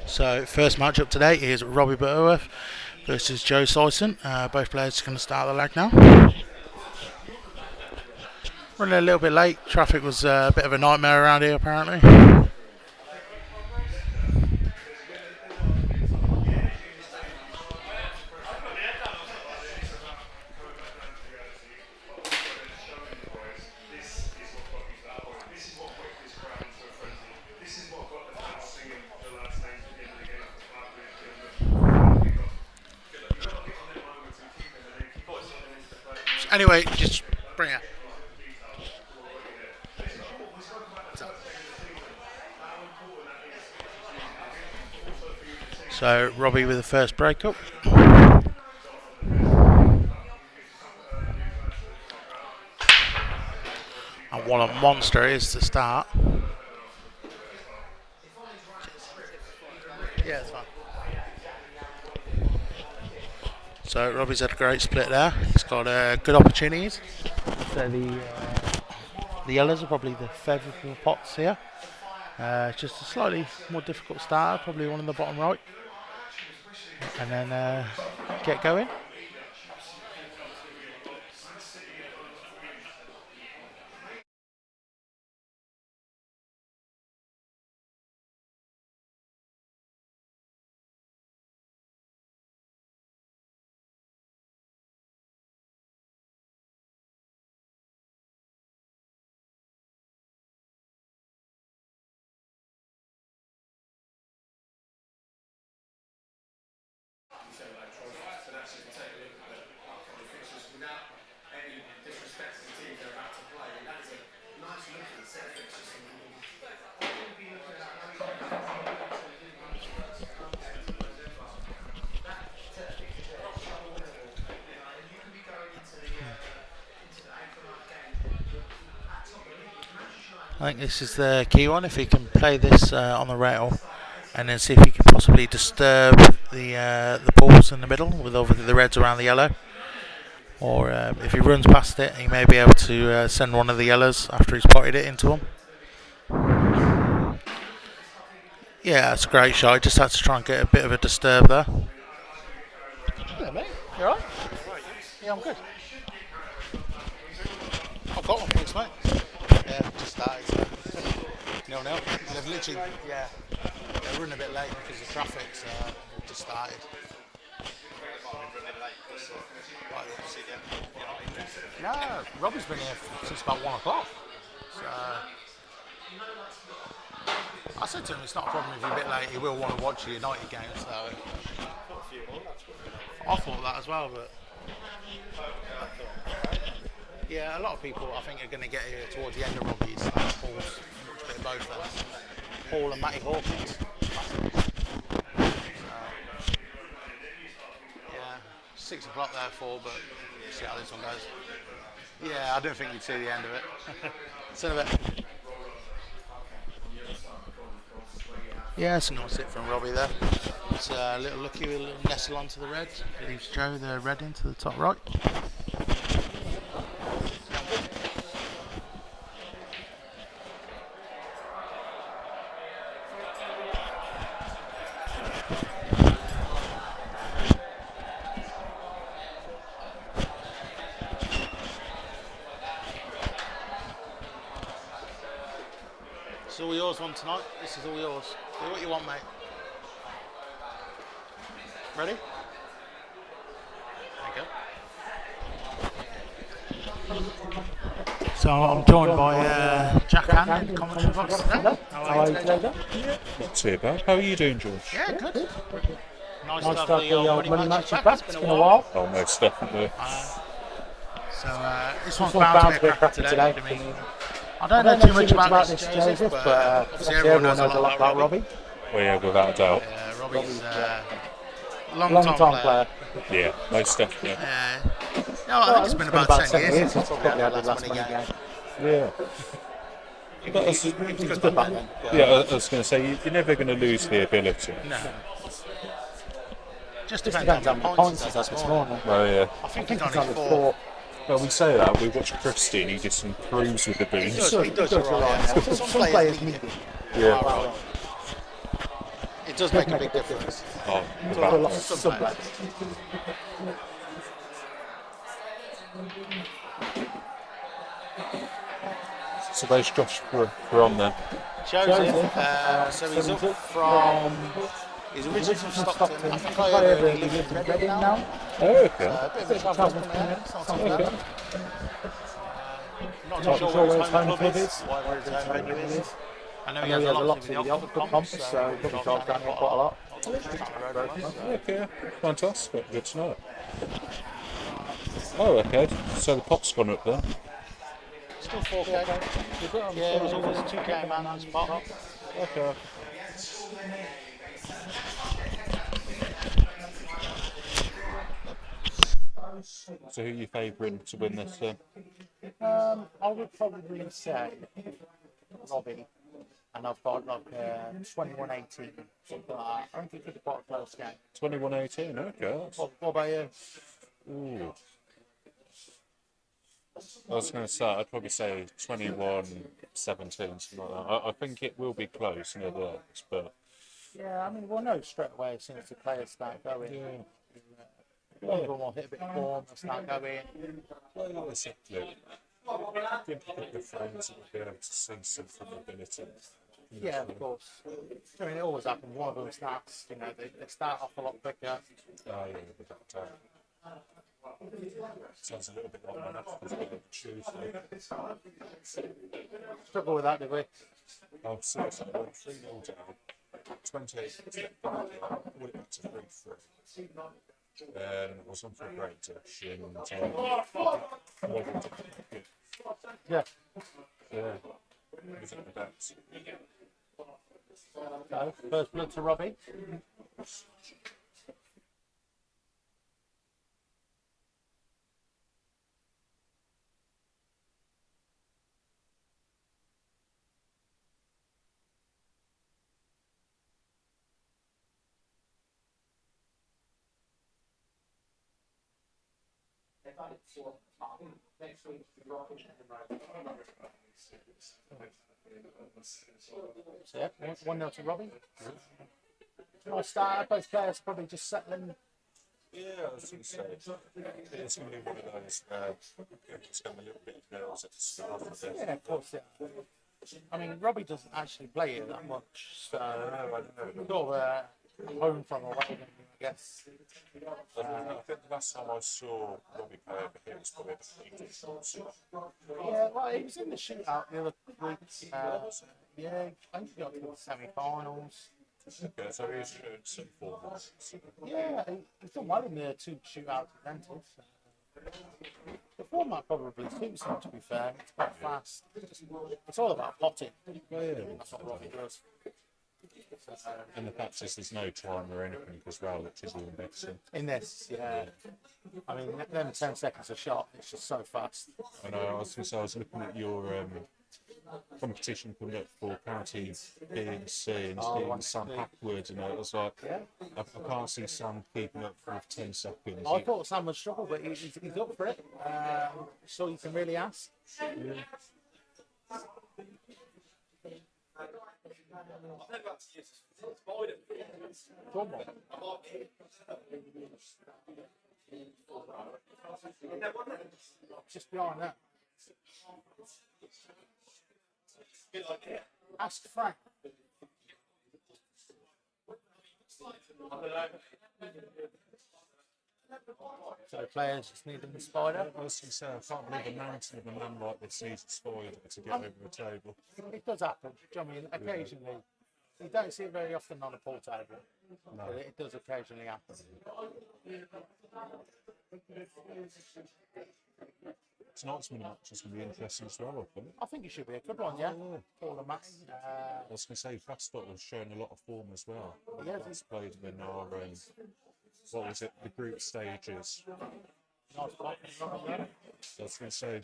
So first match up today is Robbie Butterworth versus Joe Syson. Both players are going to start the leg now. Running a little bit late. Traffic was a bit of a nightmare around here apparently. Anyway, just bring it. So Robbie with the first breakup. And what a monster it is to start. Yeah, it's fine. So Robbie's had a great split there. He's got good opportunities. So the yellows are probably the favourable pots here. Just a slightly more difficult starter, probably one in the bottom right. And then get going. I think this is the key one. If he can play this on the rail, and then see if he can possibly disturb the balls in the middle with obviously the reds around the yellow. Or if he runs past it, he may be able to send one of the yellows after he's potted it into him. Yeah, that's a great shot. He just had to try and get a bit of a disturb there. Hello, mate. You alright? Yeah, I'm good. I've got one, thanks, mate. Yeah, just started. So. 0-0. They've literally, they're running a bit late because of traffic, so they've just started. No, Robbie's been here since about 1 o'clock. So I said to him, it's not a problem if you're a bit late. He will want to watch the United game. So I thought that as well, but yeah, a lot of people I think are going to get here towards the end of Robbie's. Paul's much bit of both of them. Paul and Matty Hawkins. Yeah, 6 o'clock therefore, but we'll see how this one goes. Yeah, I don't think you'd see the end of it. See in a bit. Yeah, it's a nice hit from Robbie there. It's a little lucky with a little nestle onto the red. Leaves Joe the red into the top right. It's all yours one tonight. This is all yours. Do what you want, mate. Ready? There you go. So I'm joined by Jack Hand in the commentary box today. How are you today, Jack? Not too bad. How are you doing, George? Yeah, good. Nice to have the old money matches back. It's been a while. Oh, most definitely. This one's bound to be a cracker today. I don't know too much about this, Joseph, but obviously everyone knows a lot about Robbie. Well, yeah, without a doubt. Yeah, Robbie's a long-time player. Yeah, most definitely. No, I think it's been about 10 years since probably had the last money game. Yeah. But it's good back then. Yeah, I was going to say, you're never going to lose the ability. No. Just depends on how many points he's had this morning. Well, yeah. I think he's only 4. Well, we say that, we watch Christie and he just improves with the boost. He does right. Some players need it. Yeah. It does make a big difference. Oh, Some players. So there's Josh for on then. Joseph, so he's up from... He's originally from Stockton. I think I heard he lives in Reading now. Oh, okay. A bit of a travel from there. It's not too bad. Not too sure where his home club is. Where his home venue is. I know he has a lot to do with the Oxford comps, so he drives down here quite a lot. Okay, fantastic. Good to know. Oh, okay. So the pot's gone up there. Still 4K. Yeah, it was always 2K man on spot. Okay. So who are you favouring to win this? I would probably say Robbie, and I've got like 21-18, something like that. I don't think it's quite a close game. 21-18, okay. What about you? Ooh. I was going to say, I'd probably say 21-17, something like that. I think it will be close, nevertheless, but... Yeah, I mean, we'll know straight away as soon as the players start going. Yeah. One of them will hit a bit of form and start going. Well, exactly. I think the friends will be able to see some from the ability. Yeah, of course. I mean, it always happens. One of them starts, they start off a lot quicker. Oh, yeah, without doubt. Sounds a little bit like my nephews on Tuesday. Struggle with that, did we? Oh, seriously, I went 3-0 down. 28 all it went to 3-3. I was on for a great dish and Robbie did good. Yeah. Yeah, was it the best? So, first blood to Robbie. So, yeah, 1-0 to Robbie. Nice start. Both players probably just settling. Yeah, I was going to say, it's going to be one of those it's going to be a little bit of girls at the start of it. Yeah, of course. Yeah. I mean, Robbie doesn't actually play here that much, so sort of home from away, I guess. I think the last time I saw Robbie play over here was probably the Eagles. Yeah, well, he was in the shootout the other week. Yeah, I think he got to the semi-finals. Okay, so he's showing some form. Yeah, he's done well in the 2 shootouts he entered. The format probably suits him, to be fair. It's quite fast. It's all about potting. That's what Robbie does. And the fact is there's no time or anything as well, which is even better. In this, yeah. I mean, them 10 seconds a shot, it's just so fast. I know, I was looking at your competition coming up for County B and C, and it's being Sam Hackwood, and I was like, I can't see Sam keeping up for 10 seconds. I thought Sam would struggle, but he's up for it. So you can really ask. Just behind that. Ask Frank. So players just need the spider. I was going to say, I can't believe a mountain of a man like this needs a spider to get over the table. It does happen. Do you know what I mean? Occasionally. You don't see it very often on a pool table. No. But it does occasionally happen. Tonight's mini match is going to be interesting as well, I think. I think it should be a good one, yeah. Paul and Matt. I was going to say, Faststock was showing a lot of form as well. Yeah, he's played in our, what was it, the group stages. Nice block from Robert there. I was going to say,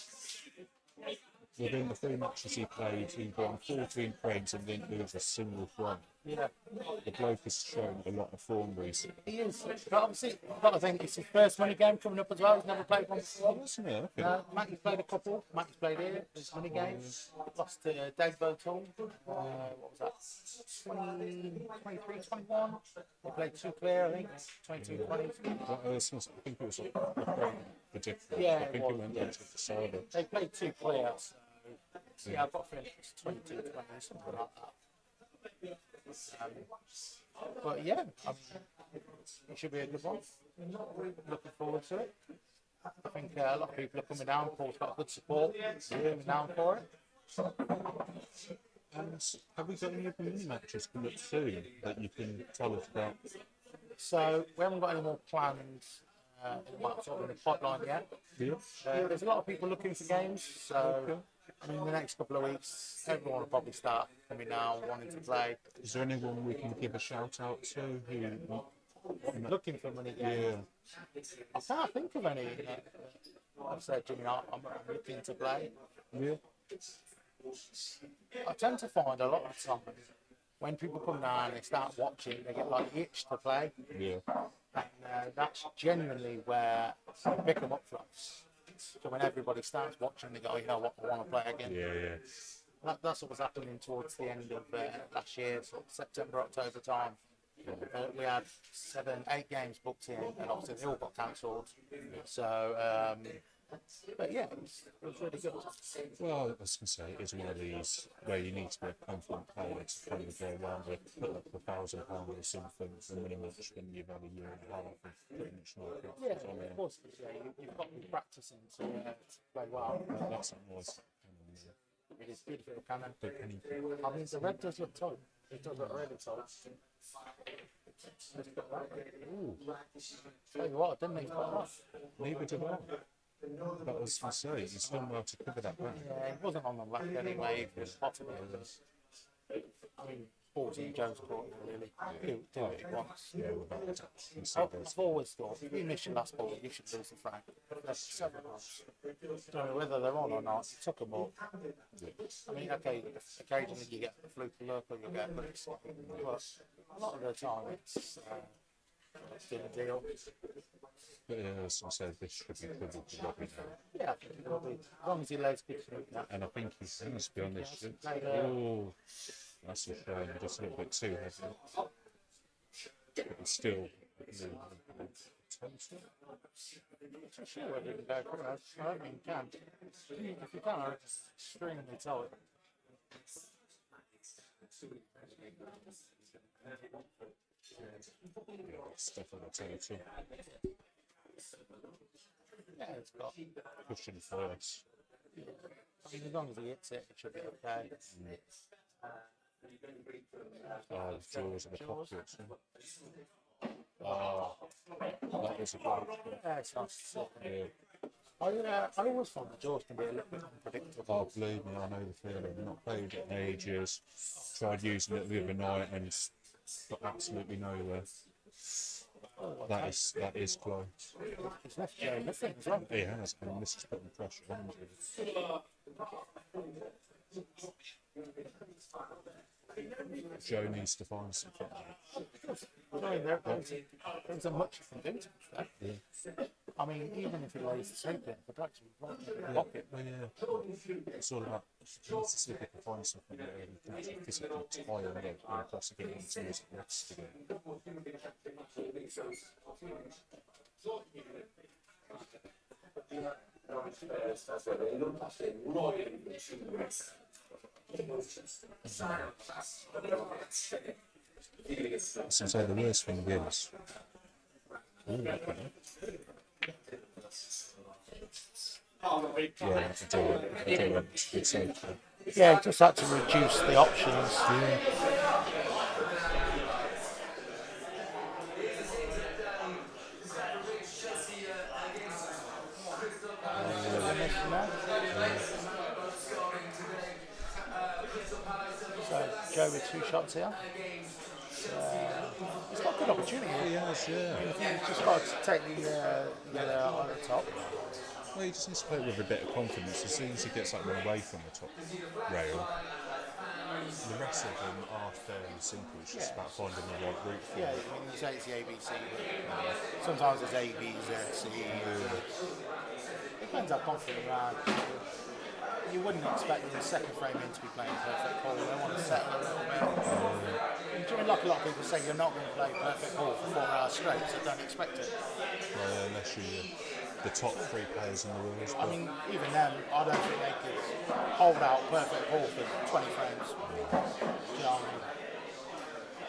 within the 3 matches he played, he won 14 frames and didn't lose a single frame. Yeah. The bloke has shown a lot of form recently. He is. But obviously, you've got to think it's his first mini game coming up as well. He's never played one before. Isn't it? Okay. Matty's played a couple. Matty's played here. His mini games. Lost to Dave Bertol. What was that? 23, 21. They played 2 clear, I think. 22, 20. I think it was the difference. Yeah, I think it went down to the decider. They played 2 clear. So, yeah, I've got a feeling it's 22, 20, something like that. But yeah, it should be a good one. Looking forward to it. I think a lot of people are coming down. Paul's got good support coming down for it. And have we got any other mini matches coming up soon that you can tell us about? So we haven't got any more plans in the pipeline yet. Yeah. There's a lot of people looking for games, so I mean, the next couple of weeks, everyone will probably start coming down, wanting to play. Is there anyone we can give a shout out to who looking for money games? Yeah. I can't think of any. I've said, you know, I'm looking to play. Yeah. I tend to find a lot of time when people come down and they start watching, they get like the itch to play. Yeah. And that's genuinely where they pick them up from. So when everybody starts watching, they go, you know what, I want to play again. Yeah. That's what was happening towards the end of last year, sort of September, October time. We had 7, 8 games booked in, and obviously they all got cancelled. So, but yeah, it was really good. Well, I was going to say, it's one of these where you need to be a confident player to kind of go around with put up £1,000 or something for minimum when you've had a year and a half of pretty much no practice. Yeah, of course. Yeah, you've got to be practicing to play well. That's nice. It is beautiful cannon. Big penny. I mean, the red does look tight. It does look really tight. Ooh, Tell you what, I didn't expect that. neither did I. But I was going to say, he's done well to cover that back. Yeah, it wasn't on the left anyway. It was bottom it. I mean, balls in Joe's court, really. Do what he wants. Yeah, without a doubt. You see those. I've always thought, if you miss your last ball, you should lose the frag. That's several times. Don't know whether they're on or not. You took them all. I mean, okay, occasionally you get a fluke look or you get a look, but a lot of the time it's been a deal. But yeah, as I said, this should be covered for Robbie now. Yeah, I think it will be. As long as he lays good snook now. And I think he's to be honest. Like, Oh, that's a shame. Just a little bit too heavy. But it's still. I'm not sure whether he can go for it. I don't think he can. If you can, it's extremely tight. Yeah, it's definitely total. Yeah, it's got. Pushing first. I mean, as long as he hits it, it should be okay. Oh, the jaws of the pockets. Oh, that was a great. Yeah, it's nice to see. Yeah. I always find the jaws can be a little bit unpredictable. Oh, believe me, I know the feeling. I've not played it in ages. Tried using it the other night and it's got absolutely nowhere. That is close. He's left Joe nothing as well. He has, and this is putting pressure on him. Joe needs to find something. I mean, there isn't much you can do to that. I mean, even if he lays the sleep in, the ducks will right in the pocket. Well, yeah. It's all about he needs to see if he can find something that he can actually physically tie him up and possibly get into his rest again. So the worst thing is, yeah, I do it. It's okay. Yeah, just had to reduce the options. So Joe with 2 shots here. He's got a good opportunity. He has, yeah. He's just got to take the on the top. Well, he just needs to play with a bit of confidence. As soon as he gets that one away from the top rail, the rest of them are fairly simple. It's just about finding the right route for Yeah, it. I mean, you say it's the ABC, but sometimes it's A, B, Z, C. Depends how confident you are. You wouldn't expect the second frame in to be playing perfect ball. They want to settle a little bit. Like a lot of people say, you're not going to play perfect ball for 4 hours straight, so don't expect it. Well, unless you're the top 3 players in the world. I mean, even then, I don't think they could hold out perfect ball for 20 frames. Do you know what I mean?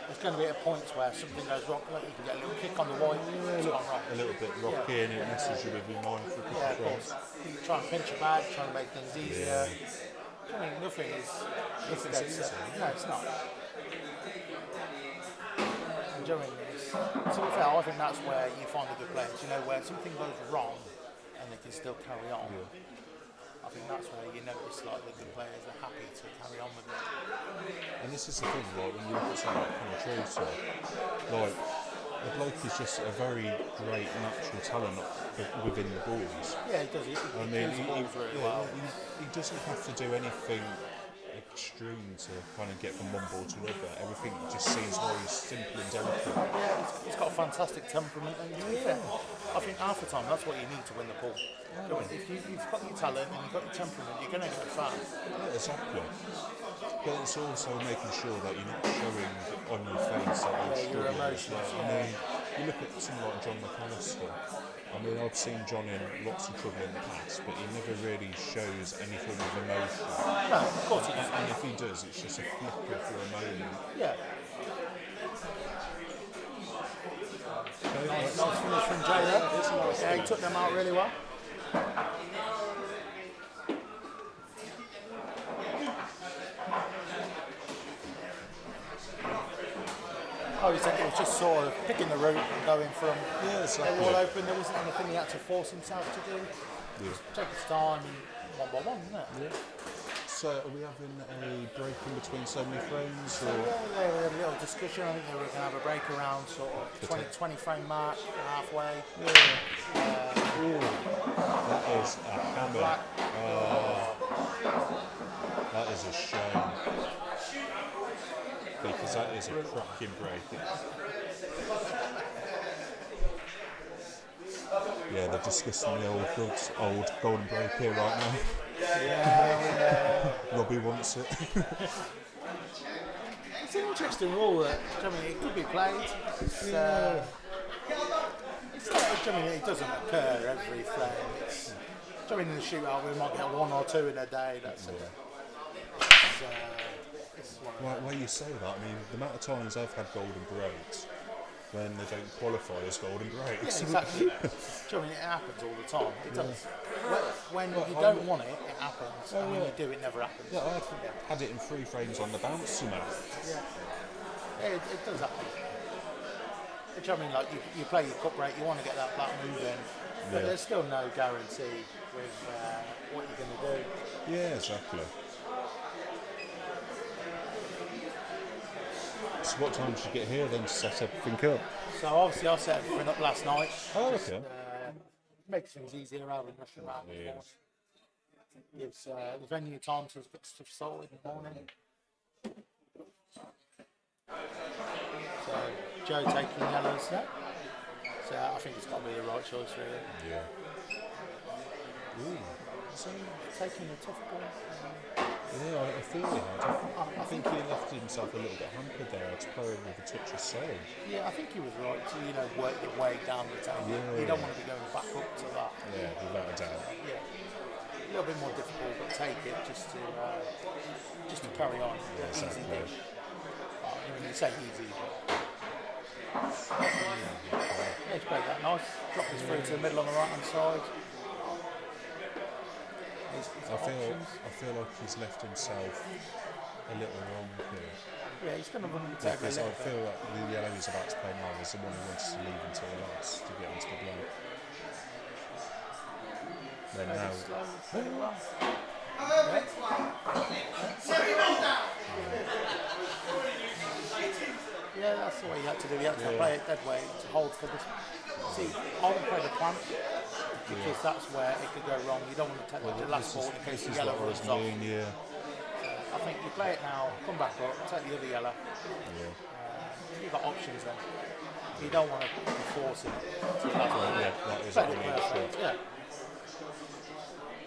There's going to be at points where something goes wrong, like you can get a little kick on the white, it's gone wrong. A little bit rocky and it messes you with your mind for a couple Yeah, of of course. frames. You try and pinch your bag, try and make things easier. I mean, nothing is easy. No, it's not. Enjoying this. To be fair, I think that's where you find the good players. You know, where something goes wrong and they can still carry on. I think that's where you notice like the good players are happy to carry on with it. And this is the thing, like when you look at someone like Penetrator, like the bloke is just a very great natural talent within the balls. Yeah, he does. He I mean, plays the balls really well. he doesn't have to do anything extreme to kind of get from one ball to another. Everything just seems very simple and delicate. Yeah, he's got a fantastic temperament. And to be fair, I think half the time that's what you need to win the ball. If you've got your talent and you've got your temperament, you're going to go far. Yeah, exactly. But it's also making sure that you're not showing on your face that you're your struggling. emotions. I mean, you look at someone like John McAllister. I mean, I've seen John in lots of trouble in the past, but he never really shows any form of emotion. No, of course he does. And if he does, it's just a flicker for a moment. Yeah. Okay, Nice finish from Jay there. Yeah, he took them out really well. Oh, Like we said, it was just sort of picking the route and going from. Yeah, They exactly. were all open. There wasn't anything he had to force himself to do. Yeah. Take his time and one by one, isn't it? Yeah. So are we having a break in between so many frames? So yeah, we had a little discussion. I think they were going to have a break around sort of 20 frame mark, halfway. Ooh, that is a hammer. That is a shame. Because that is a cracking break. Yeah, they're discussing the old golden break here right now. Yeah. Robbie wants it. It's an interesting rule that, I mean, it could be played. It's not, I mean, it doesn't occur every frame. It's, I mean, in the shootout, we might get 1 or 2 in a day. That's it. It's one of Why you say that? I mean, the amount of times I've had golden breaks when they don't qualify as golden breaks. Yeah, exactly. I mean, it happens all the time. It does. When you don't want it, it happens. And when you do, it never happens. Yeah, I've had it in 3 frames on the bounce somehow. Yeah, it does happen. Which I mean, like you play your cup break, you want to get that black move in, but there's still no guarantee with what you're going to do. Yeah, exactly. So what time did you get here then to set everything up? So obviously I set everything up last night. Oh, okay. Makes things easier rather than rushing around in the morning. Gives the venue time to get stuff sorted in the morning. So Joe taking yellows. So I think it's got to be the right choice really. Yeah. Ooh. So taking a tough ball. Yeah, I feel he had. I think he left himself a little bit hampered there to play with a touch of soul. Yeah, I think he was right to work your way down the table. Yeah. You don't want to be going back up to that. Yeah, without a doubt. Yeah, a little bit more difficult, but take it just to carry on. Yeah, Easy exactly. dish. I mean, you say easy, but yeah, he's played that nice. Dropped his through to the middle on the right hand side. I feel like he's left himself a little wrong here. Yeah, he's going to run the table a Because I little bit. feel like the yellow he's about to play now is the one he wanted to leave until last to get into the blow. Then now. Very well. Yeah, that's the way you had to do. You had to play it dead way to hold for this. See, I would play the plant because that's where it could go wrong. You don't want to take the last ball in case the yellow runs off. Yeah. I think you play it now, come back up, take the other yellow. You've got options then. You don't want to be forcing it to the last ball. That is Play a it really perfect, shot. yeah.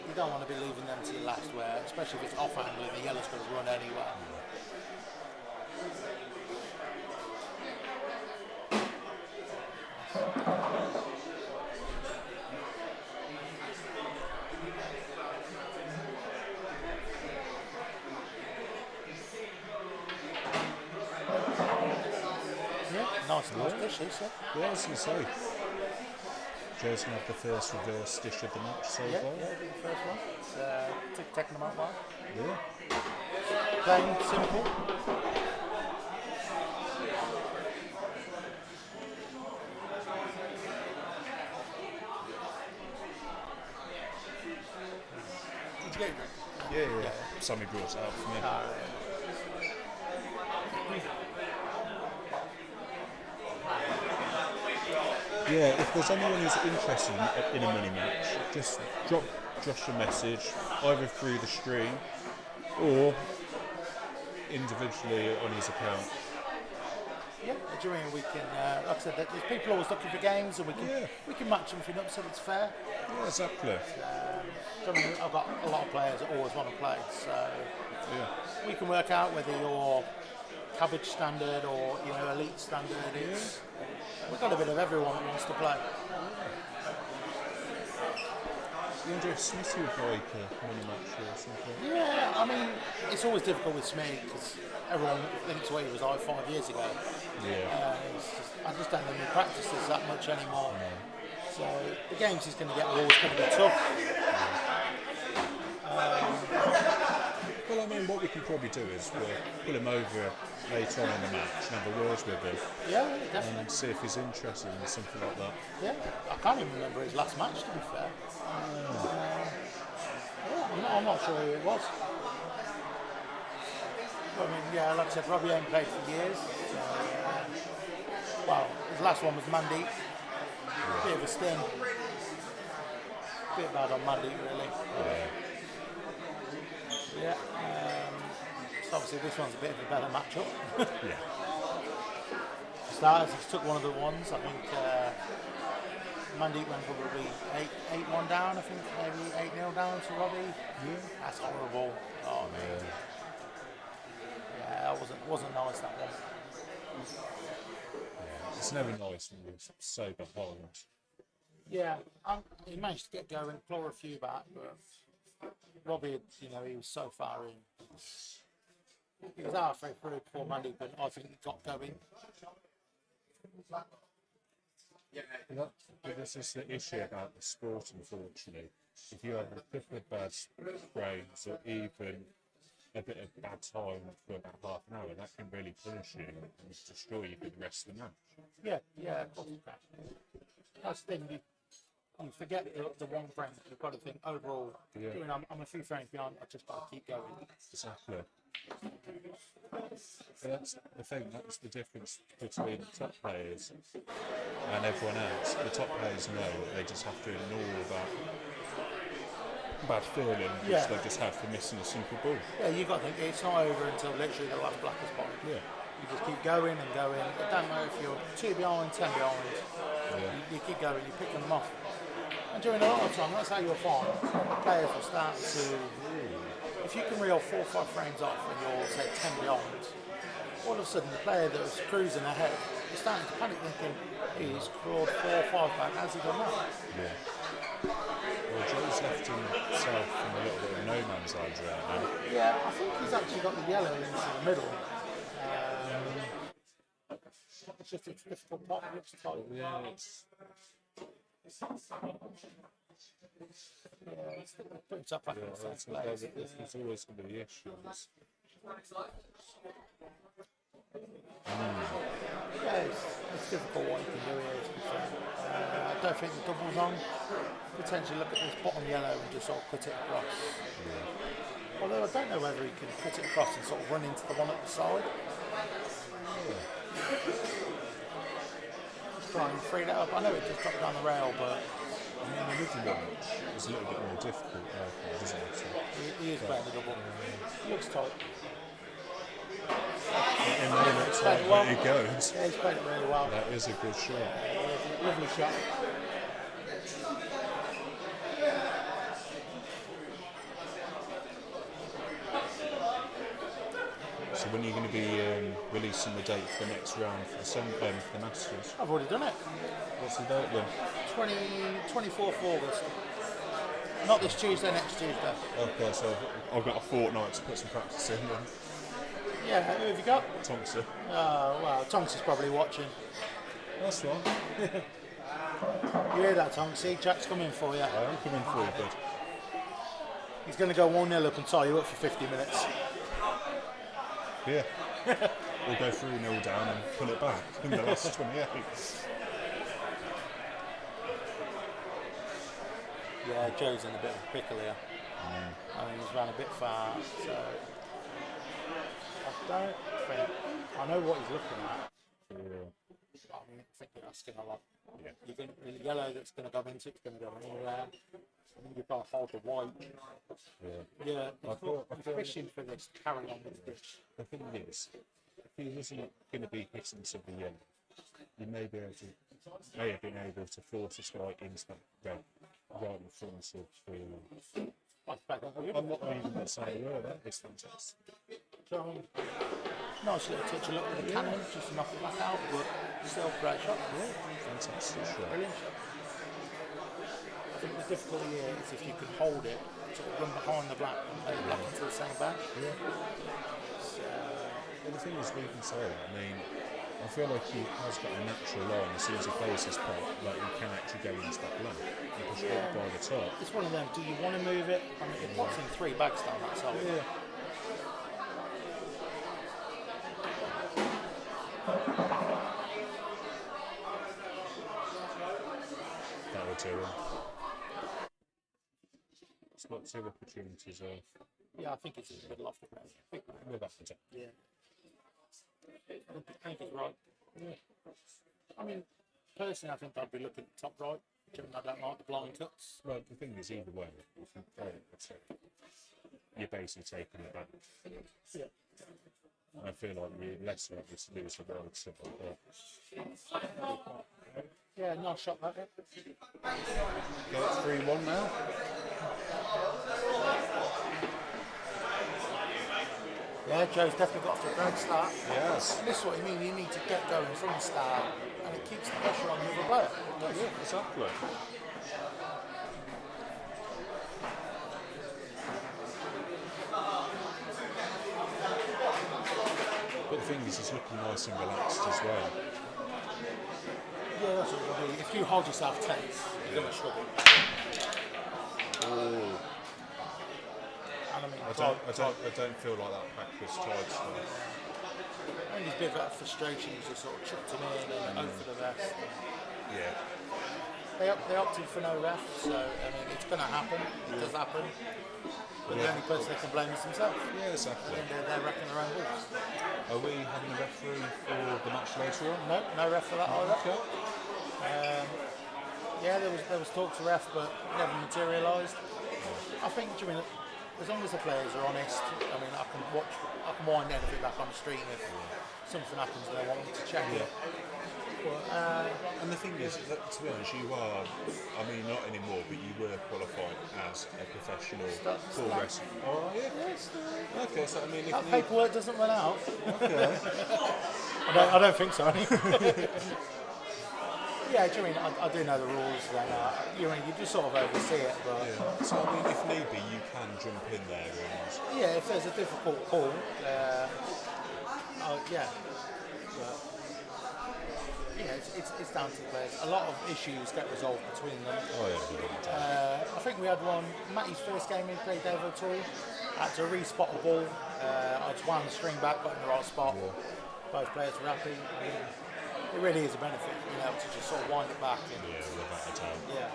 You don't want to be leaving them to the last where, especially if it's off angle and the yellow's going to run anywhere. Nice dish, is it? Yeah, I was going to say. Joe's going to have the first reverse dish of the match so Yeah, far. it'll be the first one. It's taking them out well. Yeah. Plain, simple. Did you get it? Yeah. Sammy brought it out for me. Yeah, if there's anyone who's interested in a mini match, just drop Josh a message, either through the stream or individually on his account. Yeah, during we can, like I said, there's people always looking for games, and we can match everything up so it's fair. Yeah, exactly. I mean, I've got a lot of players that always want to play, so we can work out whether you're cabbage standard or elite standard. We've got a bit of everyone that wants to play. You wonder if Smithy would like a mini match or something? Yeah, I mean, it's always difficult with Smee because everyone thinks what he was like 5 years ago. Yeah. I just don't think he practices that much anymore. No. So the games he's going to get are always going to be tough. Well, I mean, what we can probably do is we'll pull him over later on in the match and have a word with him Yeah, definitely. and see if he's interested in something like that. Yeah, I can't even remember his last match, to be fair. Yeah, I'm not sure who it was. I mean, yeah, like I said, Robbie ain't played for years. So, well, his last one was Mandeep. Bit of a sting. Bit bad on Mandeep, really. Yeah. So obviously this one's a bit of a better matchup. Yeah. For starters, he's took one of the ones. I think Mandeep went probably 8-1 down. I think maybe 8-0 down to Robbie. Yeah. That's horrible. Oh man. Yeah, that wasn't nice, that one. Yeah. It's never nice when you're so behind. Yeah, he managed to get going, claw a few back, but Robbie, he was so far in. He was halfway through before Mandeep, but I think he got going. This is the issue about the sport, unfortunately. If you have a couple of bad sprains or even a bit of bad time for about half an hour, that can really punish you and destroy you for the rest of the match. Yeah, of course you can. That's the thing, you forget the one frame. You've got to think overall. Yeah. I'm a few frames behind. I just got to keep going. Exactly. That's the thing. That's the difference between the top players and everyone else. The top players know that they just have to ignore that bad feeling which they just have for missing a simple ball. Yeah, you've got to think it's not over until literally the last black is bottom. Yeah. You just keep going and going. It doesn't matter if you're 2 behind, 10 behind. Yeah. You keep going. You're picking them off. And during a lot of time, that's how you'll find players will start to. If you can reel 4 or 5 frames off and you're, say, 10 behind, all of a sudden the player that was cruising ahead is starting to panic, thinking, he's crawled 4 or 5 back, how's he done that? Yeah. Well, Joe's left himself in a little bit of no man's land right now. Yeah, I think he's actually got the yellow into the middle. It's just a difficult part, it looks tight. Yeah, it's Put himself back in the same place. there's always going to be issues. Yeah, it's difficult what you can do here, to be fair. I don't think the double's on. Potentially look at this bottom yellow and just sort of put it across. Yeah. Although I don't know whether he can put it across and sort of run into the one at the side. Just try and free that up. I know it just dropped down the rail, but I mean, the middle launch is a little bit more difficult, isn't it? he is playing the double. Looks tight. In the minute time well. that it goes, Yeah, he's played it really well. that is a good shot. Lovely shot. So when are you going to be releasing the date for the next round for the Masters? I've already done it. What's the date then? 24th August. Not this Tuesday, next Tuesday. Okay, so I've got a fortnight to put some practice in then. Yeah, who have you got? Thompson. Well, Tonks is probably watching. That's right. You hear that, Tonksy? Jack's coming for you. I am coming for you, bud. He's going to go 1-0 up and tie you up for 50 minutes. Yeah. We'll go 3-0 down and pull it back in the last 28. Yeah, Joe's in a bit of a pickle here. I mean, he's ran a bit far, so I don't think I know what he's looking at. I think you're asking a lot. Yeah. You're going the yellow that's going to go into it's going to go anywhere. I think you've got to hold the white. Yeah. You're fishing for this. Carry on with this. The thing is, if he wasn't going to be hitting to the yellow, you may have been able to force this guy into that red right in front of the. I'm not even going to say a word. That is fantastic. Nice little touch of luck with the cannon, just to knock it back out, but still great shot. Fantastic shot. Brilliant shot. I think the difficulty here is if you can hold it, sort of run behind the black and play the black into the same bag. Well, the thing is, we can say that. I mean, I feel like he has got a natural line as soon as he plays his part, like he can actually go into that black and push it by the top. It's one of them, do you want to move it? I mean, it pops in 3 bags down that side. That would do him. It's got 2 opportunities of. Yeah, I think it's in the middle of the play. We'll have to do. Yeah. I think it's right. Yeah. I mean, personally, I think I'd be looking at top right. Given I don't like the blind cuts. Well, the thing is, either way, if you play it, you're basically taking it back. Yeah. I feel like you're less likely to lose the road to Yeah, nice shot that bit. Go 3-1 now. Yeah, Joe's definitely got off to a great start. Yes. And this is what you mean, you need to get going from the start and it keeps the pressure on the other player. Yeah, exactly. But the thing is, he's looking nice and relaxed as well. Yeah, that's what it'll be. If you hold yourself tense, you're going to struggle. Oh. And I mean, I don't feel like that practice tied stuff. I think it's a bit of that frustration. He's just sort of chucked him in and hope for the best. Yeah. They opted for no ref, so I mean, it's going to happen. It does happen. But the only person they can blame is themselves. Yeah, exactly. And they're wrecking their own balls. Are we having a referee for the match later on? No ref for that either. Okay. Yeah, there was talk to ref, but never materialised. I think, I mean, as long as the players are honest, I mean, I can wind anything back on the stream if something happens and they want me to check it. But, and the thing is, that, to be honest, you are, I mean, not anymore, but you were qualified as a professional pool wrestler. Oh, yeah? yes, Okay, so I mean, if that paperwork doesn't run out. Okay. I don't think so. Yeah, do you mean I do know the rules, and you just sort of oversee it, but Yeah. So I mean, if need be, you can jump in there and. yeah, if there's a difficult call, yeah. But, yeah, it's down to the players. A lot of issues get resolved between them. Oh yeah. I think we had one. Matty's first game he played Avon Sports Bar, had to re-spot a ball. I just wound the string back, got in the right spot. Yeah. Both players were happy. It really is a benefit, to just sort of wind it back. And, Yeah, without a doubt. yeah.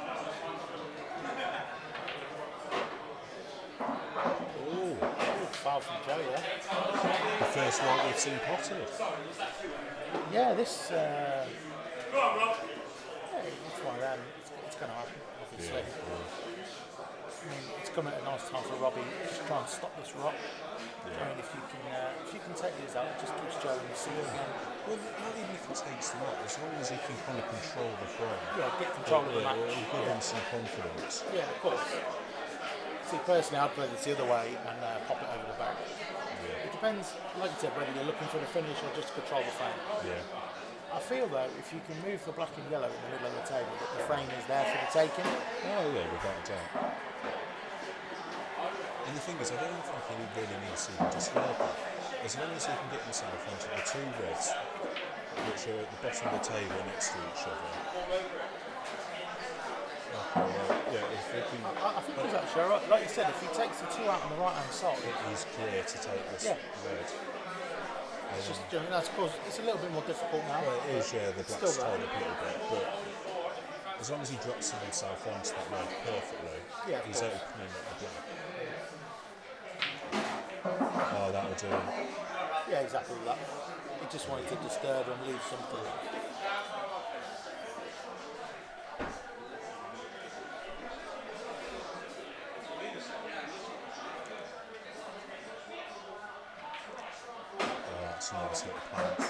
Ooh, Foul from Joe, yeah. the first one we've seen potted. Yeah, this. Yeah, it's one of them. It's going to happen, obviously. I mean, it's come at a nice time for Robbie to try and stop this rot. I mean, if you can take these out, it just keeps Joe in the seal again. Well, not even if he takes them out, as long as he can kind of control the frame. Yeah, get control of the match. It'll give him some confidence. Yeah, of course. See, personally, I'd play this the other way and pop it over the back. Yeah. It depends, like you said, whether you're looking for the finish or just control the frame. Yeah. I feel though, if you can move the black and yellow in the middle of the table, that the frame is there for the taking. Oh yeah, without a doubt. And the thing is, I don't think he really needs to disturb it. As long as he can get himself onto the 2 reds, which are at the bottom of the table next to each other. Okay, well, yeah, if he can. I think he's actually alright. Like you said, if he takes the 2 out on the right hand side, He's clear to take this red. it's just, that's of course, it's a little bit more difficult now. Well, it is, yeah, the black's Still tied there. up a little bit, but as long as he drops himself onto that red perfectly, Yeah, of he's course. opening up the black. Oh, that'll do him. Yeah, exactly that. He just wanted to disturb and leave something. Oh, that's a nice little plant.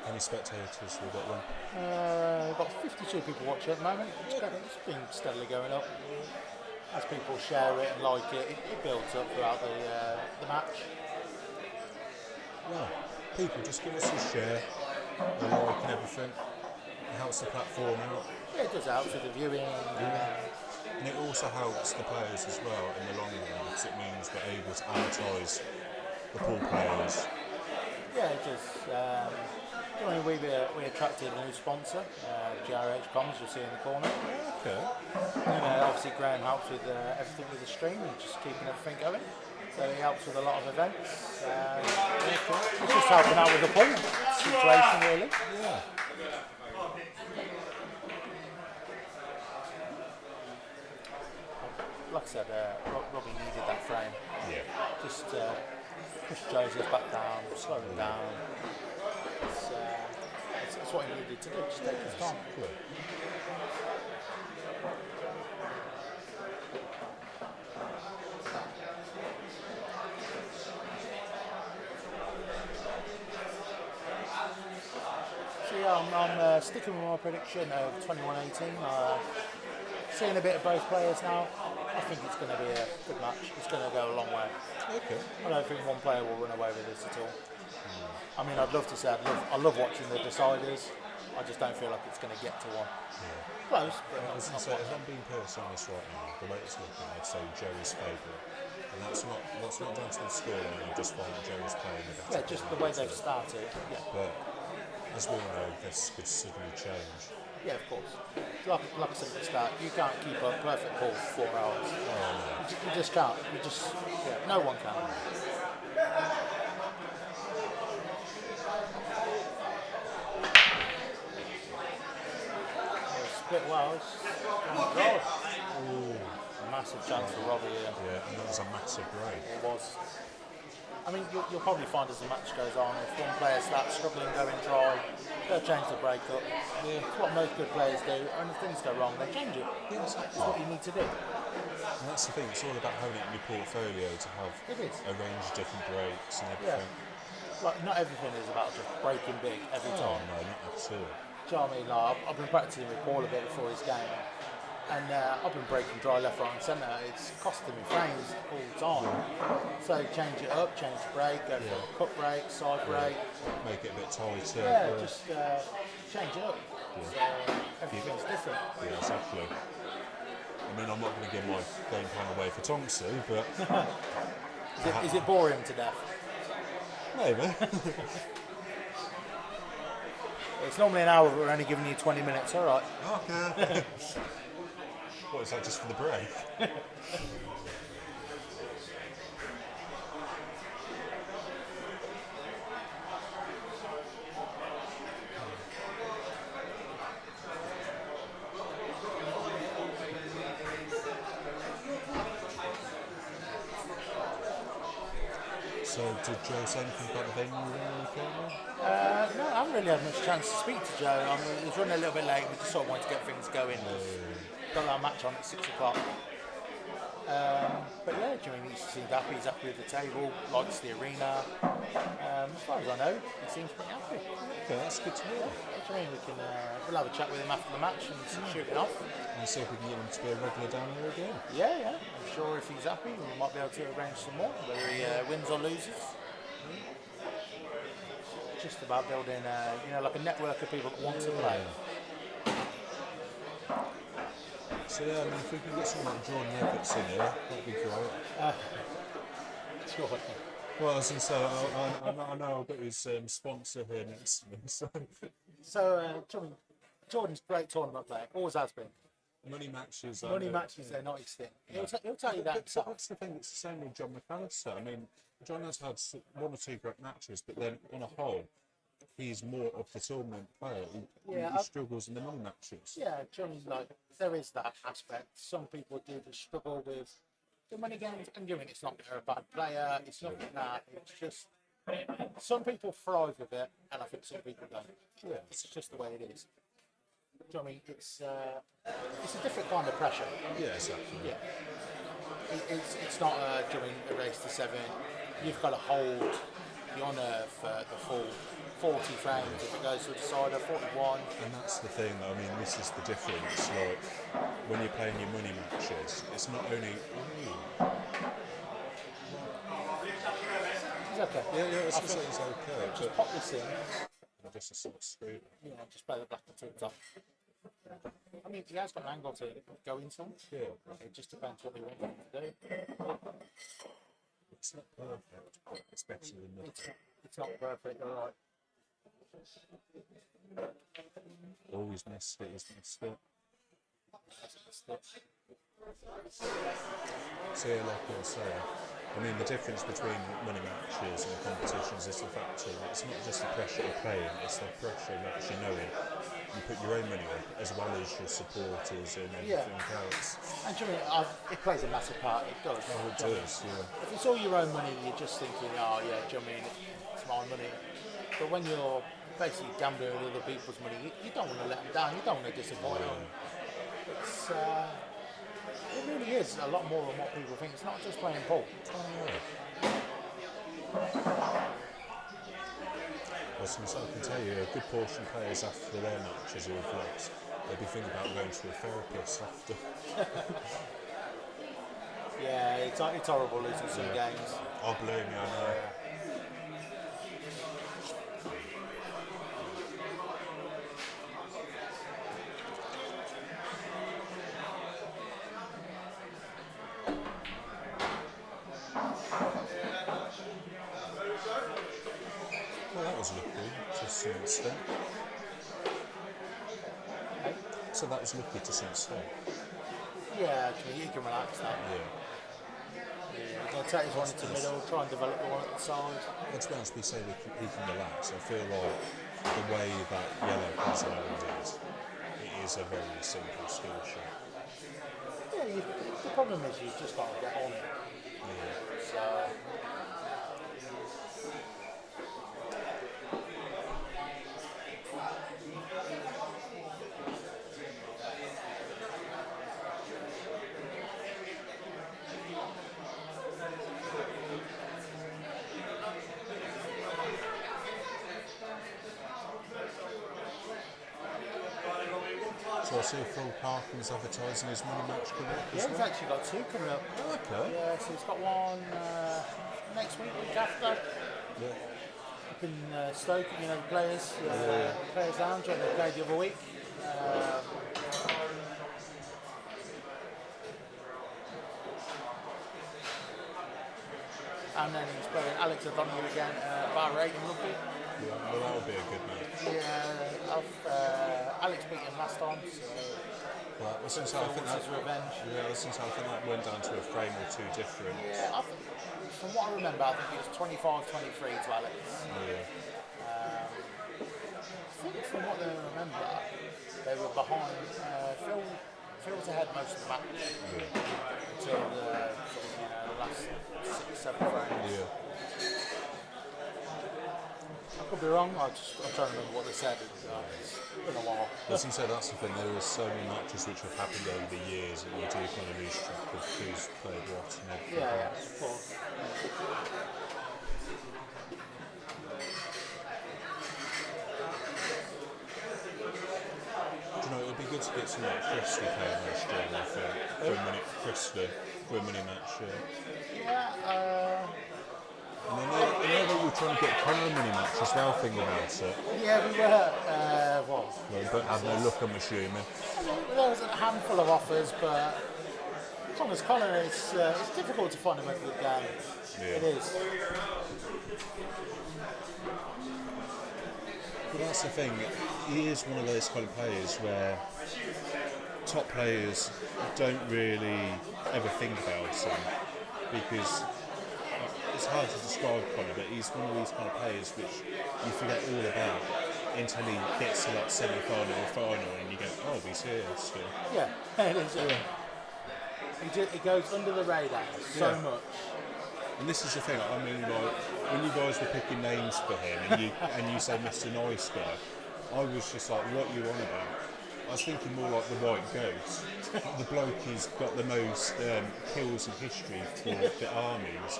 How many spectators we've got then? We've got 52 people watching at the moment. It's been steadily going up. As people share it and like it, it builds up throughout the match. Yeah, people just give us a share, a like and everything. It helps the platform out. Yeah, it does help with the viewing. And it also helps the players as well in the long run because it means we're able to advertise the pool players. Yeah, it does. I mean, we attracted a new sponsor, GRH Comms, you'll see in the corner. Okay. And obviously Graham helps with everything with the stream and just keeping everything going. So he helps with a lot of events. He's just helping out with the pool situation, really. Yeah. Like I said, Robbie needed that frame. Yeah. Just push Joseph back down, slow him down. It's what he needed to do, just take his time. Cool. So yeah, I'm sticking with my prediction of 21-18. Seeing a bit of both players now, I think it's going to be a good match. It's going to go a long way. Okay. I don't think one player will run away with this at all. I mean, I'd love to say I love watching the deciders. I just don't feel like it's going to get to one. Close, but I was not going to say, quite. if I'm being personal on this right now, the way it's looking, I'd say Jerry's favourite. And that's not down to the scoreline, I just find Jerry's playing the better. Yeah, just the way they've started. Yeah, But as we all know, this could suddenly change. yeah, of course. Like I said at the start, you can't keep a perfect ball for 4 hours. You just can't. No one can. Split wells. Massive chance for Robbie here. Yeah, and that was a massive break. It was. I mean, you'll probably find as the match goes on, if one player starts struggling going dry, they'll change the break up. Yeah. It's what most good players do, and if things go wrong, they change it. Yeah, That's what you need to do. And that's the thing, it's all about having it in your portfolio to have It is. a range of different breaks and Yeah. everything. Like, not everything is about just breaking big every Oh, time. no, not at all. Do you know what I mean? Like, I've been practicing with Paul a bit before his game, and I've been breaking dry left, right, and centre. It's costing me frames all the time. So change it up, change the break, go for a cut break, side break. Make it a bit tighter. Yeah, just change it up. So everything's different. Yeah, exactly. I mean, I'm not going to give my game plan away for Tonksy, but Is it boring to death? maybe. It's normally an hour, but we're only giving you 20 minutes. All right. Okay. What is that, just for the break? So, did Joe say anything about the venue there? No, I haven't really had much chance to speak to Joe. I mean, he was running a little bit late. We just sort of wanted to get things going. Got our match on at 6 o'clock. But yeah, he seemed happy. He's happy with the table, likes the arena. As far as I know, he seems pretty happy. Okay, that's good to hear. I mean, we'll have a chat with him after the match and shoot it off. And see if we can get him to be a regular down here again. Yeah. I'm sure if he's happy, we might be able to arrange some more, whether he wins or loses. It's just about building, like a network of people that want to play. So yeah, I mean, if we can get someone like Jordan Everett's in here, that'd be great. Sure. Well, I was going to say, I know I've got his sponsor here next to me, so... So, Jordan's a great tournament player, always has been. Money matches... Money matches, they're not his thing. He'll tell you that himself. That's the thing, it's the same with John McAllister. I mean, John has had one or two great matches, but then on a whole, he's more of the tournament player. He struggles in the money matches. Yeah, John's there is that aspect. Some people do struggle with the money games, and it's not that they're a bad player, it's nothing that, it's just, some people thrive with it, and I think some people don't. Yeah, it's just the way it is. Do you know what I mean? It's a different kind of pressure. Yeah, exactly. Yeah. It's not a race to 7. You've got to hold the honour for the full 40 frames if it goes to a decider, 41. And that's the thing, I mean, this is the difference. Like, when you're playing your money matches, it's not only... It's okay. Yeah, it's okay. Just pop this in. Just a sort of screw. Yeah, just play the black and two top. I mean, he has got an angle to go into. Yeah. It just depends what he wants him to do. It's not perfect, but it's better than nothing. It's not perfect, all right. Always missed it, he's missed it. That's the, So yeah, like I was saying, I mean the difference between money matches and competitions is the fact that it's not just the pressure of playing, it's the pressure of actually knowing you put your own money up as well as your supporters and everything else. And do you know, it plays a massive part. It does. Oh, it Do you know what I mean? does, yeah. If it's all your own money, you're just thinking, oh yeah, do you know what I mean? It's my money. But when you're basically gambling with other people's money, you don't want to let them down. You don't want to disappoint them. It's, it really is a lot more than what people think. It's not just playing pool. Well, since I can tell you, a good portion of players after their matches who have lost, they'd be thinking about going to a therapist after. Yeah, it's horrible losing some games. Oh, believe me, I know. Well, that was lucky to some extent. So that was lucky to some extent. Yeah, you can relax that. Yeah. You're going to take his one into the middle, try and develop the one at the side. Well, to be honest, we say he can relax. I feel like the way that yellow has landed, it is a very simple skill shot. Yeah, the problem is you've just got to get on it. Yeah. So, So I see Phil Parkin's advertising his money match coming up yeah, as he's well. actually got two coming up. Oh, okay. Yeah, so he's got one next week after. Yeah. Up in Stoke, you know, the players lounge, and they played the other week. And then he's playing Alex O'Donoghue again, Bar 8 in rugby. Yeah, well, that would be a good match. Yeah, Alex beat him last time, so Well, since I think it's his revenge. that went down to a frame or two different. Yeah, from what I remember, I think it was 25-23 to Alex. Yeah. I think from what I remember, they were behind. Phil was ahead most of the match until the last 6-7 frames. Yeah. I could be wrong. I'm trying to remember what they said. It's been a while. As you said, that's the thing. There are so many matches which have happened over the years, and you do kind of lose track of who's played what and everything. Yeah, of course. Do you know, it would be good to get some like Christie playing this year, I think, for a mini match. Yeah. And I know that we're trying to get Connor a mini match as well, thinking about it. Yeah, we were. Well, but had no luck, I'm assuming. There was a handful of offers, but Thomas Connor, it's difficult to find him at the game. Yeah. It is. But that's the thing, he is one of those kind of players where top players don't really ever think about him because it's hard to describe Connor, but he's one of these kind of players which you forget all about until he gets to like semi-final or final and you go, oh, he's here still. Yeah, it is. He goes under the radar so much. And this is the thing, I mean, like, when you guys were picking names for him and you say Mr. Nice Guy, I was just like, what are you on about? I was thinking more like the White Ghost. The bloke who's got the most kills in history for the armies,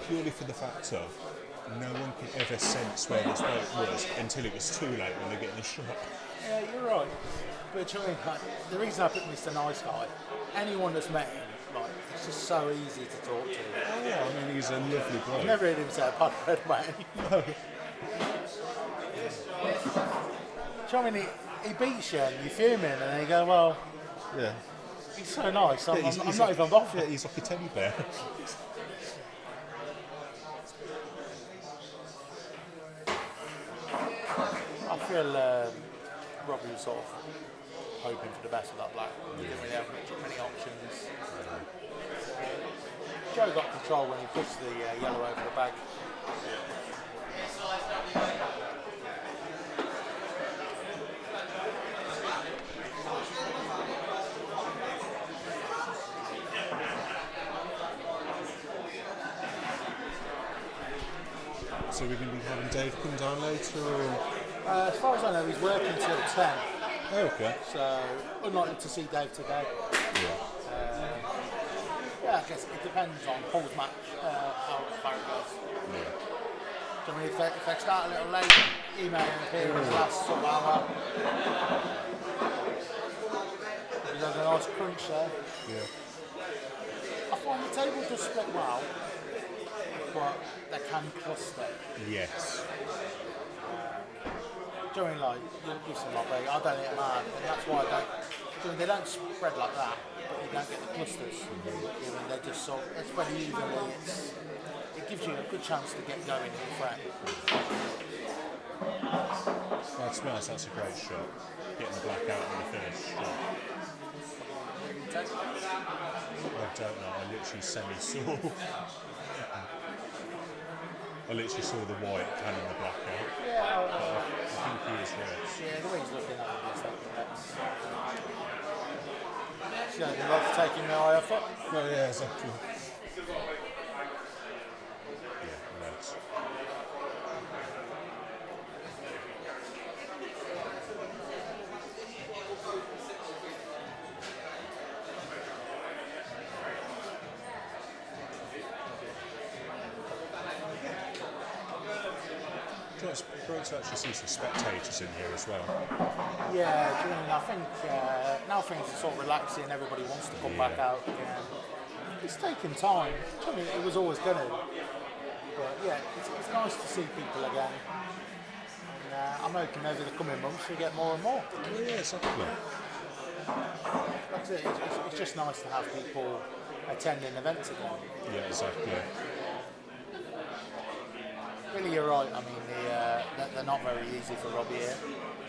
purely for the fact of no one could ever sense where this bloke was until it was too late when they're getting the shot. Yeah, you're right. But you know, like, the reason I picked Mr. Nice Guy, anyone that's met him, like, it's just so easy to talk to. Oh yeah, I mean, he's a lovely bloke. I've never heard him say a bad word about anyone. So, I mean, he beats you and you're fuming, and then you go, well, Yeah. he's so nice, I'm he's not even bothered. Yeah, he's like a teddy bear. I feel Robbie was sort of hoping for the best of that black. He didn't really have many options. Joe got control when he pushed the yellow over the bag. So we're going to be having Dave come down later, or? As far as I know, he's working till 10. Oh, okay. So unlikely to see Dave today. Yeah, I guess it depends on Paul's match, how far it goes. So I mean, if they start a little late, he may appear in the last sort of hour. He does a nice crunch there. I find the table does split well, but they can cluster. Yes. During like, you'll see my bag, I don't hit them hard, and that's why they don't spread like that, but you don't get the clusters. They're just sort of spread evenly. It gives you a good chance to get going in the frame. That's nice, that's a great shot. Getting the black out in the finish. I don't know, I literally semi-saw. I literally saw the white canning the black out. Yeah, I think he is red. yeah, the way he's looking at it is like that's. You know, they love taking my eye off it. Oh yeah, exactly. Yeah, reds. It's great to actually see some spectators in here as well. Yeah, do you know, I think now things are sort of relaxing, everybody wants to come back out again. It's taking time. I mean, it was always going to. But yeah, it's nice to see people again. And, I'm hoping over the coming months we get more and more. Yeah, exactly. That's it. It's just nice to have people attending events again. Yeah, exactly. Really, you're right. I mean, they're not very easy for Robbie here.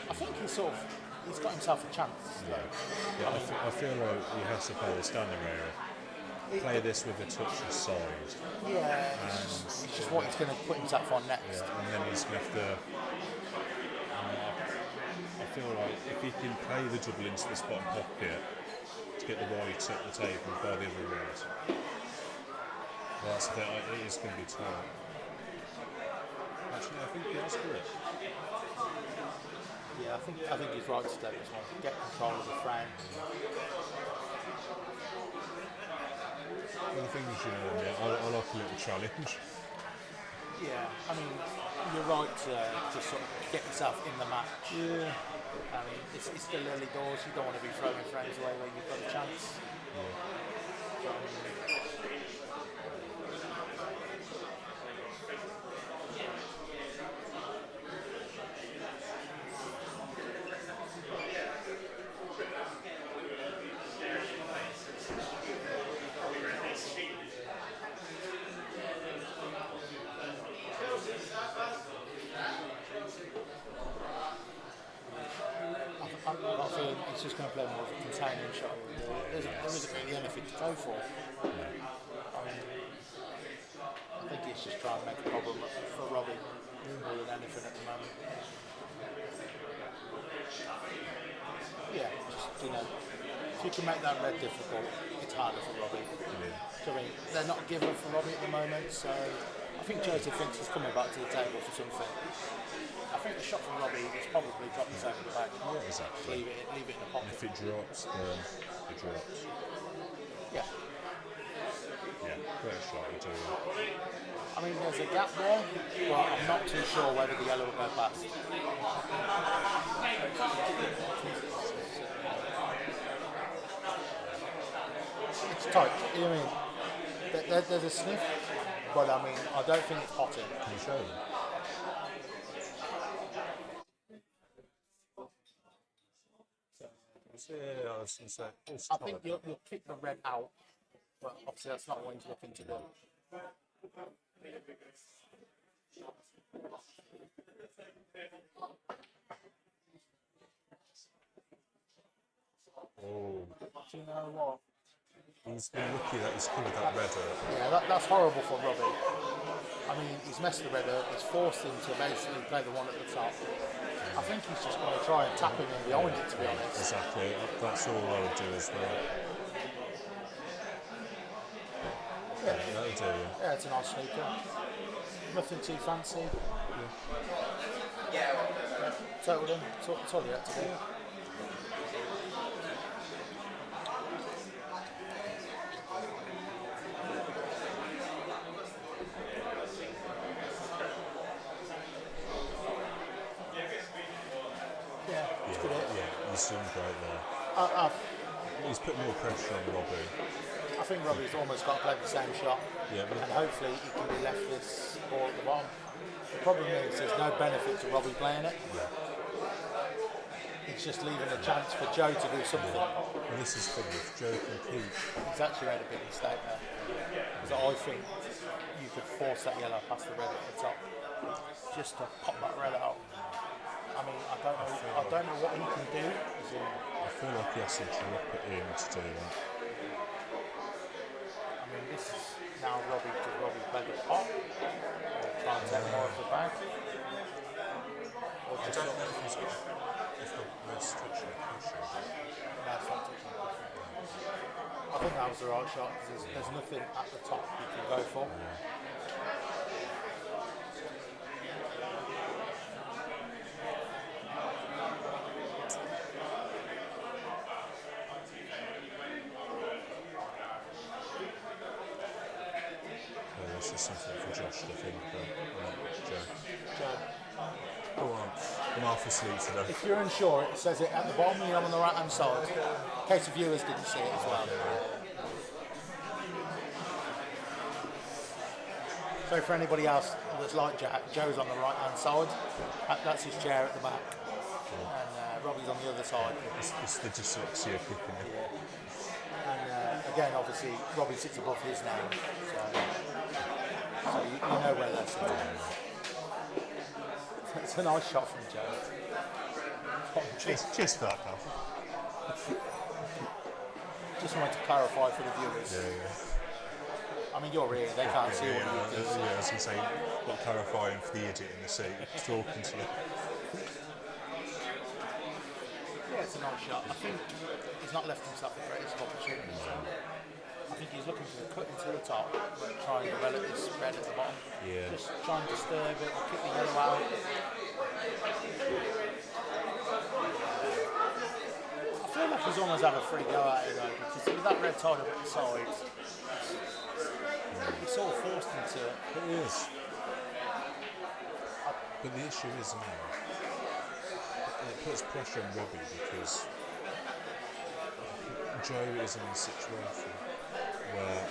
I think he's got himself a chance. Yeah, I feel like he has to play the standing area. Play this with a touch of side. Yeah, it's just what he's going to put himself on next. Yeah, and then he's going to have to. I feel like if he can play the double into the bottom pocket to get the white at the table by the other red, well, that's the thing. It is going to be tight. Actually, I think he has got it. Yeah, I think he's right to take this one. Get control of the frame. One of the things, I like a little challenge. Yeah, I mean, you're right to sort of get yourself in the match. Yeah. I mean, it's still early doors. You don't want to be throwing frames away where you've got a chance. I've got a feeling he's just going to play more of a containing shot. There isn't really anything to go for. I think he's just trying to make a problem for Robbie more than anything at the moment. Yeah, just, if you can make that red difficult, it's harder for Robbie. So, I mean, they're not given for Robbie at the moment, so I think Joseph thinks he's coming back to the table for something. I think the shot from Robbie is probably dropped his over the back. Yeah, exactly. Leave it in the pocket. And if it drops, then it drops. Yeah. Yeah, great shot, I do. I mean, there's a gap there, but I'm not too sure whether the yellow will go past. It's tight. You know what I mean? There's a sniff, but I mean, I don't think it's hot in. Can you show them? Yeah, I was going to say. I think you'll kick the red out, but obviously that's not what he's looking to do. Oh, Do you know what? he's been lucky that he's covered that red up. Yeah, that's horrible for Robbie. I mean, he's messed the red up. It's forced him to basically play the one at the top. I think he's just going to try and tap him in behind it, to be honest. Exactly, that's all I would do as well. Yeah, that'll do, yeah. Yeah, it's a nice snooker. Nothing too fancy. Yeah. Total done. That's all you had to do. Yeah, it's good. Yeah, he's doing great there. He's put more pressure on Robbie. I think Robbie's almost got to play the same shot, Yeah, and hopefully he can be left this ball at the bottom. The problem is there's no benefit to Robbie playing it. It's just leaving a chance for Joe to do something. and this is the thing, if Joe can keep, He's actually made a big mistake there. Because I think you could force that yellow past the red at the top, just to pop that red out. I mean, I don't know what he can do. I feel like he has to drop it in to do that. I mean, this is now Robbie play the pot, or try and take more of the bag. Or I just don't know if the red's touching the cushion. No, it's not touching the cushion. I think that was the right shot because there's nothing at the top you can go for. This is something for Josh to think about, Joe. Joe, Go on, I'm half asleep today. if you're unsure, it says it at the bottom, you know, on the right hand side. In case the viewers didn't see it as well. So for anybody else that's like Jack, Joe's on the right hand side. That's his chair at the back. And Robbie's on the other side. It's the dyslexia kicking in. And again, obviously, Robbie sits above his name. So you know where they're sitting. It's a nice shot from Joe. Cheers for that, pal. Just wanted to clarify for the viewers. Yeah. I mean, you're here, they can't see what Yeah, you do. I was going to say, not clarifying for the idiot in the seat, talking to you. Yeah, it's a nice shot. I think he's not left himself the greatest opportunities. I think he's looking to cut into the top, but try and develop this red at the bottom. Yeah. Just try and disturb it, kick the yellow out. I feel like he's almost had a free go at it though, because with that red tied up at the side, it's sort of forced into it. It is. But the issue is now, it puts pressure on Robbie because Joe is in a situation where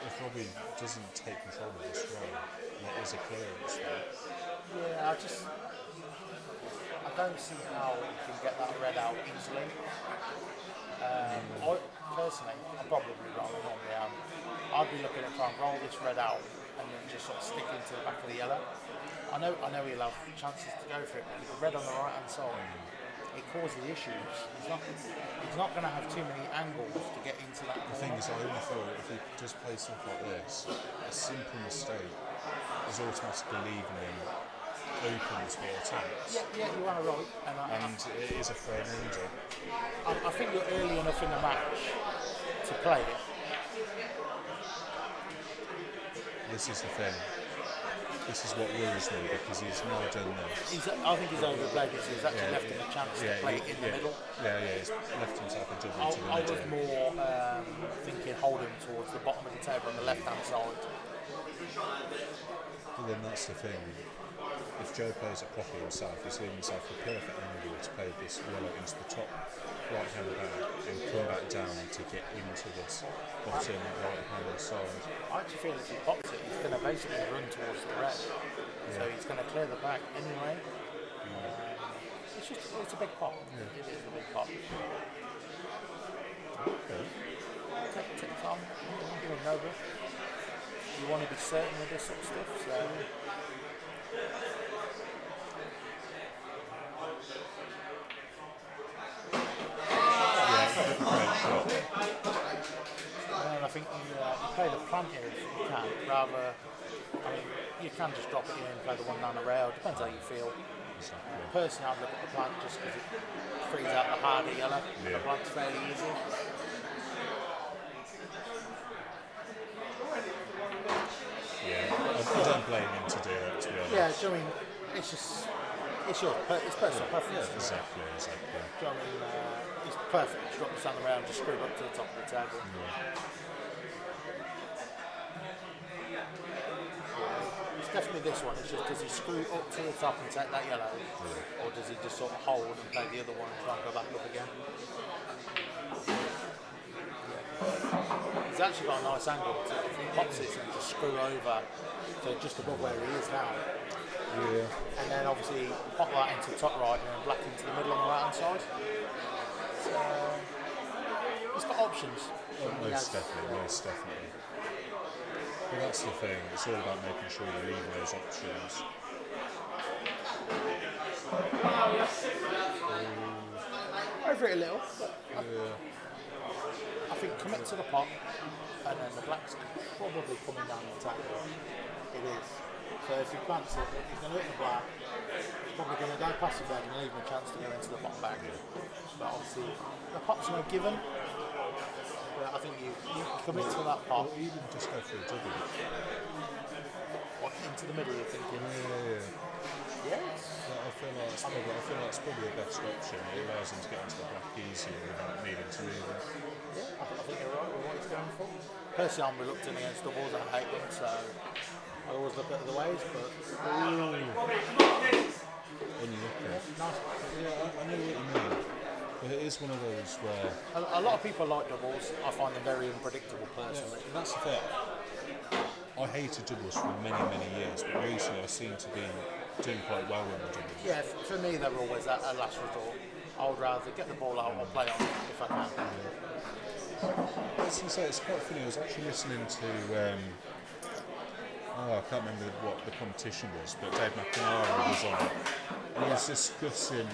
if Robbie doesn't take control of this road, there is a clearance there. Yeah, I don't see how he can get that red out easily. I personally, I'm probably wrong, I normally am. I'd be looking at trying to roll this red out and then just sort of stick into the back of the yellow. I know he'll have chances to go for it, but with the red on the right hand side, it causes issues. He's not going to have too many angles to get into that corner. The thing is, I only feel if he does play stuff like this, a simple mistake is automatically leaving him open to be attacked. Yeah, you are right. And it is a frame ender. I think you're early enough in the match to play it. This is the thing. This is what worries me because he's now done this. I think he's overplayed it, so he's actually left him a chance to play it in the middle. Yeah, he's left himself a double to the I middle. was more thinking hold him towards the bottom of the table on the left hand side. But then that's the thing. If Joe plays it properly himself, he's leaving himself a perfect angle to play this yellow into the top right hand bag and come back down to get into this bottom right hand side. I actually feel if he pops it, he's going to basically run towards the red. So he's going to clear the bag anyway. It's a big pop. Yeah. It is a big pop. Okay. Take your time. Give him no rush. You want to be certain with this sort of stuff. So. play the planted if you can, rather. I mean, you can just drop it in and play the one down the rail. Depends how you feel. Personally, I'd look at the plant just because it frees out the harder yellow. The plant's fairly easy. Yeah, I don't blame him to do that, to be honest. Yeah, do you know what I mean? It's just, it's personal preference. Yeah, exactly. Do you know what I mean? It's perfect. Just drop this down the rail and just screw it up to the top of the table. It's definitely this one. It's just, does he screw up to the top and take that yellow, or does he just sort of hold and play the other one and try and go back up again? He's actually got a nice angle. So if he pops it and just screw over, so just above where he is now. Yeah. And then obviously pop that into the top right and then black into the middle on the right hand side. So he's got options. Most definitely. But that's the thing, it's all about making sure you leave those options. Over it a little. Yeah. I think commit to the pot, and then the black's probably coming down the table. It is. So if he plants it, if he's going to hit the black, he's probably going to go past the bed and leave him a chance to go into the pot back. But obviously, the pot's no given. But I think you commit to that pot. Or even just go for a double. What, into the middle, you're thinking? Yeah. Yes. I feel like it's probably the best option. It allows him to get into the black easier without needing to move it. Yeah, I think you're right with what he's going for. Personally, I'm reluctant against doubles. I hate them, so I always look at other ways. But When you look at it. nice. Yeah, I know what you mean. But it is one of those where... A lot of people like doubles. I find them very unpredictable personally. Yeah, that's the thing. I hated doubles for many, many years, but recently I seem to be doing quite well with the doubles. Yeah, for me, they're always a last resort. I would rather get the ball out or play on it if I can. I was going to say, it's quite funny, I was actually listening to, I can't remember what the competition was, but Dave McNamara was on it, and he was discussing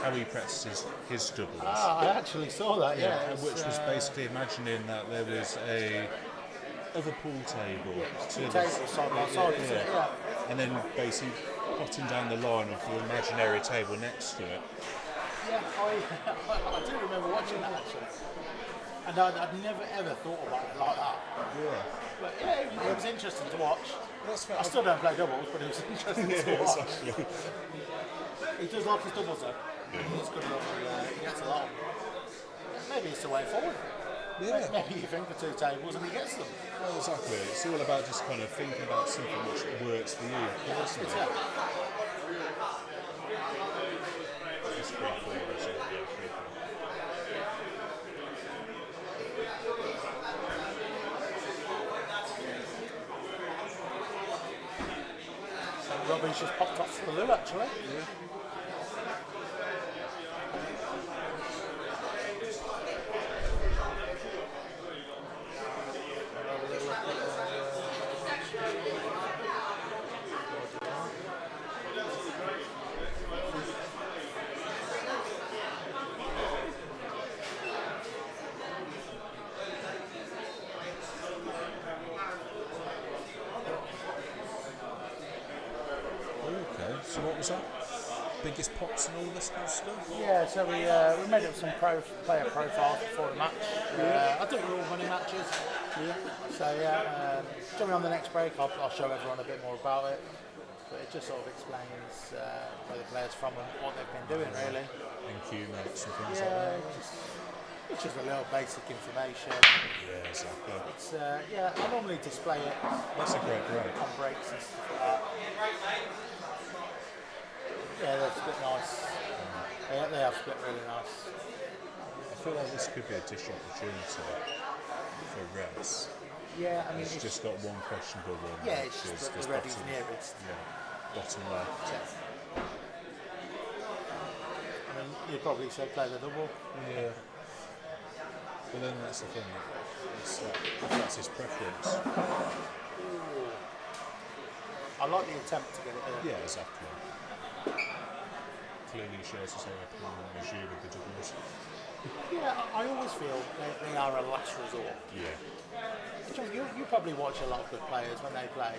how he practices his doubles. Ah, I actually saw that, yeah. Which was basically imagining that there was a other pool table to the Table side by side, isn't it? Yeah. and then basically potting down the line of the imaginary table next to it. Yeah, I do remember watching that actually. And I'd never ever thought about it like that. Yeah. But yeah, it was interesting to watch. That's I still don't play doubles, but it was interesting to watch. Exactly. He does like his doubles though. He's good enough, he gets a lot. Maybe it's the way forward. Yeah. Maybe you think for two tables and he gets them. Well, exactly. It's all about just kind of thinking about something which works for you personally. Yeah. It's pretty cool, actually. Yeah, pretty cool. So Robbie's just popped off the loo actually. Yeah. Okay, so what was that? Biggest pots and all this kind of stuff? Yeah, so we made up some player profiles before the match. I think we're all winning matches. Yeah. So yeah, coming on the next break, I'll show everyone a bit more about it. But it just sort of explains where the players from and what they've been doing, really. And cue notes and things like Yeah, that. it's just a little basic information. Yeah, exactly. It's yeah, I normally display it That's a great break. on breaks and stuff like that. Yeah, that's a bit nice. They have split really nice. I feel like this could be a dish opportunity for Reds. Yeah, I mean, It's just got one questionable one. yeah, which it's is just that this the ready's bottom- nearest. Yeah, bottom left. Yeah. I mean, you'd probably say play the double. Yeah. But then that's the thing. It's if that's his preference. I like the attempt to get it in. Yeah, exactly. Clearly shows his own opinion on the issue with the doubles. Yeah, I always feel they are a last resort. Yeah. John, you probably watch a lot of good players when they play.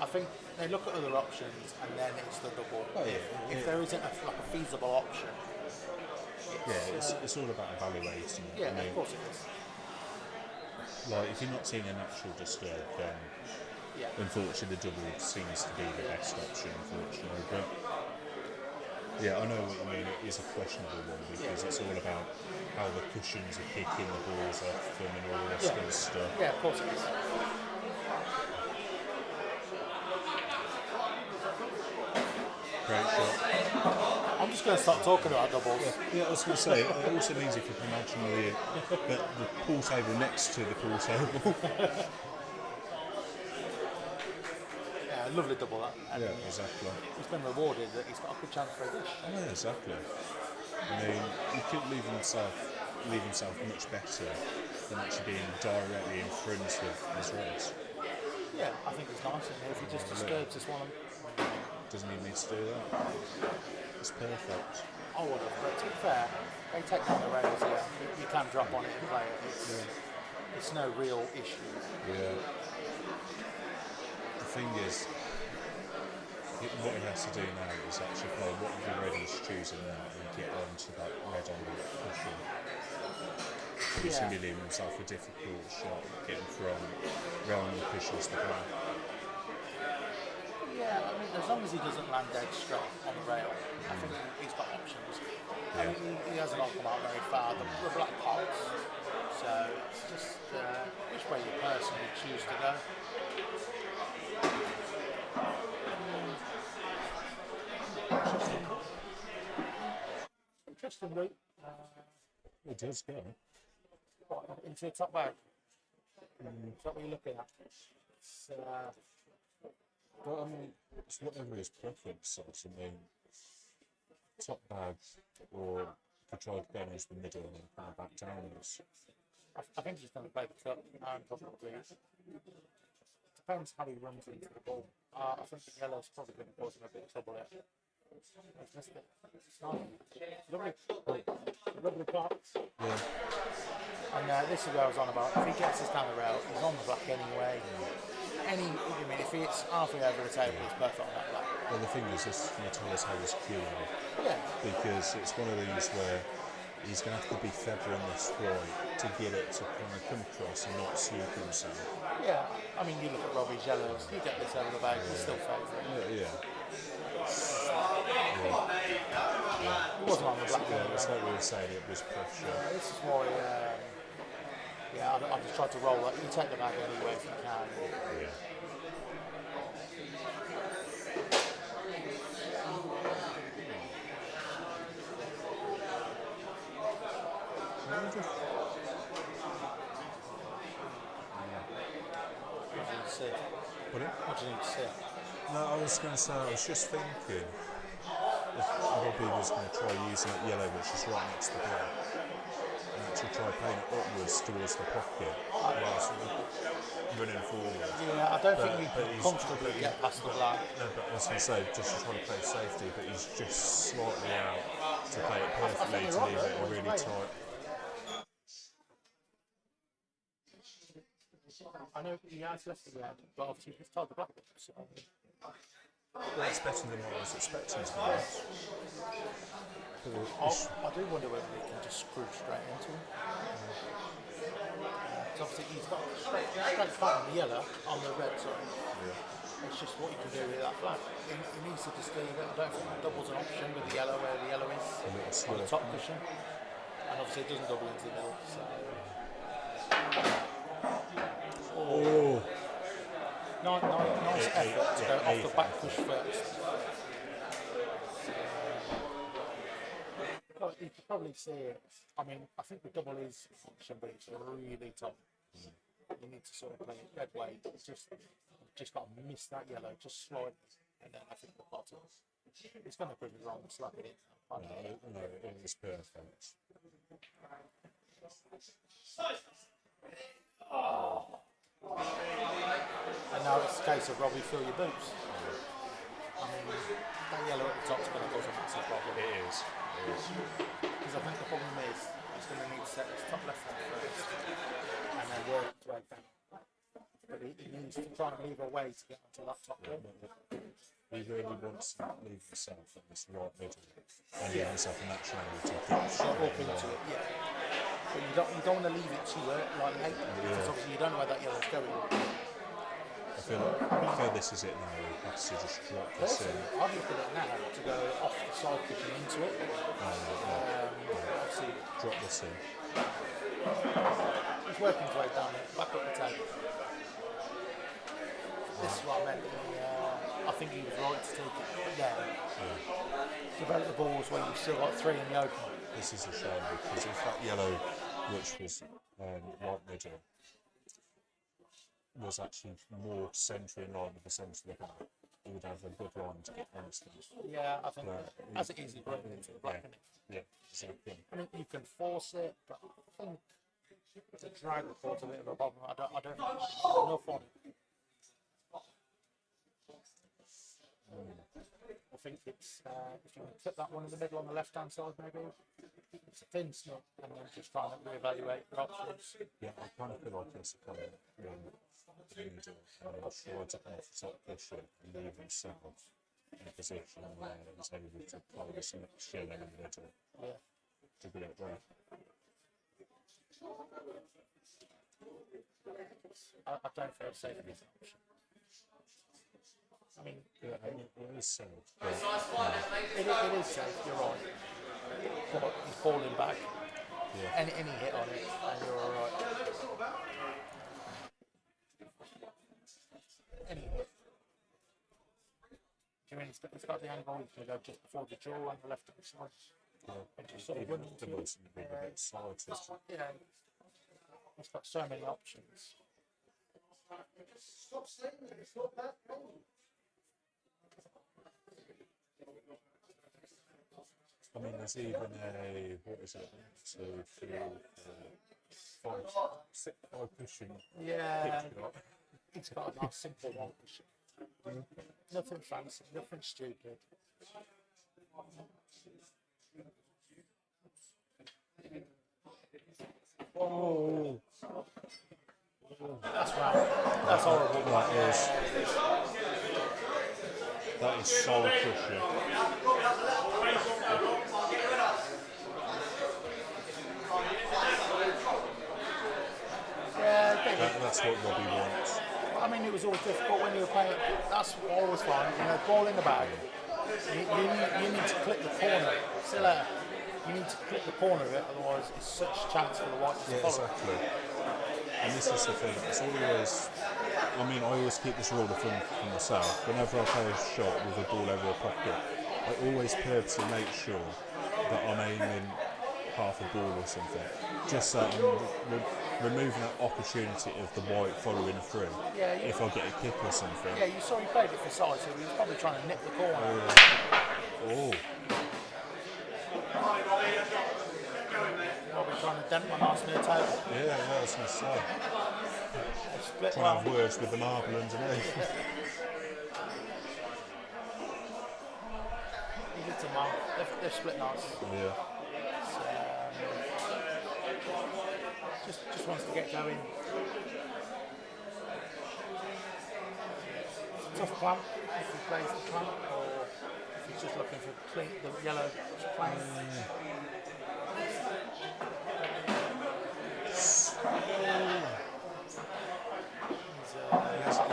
I think they look at other options and then it's the double. Oh, yeah, If yeah. there isn't like a feasible option, Yeah, it's all about evaluating. yeah, I mean, of course it is. like if you're not seeing a natural disturb, then Yeah, unfortunately the double seems to be the best option, unfortunately. But yeah, I know what you mean. It is a questionable one because it's all about how the cushions are kicking the balls off them and all the rest of the stuff. yeah, of course it is. Great shot. I'm just going to stop talking about doubles. Yeah, I was going to say, it also means if you can imagine the pool table next to the pool table. Yeah, lovely double that. And Yeah, exactly. he's been rewarded that he's got a good chance for a dish. Yeah, exactly. I mean, he could leave himself much better than actually being directly in front of his reds. Yeah, I think it's nice in here if he just disturbs this one. Doesn't even need to do that. It's perfect. I would have, but to be fair, they take down the rails here. You can drop on it and play it. It's no real issue. Yeah. The thing is, what he has to do now is actually play what the red is choosing now and get onto that red on the cushion. He's Yeah. leaving himself a difficult shot getting from round the cushions to black. Yeah, I mean, as long as he doesn't land dead straight on the rail, I think he's got options. I mean, he hasn't come out very far. The black pots, so it's just which way you personally choose to go. Interesting route It does go. into the top bag. Is that what you're looking at? It's, But I mean, it's whatever his preference is. I mean, top bag or if you try going into the middle and kind of back downwards. I think he's going to play the cut and probably. Depends how he runs into the ball. I think the yellow's probably going to cause him a bit of trouble here. He's missed it. It's nice. Lovely parts. Yeah. And this is what I was on about. If he gets us down the rail, he's on the black anyway. I mean, if it's halfway over the table, it's perfect on that black. Well, the thing is, this is going to tell us how he's queuing. Yeah. Because it's one of these where he's going to have to be feathering this right to get it to kind of come across and not sloop himself. Yeah. I mean, you look at Robbie's yellows, you get this over the bag, he's still favourite. Yeah. He wasn't on the black Yeah, anyway. it's like we were saying, it was pressure. This is why, I just tried to roll it. You take the bag anyway if you can. Yeah. What do you need to see? Pardon? What do you need to see? No, I was going to say, I was just thinking if Robbie was going to try using that yellow, which is right next to the black, and actually try playing it upwards towards the pocket whilst running forward. Yeah, I don't think you but can he's- comfortably get past the black. No, but I was going to say, just trying to play safety, but he's just slightly out to play it perfectly, you're to right, leave it though. really tight. I know he has left the red, but obviously he's told the black. So. That's better than what I was expecting to be honest. I do wonder whether he can just screw straight into him. Because obviously he's got a straight flat on the yellow, on the red, sorry. It's just what you can do with that flag. He needs to disturb it. I don't think the double's an option with the yellow, where the yellow is on the top cushion. And obviously it doesn't double into the middle. So. Oh, Nice effort to go off the back push first. Well, you can probably see it. I mean, I think the double is function, but it's really tough. You need to sort of play it dead weight. It's just got to miss that yellow, just slide, and then I think the bottom. It's going to prove it wrong, slap it in. no, it was perfect. And now it's a case of Robbie, fill your boots. I mean, that yellow at the top's going to cause a massive problem. It is. Because I think the problem is it's going to set his top left hand first, and then work his way back. But he needs to try and leave a way to get onto that top ball. He really wants to leave himself in this right middle and leave himself a natural angle to get Shot up into it, yeah. But you don't want to leave it too like late, because obviously you don't know where that yellow's going. I feel this is it now. He has to just drop this in. I'd look at it now to go off the side pitching into it. Obviously, Drop this in. he's working his way down it, back up the table. This is what I meant. I think he was right to take it down. Develop the balls where you've still got three in the open. This is a shame because if that yellow, which was right middle, was actually more centre in line with the centre of the bat, he would have a good line to get past them. Yeah, I think as it easily broken into the black, isn't it? Yeah, exactly. I mean, you can force it, but I think the drag report's a bit of a problem. I don't think there's enough on it. I think it's if you put that one in the middle on the left hand side, maybe it's a thin snip, and then just trying to reevaluate your options. Yeah, I kind of feel like it's a kind of middle and try to kind of top push it and leave himself in a position where he's able to play this next yellow in the middle to be it there. I don't feel safe in this option. I mean, it is safe. it is safe, you're right. But he's falling back. Yeah. Any hit on it, and you're alright. Any hit. Do you mean it's got the angle you can go just before the jaw on the left hand side? And just sort of run into it. Yeah. It's got so many options. I mean, there's even a, what is it, 2, 3, 4, 5, 6, 5 pushing. Yeah, it's got a nice simple one pushing. Nothing fancy, nothing stupid. Oh! That's right. That's horrible. That is so pushy. That's what Robbie wants. I mean, it was always difficult when you were playing. That's always fun. You know, ball in the bag. You need to clip the corner. Still there. You need to clip the corner of it, otherwise it's such a chance for the whites to follow. Exactly. And this is the thing. It's always. I mean, I always keep this rule of thumb for myself. Whenever I play a shot with a ball over a pocket, I always purposely make sure that I'm aiming half a ball or something, just so I'm removing that opportunity of the white following through. Yeah, if I get a kick or something. Yeah, you saw he played it for size, so he was probably trying to nip the corner. Oh. Probably trying to dent my nice near table. Yeah, I was going to say. Split Trying to have words with the marble underneath. He did some marble. They've split nice. Yeah. Just wants to get going. Tough clamp if he plays the clamp, or if he's just looking for clean, the yellow clamp.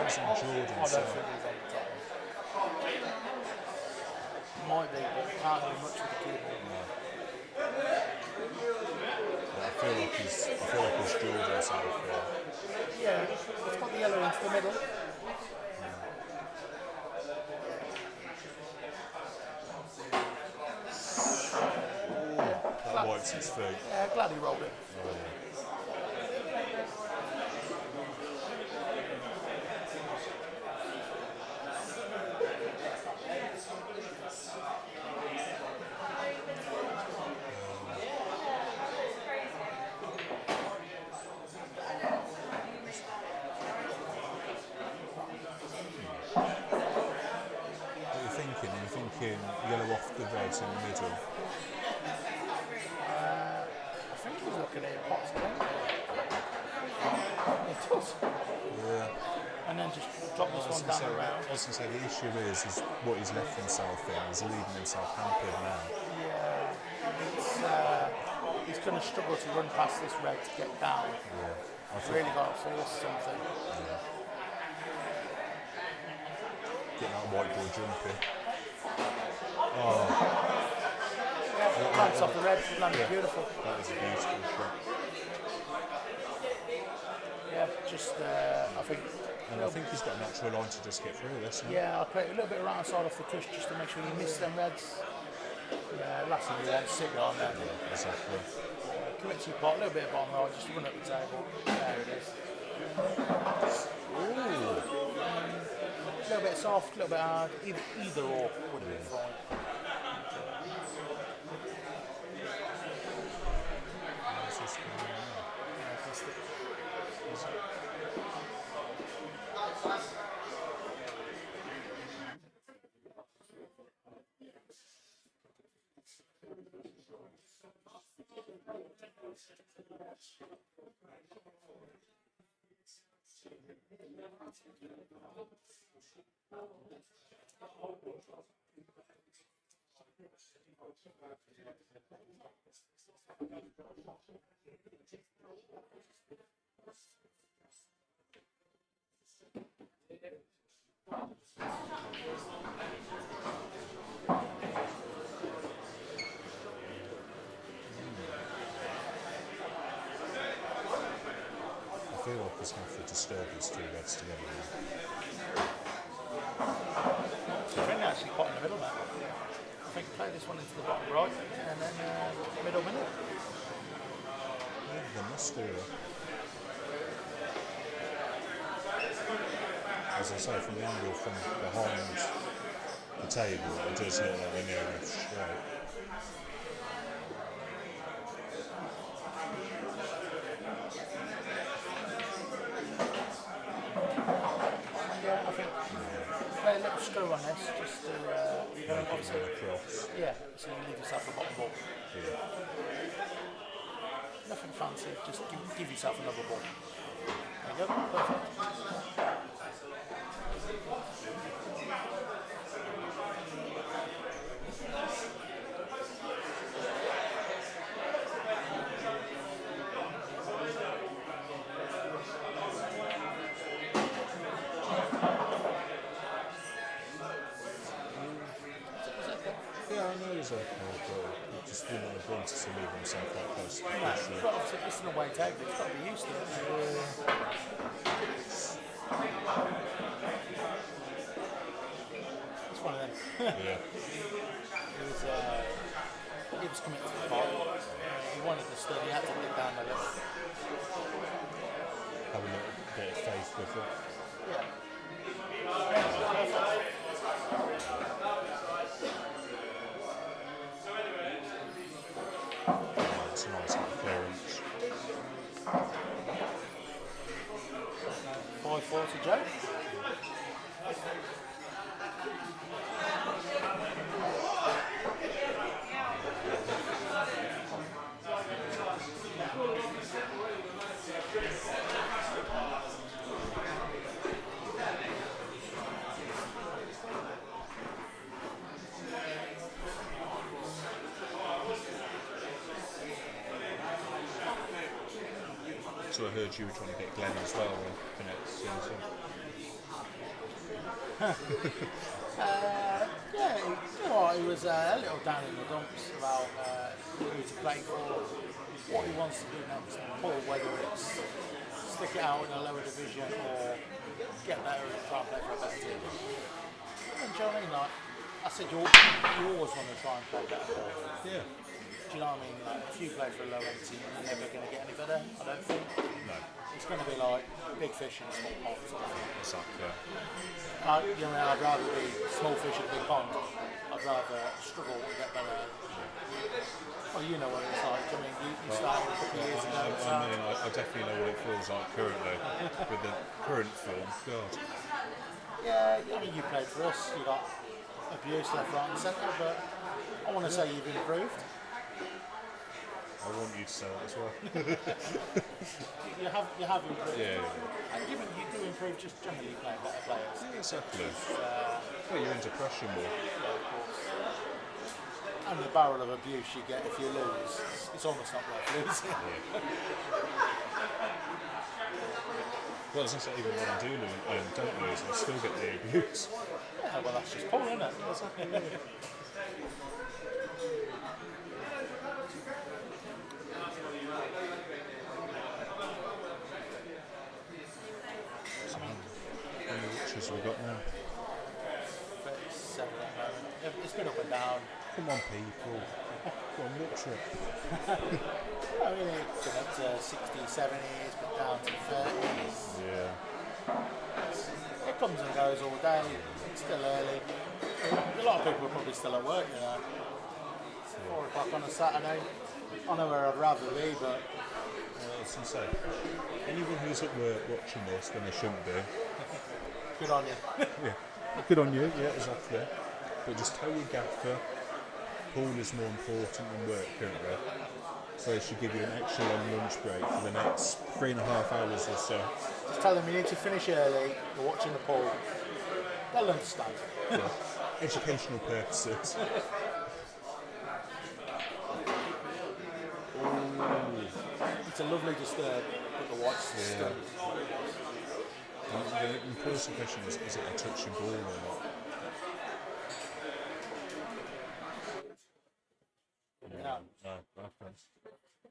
He's in Jordan, I don't think he's on the top. Might be, but can't do much with the keyboard. I feel like he's Jordan self. Yeah, it's got the yellow into the middle. That wipes his feet. Yeah, glad he rolled it. Oh, yeah. Yellow off the reds in the middle. I think he's looking looking at it, pots again. It does. Yeah. And then just drop this one down around. I was going to say, the issue is what he's left himself in. He's leaving himself hampered now. Yeah, he's going to struggle to run past this red to get down. Yeah. He's really got to force something. Yeah. Get that white ball jumping. Oh. Yeah, lands off the red, landed beautiful. That was a beautiful shot. Yeah, just I think. And I think he's got a natural line to just get through this. Yeah, I'll play a little bit around side off the tush just to make sure you miss them reds. Yeah, last thing you want to sit on there. Yeah, exactly. Commit to your pot, a little bit of bottom right, just run up the table. There it is. Ooh. A little bit soft, a little bit hard. Either or would have been fine. I feel like he's going to disturb these two reds together now. So really actually quite in the middle there. I think play this one into the bottom right and then middle. Yeah, the muscular. As I say, from the angle from behind the table, it does look like they're near enough straight. Yeah, I think play a little screw on this just to obviously, Across. yeah, so you leave yourself a bottom ball. Yeah. Nothing fancy, just give yourself another ball. There you go, perfect. Yeah, I know he's okay, but he just wouldn't have wanted to leave himself that close to the No, pressure. but obviously it's an away table, it's got to be used to it. It's one of them. Yeah. He was committed to the pot. He wanted to study, he had to get down a little. Have a little bit of faith with it. Yeah. It's a nice little clearance. 540 Joe. So I heard you were trying to get Glenn as well for next season. Yeah, he was a little down in the dumps about who to play for, what he wants to do next, or whether it's stick it out in a lower division or get better and try and play for a better team. And do you know what I mean? Like I said, you always want to try and play better. Yeah. Do you know what I mean? Like if you play for a low end team, you're never going to get any better. I don't think. No. It's going to be like big fish in a small pond. Exactly. I'd rather be small fish in a big pond. I'd rather struggle and get better. Well, you know what it's like. I mean, you started a couple of years ago. I definitely know what it feels like currently with the current form. God. Yeah, I mean, you played for us. You got abuse left, right, and centre, but I want to say you've improved. I want you to say that as well. You have improved. Yeah, And you do improve just generally playing better players. yeah, exactly. Well, you're under pressure more. Yeah, of course. And the barrel of abuse you get if you lose, it's almost not worth losing. Well, it's not even when I do lose, don't lose, I still get the abuse. Yeah, well, that's just Paul, isn't it? How many watches have we got now? 37 at the moment. It's been up and down. Come on, people. Go on, watch it. I mean, it's been up to 60s, 70s, but down to 30s. Yeah. It comes and goes all day. It's still early. A lot of people are probably still at work, you know. It's 4 o'clock on a Saturday. I know where I'd rather be, but I was going to say, anyone who's at work watching this when they shouldn't be, good on you. yeah, good on you, yeah, exactly. But just tell your gaffer, pool is more important than work currently. So they should give you an extra long lunch break for the next 3.5 hours or so. Just tell them you need to finish early, you're watching the pool. They'll understand. Yeah. Educational purposes. It's a lovely disturb, but the watch disturbs. The important question is it a touchy ball or not? No, No, okay.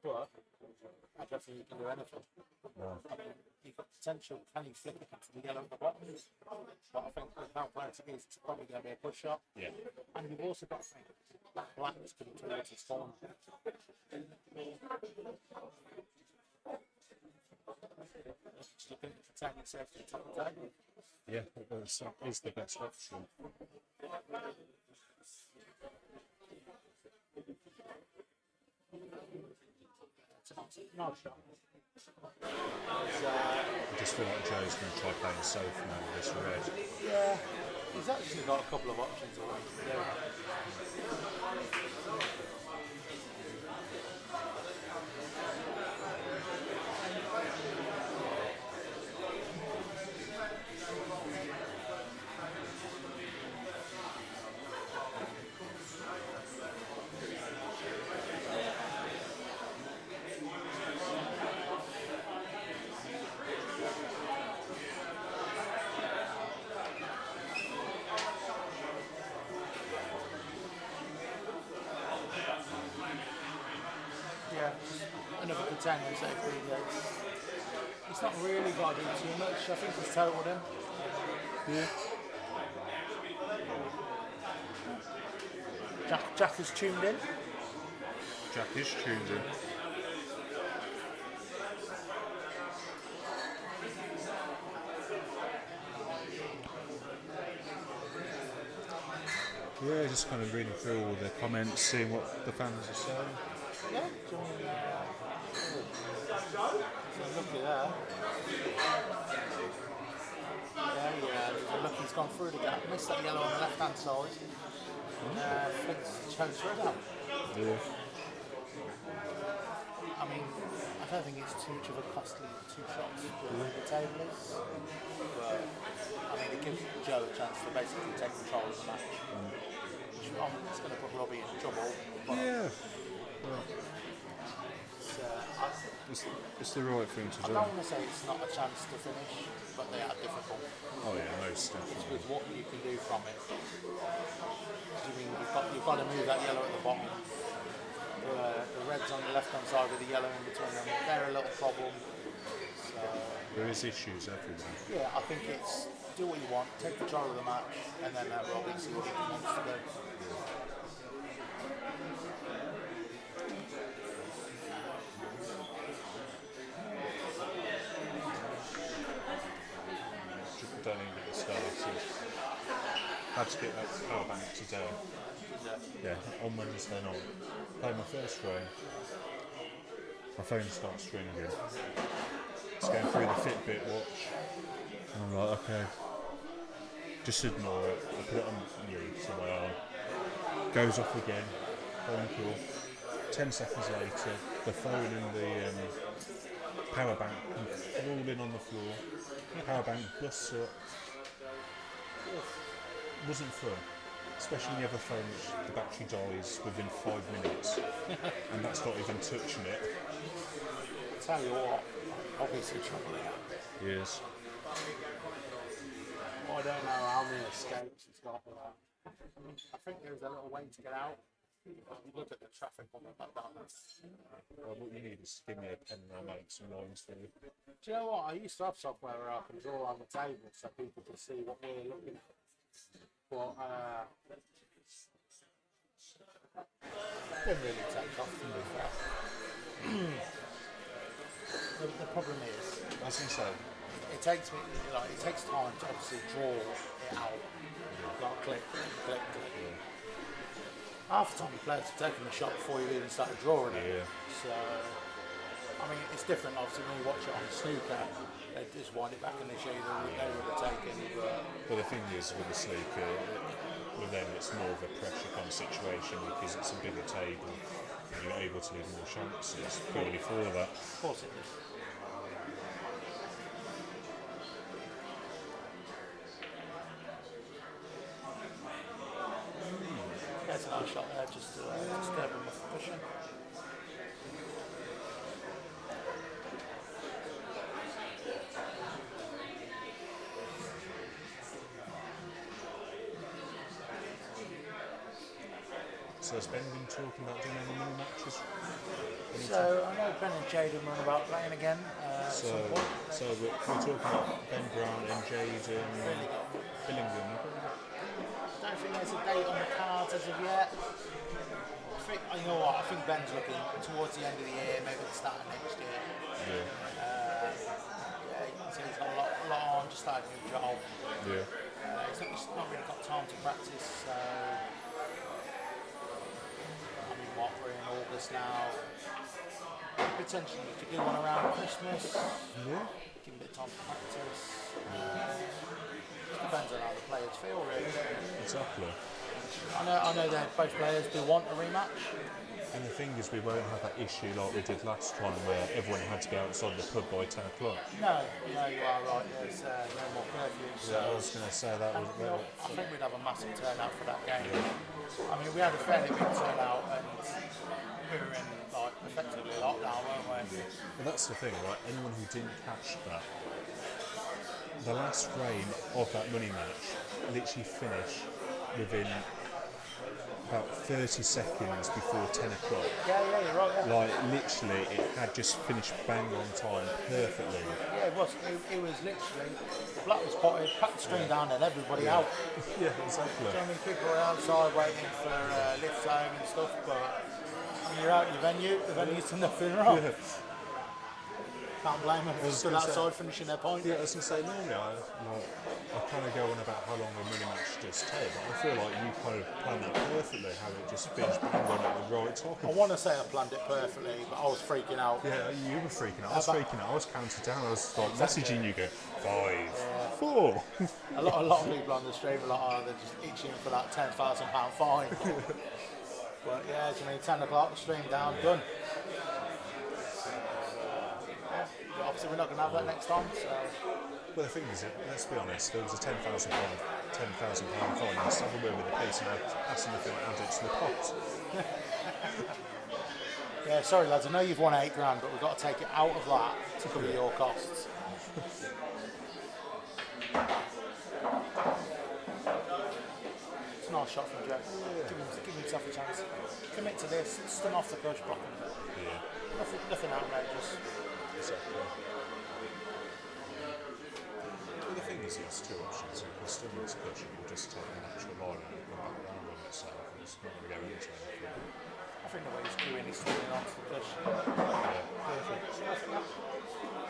but I don't think you can do anything. No. I mean, you've got potential, can you flick it to the yellow at the bottom? But I think with how plenty it is, it's probably going to be a push shot. Yeah. And you've also got to think black is coming towards his form. Just looking to protect yourself to the top of the table. Yeah, that is the best option. No shot. I just feel like Joe's going to try playing safe now with this red. Yeah, he's actually got a couple of options already. Yeah. Yeah, another contender safety. He's not really got to do too much. I think he's totaled him. Yeah. Jack has tuned in. Jack is tuned in. Yeah, just kind of reading through all the comments, seeing what the fans are saying. Yeah, so looky there. Look, he's gone through the gap. Missed that yellow on the left hand side. Flicks chose red out. Yeah. I mean, I don't think it's too much of a costly 2 shots where the table is. But I mean, it gives Joe a chance to basically take control of the match. Which it's going to put Robbie in trouble. But Yeah. Well, it's the right thing to I do. don't want to say it's not a chance to finish, but they are difficult. Oh yeah, most definitely. With what you can do from it. I mean, you've got to move that yellow at the bottom. The reds on the left hand side with the yellow in between them, they're a little problem. So, There is issues everywhere. yeah, I think it's do what you want, take control of the match, and then let Robbie see what he wants to do. Don't even get started. Had to get that power bank today. Yeah, on Wednesday night. Played my first frame. My phone starts ringing. It's going through the Fitbit watch. And I'm like, okay. Just ignore it. I put it on mute to my arm. Goes off again. Phone call. 10 seconds later, the phone and the power bank come crawling on the floor. Power bank busts up. Wasn't fun. Especially when you have a phone which the battery dies within 5 minutes. And that's not even touching it. Tell you what, obviously trouble here. Yes. I don't know how many escapes it's got. I think there's a little way to get out. You look at the traffic on the McDonald's. Well, what you need is to give me a pen and I'll make some lines for you. Do you know what? I used to have software where I can draw on the table so people can see what we're looking at. But didn't really take off, to be fair. The problem is, As I say, it takes time to obviously draw it out. Like click, click, click. Half the time the players have taken the shot before you even started drawing it. Yeah. So, I mean, it's different obviously when you watch it on the snooker. They just wind it back and they show you the route they would have taken. But the thing is, with the snooker, with them it's more of a pressure kind of situation because it's a bigger table and you're able to leave more chances purely for that. Of course it is. There's a nice shot there, just to disturb him with the cushion. So has Ben been talking about doing any mini matches? So I know Ben and Jaden run about playing again at some point. So we're talking about Ben Brown and Jaden Billingham. I don't think there's a date on the cards as of yet. I think, you know what, I think Ben's looking towards the end of the year, maybe the start of next year. Yeah. Yeah, you can see he's got a lot on, just started a new job. Yeah. He's not really got time to practice, so I mean, what, we're in August now. Potentially you could do one around Christmas. Yeah. Give him a bit of time to practice. Depends on how the players feel, really. Exactly. I know that both players do want a rematch. And the thing is, we won't have that issue like we did last time where everyone had to be outside the pub by 10 o'clock. No, you are right. There's no more curfews. Yeah, I was going to say that was. I think we'd have a massive turnout for that game. I mean, we had a fairly big turnout, and we were in like effectively lockdown, weren't we? Well, that's the thing, right? Anyone who didn't catch that, the last frame of that money match literally finished within about 30 seconds before 10 o'clock. Yeah, you're right. Yeah. Like, literally, it had just finished bang on time perfectly. Yeah, it was. It was literally, the black was potted, packed the string down, and everybody out. Yeah, exactly. So many people were outside waiting for lifts home and stuff, but I mean, you're out your venue, the venue's to nothing wrong. Yeah. Can't blame them for stood outside finishing their point. Yeah, I was going to say, normally I kind of go on about how long a mini match does take, but I feel like you kind of planned it perfectly, how it just finished bang on at the right time. I want to say I planned it perfectly, but I was freaking out. Yeah, you were freaking out. I was freaking out. I was counting down. I was like messaging you, go 5, 4. A lot of people on the stream are like, they're just itching for that £10,000 fine. But yeah, it's 10 o'clock, stream down, done. But obviously we're not going to have that next time, so. Well, the thing is, let's be honest, there was a £10,000 fine. You just have a word with the police and ask them if they want to add it to the pot. Yeah, sorry lads, I know you've won £8 grand, but we've got to take it out of that to cover your costs. It's a nice shot from Joe. Yeah. Give himself a chance. Commit to this, stun off the crush, block him. Yeah. Nothing outrageous. Exactly. Well, the thing is, there's two options. You can still use push and you'll just take an actual line and go back around on itself. It's not going to go into anything. I think the way he's doing is stealing onto the push. Yeah. Perfect. So I think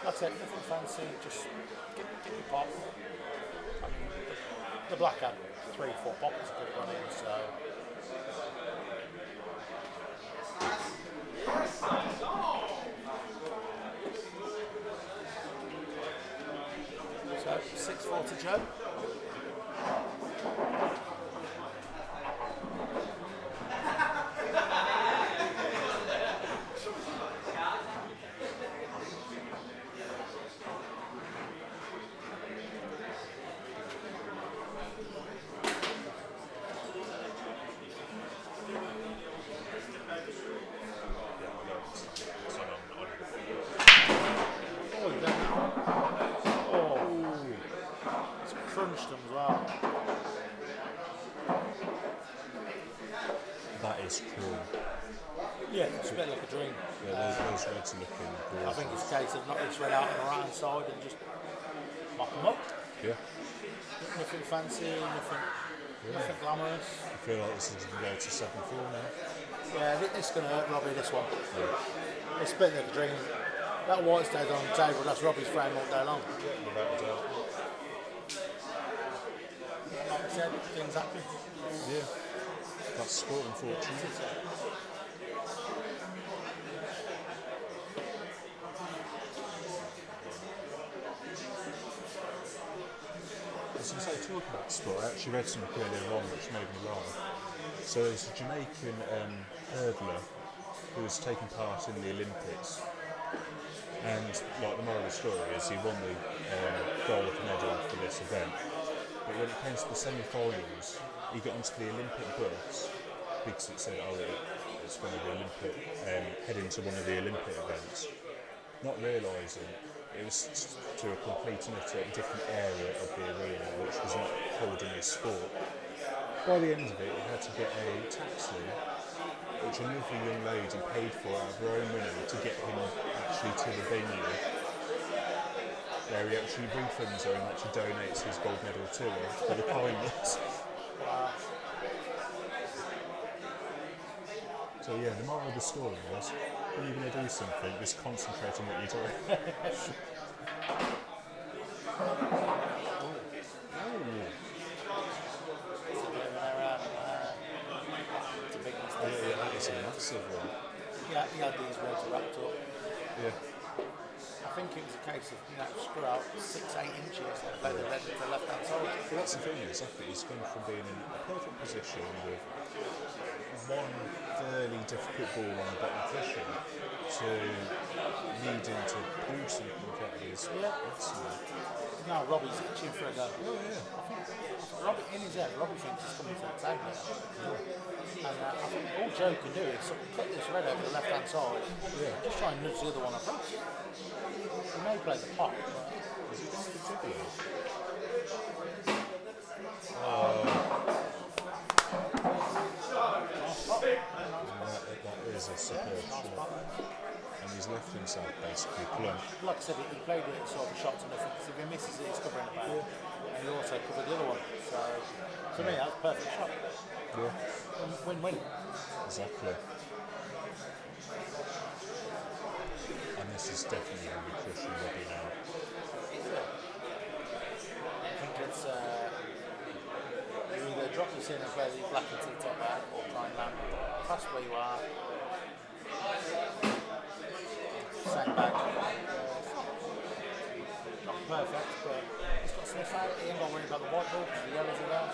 that's it, nothing fancy, just get your pop. I mean, the black had 3-4 poppers could have gone in, so. So 6-4 to Joe. That's cool. Yeah, it's a bit like a dream. Yeah, those reds are looking I gorgeous. think it's a case of knocking this red out on the right hand side and just mop them up. Yeah. Nothing fancy, nothing glamorous. I feel like this is going to go to 7-4 now. Yeah, this is going to hurt Robbie, this one. Yeah. It's a bit like a dream. That white stays on the table, that's Robbie's frame all day long. Without a doubt. Like I said, things happen. Yeah. That's sport, unfortunately. As I say, talking about sport, I actually read something earlier on which made me laugh. So there's a Jamaican hurdler who was taking part in the Olympics, and like the moral of the story is he won the gold medal for this event. But when it came to the semi-finals, he got into the Olympic bus because it said, it's one of the Olympic, heading to one of the Olympic events, not realising it was to a complete and utter different area of the arena, which was not holding his sport. By the end of it, he had to get a taxi, which another young lady paid for out of her own money to get him actually to the venue, where he actually refunds her and actually donates his gold medal to her for the kindness. Wow. So yeah, the moral of the story was, when you're going to do something, just concentrate on what you're doing. It's a big Yeah, mistake. that is a massive one. Yeah, he had these reds wrapped up. Yeah. I think it was a case of, screw out 6-8 inches and play the red to the left hand side. Well, that's the thing, exactly. He's gone from being in a perfect position with one fairly difficult ball on the bottom cushion to needing to pull something out of his arsenal. Now Robbie's itching for a go. Oh, yeah. Robbie, in his head, Robbie thinks he's coming to the table now. And I think all Joe can do is sort of cut this red over the left hand side, just try and nudge the other one across. He may play the pot, but Is he going to dribble? That is a superb shot. And he's left himself basically plumb. like I said, he played it sort of shot to nothing, because if he misses it, he's covering the ball. And he also covered the other one. So, to me, that's a perfect shot. Yeah, Win-win. exactly. And this is definitely going to be crushing Robbie now. I think it's you either drop this in and play the black into the top bag, or try and land past where you are. Same bag. Not perfect, but it's got sniff out. He ain't got to worry about the white ball because the yellows are there.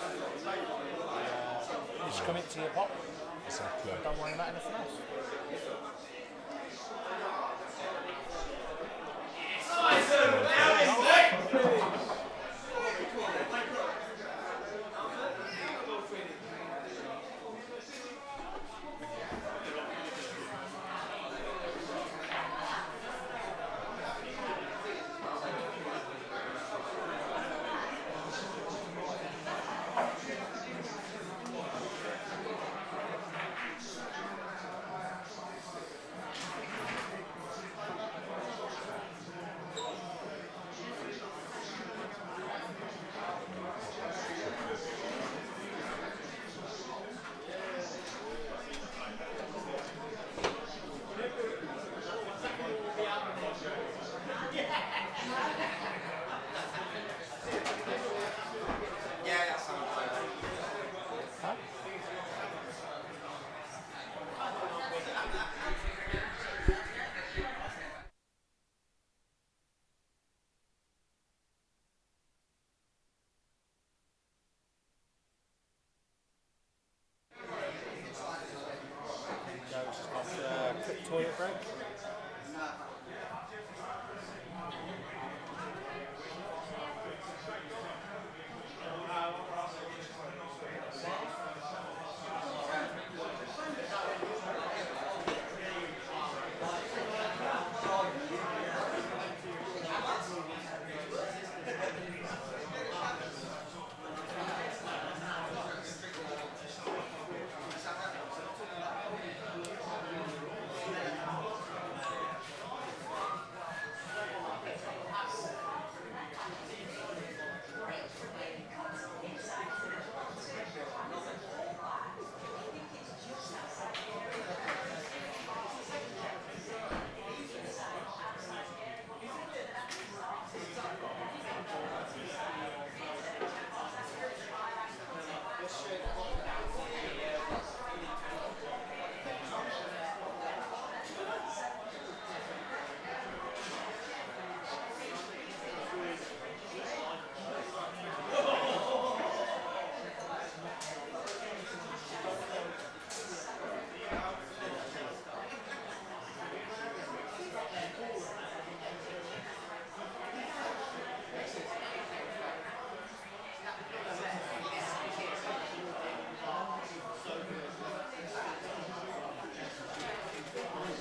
You just commit to your pot. Exactly. Don't worry about anything else.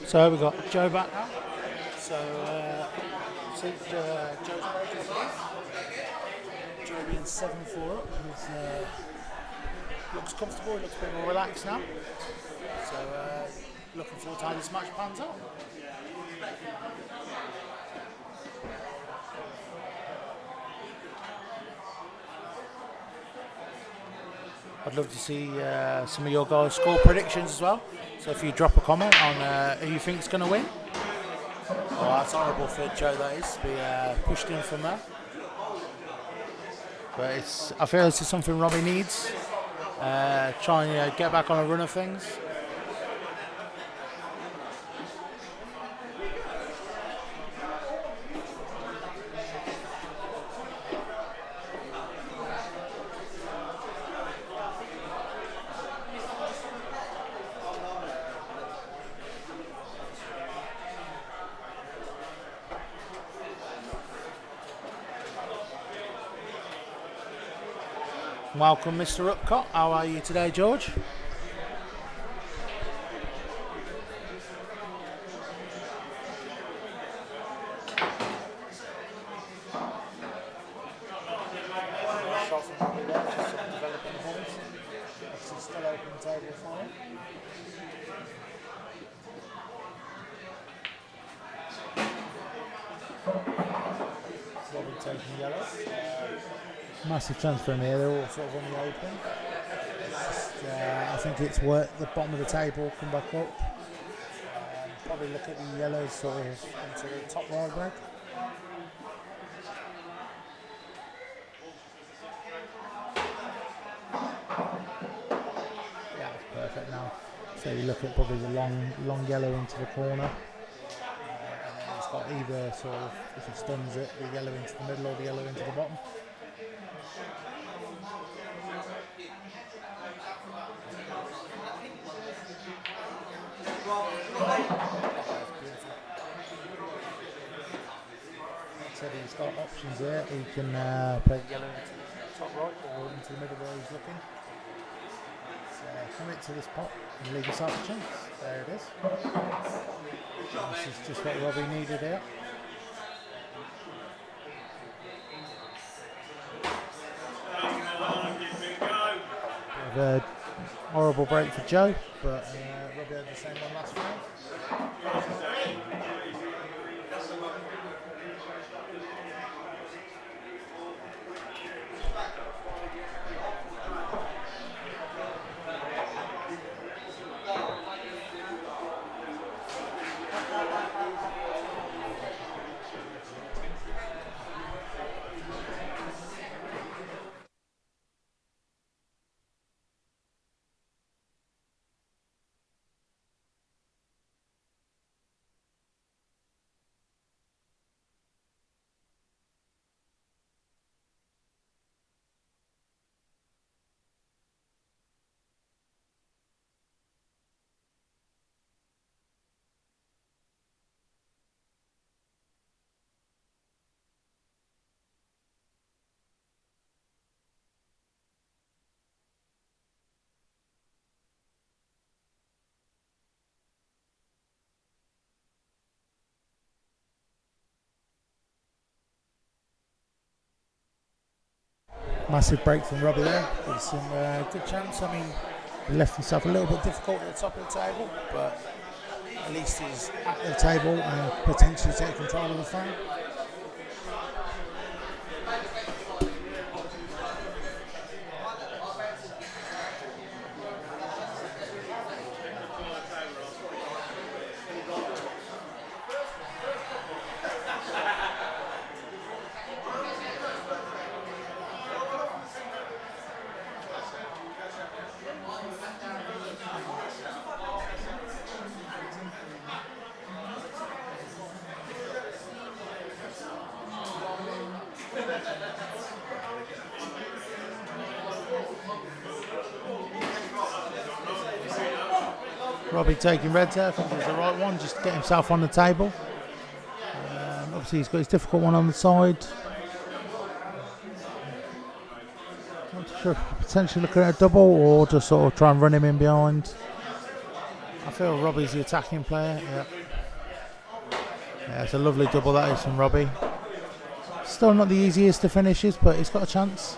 So we've got Joe back now. So since Joe's broken Joe being 7-4 up, looks comfortable, he looks a bit more relaxed now. So looking forward to how this match pans out. I'd love to see some of your guys' score predictions as well. So if you drop a comment on who you think is going to win. Oh, that's horrible for Joe, that is, to be pushed in from there. But I feel this is something Robbie needs. Try and get back on a run of things. Welcome, Mr. Upcott. How are you today, George? Shot from Robbie there, just sort of developing the balls. Obviously still open the table for him. Robbie taking yellow. Massive transfer in here, they're all sort of on the open. I think it's worked the bottom of the table, come back up. Probably look at the yellows sort of into the top right break. Yeah, it's perfect now. So you look at probably the long yellow into the corner. And then it's got either sort of, if it stuns it, the yellow into the middle or the yellow into the bottom. So he's got options there. He can play the yellow into the top right or into the middle where he's looking. So commit to this pot and leave yourself a chance. There it is. This is just what Robbie needed here. Bit of a horrible break for Joe, but Robbie had the same one last round. Massive break from Robbie there. With some good chance. I mean, he left himself a little bit difficult at the top of the table, but at least he's at the table and potentially take control of the frame. Robbie taking red there, I think it was the right one, just to get himself on the table. Obviously he's got his difficult one on the side. Not too sure if potentially looking at a double or just sort of try and run him in behind. I feel Robbie's the attacking player, yeah. Yeah, it's a lovely double that is from Robbie. Still not the easiest to finishes, but he's got a chance.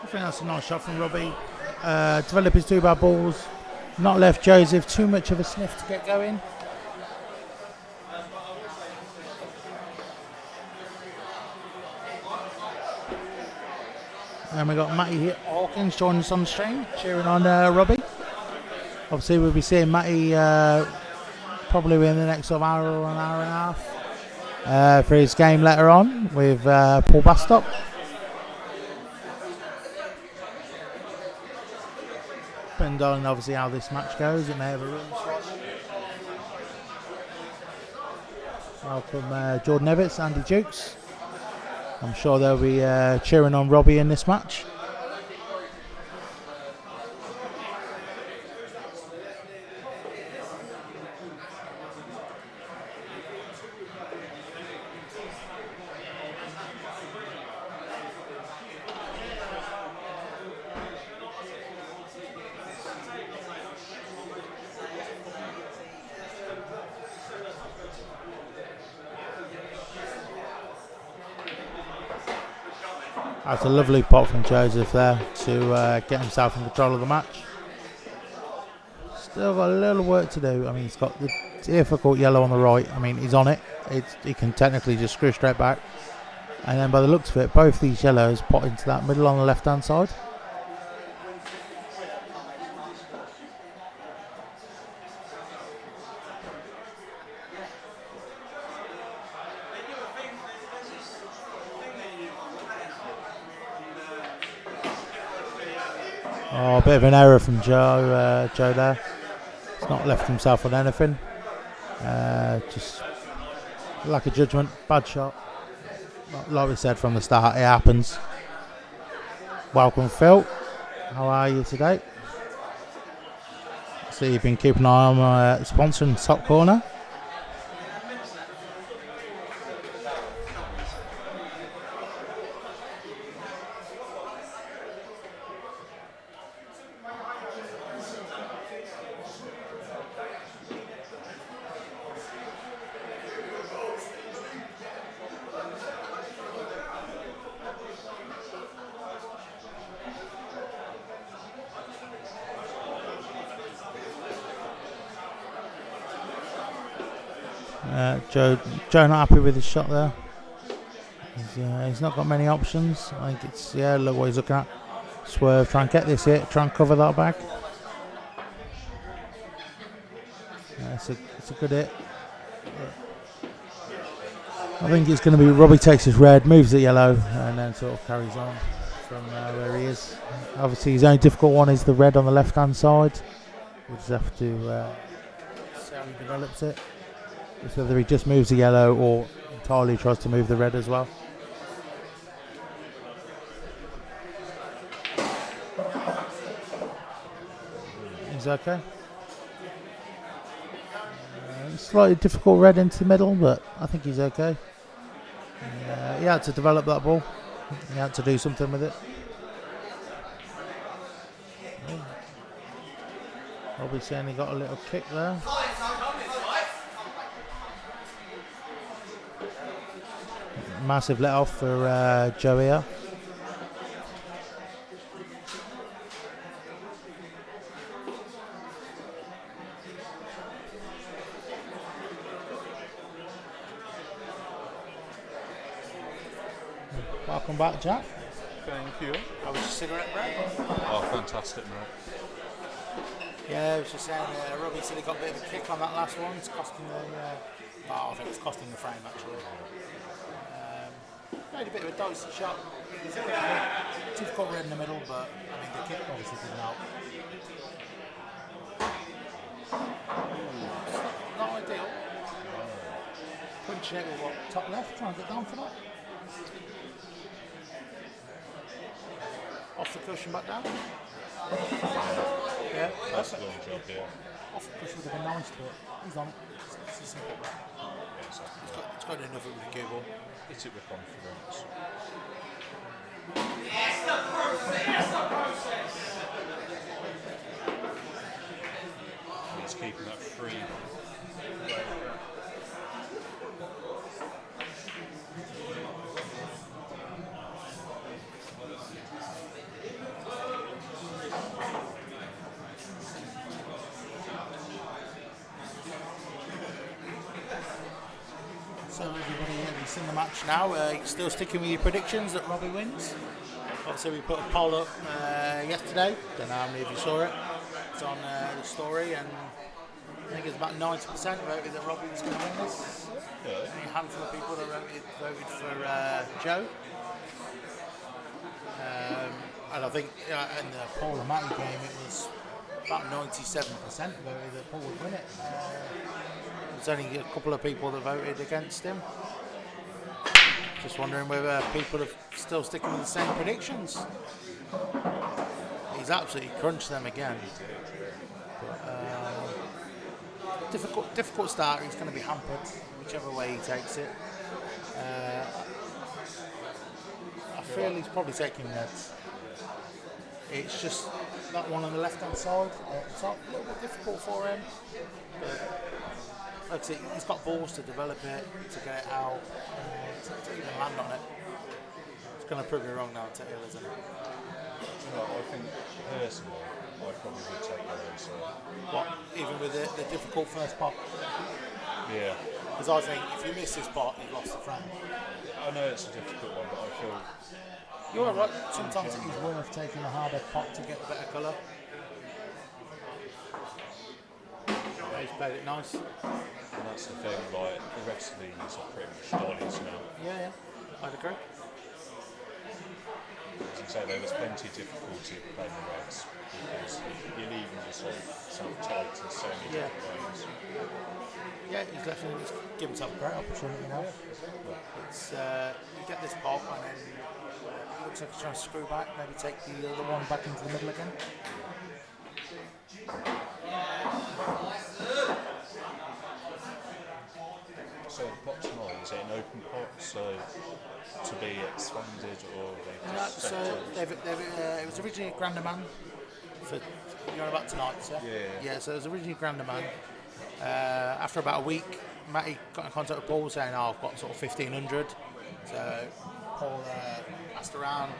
I think that's a nice shot from Robbie. Develop his 2 bad balls. Not left Joseph too much of a sniff to get going. And we got Matty Hawkins joining us on the stream, cheering on Robbie. Obviously, we'll be seeing Matty probably within the next sort of hour or an hour and a half for his game later on with Paul Bastop. Depending on obviously how this match goes, it may have a room slot. Welcome Jordan Evans, Andy Dukes. I'm sure they'll be cheering on Robbie in this match. That's a lovely pot from Joseph there to get himself in control of the match. Still got a little work to do. I mean, he's got the difficult yellow on the right. I mean, he's on it. He can technically just screw straight back. And then by the looks of it, both these yellows pot into that middle on the left-hand side. Oh, a bit of an error from Joe there. He's not left himself on anything. Just lack of judgment, bad shot. Like we said from the start, it happens. Welcome, Phil. How are you today? So you've been keeping an eye on my sponsor in the top corner. Joe not happy with his shot there. He's not got many options. I think it's, look what he's looking at. Swerve, try and get this hit, try and cover that back. It's a good hit. I think it's going to be Robbie takes his red, moves the yellow, and then sort of carries on from where he is. Obviously, his only difficult one is the red on the left-hand side. We'll just have to see how he develops it. It's whether he just moves the yellow or entirely tries to move the red as well. He's okay. Slightly difficult red into the middle, but I think he's okay. He had to develop that ball. He had to do something with it. Obviously, only got a little kick there. Massive let off for Joe here. Welcome back, Jack. Thank you. How was your cigarette break? Oh, fantastic, mate. Yeah, I was just saying, Robbie said he got a bit of a kick on that last one. It's costing I think it's costing the frame actually. Made a bit of a dicey shot. Difficult red in the middle, but I mean the kick obviously didn't help. Not ideal. Punching it with what? Top left, trying to get down for that. Off the cushion back down. Yeah, That's a long job, yeah. off the cushion would have been nice, but he's on. It's a simple break. Yeah, exactly. It's got enough of a cue ball. Hit it with confidence. He's keeping that free. So everybody, have seen the match now? Still sticking with your predictions that Robbie wins? Obviously we put a poll up yesterday. Don't know how many of you saw it. It's on the story, and I think it's about 90% voted that Robbie was going to win this. Only a handful of people that voted for Joe. And I think in the Paul and Matty game it was about 97% voted that Paul would win it. There's only a couple of people that voted against him. Just wondering whether people are still sticking with the same predictions. He's absolutely crunched them again. But, difficult start. He's going to be hampered whichever way he takes it. I feel he's probably taking nets. It's just that one on the left-hand side at the top, a little bit difficult for him. But like I say, he's got balls to develop it, to get it out, to even land on it. It's going to prove me wrong now to Hill, isn't it? You know, I think personally, I probably would take that also. What? Even with the difficult first pot? Yeah. Because I think if you miss this pot, you've lost the frame. I know it's a difficult one, but I feel You're right. Sometimes it is worth taking a harder pot to get a better colour. He's played it nice. and that's the thing, like the rest of these are pretty much dollies now. Yeah, I'd agree. As you say, there was plenty of difficulty playing the reds because you're leaving yourself tight in so many different ways. Yeah, he's definitely given himself a great opportunity now. It's you get this pop and then it looks like he's trying to screw back, maybe take the other one back into the middle again. So the pot tonight, is it an open pot, so to be expanded or they just So it was originally a grand a man for you're on about tonight, sir? Yeah. So it was originally a grand a man. After about a week, Matty got in contact with Paul saying, "Oh, I've got sort of 1,500." So Paul asked around.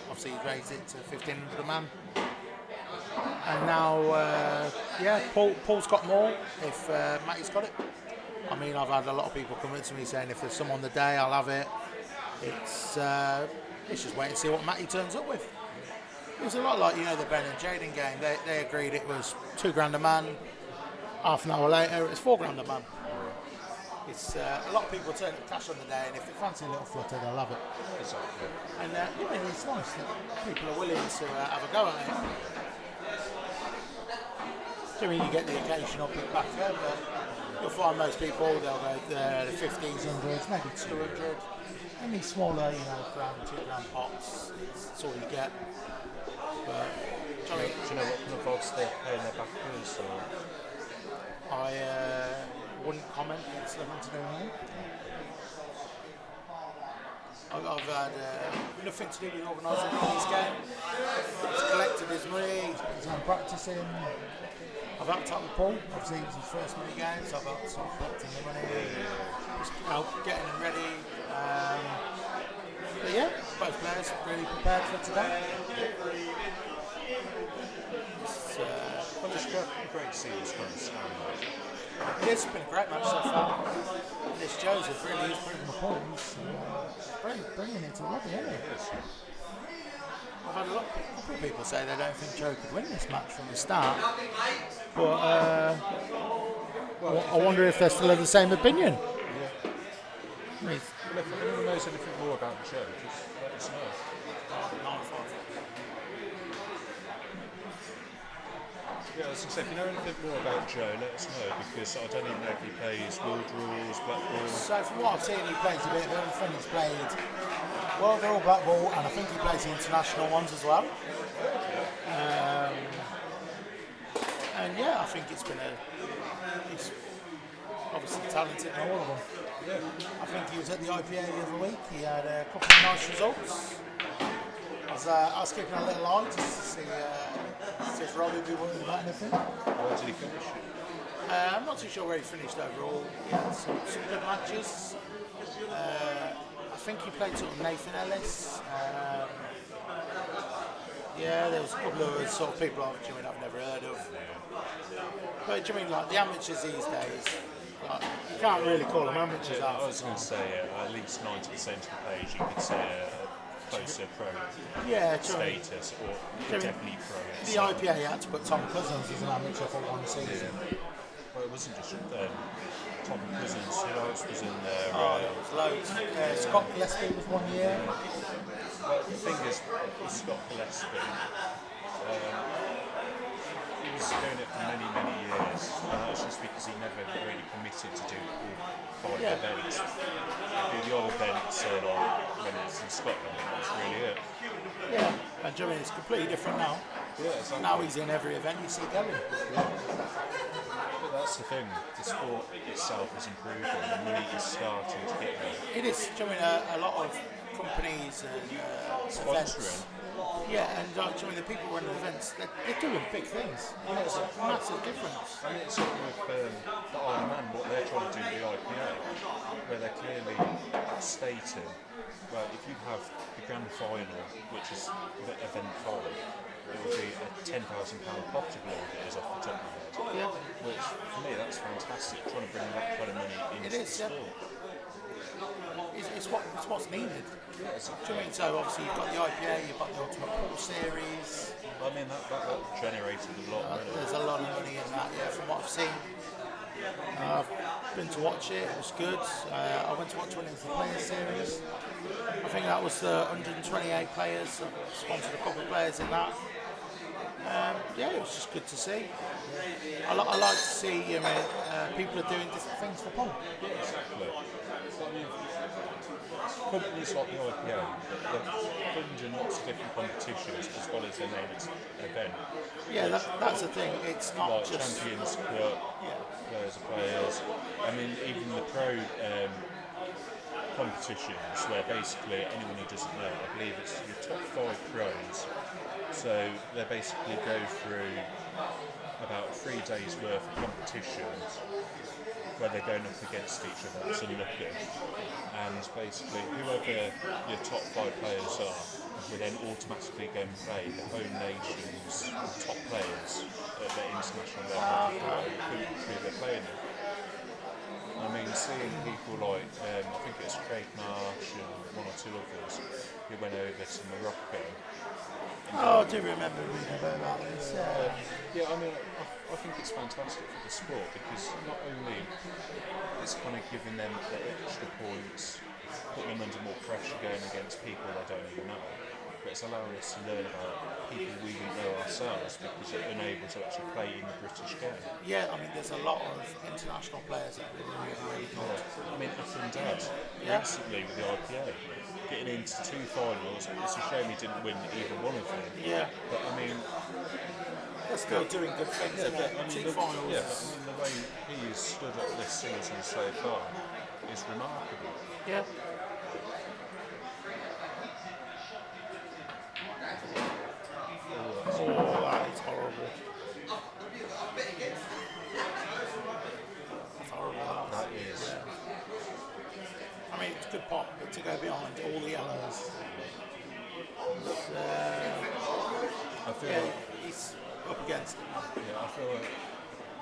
Obviously, he raised it to 1,500 a man. And now, Paul's got more if Matty's got it. I mean, I've had a lot of people coming to me saying if there's some on the day, I'll have it. It's just wait and see what Matty turns up with. It was a lot like, the Ben and Jaden game. They agreed it was $2,000 a man. Half an hour later, it's $4,000 a man. It's a lot of people turn up cash on the day, and if they fancy a little flutter, they'll love it. Exactly. And it's nice that people are willing to have a go at it. I mean, you get the occasional pick back there, but you'll find most people, they'll go the 50s, 100s, maybe 200. Any smaller, grand, $2,000 pots, that's all you get. But, Do you know what kind of odds they're paying their backers? Or? I wouldn't comment, it's nothing to do with me. I've had nothing to do with organising this game. He's collected his money, he's on practising. I've helped out with Paul, obviously it was his first mini game, so I've helped sort of collecting the money, just getting him ready. But yeah, both players really prepared for today. It's great to see this kind of standard. It's been a great match so far. This Joseph really is proving the point. He's bringing it to the lobby, isn't he? I've had a couple of people say they don't think Joe could win this match from the start. But I wonder if they're still of the same opinion. Yeah. I mean, Well, if anyone knows anything more about Joe, just let us know. Yeah, I was going to say, if you know anything more about Joe, let us know, because I don't even know if he plays World Rules, Blackball. So from what I've seen, he plays a bit of everything. He's played World Rule, Blackball, and I think he plays the international ones as well. And yeah, I think he's obviously talented in all of them. Yeah. I think he was at the IPA the other week. He had a couple of nice results. I was keeping a little eye just to see if Robbie would be worried about anything. Where did he finish? I'm not too sure where he finished overall. He had some good matches. I think he played sort of Nathan Ellis. Yeah, there was a couple of sort of people I've never heard of. But do you mean like the amateurs these days? Like, you can't really call them amateurs. I was going to say at least 90% of the page you could say closer pro status, or definitely pro. The IPA had to put Tom Cousins as an amateur for one season. Well, it wasn't just Tom Cousins, who else was in there? There was loads. Scott Gillespie was 1 year. Well, the thing is, with Scott Gillespie, he was doing it for many, many years, and that's just because he never really committed to do all 5 events. Do the odd events when it's in Scotland, and that's really it. Yeah, and do you mean it's completely different now? Yeah, exactly. Now he's in every event you see going. But that's the thing, the sport itself is improving, and money is starting to get there. It is. Do you mean a lot of companies and Sponsoring. Yeah, and do you mean the people running events, they're doing big things. There's a massive difference. I mean, it's sort of the Iron Man, what they're trying to do with the IPA, where they're clearly stating, well, if you have the grand final, which is the event 5, it will be a £10,000 pot of it is off the top of my head. Yeah. Which, for me, that's fantastic, trying to bring that kind of money into the sport. It's what's needed. Yeah, Do you mean? So obviously you've got the IPA, you've got the Ultimate Pool Series. I mean, that generated a lot of money. There's a lot of money in that, yeah, from what I've seen. I've been to watch it, it was good. I went to watch one of the Player Series. I think that was 128 players. I sponsored a couple of players in that. Yeah, it was just good to see. I like to see people are doing different things for fun. Yeah, exactly. I mean, companies like the IPA, they're funding lots of different competitions as well as their main event. Yeah, that's the thing. It's not like just Champions Cup, players. I mean, even the pro competitions, where basically anyone who doesn't know, I believe it's your top 5 pros. So they basically go through about 3 days worth of competitions where they're going up against each other. It's unlucky. And basically whoever your top 5 players are will then automatically go and play their own nation's top players at the international level for the country they're playing in. I mean, seeing people like, I think it's Craig Marsh and 1 or 2 others who went over to Morocco. I do remember reading about this. Yeah, I mean, I think it's fantastic for the sport, because not only it's kind of giving them the extra points, putting them under more pressure going against people they don't even know, but it's allowing us to learn about people we didn't know ourselves, because it enables us to actually play in the British game. Yeah, I mean, there's a lot of international players that are really good. I mean, Ethan Dad, recently with the IPA, getting into 2 finals. It's a shame he didn't win either one of them. Yeah. But I mean, they're still doing good things. but, I mean, 2 finals. Yeah, but I mean, the way he has stood up this season so far is remarkable. Yeah. Oh, that is horrible. That's horrible. That is. I mean, it's a good pop, but to go behind all the yellows. I feel like, He's up against it. I feel like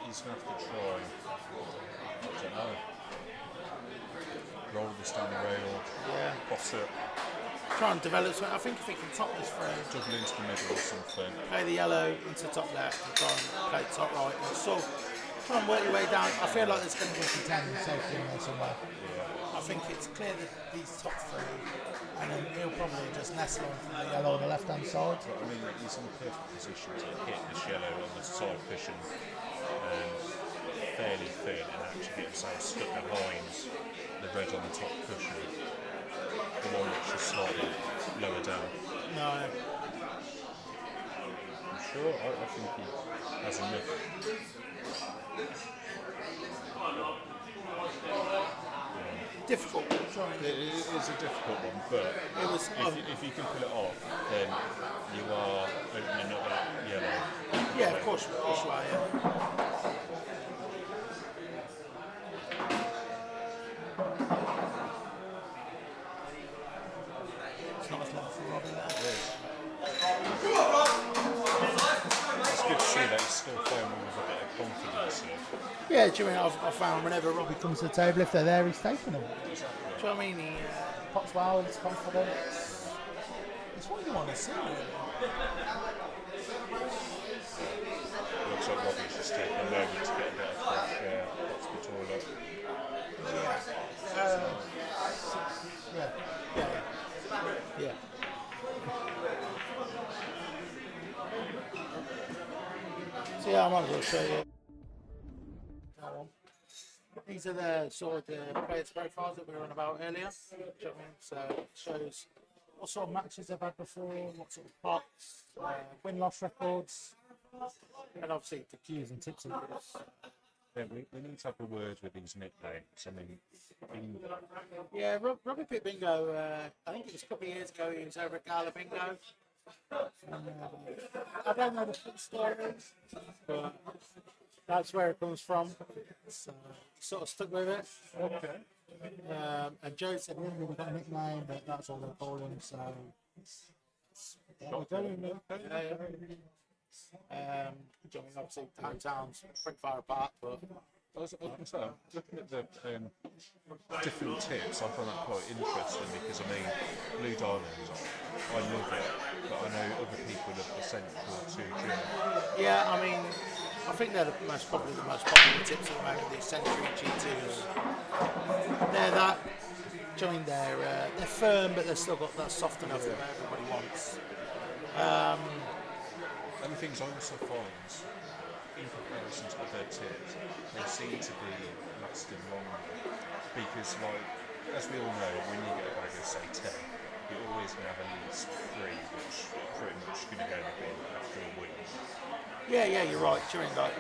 he's going to have to try I don't know. Roll this down the rail, Yeah. boss it, Try and develop something. I think if he can top this through, juggle into the middle or something. play the yellow into top left and try and play the top right. And so try and work your way down. I feel like there's going to be a contender safety in there somewhere. I think it's clear that these top three, and then he'll probably just nestle on from the yellow on the left hand side. But, I mean, he's in the perfect position to hit this yellow on the side cushion fairly thin and actually get himself stuck behind the red on the top cushion, the one which is slightly lower down. No, I'm sure, I think he has enough. difficult. It is a difficult one, but It was. if you can pull it off, then you are opening up that yellow. Yeah, of course you are. Yeah. It's not as long for Robbie there. It's good to see that he's still playing with a bit of confidence here. Yeah, do you mean I've found whenever Robbie comes to the table, if they're there, he's taking them. Do you know what I mean? He pots well, he's confident. It's what you want to see, really. Looks like Robbie's just taking a moment to get a bit of fresh air. That's the toilet. Yeah. So yeah, I might as well show you. That one. These are the sort of the players' profiles that we were on about earlier. Do you know what I mean? So it shows what sort of matches they've had before, what sort of pots, win-loss records, and obviously the cues and tips and tips. Yeah, we need to have a word with these nicknames. I mean, Yeah, Robbie Pitt Bingo, I think it was a couple of years ago, he was over at Gala Bingo. I don't know the full story, but that's where it comes from. So sort of stuck with it. okay. And Joe said, we haven't really got a nickname, but that's all they call him, so. Yeah, we're going, I mean, obviously, downtown's pretty far apart, but. I was going to say, looking at the different tips, I find that quite interesting because, I mean, Blue Diamond, I love it, but I know other people love the Central 2 Gym. Yeah, I mean, I think they're probably the most popular tips at the moment, the Century G2s. They're that, I mean, they're firm, but they've still got that soft enough that everybody wants. And the things I also find, in comparison to other tips, they seem to be lasting longer. Because, like, as we all know, when you get a bag of, say, 10, you're always going to have at least 3, which are pretty much going to go in the bin after a week. Yeah, you're right. During like,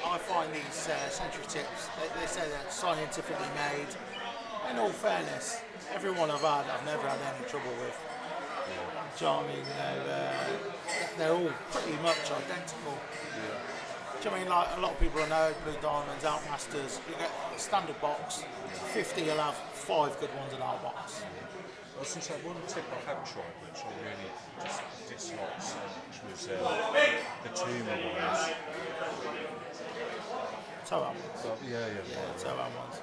I find these Century tips, they say they're scientifically made. In all fairness, every one I've had, I've never had any trouble with. Do you know what I mean? They're all pretty much identical. Do you know what I mean? Like a lot of people know Blue Diamonds, Outmasters, you get a standard box, 50, you'll have 5 good ones in our box. I was going to say, one tip I have tried, which I really just disliked so much, was the Tuma ones. Toe-am ones. Yeah. Toe-am ones.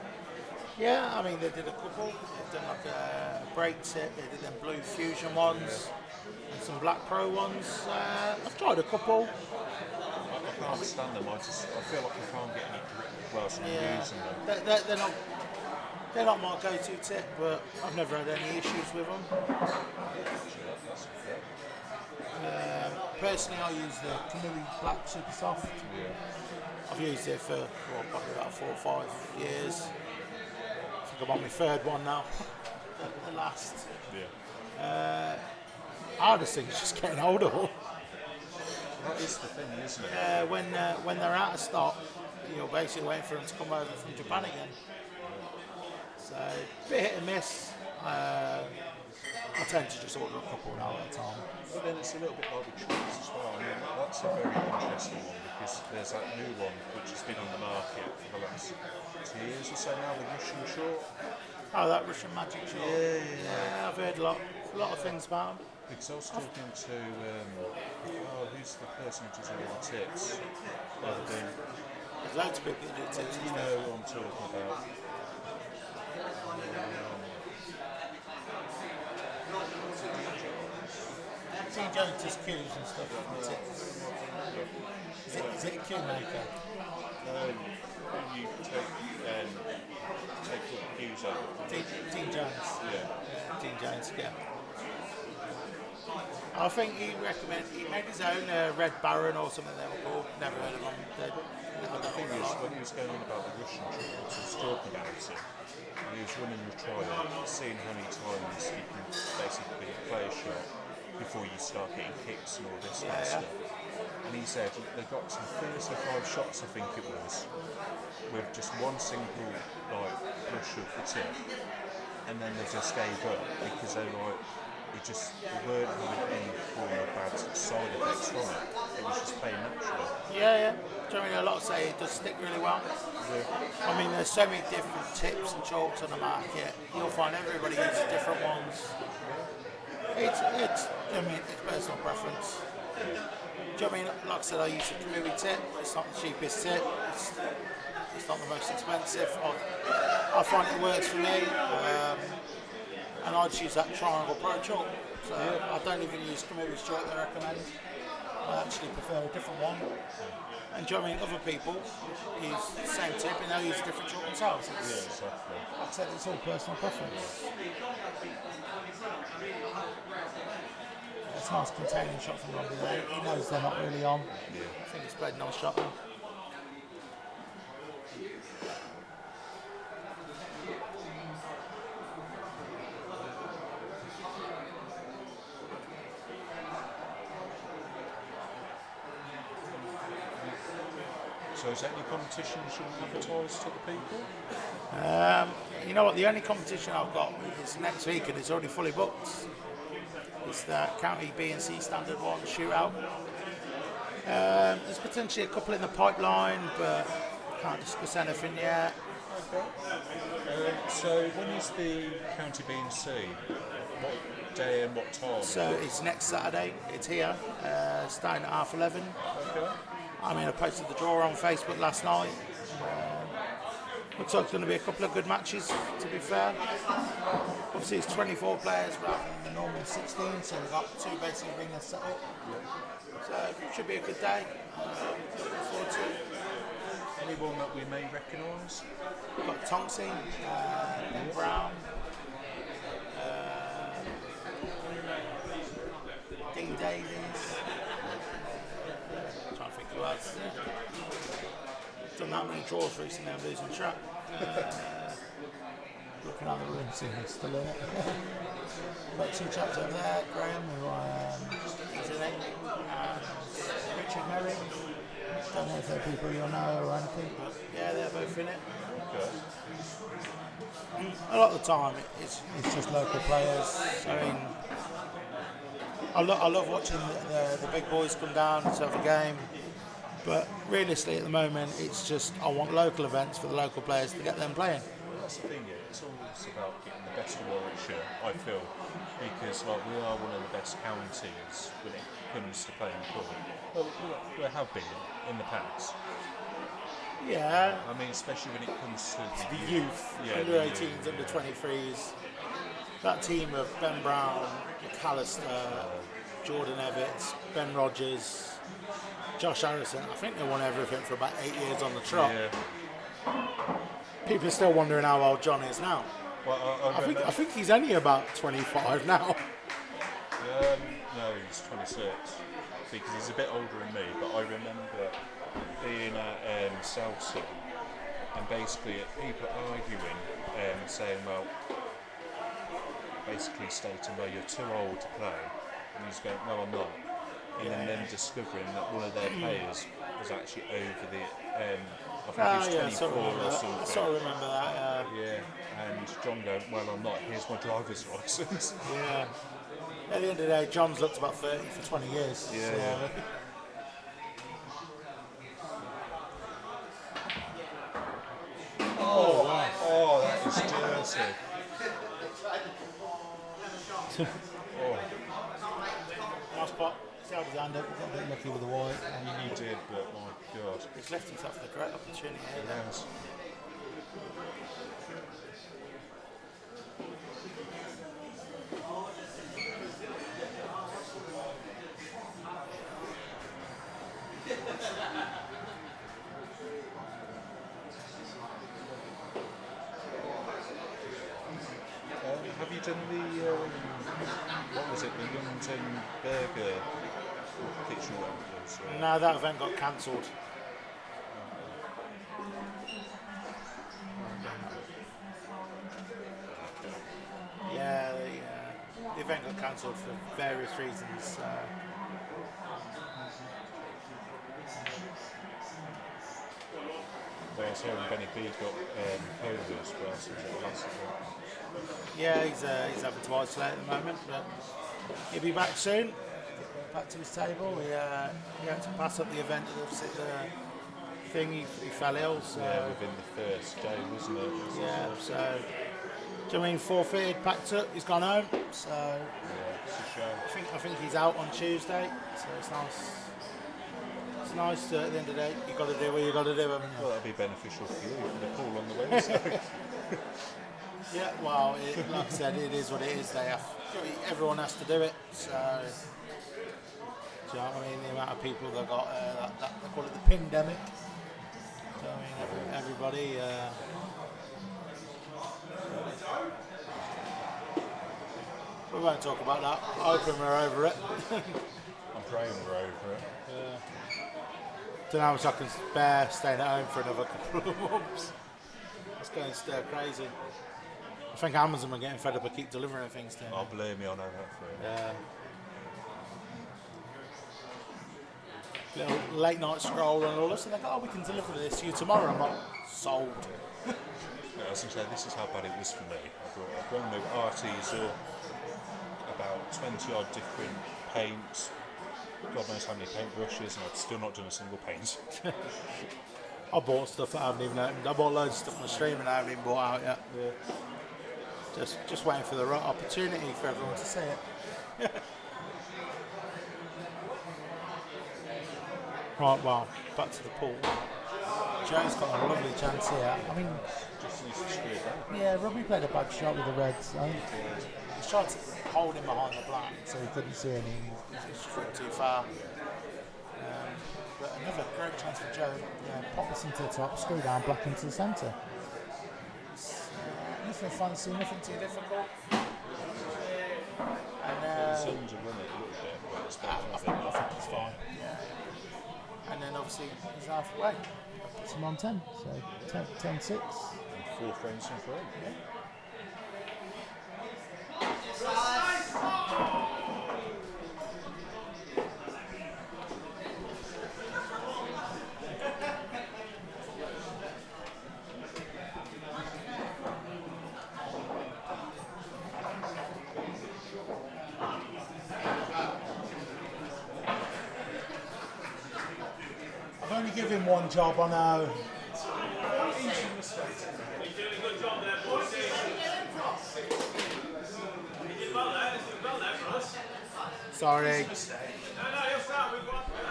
Yeah, I mean, they did a couple. They've done like a break tip, they did them blue fusion ones, and some black pro ones. I've tried a couple. I can't stand them. I feel like I can't get any grip whilst I'm using them. They're not my go-to tip, but I've never had any issues with them. Personally, I use the Kamui Black Super Soft. I've used it for probably about 4 or 5 years. I think I'm on my 3rd one now. the last. Hardest thing is just getting hold of them. That is the thing, isn't it? When they're out of stock, you're basically waiting for them to come over from Japan again. So, bit hit and miss. I tend to just order a couple now at a time. But then it's a little bit like the trees as well. I mean, that's a very interesting one because there's that new one which has been on the market for the last 2 years or so now, the Russian short. Oh, that Russian magic short. Yeah, I've heard a lot of things about them. Because I was talking to, who's the person who does all the tips? There's loads of people that do tips and You stuff. know what I'm talking about. Dean Jones does cues and stuff for tips. Is it a cue maker? When you take all the cues over. Dean Jones. Yeah. Dean Jones, yeah. I think he made his own Red Baron or something they were called. Never heard of them. The thing is, when he was going on about the Russian trials, he was talking about it, and he was running the trial, seeing how many times you can basically play a shot before you start getting kicks and all this kind of stuff. And he said they got to 35 shots, I think it was, with just one single rush of the tip, and then they just gave up because they weren't having any form of bad side effects from it. It was just playing naturally. Yeah. Do you know what I mean? A lot say it does stick really well. Yeah. I mean, there's so many different tips and chalks on the market. You'll find everybody uses different ones. It's personal preference. Do you know what I mean? Like I said, I use a Kamui tip. It's not the cheapest tip. It's not the most expensive. I find it works for me. And I just use that Triangle Pro chalk. So I don't even use Kamui's chalk they recommend. I actually prefer a different one. And do you know what I mean? Other people use the same tip and they'll use a different chalk themselves. Exactly. Like I said, it's all personal preference. It's nice containing shot from Robbie there. He knows they're not really on. Yeah. I think he's played nice shot now. So is that any competition you should advertise to the people? You know what? The only competition I've got is next week, and it's already fully booked. It's the County B and C Standard 1 shootout. There's potentially a couple in the pipeline, but can't discuss anything yet. Okay. So when is the County B and C? What day and what time? So it's next Saturday. It's here, starting at 11:30. Okay. I mean, I posted the draw on Facebook last night. Looks like it's going to be a couple of good matches, to be fair. Obviously, it's 24 players rather than the normal 16, so we've got two basic ringers set up. So it should be a good day. Looking forward to it. Anyone that we may recognise? We've got Thompson, Ben Brown, Dean Davies. Trying to think who else. Done that many draws recently, I'm losing track. Looking at the room, seeing who's still in it. Got two chaps over there, Graham, who is in it, and Richard Merrick. Don't know if they're people you'll know or anything, but yeah, they're both in it. Okay. A lot of the time, it's just local players. I mean, I love watching the big boys come down to have a game, but realistically at the moment it's just I want local events for the local players to get them playing. Well, that's the thing, yeah. It's always about getting the best of Warwickshire, I feel, because we are one of the best counties when it comes to playing pool. Well, we have been in the past. Yeah, I mean, especially when it comes to the youth, under 18s, under 23s. That team of Ben Brown, McAllister, Jordan Evans, Ben Rogers, Josh Harrison. I think they won everything for about 8 years on the trot. Yeah. People are still wondering how old John is now. Well, I think he's only about 25 now. No, he's 26 because he's a bit older than me. But I remember being at Syson and basically people arguing, saying, well, basically stating, well, you're too old to play, and he's going, no, I'm not. And then them discovering that one of their players was actually over the, I think he was 24 or something. I sort of remember that. Yeah, and John going, well, I'm not. Here's my driver's license. Yeah. At the end of the day, John's looked about 30 for 20 years. Yeah, so. yeah. Oh, wow. Oh, that is dirty. Oh. Nice pot. He held his hand up, got a bit lucky with the white. He did, but my God. He's left himself the great opportunity. Yes. Have you done the, what was it, the London Burger kitchen rounders? No, that event got cancelled. Yeah, the event got cancelled for various reasons. I was hearing Benny B got COVID as well, so the last event. Yeah, he's having to isolate at the moment, but he'll be back soon. Get back to his table. He had to pass up the event at the thing. He fell ill. So Yeah, within the first day, wasn't it? yeah, so do you know what I mean? Forfeited, packed up. He's gone home. So Yeah, it's a shame. I think he's out on Tuesday. So it's nice. It's nice that at the end of the day, you got to do what you got to do. Haven't you? Well, that'll be beneficial for you for the pool on the Wednesday. Yeah, well, like I said, it is what it is. Everyone has to do it. So, do you know what I mean? The amount of people that got they call it the pandemic. So, I mean, everybody. We won't talk about that. I hope we're over it. I'm praying we're over it. Don't know how much I can spare staying at home for another couple of months. It's going stir crazy. I think Amazon are getting fed up. I keep delivering things to them. I'll blame me on that for it. Yeah. Little late night scroll and all this, and they go, "Oh, we can deliver this to you tomorrow." I'm like, sold. Yeah, I was going to say, this is how bad it was for me. I've run with artisan, about 20 odd different paints, God knows how many paintbrushes, and I've still not done a single paint. I bought stuff that I haven't even opened. I bought loads of stuff on the stream and I haven't even bought out yet. Yeah. Just waiting for the right opportunity for everyone to see it. Right, well, back to the pool. Joe's got a lovely chance here. I mean, Just needs to screw it down. yeah, Robbie played a bad shot with the Reds. He tried to hold him behind the black, so he couldn't see any. He just threw it too far. But another great chance for Joe. Yeah, pop this into the top, screw down, black into the centre. Nothing fancy, nothing too difficult. And Sun's a run it a little bit, but it's better. I think it's fine. Yeah. And then obviously he's halfway. Puts him on 10, so 10-6. And 4 frames in front. Yeah. I've only given him one job, I know. Sorry.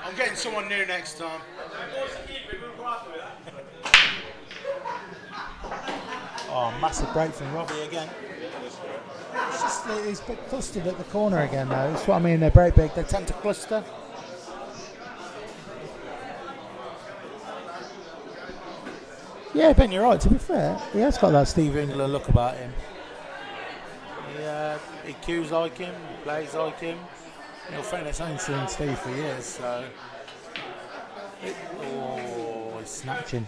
I'm getting someone new next time. Oh, massive break from Robbie again. It's just he's a bit clustered at the corner again, though. That's what I mean. They're very big. They tend to cluster. Yeah, Ben, you're right. To be fair, he has got that Steve England look about him. He cues like him, he plays like him. In fairness, I haven't seen Steve for years, so. Oh, he's snatching.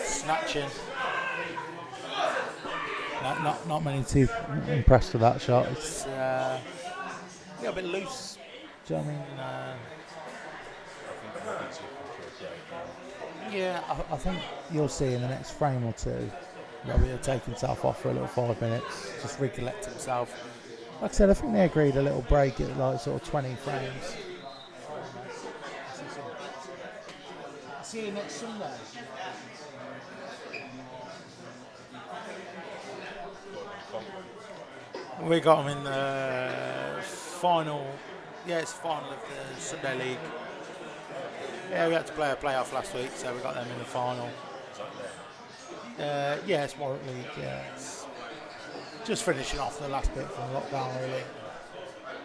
Snatching. Not many too impressed with that shot. It's a bit loose. Do you know what I mean? I think Robbie's looking for a break now. Yeah, I think you'll see in the next frame or two, Robbie will take himself off for a little 5 minutes, just recollect himself. Like I said, I think they agreed a little break at like sort of 20 frames. See you next Sunday. We got him in the final Yeah, it's the final of the Sunday League. Yeah, we had to play a playoff last week, so we got them in the final. Yeah, it's Warwick League. Yeah, it's just finishing off the last bit from lockdown, really,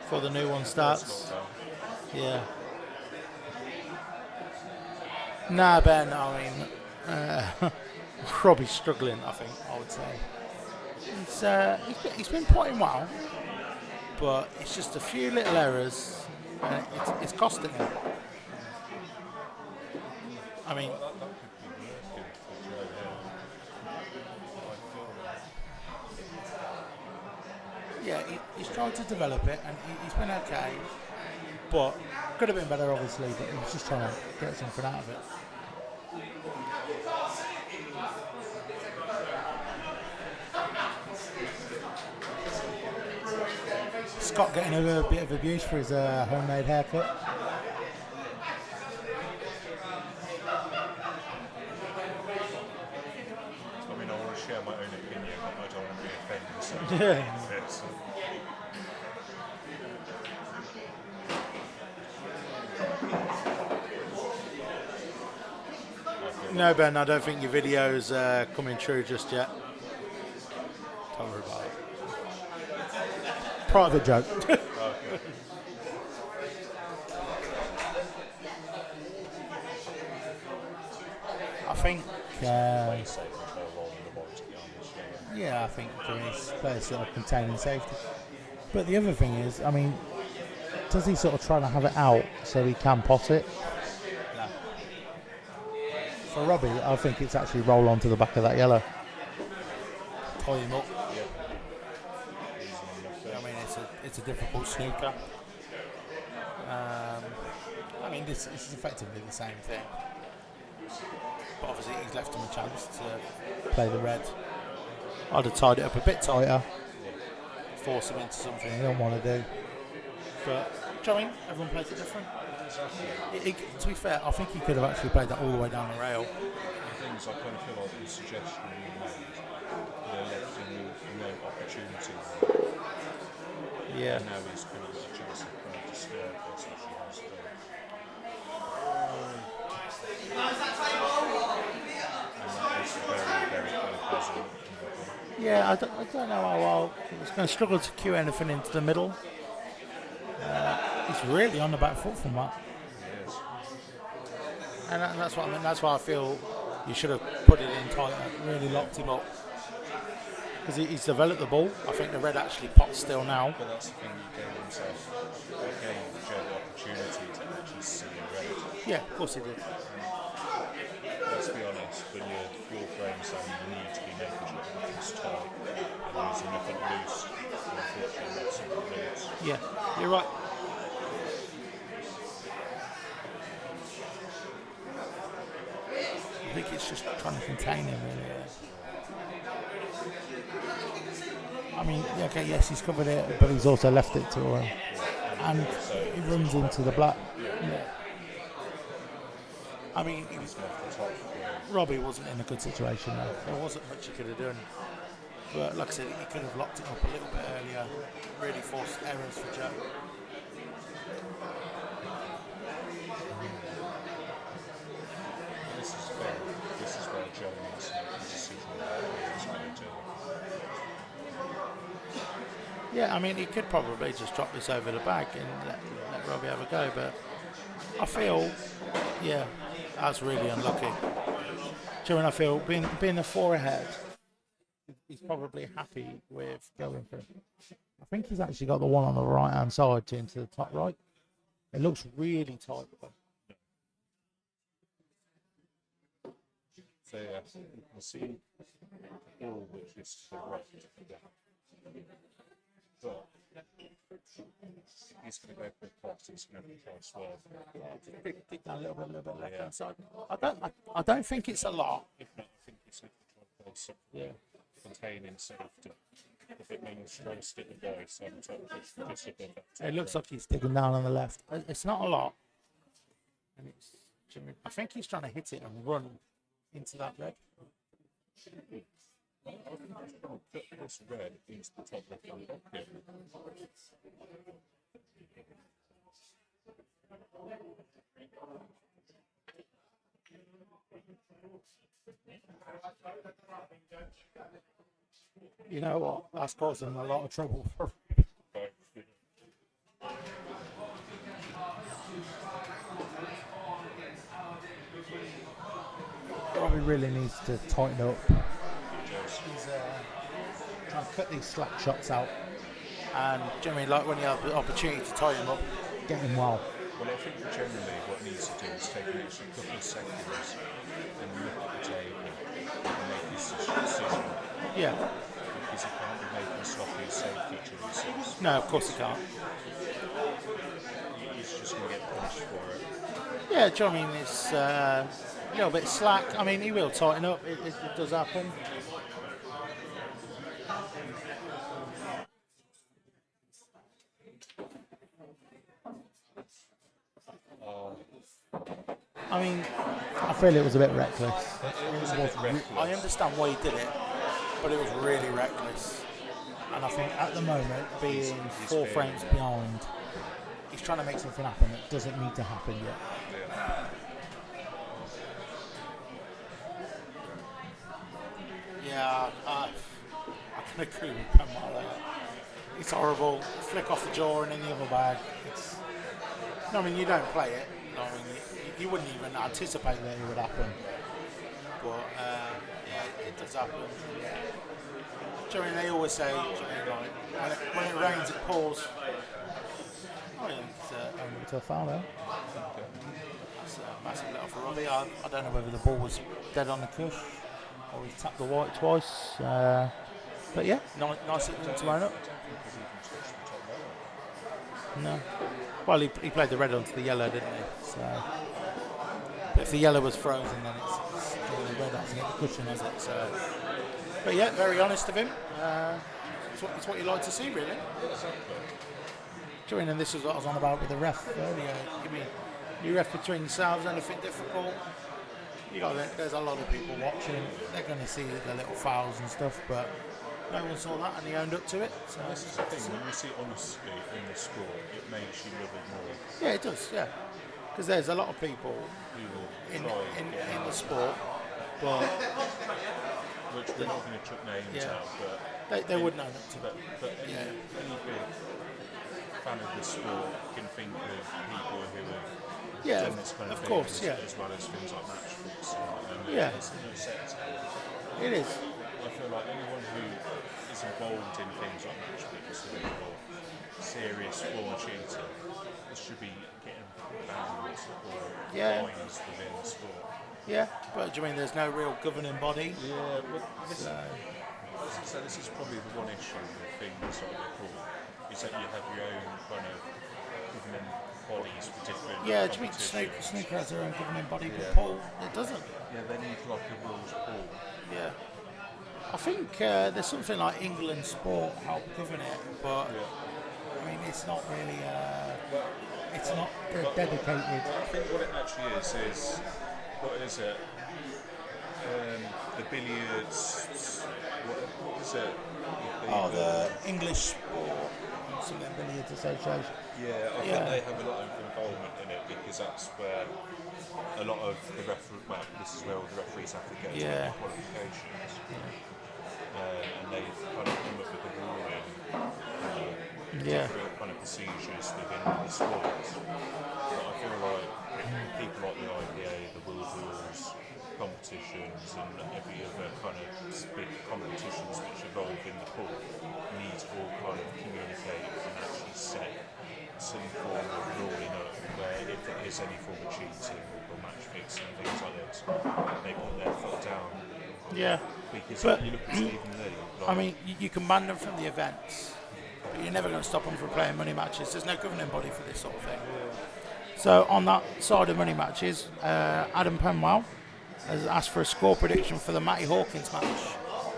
before the new one starts. Yeah. Nah, Ben. I mean, Robbie's struggling. I think I would say he's been playing well, but it's just a few little errors, and it's costing him. I mean, yeah, he's tried to develop it, and he's been okay, but could have been better, obviously. But he was just trying to get something out of it. Scott getting a bit of abuse for his homemade haircut. I mean, I want to share my own opinion, but I don't want to be offended. So yes. No, Ben, I don't think your video's coming true just yet. Don't worry about it. Private joke. Okay. I think. Safe control role in the ball, to be honest. Yeah, I think there is players sort of containing safety. But the other thing is, I mean, does he sort of try to have it out so he can pot it? No. For Robbie, I think it's actually roll onto the back of that yellow. Tie him up. I mean, it's a difficult snooker. I mean, this is effectively the same thing. But obviously he's left him a chance to play the red. I'd have tied it up a bit tighter, force him into something he don't want to do. But, do you know what I mean? Everyone plays it different. To be fair, I think he could have actually played that all the way down the rail. The thing is, I kind of feel like the suggestion you made, left him with no opportunity. Yeah. And now he's kind of got a chance to kind of disturb this, which he has done. Very, very positive. Yeah, I don't know how well he's going to struggle to cue anything into the middle. He's really on the back foot from that. He is. And that's what I mean. That's why I feel you should have put it in tighter, really locked him up. Because he's developed the ball. I think the red actually pots still now. But that's the thing, he gave himself, he gave Joe the opportunity to actually see red. Yeah, of course he did. Let's be honest, when your floor frame saying you need to be making sure everything's tight and using nothing loose, unfortunately that's something loose. Yeah, you're right. I think it's just trying to contain him, really. I mean, okay, yes, he's covered it, but he's also left it to him. And he runs into the black. Yeah. I mean, Robbie wasn't in a good situation though. There wasn't much he could have done. But like I said, he could have locked it up a little bit earlier, really forced errors for Joe. This is fair. This is where Joe needs to make a decision about what he's going to do. Yeah, I mean, he could probably just drop this over the bag and let Robbie have a go, but I feel, yeah, that's really unlucky. During I feel being a 4 ahead, he's probably happy with going for it. I think he's actually got the one on the right hand side to into the top right. It looks really tight. So yeah, you can see all which is correct. But he's going to go for a box, he's going to try to swerve. Yeah, pick down a little bit left hand side. I don't think it's a lot. If not, I think he's going to try to play something containing safety. If it means trying to stick the boy, so I'm trying to just above that. It looks like he's digging down on the left. It's not a lot. And I think he's trying to hit it and run into that leg. I think he's trying to put this red into the top left hand pocket. You know what? That's causing a lot of trouble for. Robbie really needs to tighten up. He's trying to cut these slack shots out. And do you know what I mean, like when you have the opportunity to tie him up, get him well. Well, I think generally what needs to do is take an extra couple of seconds and look at the table and make his decision. Yeah. Because he can't be making sloppy safety choices. No, of course he can't. He's just going to get punished for it. Yeah, do you know what I mean? It's a little bit slack. I mean, he will tighten up. It does happen. I mean, I feel it was a bit reckless. It was a bit reckless. I understand why he did it, but it was really reckless. And I think at the moment, being He's 4 frames behind, he's trying to make something happen that doesn't need to happen yet. Yeah, I can agree with Penwell there. It's horrible. Flick off the jaw and in the other bag. It's. No, I mean, you don't play it. No, I mean, you wouldn't even anticipate that it would happen. But yeah, it does happen. Do you know, they always say, like, when it rains, it pours. Oh, yeah, it's a foul there. That's a massive let off for Robbie. I don't know whether the ball was dead on the cush or he tapped the white twice. But yeah, nice of him to own up. No. Well, he played the red onto the yellow, didn't he? So, but if the yellow was frozen, then it's the red hasn't hit the cushion, has it? So, but yeah, very honest of him. It's what you like to see, really. Joining, and this is what I was on about with the ref earlier. You mean you ref between yourselves, anything difficult? There's a lot of people watching. They're going to see the little fouls and stuff, but no one saw that and he owned up to it. So this is the thing, when you see honesty in the sport, it makes you love it more. Yeah, it does, yeah. Because there's a lot of people Who in will try the sport, but which we're not going to chuck names out, but they wouldn't own up to it. But any big fan of the sport can think of people who have done this kind of thing, course, as well as things like match fixing. Yeah. It's unacceptable. It is. I feel like anyone who is involved in things like match fixing or serious form cheating should be getting banned or fines within the sport. Yeah, but do you mean there's no real governing body? Yeah, well, so this is probably the one issue with things like the pool, is that you have your own kind of governing bodies for different. Yeah, do you mean snooker has their own governing body, but pool it doesn't? Yeah, they need like a rules pool. Yeah. I think there's something like England Sport help govern it, but I mean it's not really. It's not dedicated. I think what it actually is what is it? The billiards. What is it? The English Sport something Billiards Association. Yeah, I think they have a lot of involvement in it because that's where a lot of the this is where all the referees have to go to get qualifications. And they've kind of come up with the ruling, different kind of procedures within the sports. But I feel like people like the IPA, the World Rules competitions, and every other kind of big competitions which evolve in the pool need to all kind of communicate and actually set some form of ruling up where if there is any form of cheating or match fixing and things like this, they put their foot down. Yeah. Because but you look at Stephen Lee. I mean, you can ban them from the events, but you're never going to stop them from playing money matches. There's no governing body for this sort of thing. So on that side of money matches, Adam Penwell has asked for a score prediction for the Matty Hawkins match.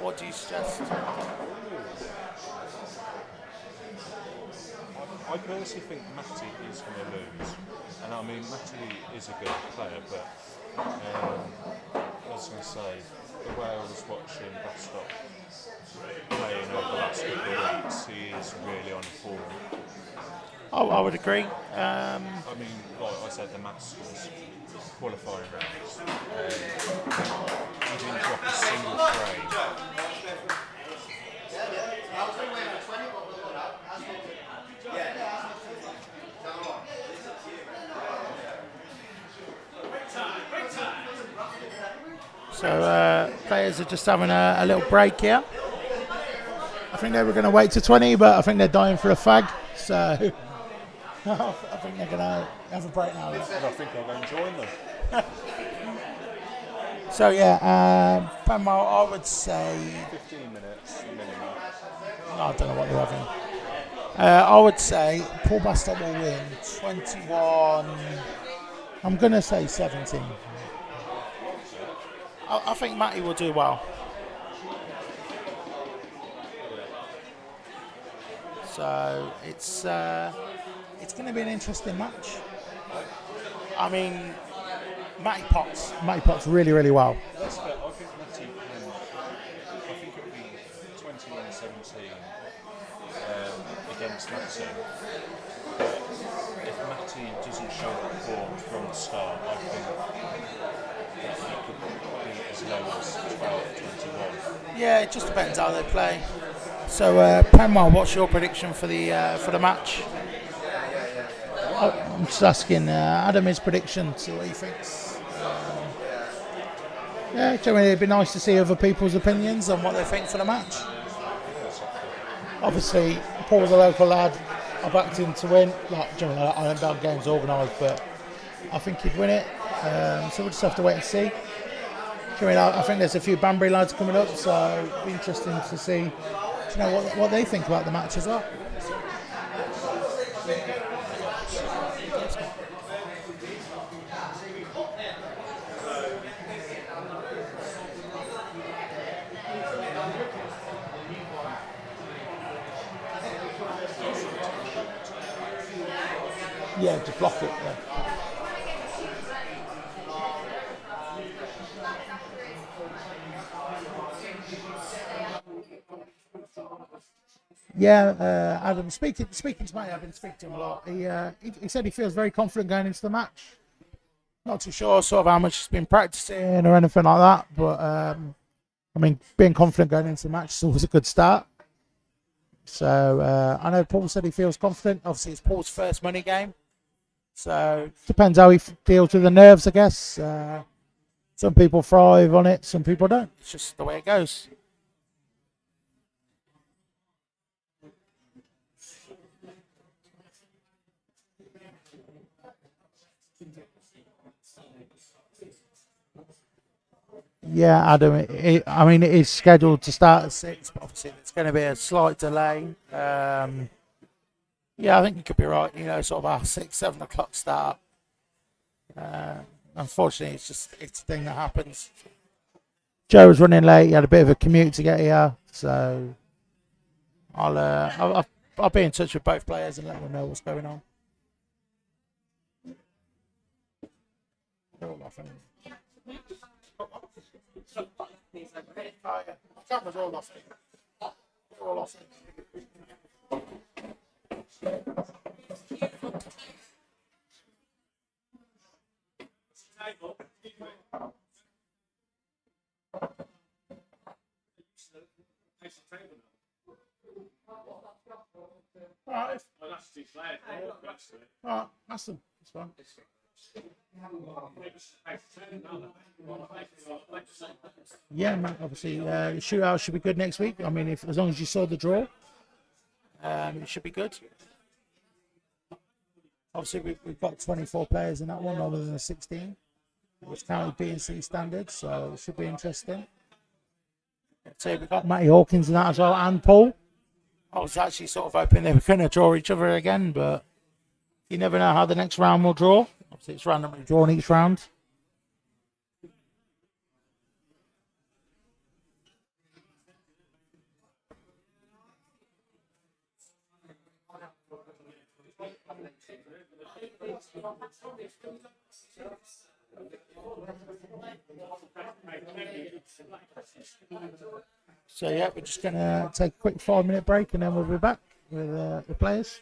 What do you suggest? I personally think Matty is going to lose. And I mean, Matty is a good player, but I was going to say, the way I was watching Bastock playing over the last couple of weeks, he is really on form. I would agree. I mean, like I said, the maths was qualifying rounds. You didn't drop a single frame. So players are just having a little break here. I think they were going to wait to 20, but I think they're dying for a fag. So I think they're going to have a break now. And I think I'll go and join them. So yeah, Panmar, I would say 15 minutes minimum. no, I don't know what they're having. I would say Paul Bastet will win 21. I'm going to say 17. I think Matty will do well. So it's going to be an interesting match. I mean, Matty Potts really, really well. That's fair. I think Matty can. I think it'll be 21-17 against Matty. If Matty doesn't show that form from the start, I think that it could be as low as 12-21. Yeah, it just depends how they play. So, Panmar, what's your prediction for the match? I'm just asking Adam his prediction, see what he thinks. Yeah, generally it'd be nice to see other people's opinions on what they think for the match. Obviously, Paul's a local lad. I backed him to win. Like, generally, I don't have games organised, but I think he'd win it. So we'll just have to wait and see. I think there's a few Banbury lads coming up, so it'd be interesting to see what they think about the match as well. Yeah, just block it. Yeah, Adam. Speaking to Matty, I've been speaking to him a lot. He said he feels very confident going into the match. Not too sure sort of how much he's been practicing or anything like that, but I mean, being confident going into the match is always a good start. So I know Paul said he feels confident. Obviously, it's Paul's first money game, so depends how he deals with the nerves, I guess. Some people thrive on it, some people don't. It's just the way it goes. Yeah, Adam. I mean, it is scheduled to start at 6, but obviously it's going to be a slight delay. Yeah, I think you could be right. Sort of a 6, 7 o'clock start. Unfortunately, it's a thing that happens. Joe was running late. He had a bit of a commute to get here, so I'll be in touch with both players and let them know what's going on. They're all off, aren't they? Oh, yeah. Cameras all off. They're all off. Alright. Alright, that's them. That's fine. Yeah, man. Obviously, the shootout should be good next week. I mean, as long as you saw the draw, it should be good. Obviously, we've got 24 players in that one, rather than the 16, which counted B and C standards, so it should be interesting. So we've got Matty Hawkins in that as well, and Paul. I was actually sort of hoping they were going to draw each other again, but you never know how the next round will draw. Obviously, it's randomly drawn each round. So yeah, we're just going to take a quick 5-minute break and then we'll be back with the players.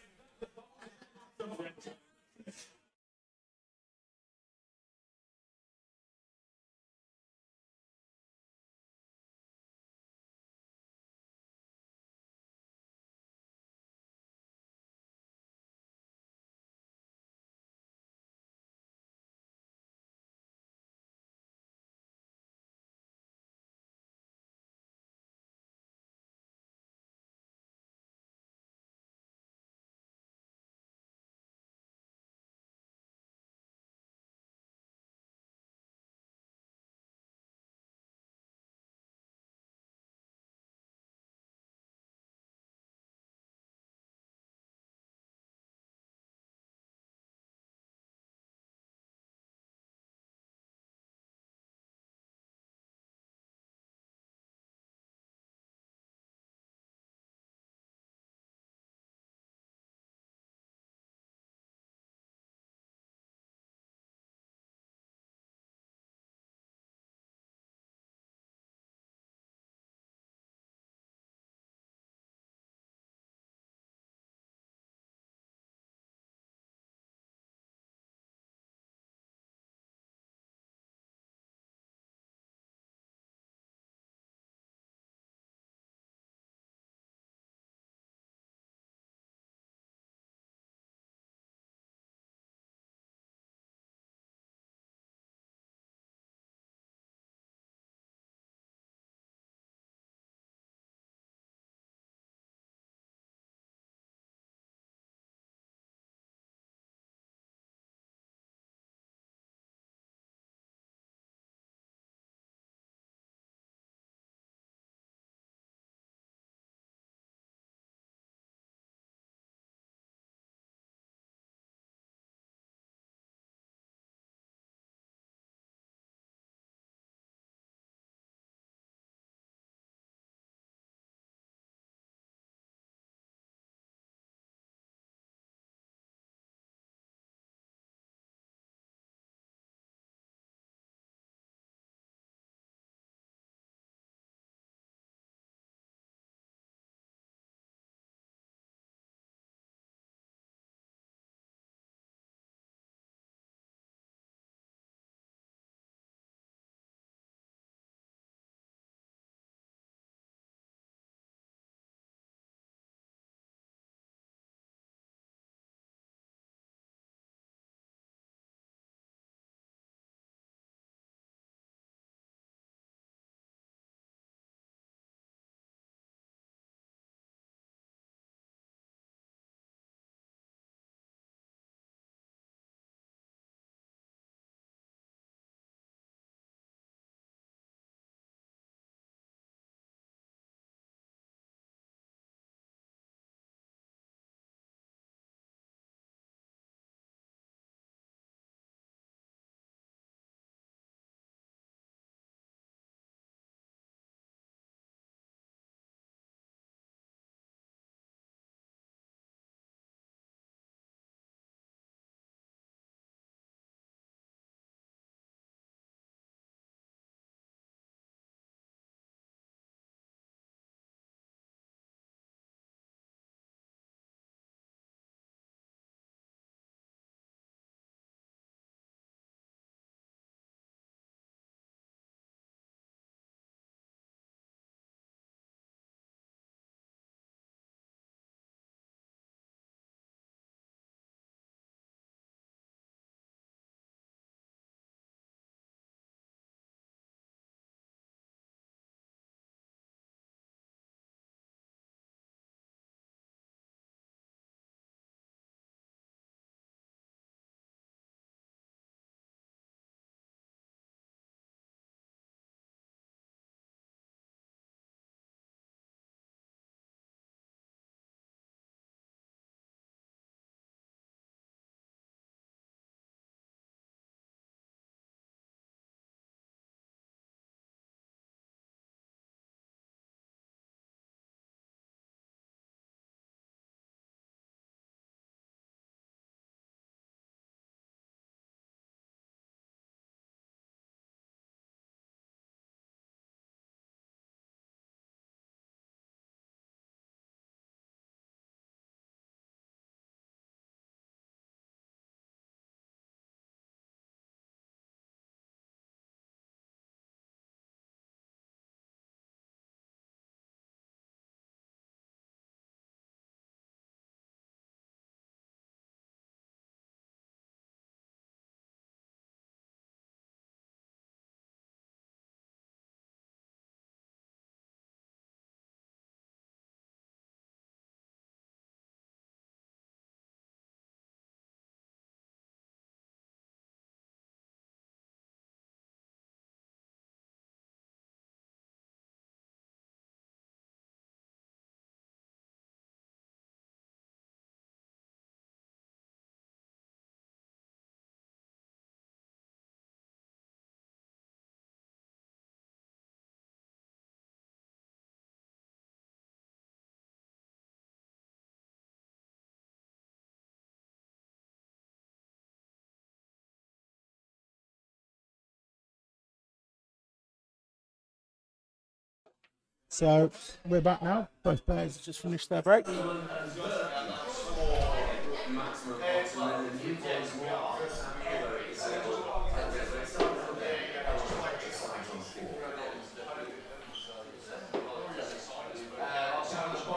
So we're back now. Both players have just finished their break. Is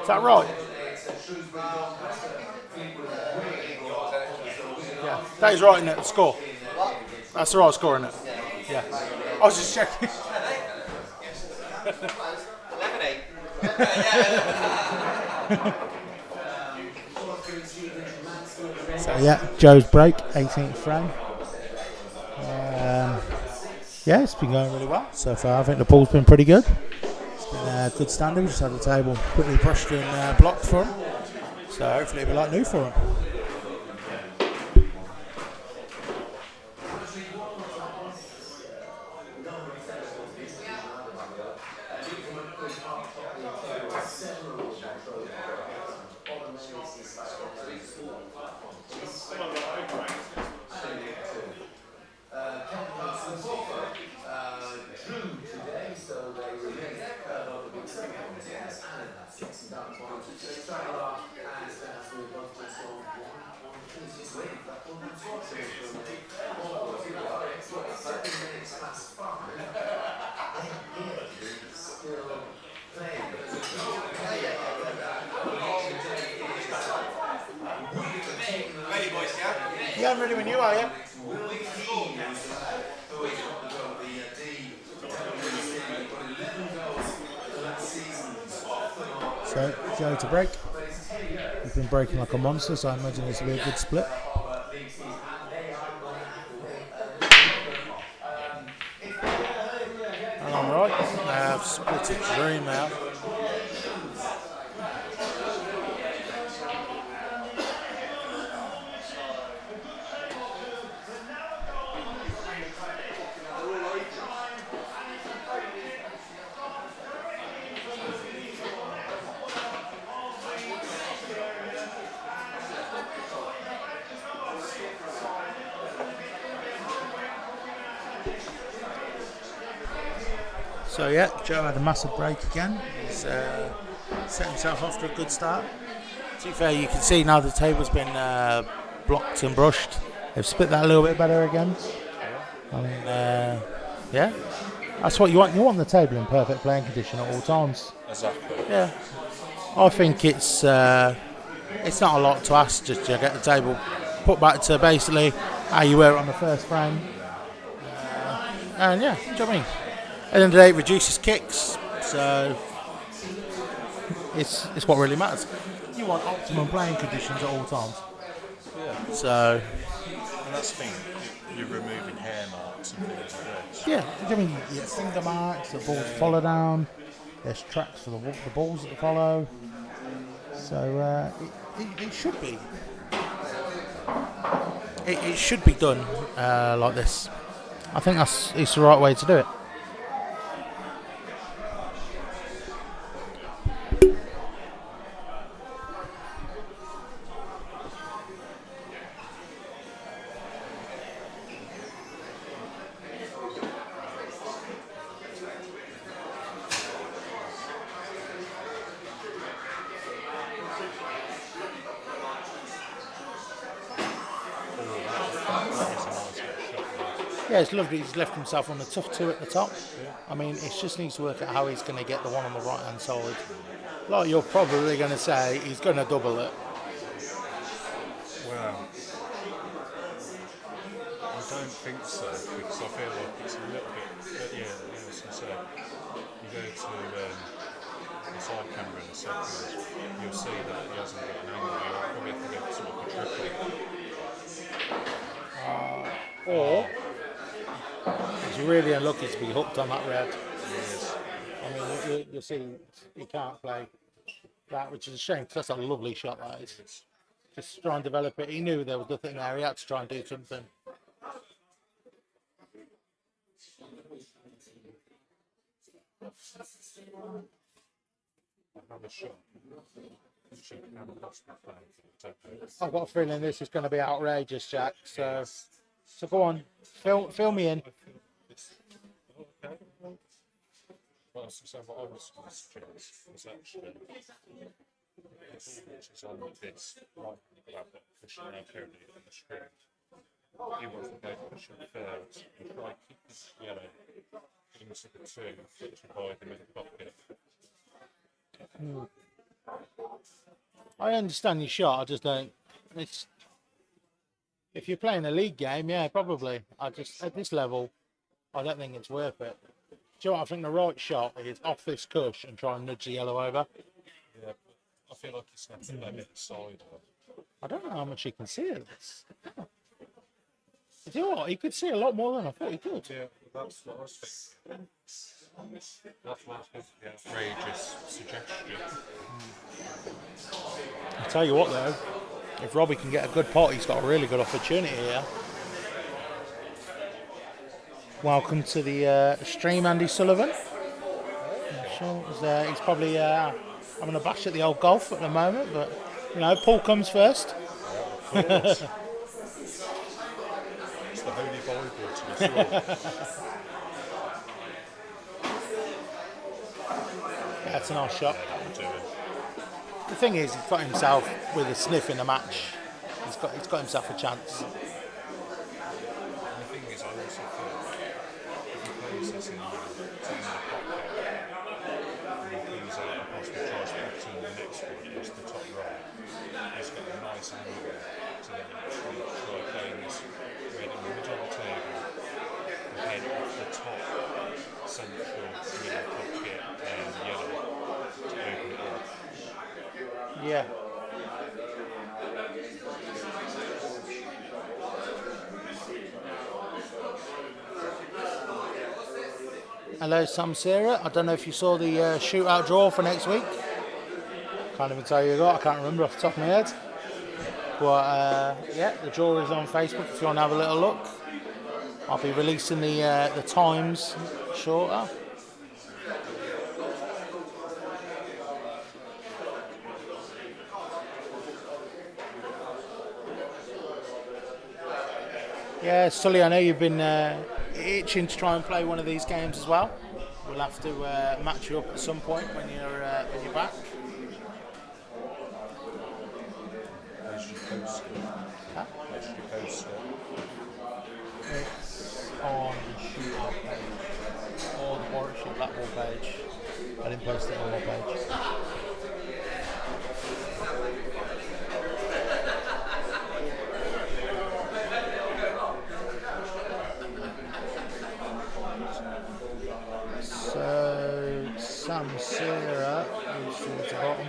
that right? Yeah, that is right, isn't it? The score. That's the right score, isn't it? Yeah. I was just checking. So yeah, Joe's break, 18th frame. Yeah, it's been going really well so far. I think the pool's been pretty good. It's been a good standard. We just had the table quickly brushed and blocked for him. So hopefully it'll be like new for him. Yeah, I'm ready when you are, yeah. So, Joe to break. He's been breaking like a monster, so I imagine this will be a good split. And I'm right. I've split a dream out. So yeah, Joe had a massive break again. He's set himself off to a good start. To be fair, you can see now the table's been blocked and brushed. They've split that a little bit better again. I mean, yeah, that's what you want. You want the table in perfect playing condition at all times. Exactly. Yeah, I think it's not a lot to ask just to get the table put back to basically how you were on the first frame. And yeah, do you know what I mean? At the end of the day, it reduces kicks, so it's what really matters. You want optimum playing conditions at all times. Yeah. So, and that's the thing, you're removing hair marks and things like that. yeah, do you know what I mean? You get finger marks, the balls follow down, there's tracks for the balls that follow. So, it should be. It should be done like this. I think it's the right way to do it. Yeah, it's lovely. He's left himself on the tough two at the top. Yeah. I mean, it just needs to work out how he's going to get the one on the right hand side. Like you're probably going to say, he's going to double it. Well, I don't think so, because I feel like it's a little bit. But yeah, as I say, you go to the side camera in a second, you'll see that he hasn't got an angle. You'll probably have to go to like a triple. Or he's really unlucky to be hooked on that red. Yes. I mean, you'll see he can't play that, which is a shame because that's a lovely shot. That is. Just try and develop it. He knew there was nothing there. He had to try and do something. Another shot. I've got a feeling this is going to be outrageous, Jack. So go on, fill me in. Well, so what I was going to suggest was actually which is on this right grab that pushing around currently on the screen. He wants to go pushing first and try keep this yellow into the two, which will buy them in the pocket. I understand your shot. I just don't. It's if you're playing a league game, yeah, probably. I just at this level, I don't think it's worth it. Do you know what? I think the right shot is off this cush and try and nudge the yellow over. Yeah, but I feel like he's going to let it side. I don't know how much he can see of this. You know what? He could see a lot more than I thought he could. Yeah, that's what I was thinking. That's why I was thinking the outrageous suggestion. I tell you what, though, if Robbie can get a good pot, he's got a really good opportunity here. Welcome to the stream, Andy Sullivan. I'm sure he's probably having a bash at the old golf at the moment, but you know, Paul comes first. It's the Holy Bible to us all. Yeah, that's a nice shot. That would do it. The thing is, he's got himself with a sniff in the match. He's got himself a chance. And the thing is, I also feel if he plays this in the pocket, and he comes out and possibly tries to put in the next one, which is the top right, he's got a nice angle to then actually try playing this red in the middle of the table, and head off the top central middle pocket and yellow to open it up. Yeah. Hello, Sam Sarah. I don't know if you saw the shootout draw for next week. Can't even tell you what. I can't remember off the top of my head. But yeah, the draw is on Facebook if you want to have a little look. I'll be releasing the times shorter. Yeah, Sully, I know you've been itching to try and play one of these games as well. We'll have to match you up at some point when you're back. Where's your poster? Huh? Where's your poster? It's on the shootout page or the Warwickshire Blackball page. I didn't post it on my page. So Sam Sarah is towards the bottom.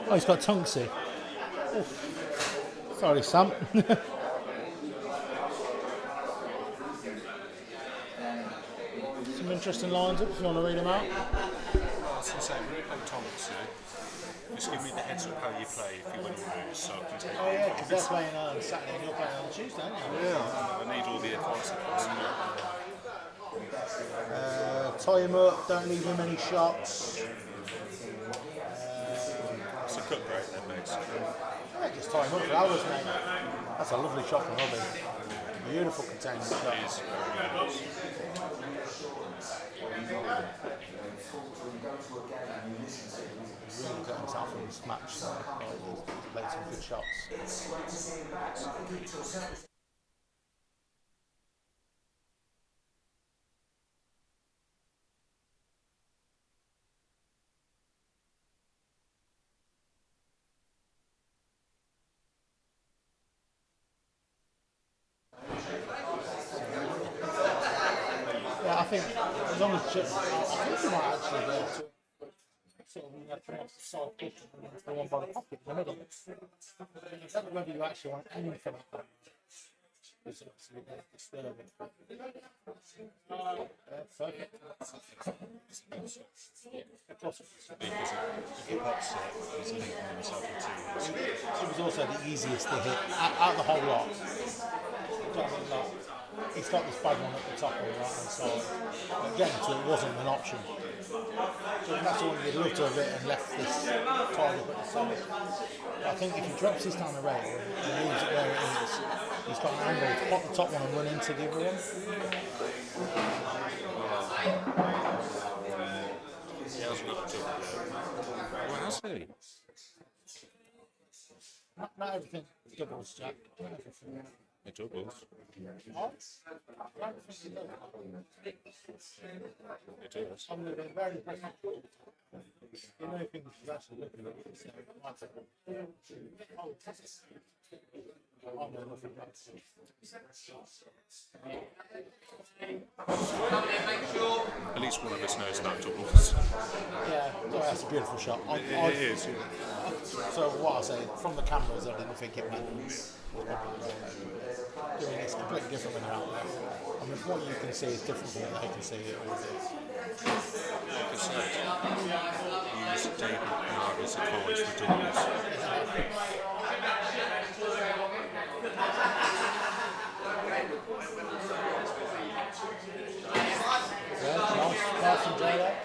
Oh, he's got Tunksy. Oof. Sorry, Sam. Some interesting lines up if you want to read them out. I was going to say, when you play Thomas, just give me the heads up how you play if you win or lose, so I can take Oh yeah, because they're playing on Saturday and you're playing on Tuesday, aren't you? Yeah, I need all the advice I can. Tie him up, don't leave him any shots. It's a cut break then, basically. Yeah, just tie him up for hours, mate. That's a lovely shot from Robbie. Beautiful containment shot. It is very nice. Really got himself in this match, so he's played some good shots. Yeah, I think as long as I think he might actually be able to sort of come off the side pitch and into the one by the pocket in the middle. I don't know whether you actually want anything like that. It's absolutely disturbing. Perfect. Because if he pops it, he's leaving himself in two. It was also the easiest to hit out of the whole lot. He's got this bad one at the top on the right hand side. But getting to it wasn't an option. So that's the one you'd love to have hit and left this tied up at the side. But I think if he drops this down the rail and leaves it where it is, he's got an angle to pop the top one and run into the other one. He hasn't got the double yet. Well, has he? Not everything doubles, Jack. Not everything. It doubles. What? I don't think it does. It does. I'm going to be very impressed. You know things she's actually looking at it, so it might say, oh, I know nothing about it. At least one of us knows that doubles. Yeah, that's a beautiful shot. It is, yeah. So what I say, from the cameras, I didn't think it went. I mean, it's completely different when you're out there. I mean, what you can see is different from what they can see. Like I said, use David Margaret's advice for doubles. Yeah, nice from Jay there.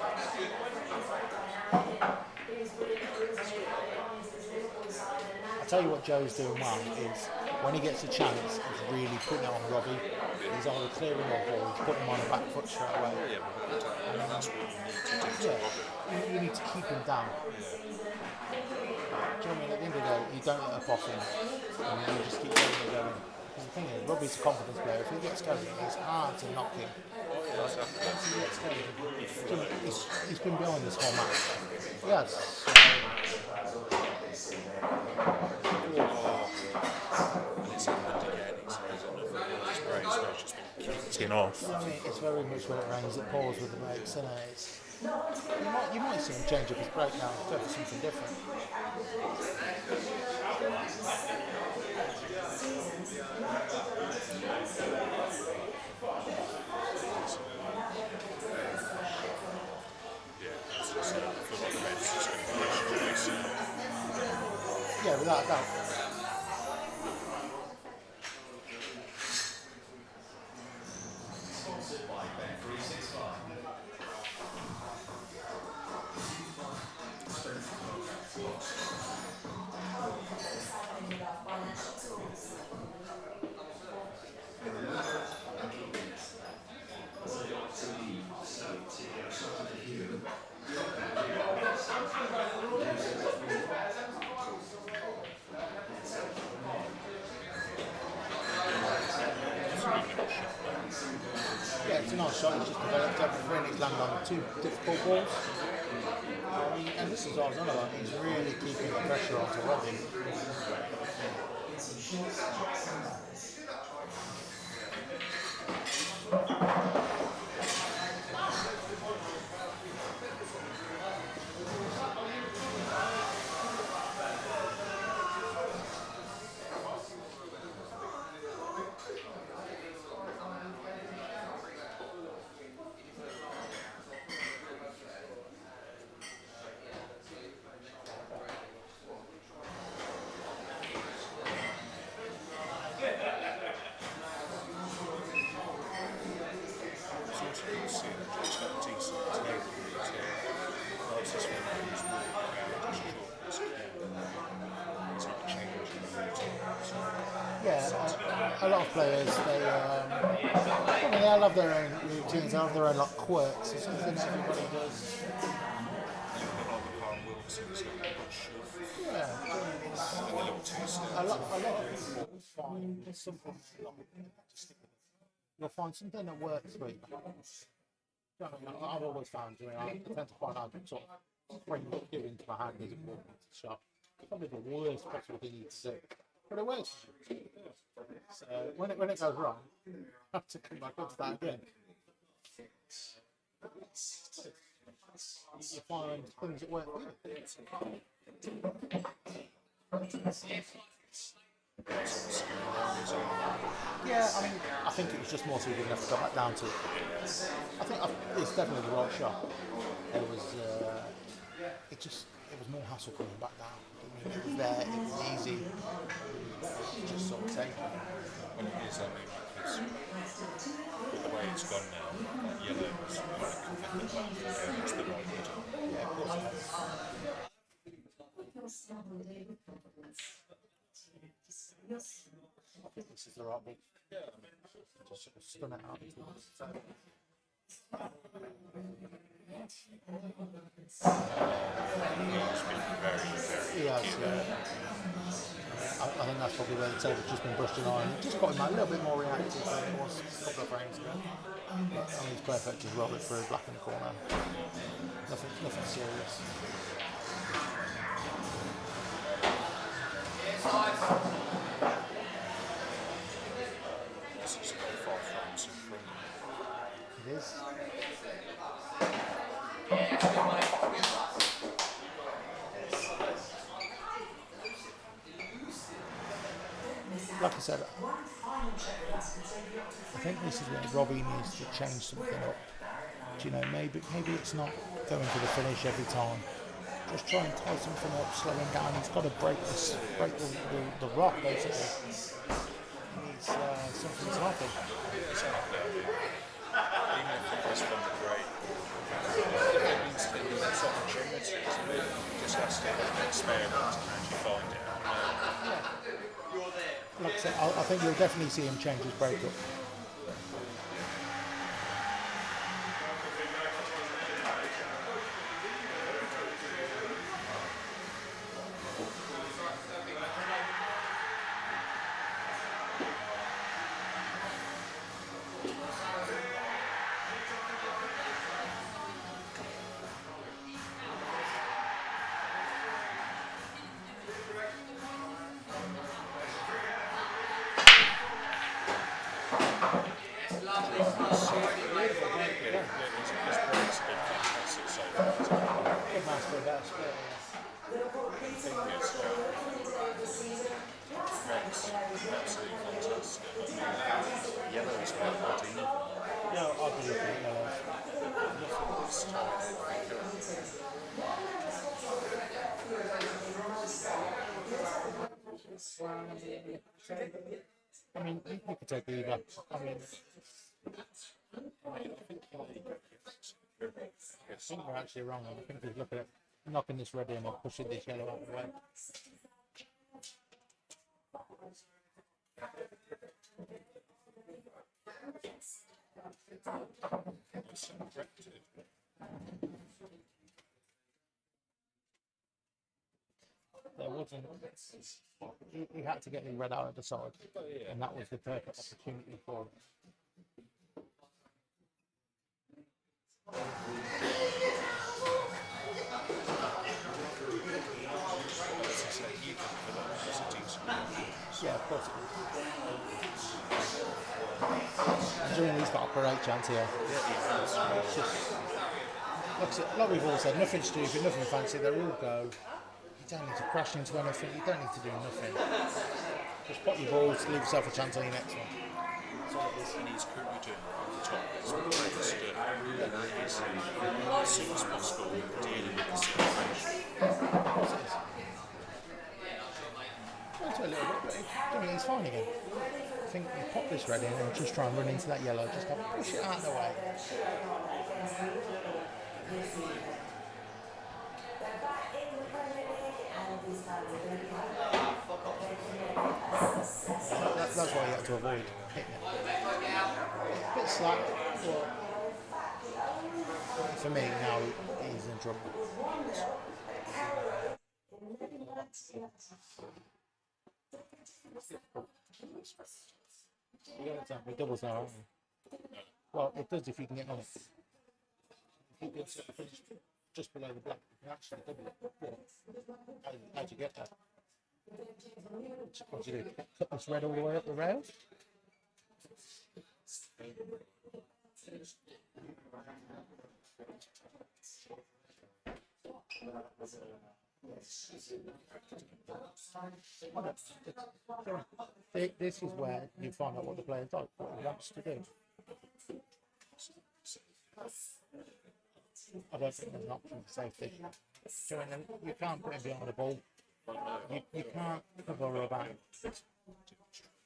I tell you what Joe's doing well is when he gets a chance, he's really putting it on Robbie. He's either clearing off or he's putting him on the back foot straight away. Yeah, but that's what you need to do to Robbie. You need to keep him down. Do you know what I mean? At the end of the day, you don't let up off him. And you just keep going and going. Because the thing is, Robbie's a confidence player. If he gets going, it's hard to knock him. Once he gets going, he's been behind this whole match. He has. Tin off. I mean, it's very much when it rains, it pours with the breaks, isn't it? It's, you might see him change up his break now, go for something different. Yeah, without a doubt. Yeah, it's a nice shot. He's just developed everything. He's landed on two difficult balls. And this is what I was on about. He's really keeping the pressure on to Robbie. Yeah, a lot of players, I mean, they all have their own routines, they have their own like quirks. It's something that everybody does. Yeah, a lot of people find something. You'll find something that works for you. I've always found, I tend to find out sort of bring it into my hand as a ball to shot. Probably the worst possible thing you can do. But it works. So when it goes wrong, I have to come back onto that again. You find things that work for you. Yeah, I mean, I think it was just more so we didn't have to go back down to it. I think it's definitely the right shot. It was more hassle coming back down. I mean, it was there, it was easy. It just sort of take. Well, it is, I mean, because with the way it's gone now, that yellow was quite convinced that it's the right button. Yeah, of course. I think this is the right ball. Yeah, I mean, Just sort of spun it out. He's been very, He very has, yeah. I think that's probably where the table's just been brushed on. It just got him a little bit more reactive than it was a couple of frames ago. But, I mean, he's perfect. Just roll it through, black in the corner. Nothing serious. This is 5 frames in front. It is. Like I said, I think this is where Robbie needs to change something up. Do you know, maybe it's not going for the finish every time. Just try and tie something up, slow him down. He's got to break the rock basically. He needs something to happen. Even if it was from the great, if it needs to be this opportunity, he just has to experiment and actually find it out. Like I said, I think you'll definitely see him change his breakup. His breaks have been fantastic so far. Good match for that split. Rex, absolutely fantastic. Yellow is quite hot even. Yeah, I'll be looking at yellow. Nothing was tied I mean, you could take either. I mean, I think we're actually wrong. I think he's looking at knocking this red in or pushing this yellow out of the way. There wasn't. He had to get the red out of the side, and that was the perfect opportunity for him. Yeah, of course it is. Julian's got a great chance here. It's just, like we've all said, nothing stupid, nothing fancy. They're all go. You don't need to crash into anything. You don't need to do nothing. Just put your balls, leave yourself a chance on your next one. And he's currently doing over the top. That's what he needs to do. And that is as soon as possible dealing with the situation. Into a little bit, but I mean, he's fine again. I think you pop this red in and just try and run into that yellow. Just have to push it out of the way. That's why you have to avoid hitting it. A bit slack, but for me now he's in trouble. It doubles now, aren't you? Well, it does if you can get on it. If you get just below the black, you can actually double it. How do you get that? What do you do? Cut this red all the way up the rails? This is where you find out what the player's like, what he wants to do. I don't think there's an option for safety. You can't put him behind the ball. You can't cover a back. Yeah,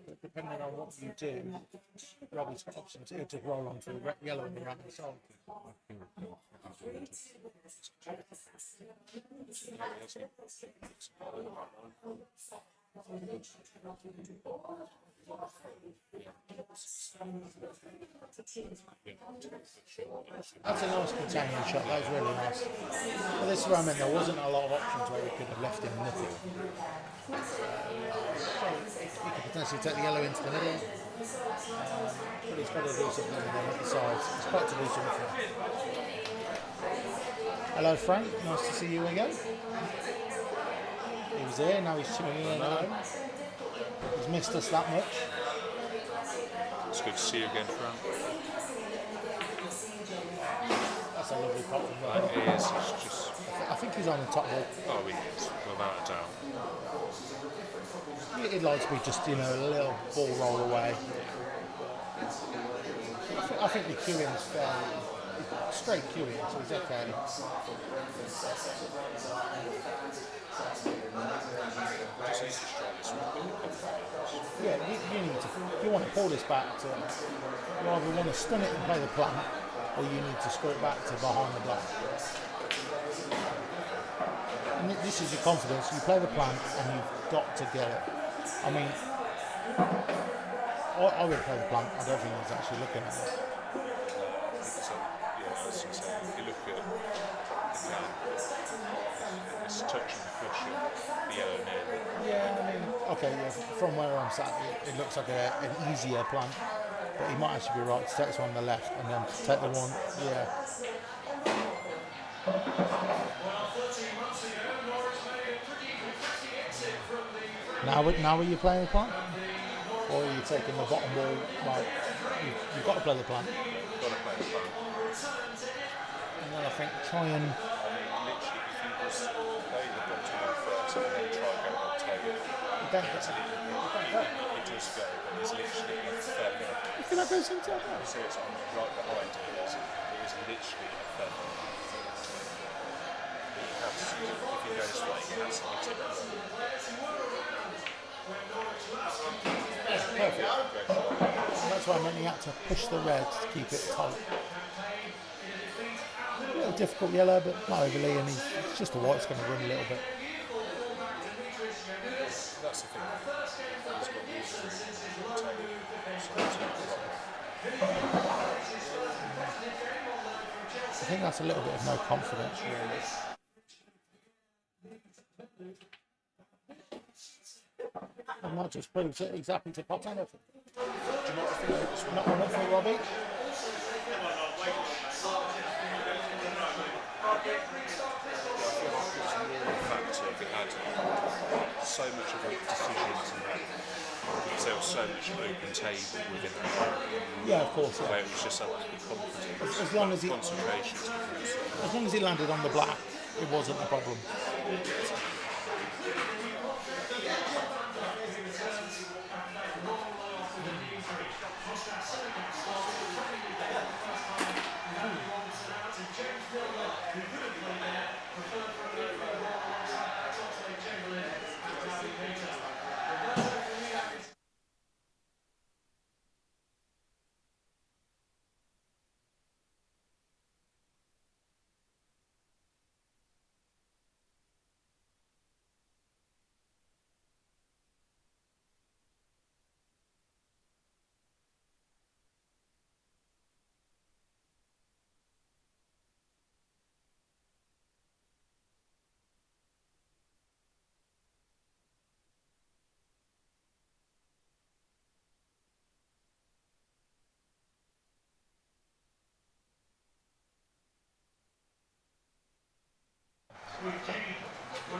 but depending on what you do, Robbie's got options here to roll on to the yellow and the right hand side. That's a nice containing shot. That was really nice. But this is where I meant there wasn't a lot of options where we could have left him nothing. He could potentially take the yellow into the middle, but he's got to do something with them at the sides. He's got to do something. Hello, Frank. Nice to see you again. He was here. Now he's tuning in at home. He's missed us that much. It's good to see you again, Frank. That's a lovely pop from Rob. It is. It's just. I think he's on the top ball. Oh, he is, without a doubt. He'd like to be just, a little ball roll away. I think the queuing is fairly straight queuing, so he's okay. Yeah, you want to pull this back to, you either want to stun it and play the plant, or you need to screw it back to behind the block. And this is your confidence. You play the plant and you've got to get it. I mean, I would play the plant. I don't think he's actually looking at it. So, yeah, as you say, if you look at the can, it's touching the cushion, the yellow nail. Yeah, I mean, okay, yeah, from where I'm sat, it looks like an easier plant. But he might actually be right to take this one on the left and then take the one, yeah. Now are you playing the plant? Or are you taking the bottom ball? Like, you've got to play the plant. Got to play the plant. And then I think try and... I mean, literally, if you just play the bottom one first and then try and go on table, You don't go. it does go, but it's literally a feather. You feel like goes into it? You see it's on right behind it. It is literally a feather. If you go straight, it has to be tipped over. Perfect. That's why I meant he had to push the red to keep it tight. A little difficult yellow, but not overly, and it's just the white's going to run a little bit. That's the thing. He's got I think that's a little bit of no confidence, really. And that just proves that he's happy to pot anything. Not enough for Robbie. Factor we had so much of a decisions and that because there was so much open table within that. Yeah, of course. Yeah. Where it was just so much confidence. As long as he, concentration. as long as he landed on the black, it wasn't a problem.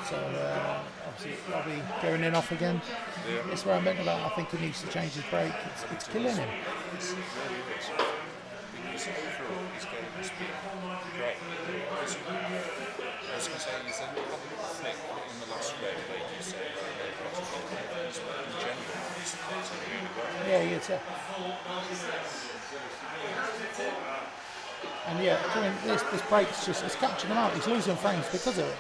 So obviously Robbie going in off again. Yeah. That's where I meant about. I think he needs to change his break. It's killing him. It's really is. Because overall his game has been great. I was going to say he's had a little flick in the last leg, like you say, but in general he's played really well. Yeah, he is. Yeah. And yeah, I mean, this break's just, it's catching him out. He's losing frames because of it.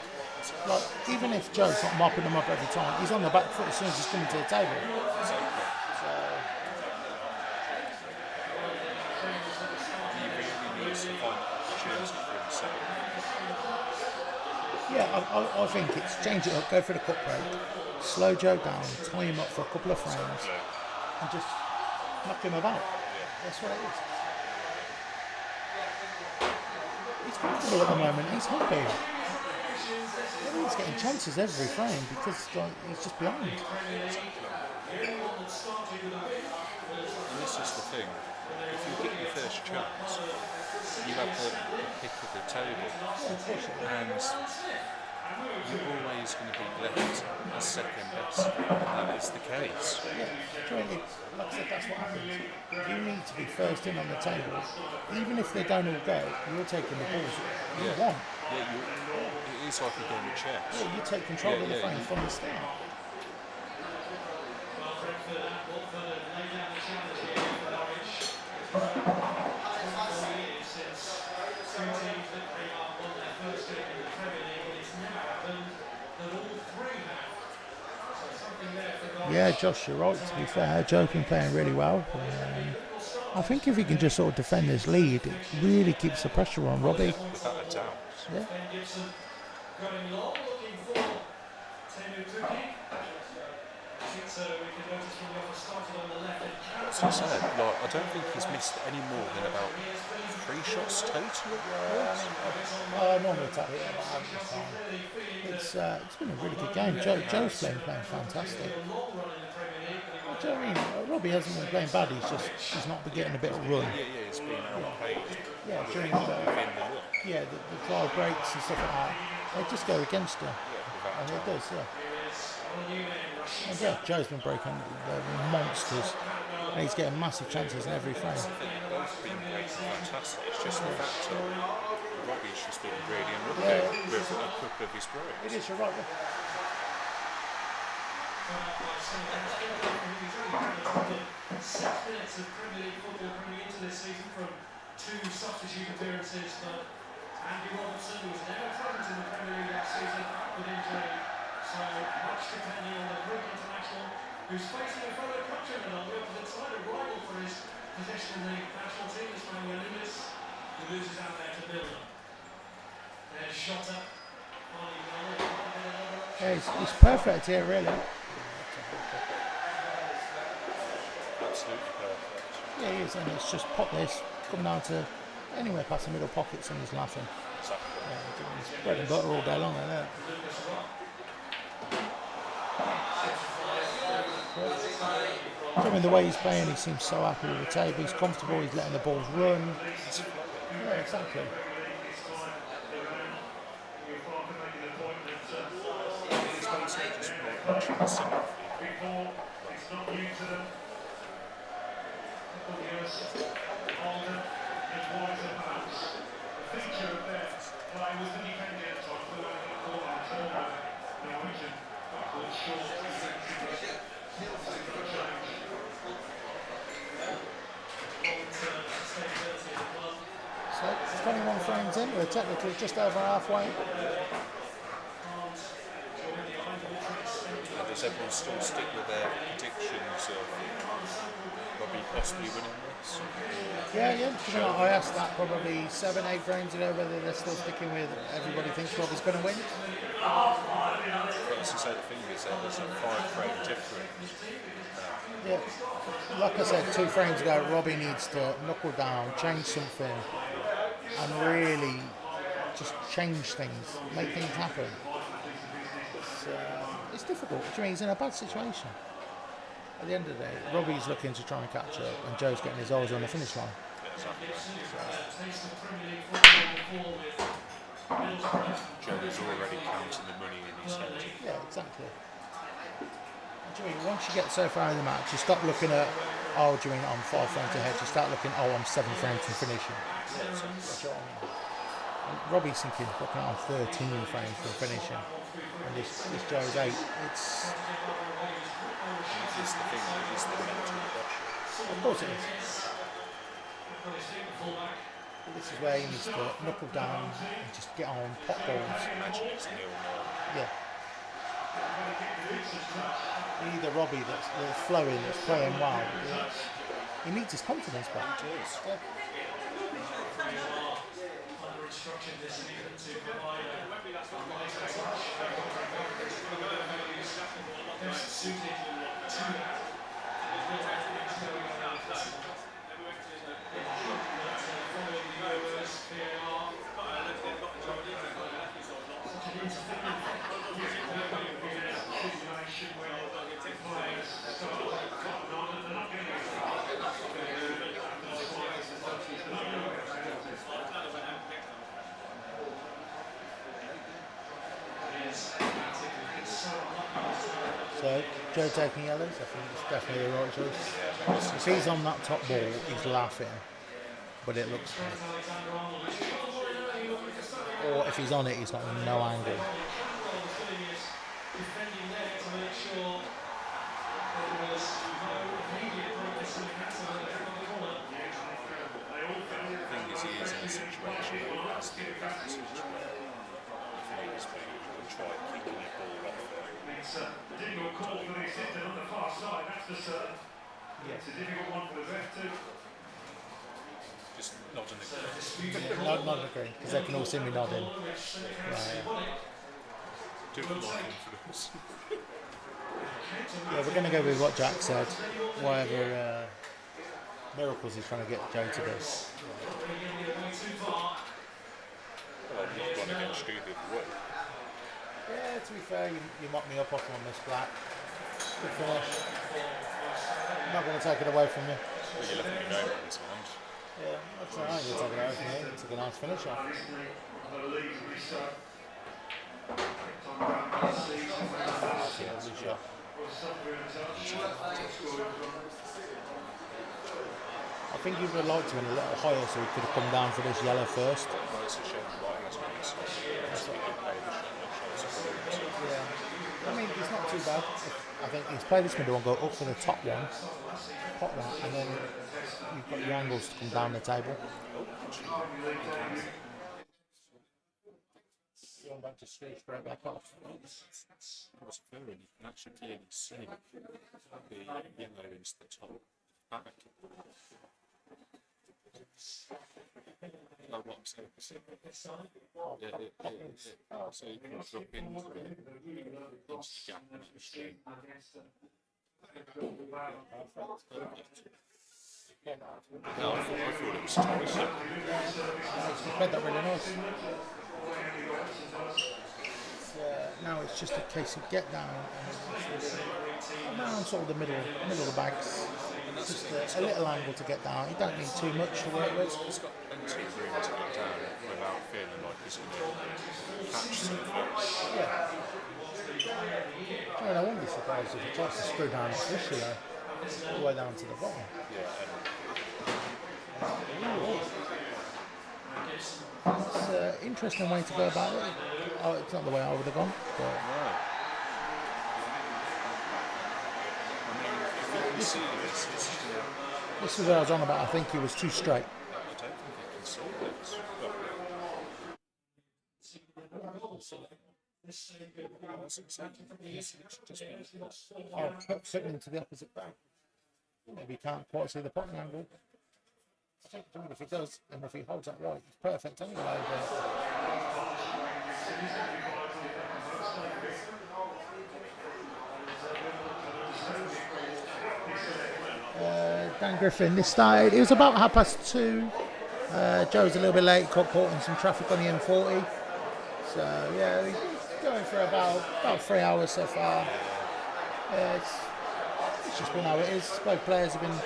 Like, even if Joe's not mopping him up every time, he's on the back foot as soon as he's coming to the table. He really needs to find opportunity for himself. Yeah, I think it's change it up, go for the cut break, slow Joe down, tie him up for a couple of frames, and just knock him about. That's what it is. He's comfortable at the moment. He's happy. He's getting chances every frame because like, he's just behind. And this is the thing. If you get your first chance, you have the pick of the table, and you're always going to be left as second best. That is the case. Like I said, that's what happens. You need to be first in on the table. Even if they don't all go, you're taking the balls. You want. Yeah, it is like a game of chess. Yeah, you take control of the frame from the start. Yeah, Josh, you're right. To be fair, Joe's been playing really well. I think if he can just sort of defend his lead, it really keeps the pressure on Robbie. Without a doubt. Yeah. As I said, like, I don't think he's missed any more than about 3 shots total. Normally it's at the end of the time. It's been a really good game. Joe's playing fantastic. Do you know what I mean? Robbie hasn't been playing bad. He's not been getting a bit of run. Yeah, it's been outplayed. Yeah, during Within the look. the dry breaks and stuff like that, they just go against her. And it does, yeah. And yeah, Joe's been breaking the monsters. And he's getting massive chances in every frame. Both been breaking fantastic. It's just the fact that Robbie's just been really unlucky with a couple of his breaks. It is, you're right. 6 minutes of Premier League football coming into this season from 2 substitute appearances for Andy Robertson, who was never present in the Premier League last season with injury. So much depending on the Greek international, who's facing a fellow countryman on the opposite side, a rival for his position in the national team, is Manuel Lewis, who loses out there to Milner. There's shot up. Yeah, he's perfect here, really. Absolutely perfect. Yeah, he is, and it's just pop this, come down to anywhere past the middle pockets and he's laughing. Exactly. Yeah, he's bread and butter all day long, isn't it? I mean, the way he's playing, he seems so happy with the table, he's comfortable, he's letting the balls run. Yeah, exactly. So 21 frames in, we're technically just over halfway. Does everyone still stick with their predictions of Robbie possibly winning this? Yeah. You know, I asked that probably 7-8 frames ago whether they're still sticking with everybody thinks Robbie's going to win. But as I say, the thing is that there's a 5-frame difference. Yeah, like I said 2 frames ago, Robbie needs to knuckle down, change something, and really just change things, make things happen. It's difficult. Do you mean he's in a bad situation? At the end of the day, Robbie's looking to try and catch up, and Joe's getting his eyes on the finish line. Joe is already counting the money in his head. Yeah, exactly. Do you mean once you get so far in the match, you stop looking at, oh, do you mean I'm 5 frames ahead? You start looking, oh, I'm 7 frames from finishing. That's what I mean. And Robbie's thinking, looking at I'm 13 frames from finishing. And this Joe's 8. It's It's the thing, it's the mental pressure. of course it is. But this is where he needs to knuckle down and just get on, pop balls. Imagine it's 0-0. Yeah. Either Robbie that's flowing, that's playing well. He needs his confidence back. He does. Yeah. restructured this season to provide a lighter touch, best suited to that. Following the Euros, VAR, such an interference situation where players start they're not going to So, Joe taking yellows, I think it's definitely the right choice. If he's on that top ball, he's laughing, but it looks good. Or if he's on it, he's got no angle. The thing is, he is in a situation where he has the advantage where if needs be, he'll try kicking the ball off there. It's a difficult call for the assistant on the far side, that's for certain. It's a difficult one for the ref too. Just nodding again. Not agreeing, because they can all see me nodding. Different confidence. Yeah, we're going to go with what Jack said. Whatever miracles he's trying to get Joe to do. Well, I'm not going against you the other way. Yeah, to be fair, you mocked me up off on this Black. Good finish. I'm not going to take it away from you. Well, you left me no man's land. Yeah, that's all right. You'll take it away from me. It's a nice finish off. I think he would have liked to win a little higher so he could have come down for this yellow first. Well, it's a shame right has been so that's what you pay the shot. Yeah. I mean, it's not too bad. I think he's played this middle and go up for the top one, pop that, and then you've got your angles to come down the table. Going back to straight back off. It was fair, and you can actually clearly see the yellow into the top back. No, what I'm saying is, so you can drop into the gap and actually. No, I thought it was twice. He played that really nice. Now it's just a case of get down and around sort of the middle of the bags. Just a little angle to get down. You don't need too much to work with. He's got plenty of room to get down without feeling like he's going to catch something. Yeah. I mean, I wouldn't be surprised if he tries to screw down the fish, all the way down to the bottom. It's an interesting way to go about it. Oh, it's not the way I would have gone. But this is what I was on about. I think he was too straight. I don't think he can see this. Oh, fitting into the opposite bag. Maybe he can't quite see the potting angle. I think if he does, and if he holds that right, it's perfect anyway. Dan Griffin, this started, it was about 2:30. Joe was a little bit late, got caught in some traffic on the M40. So yeah, he's going for about 3 hours so far. It's just been how it is. Both players have been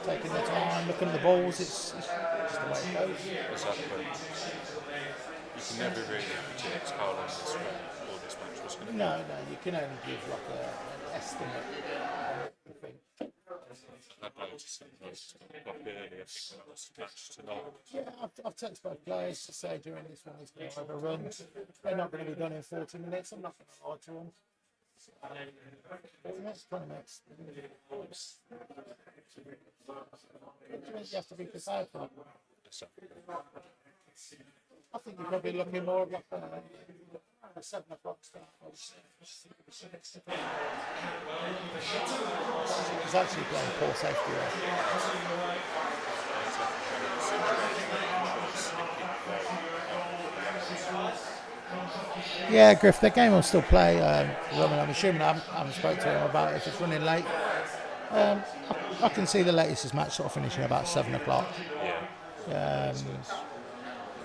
taking their time, looking at the balls. It's just the way it goes. Exactly. You can never really predict how long this match was going to be. No, you can only give like an estimate on the thing. I'd like to see like earlier, I think that was the match tonight. Yeah, I've texted both players to say during this one he's going to have a run. They're not going to be done in 40 minutes. I'm not going to lie to them. 40 minutes, 20 minutes. You have to be prepared for that. I think you're probably looking more at like a 7 o'clock start. He's actually playing poor safety there. Yeah, Griff, the game will still play. I'm assuming I haven't spoke to him about if it's running late. I can see the latest match sort of finishing about 7 o'clock.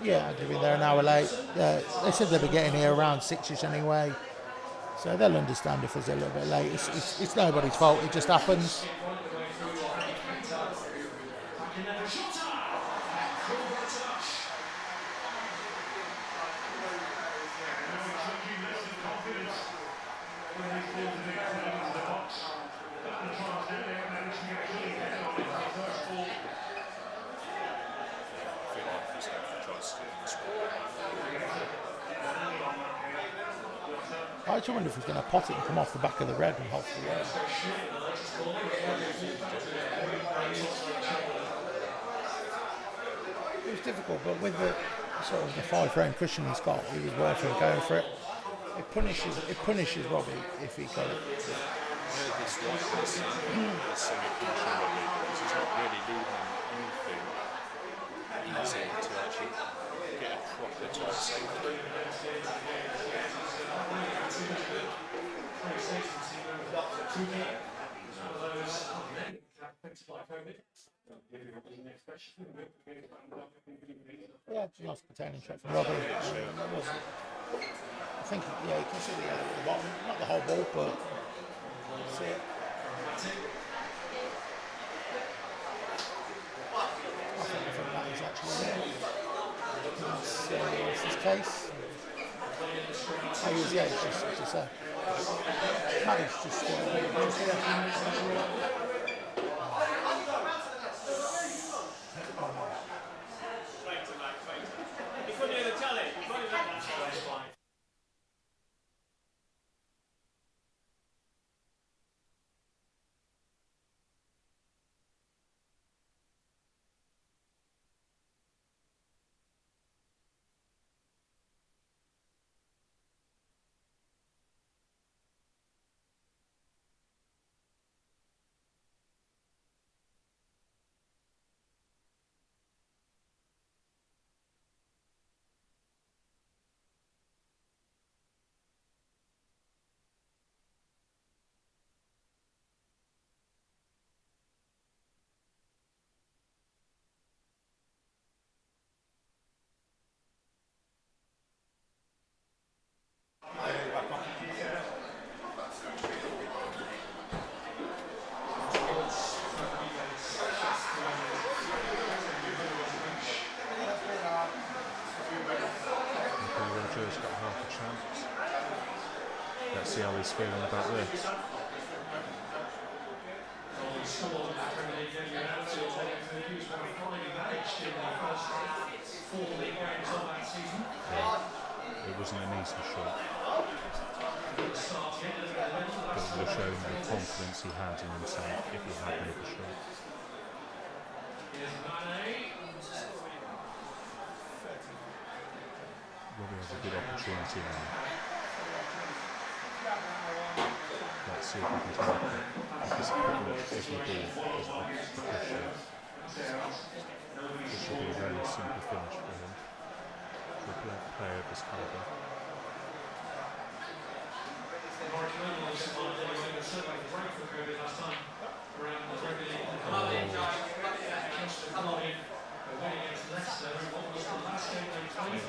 Yeah, they've been there an hour late. They said they'll be getting here around 6ish anyway. So they'll understand if it's a little bit late. It's nobody's fault, it just happens. I actually wonder if he's going to pot it and come off the back of the red and hold the red. It was difficult, but with the sort of the 5-frame cushion he's got, he was worth him going for it. It punishes Robbie if he got it. This semi-punishing Robbie because he's not really leaving anything easy to actually get a proper tight safety. Yeah, it's a nice retaining shot from Robbie. I think, yeah, you can see the yellow at the bottom. Not the whole ball, but you see it. I think that is actually there. That's his case. Oh, he was, yeah, it's just Maddie's just here. Let's see how he's feeling about this. It wasn't an easy shot, but it was showing the confidence he had in himself if he had made the shot. Robbie has a good opportunity now. Let's see if we can take it. Because pretty much every ball is off the cushion. This should be a very simple finish for him. For a player of his calibre.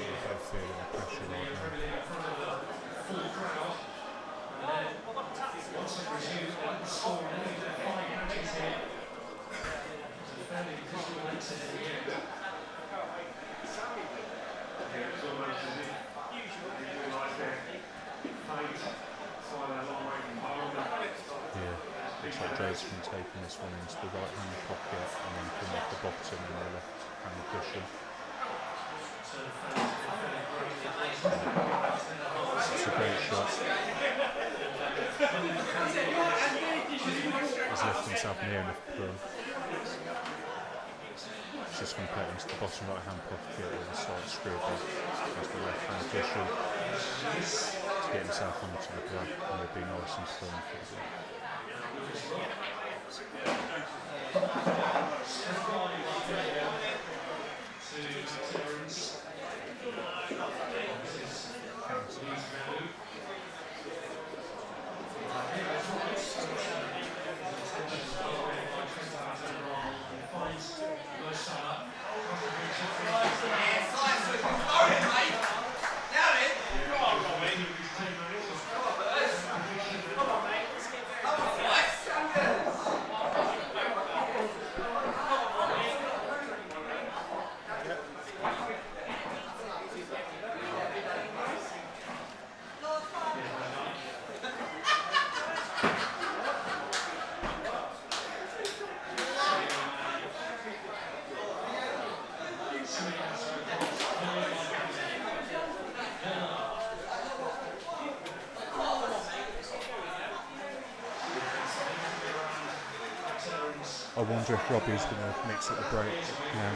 They're both feeling the pressure right now. Looks like Jason taking this one into the right hand pocket and then coming off the bottom and the left hand cushion. It's a great shot. He's left himself near enough plumb. He's just going to put it into the bottom right hand pocket with a slight screw. as the ref and official to get himself onto the block, and it'd be nice and fun for the block. I wonder if Robbie's going to mix up the break now.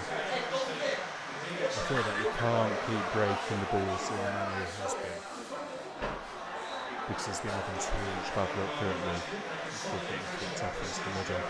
I feel that you can't keep breaking the balls in the manner it has been, because he's been having too much bad luck currently. He's getting a bit tough into the middle.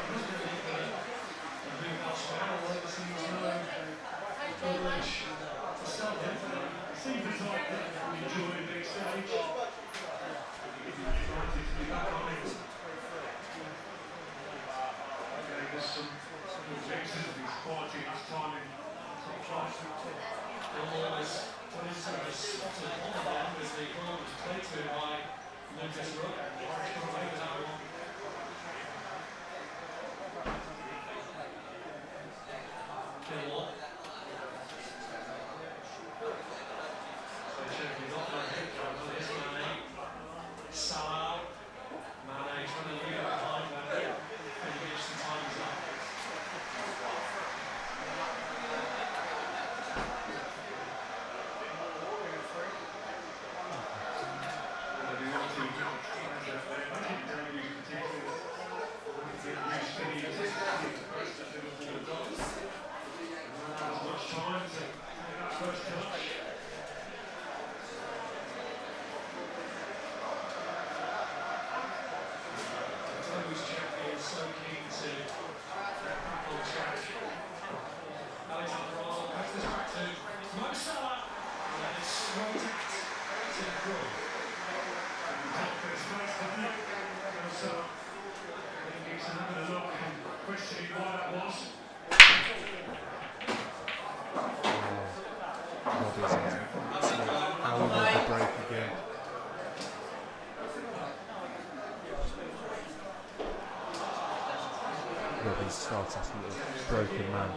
Robbie's starting to look a broken man.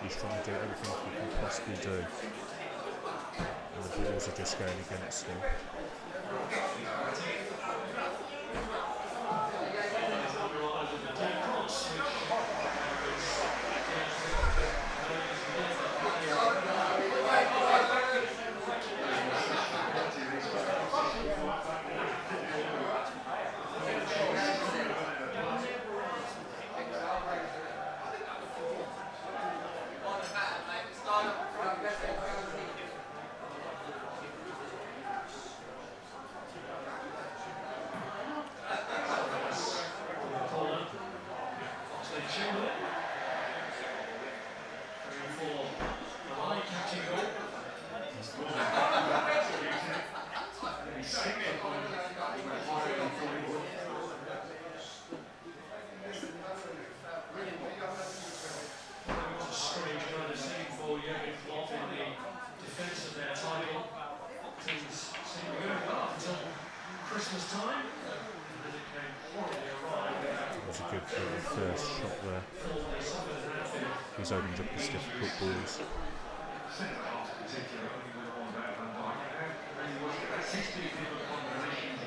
He's trying to do everything he can possibly do, and the balls are just going against him. First shot there. He's opened up his difficult balls.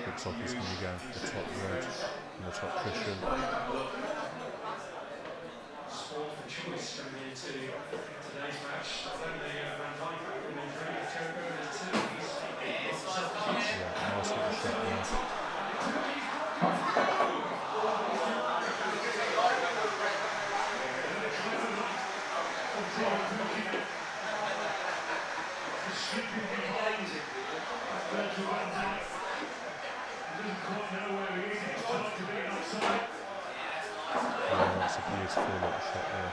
Looks like he's going to be going for the top red and the top cushion. Yeah, nice little shot there. Yeah, that's a beautiful little shot there.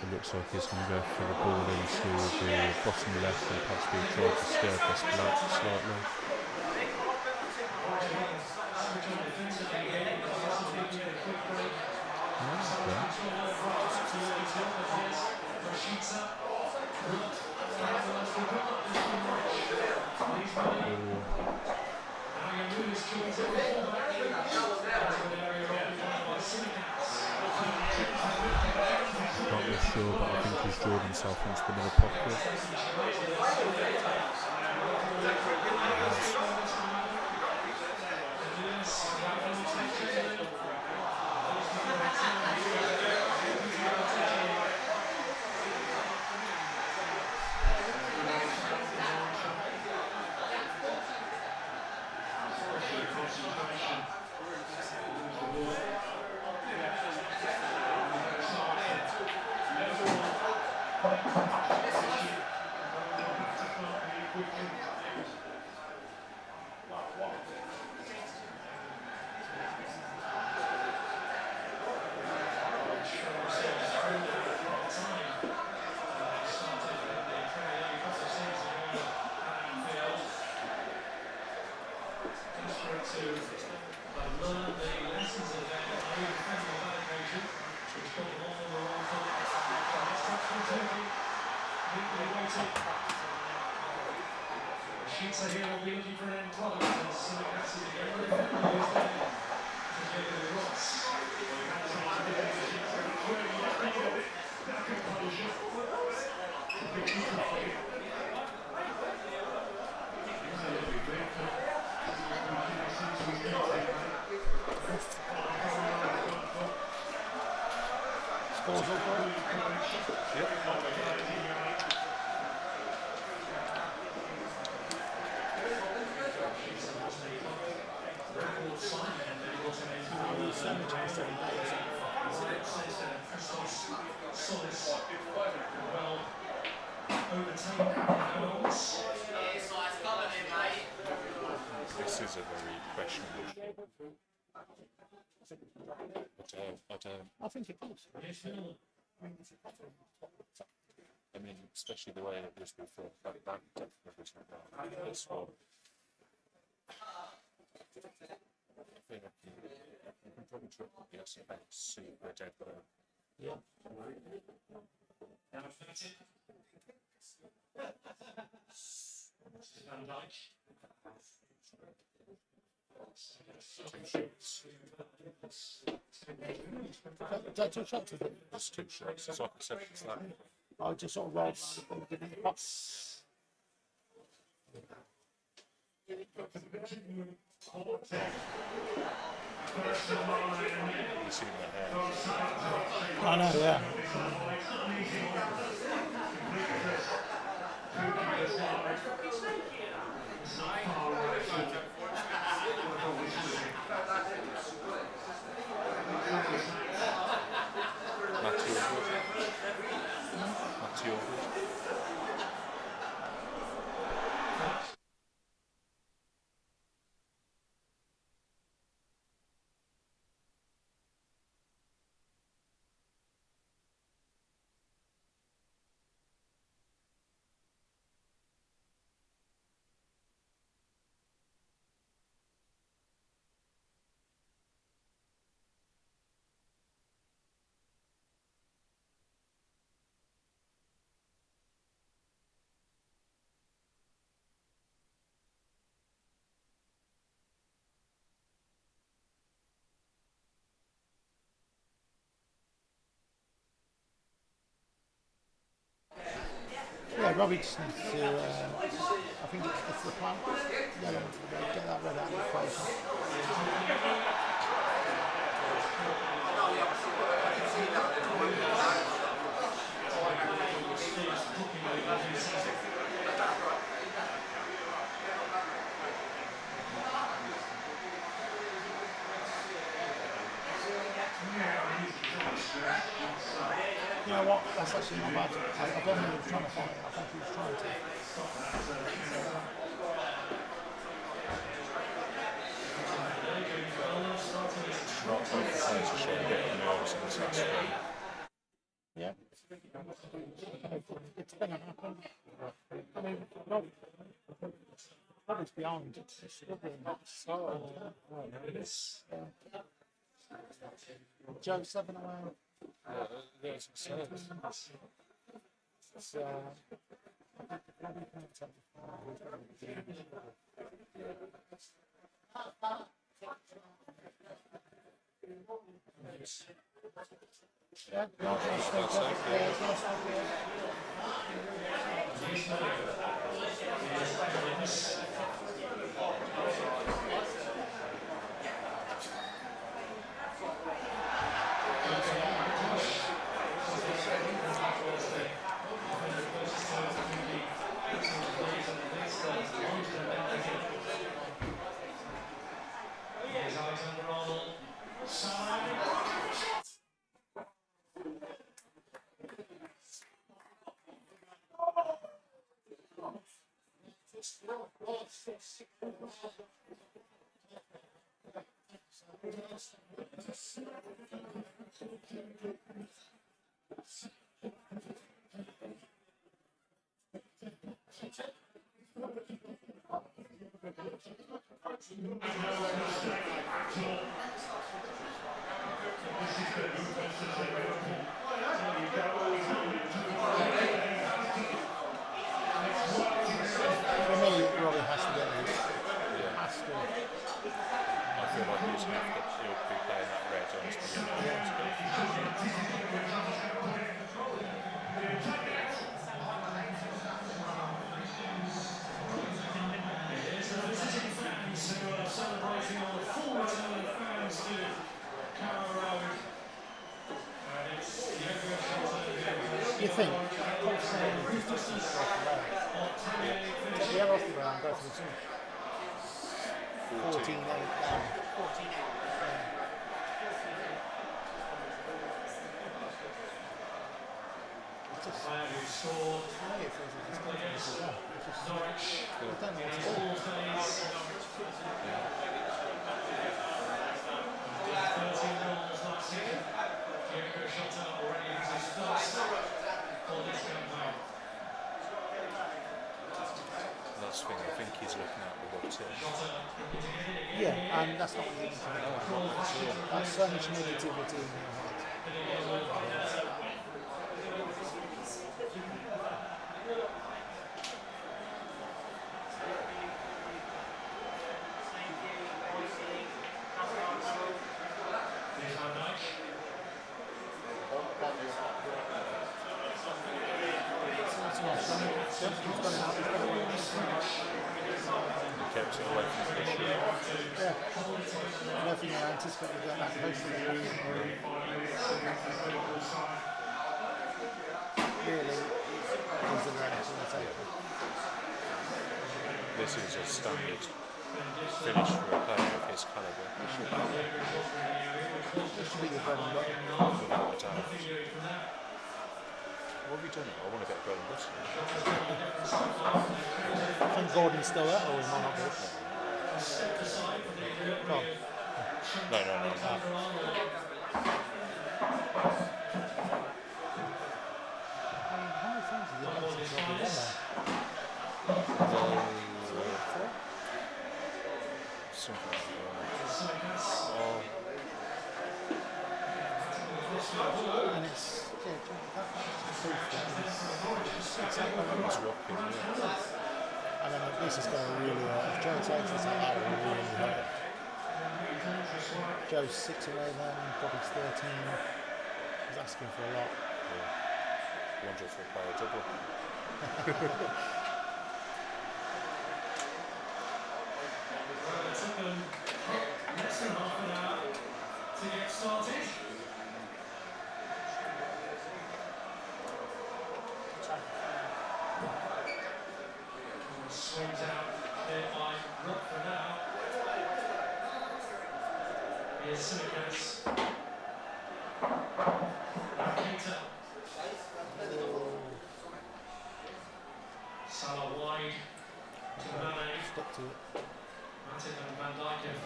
It looks like he's going to go for the ball into the bottom left and perhaps be trying to stir across black slightly. Not really sure, but I think he's drawn himself into the middle pocket. This is a very questionable shot. I think it does. I mean, especially the way it was before. That definitely wasn't right. This one. I think you can probably trip the SFX super dead low. Yeah. That's two shots, is it? Just 2 shots. It's like I said, it's like I just sort of rolled around the thing. you see that there. I know, yeah. Matthew. Yeah, Robbie just needs to, I think it's the plan. Yeah, get that red out of the equation. know what? That's actually not bad. I don't think he was trying to fight it. I think he was trying to. Not both the players are showing a bit of nerves in this last game. Yeah. It's going to happen. I mean, no. Robbie's behind. It's struggling. Joe 7 away. For me, Robbie has to get this. Has to. I feel like he'll be playing that red on his Celebrating on the full return of fans to Carrow Road. You think? Take the air off the ground, go for the two. 14 8 down. 14 8. Who scored Norwich all days. 13 goals last season. Jericho shot out already into his first for this campaign. Last thing I think he's looking at with the tip. Yeah, and that's not what you need to know. That's so much negativity in your head. Kept it away from the issue. Yeah. I don't think I anticipated that close to the green. Really, he's the red to the table. This is a standard finish for a player of his calibre. This should be the bread and butter. Without a doubt. What have you done? I want to get bread and butter. I think Gordon's still there, or is he not good? Go on. No. How many times have you done since Robbie won there? Something like that. And it's proof that It's rocking, yeah. and then this is going to really if Joe takes this out, that will really hurt. Joe's 6 away then, Bobby's 13. He's asking for a lot. Yeah. Wonder if we'll play a double. It took them less than half an hour to get started. Swings out there by Rockford now. Here's Simmons. Now Keita. Salah wide to Mane. Stick to it. Matip and Van Dijk have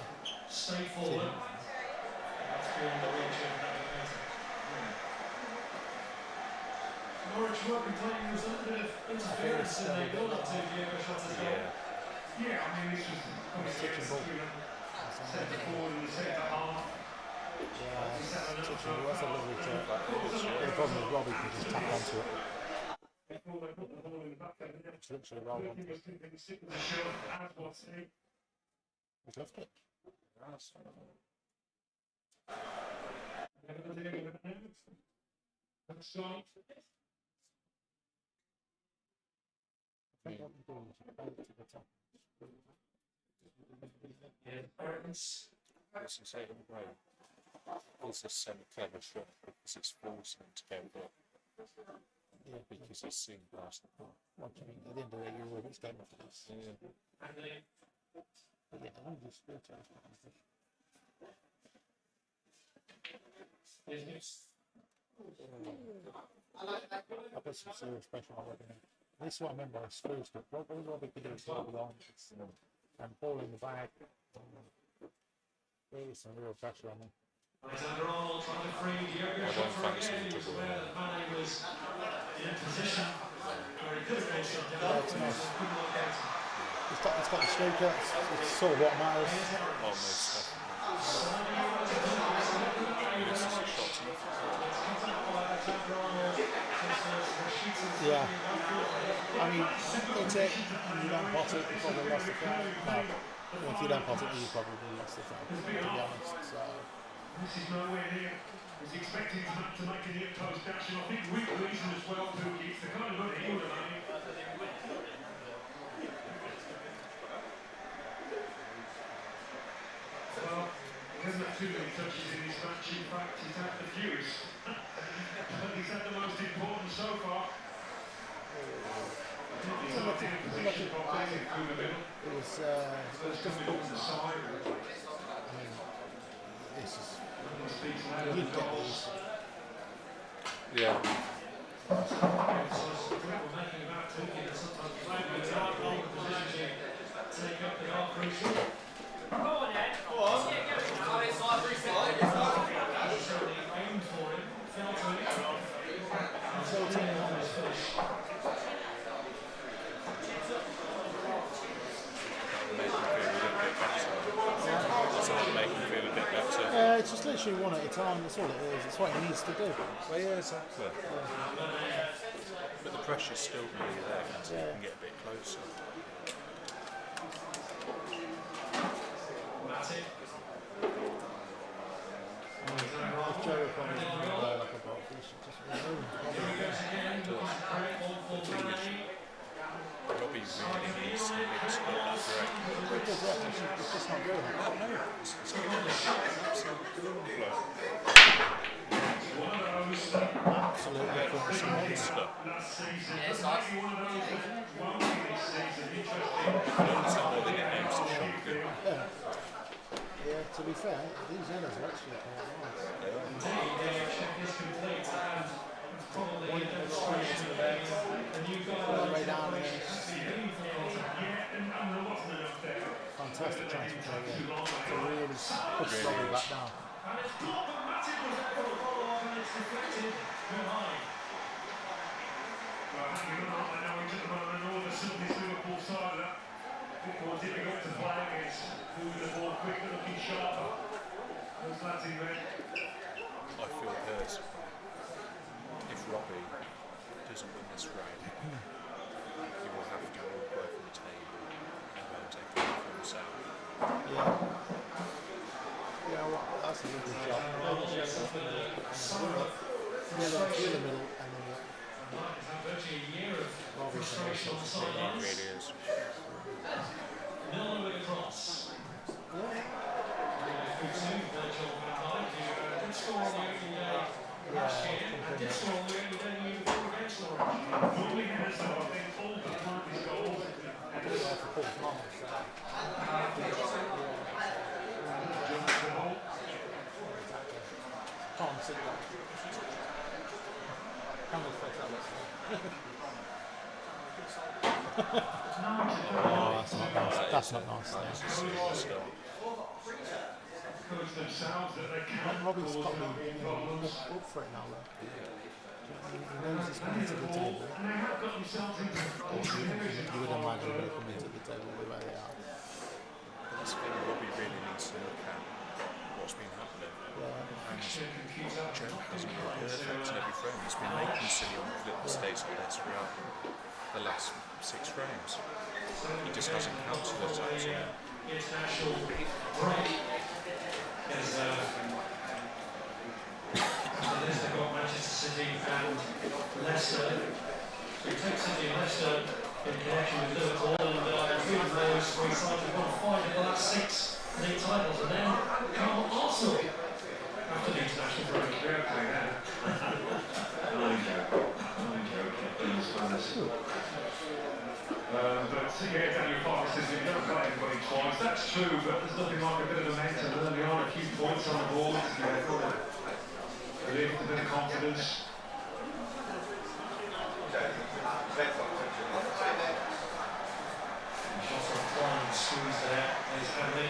stayed forward. That's beyond the reach of Navigator. Norwich won't be playing. There's a little bit of interference in their build-up to Diego Jota's goal. Yeah, I mean, this was obviously centre forward in the centre half. Yeah, that's a lovely trick. The problem with Robbie can just tap onto it. It's literally roll on. He's left it. This is it, right? Also sent a clever shot because it's forcing him to go up. Yeah, Because he's seen past the ball. what do you mean? At the end of the day, you're always going for this. Yeah. But yeah, I don't do spirit challenge. I put some serious pressure on Robbie. This is what I remember on Spurs, but what Robbie could do is go along and ball in the bag. There was some real pressure on him. Alexander Arnold trying to free Diogo I don't Jota fancy again. He him was to go aware that Mane was in a position where he could have made something Yeah, up, it's but nice. couldn't look at it. It's got the striker, it's sort of what matters. Almost definitely. This is a shot to Yeah. I mean, it's it. You don't pot it, you probably lost the game. No. If you don't pot it, you probably lost the game, to be honest. So. This is nowhere near. He's expecting to make a near post dash, and I think with reason as well, Pookie. It's the kind of money he would have made. Well, he hasn't had too many touches in this match. In fact, he's had the fewest. But he's had the most important so far. He's not in a position properly through the middle. It was difficult. I mean, this is. You get these. Yeah. It's just literally one at a time, that's all it is. It's what he needs to do. Well, yeah, exactly. But the pressure's still going to be there until you can get a bit closer. If Joe probably like a box, he should just remove Robbie really needs to mix up that break. it's just not good. Absolutely. It's a monster. Yeah, to be fair, these errors are actually quite nice. Point of the screen to the back, all the way down there. Fantastic transfer play there. To really push Robbie back down. More difficult to play against, moving the ball quicker, looking sharper. Those lads in red. I feel personally, if Robbie doesn't win this round, he will have to walk away from the table and go and take it for himself. Yeah. Yeah, well, that's a really good shot. Through the middle and then Robbie's It really is. Miller with a cross. Did score on the opening day last year, and did score on the opening day the year before against Norwich. Normally has, though, I think, all the time his goals. Can't sit down. Oh, that's not nice. That's not nice. Coach themselves that they can Robbie's cause got me problems. up for it now, though. He knows he's coming to the table. And they have got themselves into You would imagine they're coming to the table the way they are. That's the thing, Robbie really needs to look at what's been happening. And Joe hasn't been perfect in every frame. He's been making silly little mistakes like this throughout the last 6 frames. He just hasn't counted it up to him. International break. After this, they've got Manchester City and Leicester. So we take City and Leicester in connection with Liverpool, and three of those 3 sides have won 5 of the last 6 league titles, and then come Arsenal after the international break. But yeah, Daniel Parker says you never play anybody twice. That's true, but there's nothing like a bit of momentum early on, a few points on the board. A bit of confidence. Shots are flying, squeeze there. There's Hanley.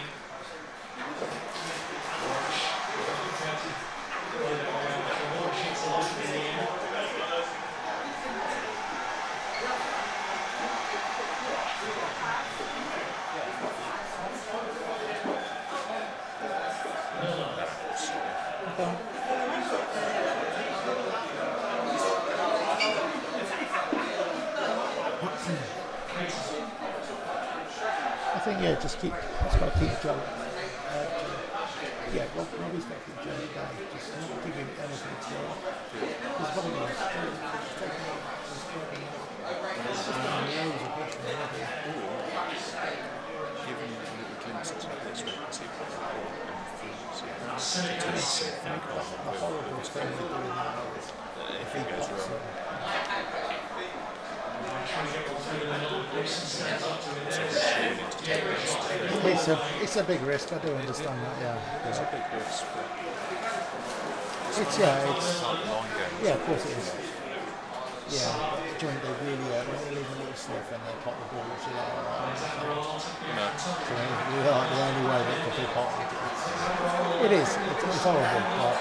Hits a lot in the air. I think just got to keep Joe. Robbie's got to keep Joe down. Just not giving anything to him. He's probably going to Giving him little glimpses like this, we can see what the horrible thing to do now if he goes wrong. It's a big risk. I do understand that. Yeah, It's a big risk, but of course it is. Yeah, joint they really when they leave a little sniff and they pop the ball, which is the only way that could be popped. It is. It's horrible, but.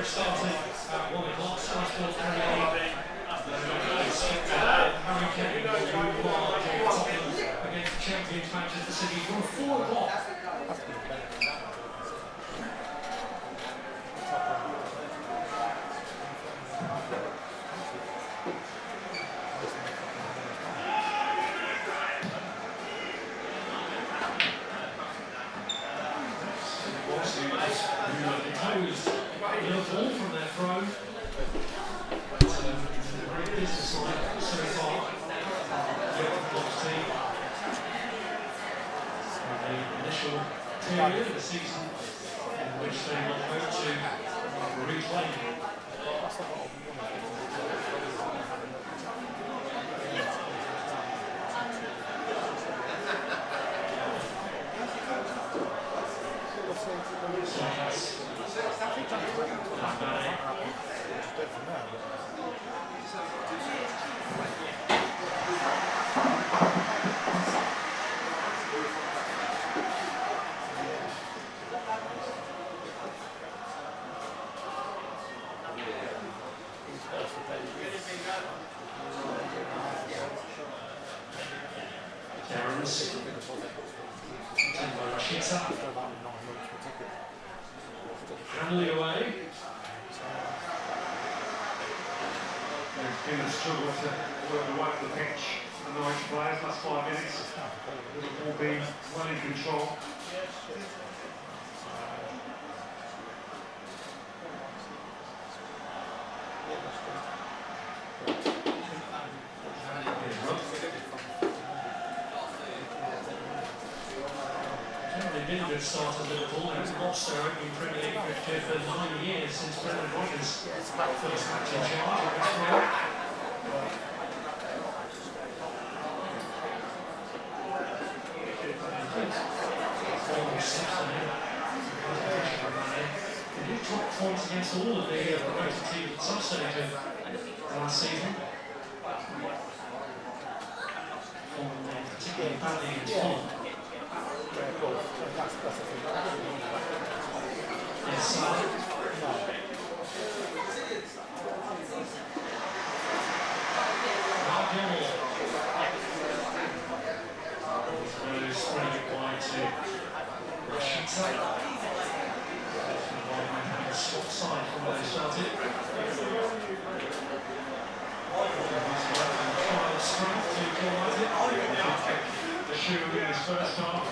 Started at 1 o'clock, Avon Sports Bar. Against the champions Manchester City from 4 o'clock. Liverpool from their throne. It's a very business-like so far. Team. The initial period of the season in which they will hope to reclaim. Hanley away. They've been a struggle to work the way up the pitch for the Norwich players last 5 minutes. Liverpool being well in control. good start at Liverpool. It's lost their opening Premier League fixture for 9 years since Brendan Rodgers' first match in charge at West Brom. They did drop points against all of the promoted teams at some stage of last season. Particularly badly against Fulham. Yes, spreading it wide to Syson. Swap side from where they started. Trial strength to equalise it. The shoe in his first half.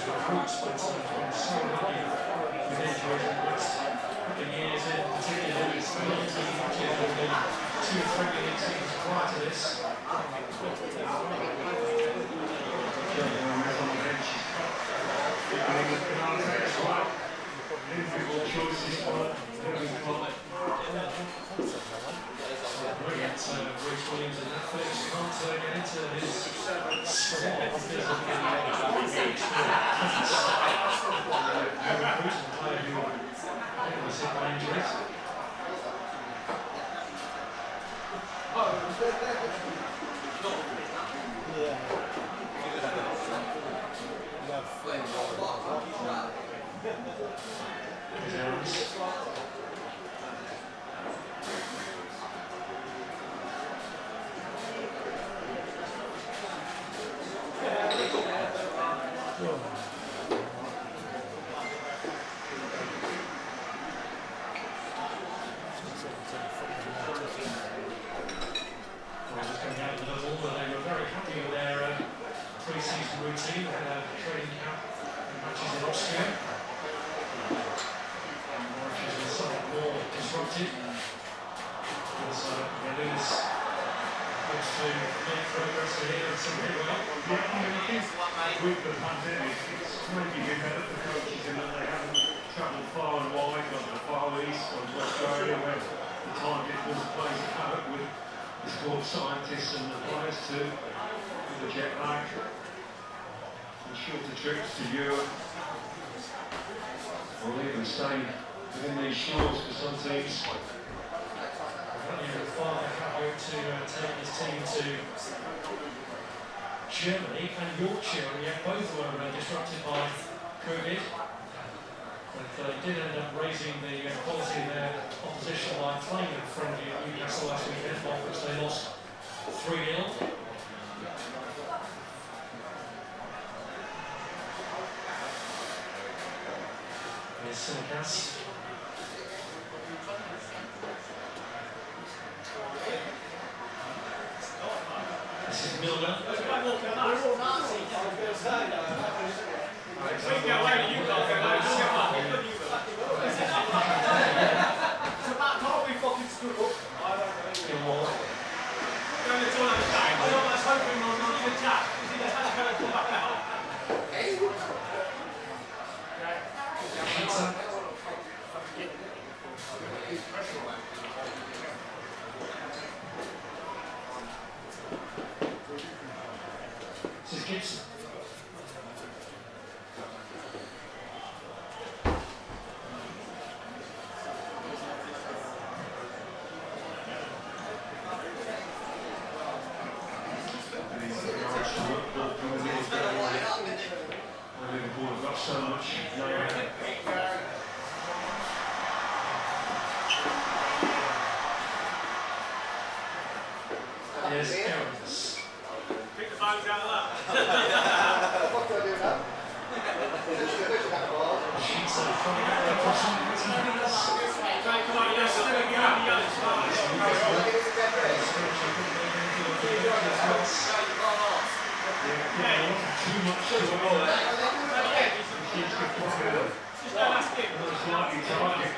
Recruits, but from so many with injuries in the last couple of years, in particular with 19 matches of the 2 Premier League seasons prior to this. Brilliant, Bruce Williams in that first can't get into his squad because of the player who was hit by injuries. Pre-season routine, they had a training camp and matches in Austria. Matches were somewhat more disrupted because Renews hopes to make progress here and some really well. Yeah, I think with the pandemic, it's maybe developed the coaches in that they haven't travelled far and wide, like the Far East or Australia, where the time difference plays havoc with the sports scientists and the players too, with the jet lag. Shorter trips to Europe, or even staying within these shores for some teams. Father Cabo to take his team to Germany and Yorkshire, and yet both were disrupted by COVID. But they did end up raising the quality of their opposition by playing a friendly at Newcastle last weekend, by which they lost 3-0. Sinicas. This is Milner. This is Gibson. Liverpool have got so much. There's Evans. Pick the bones out of that. What do I do now? Sheets are coming out of the crossing. Come on, yes, still get out the other side. Too much to the ball. Just don't ask him. Slightly target.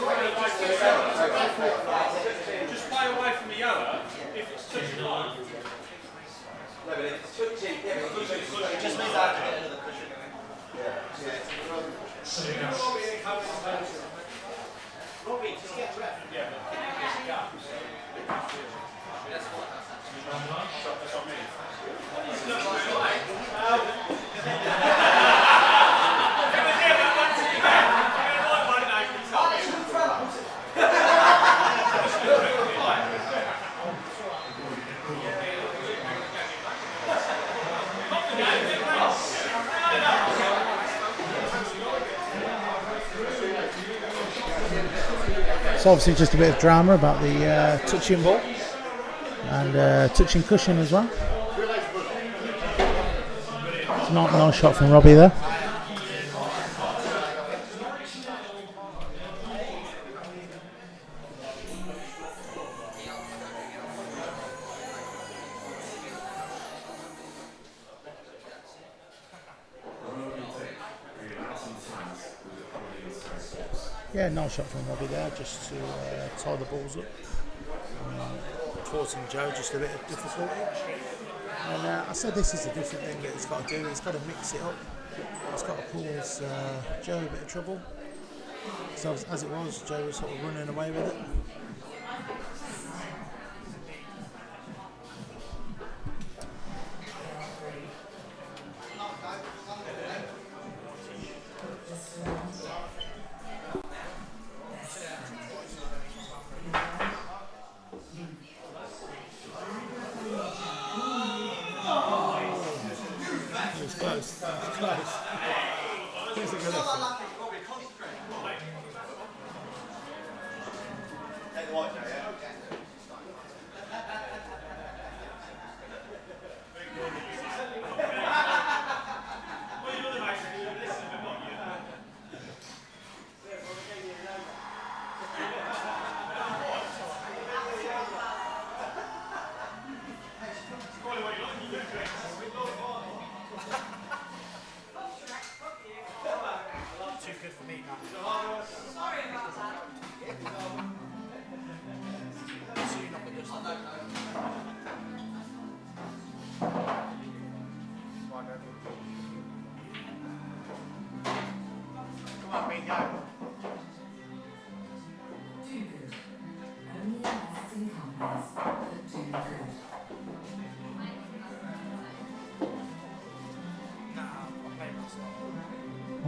Just play away from the yellow if it's touching line. It just means I have to get another cushion. Robbie, just get ref. Yeah. It's obviously just a bit of drama about the touching ball and touching cushion as well. It's not no shot from Robbie there. Yeah, no shot from Robbie there, just to tie the balls up. Forcing Joe just a bit of difficulty. And I said this is a different thing that he's got to do. He's got to mix it up. He's got to cause Joe a bit of trouble. So as it was, Joe was sort of running away with it.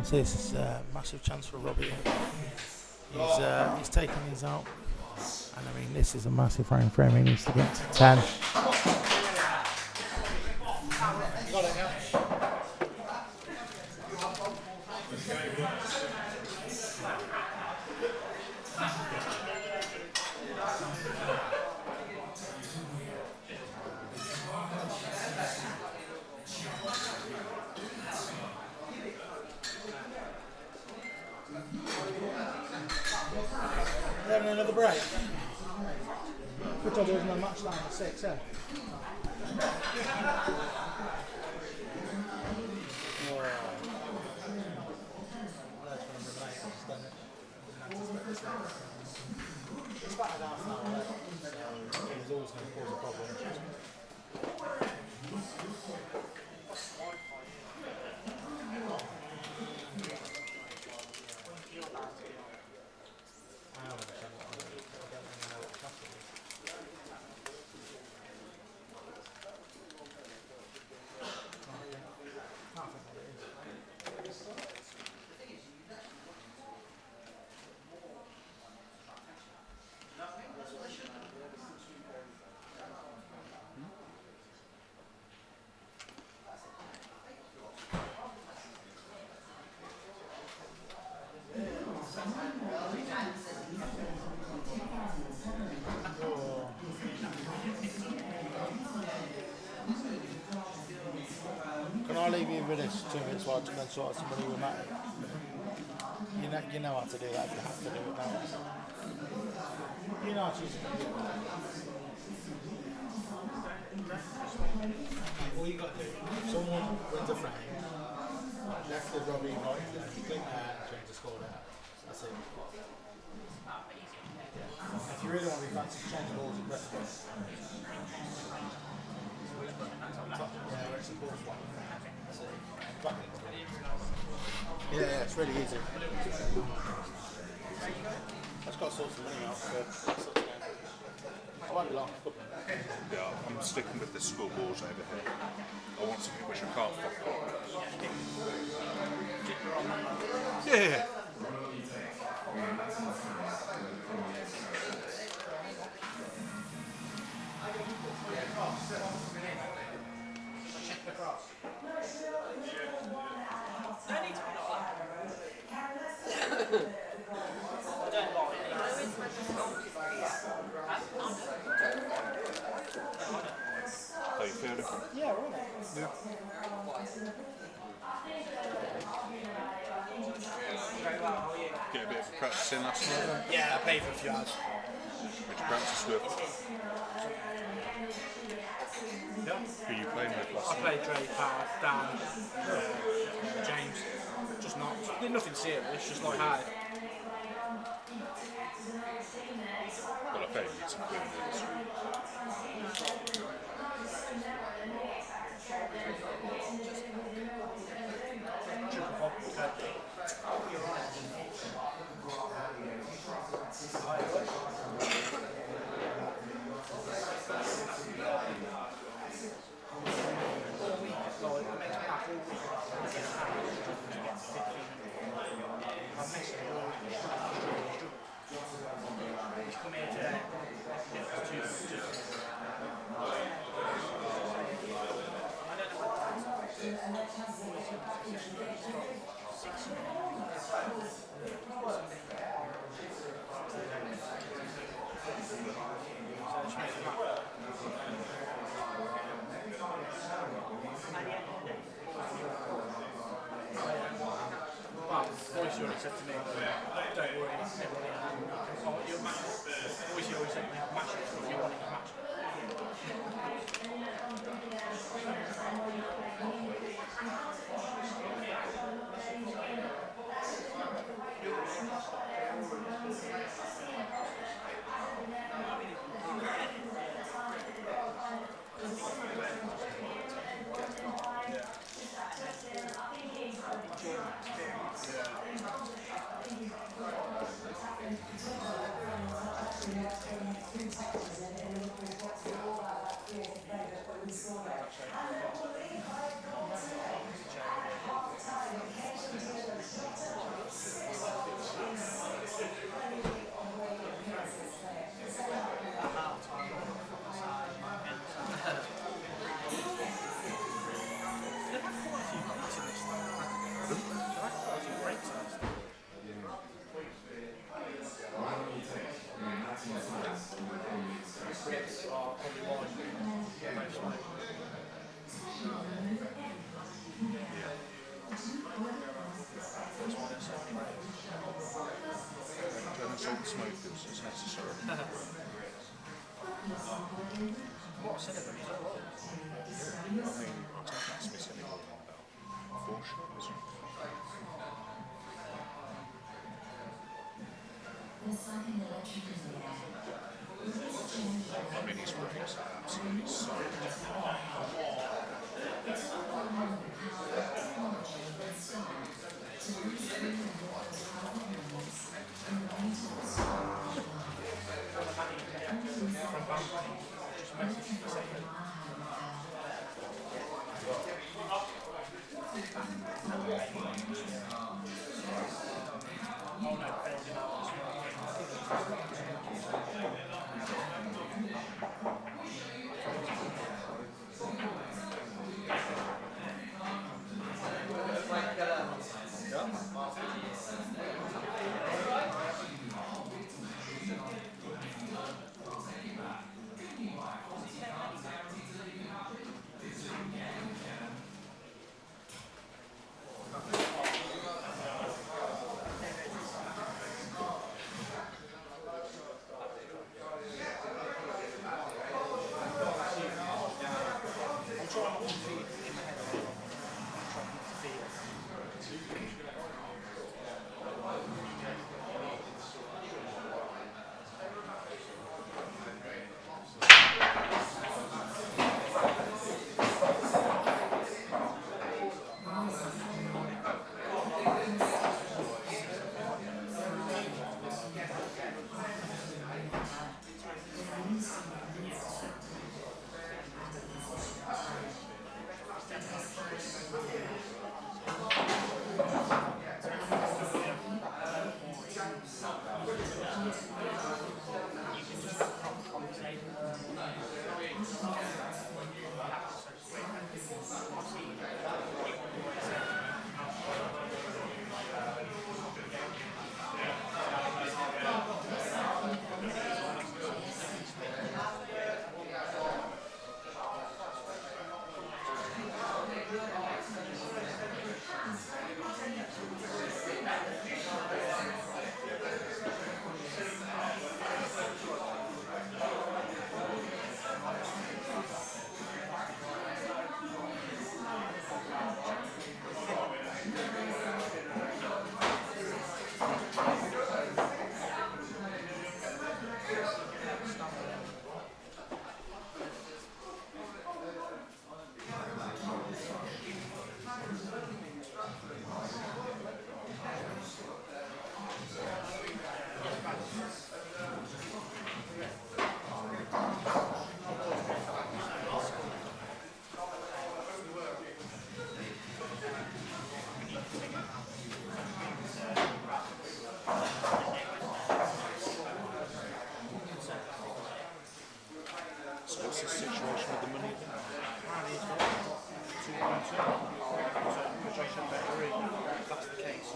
So this is a massive chance for Robbie. He's taking these out, and I mean this is a massive frame for him. He needs to get to 10. Having another break. Good job there wasn't a match line at 6, eh? It's about an half an hour left, so he's always going to cause a problem. I'll leave you with this 2 minutes while I can sort out somebody with Matt. You know how to do that if you have to do it now. You know how to use it. All you got to do, if someone wins a frame, left the Robbie right, you click there and change the score there. That's it. If you really want to be fancy, change the balls and press it. Yeah, where it's a fourth one. Yeah, it's really easy. I've got to sort some money out for I won't be long. Yeah, I'm sticking with the school balls over here. I want something which I can't fuck up. Yeah. How you feeling? Yeah, really. Yeah. Get a bit of practice in last night then? Yeah, I paid for a few hours. Which practice with? Who are you playing with last I night? played Dre, Pat, Dan, James. Just not, nothing serious, just like hard. Well, I bet you need some win this week. Always said to me, don't worry, you'll match it. Always said to me, match it if you want it, match it. Don't salt smokers as necessary. What cinema is it? I mean, I don't think it's missing any more than about 4 shots. I mean, his brakes are absolutely solid.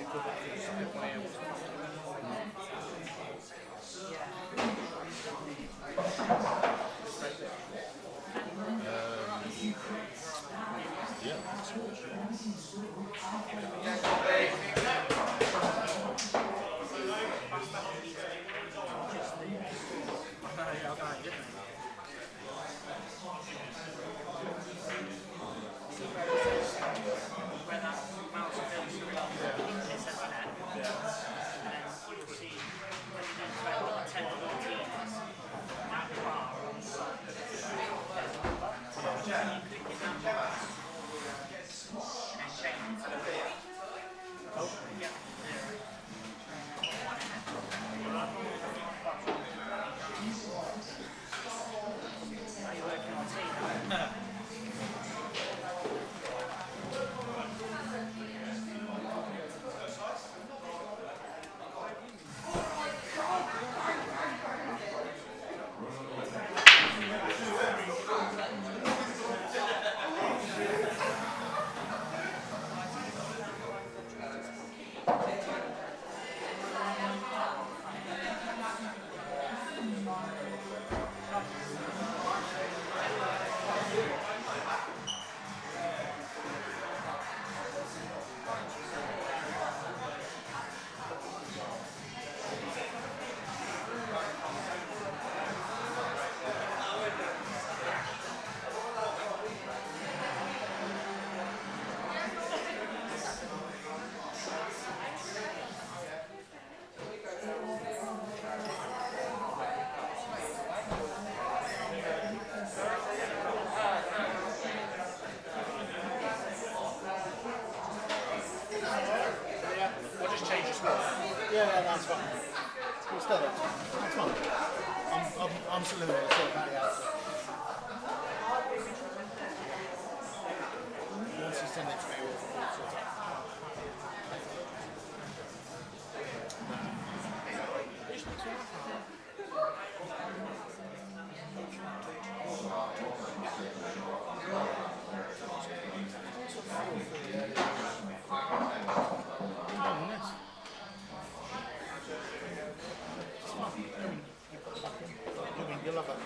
Yeah. Yeah, that's fine. It's still that's fine. I'm still living it, so about the outside. Once you send it to me, we'll sort it out. You'll love it.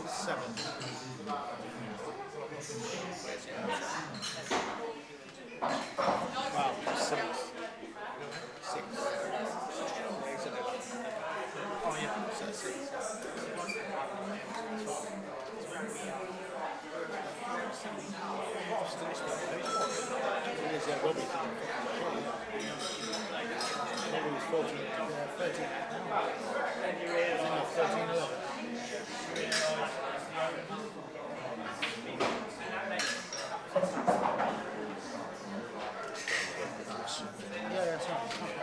Seven. Wow, six. Oh yeah, so six. Yes, yeah, Robbie. Robbie was 14, 13. Now 13, 11. Yeah, that's right.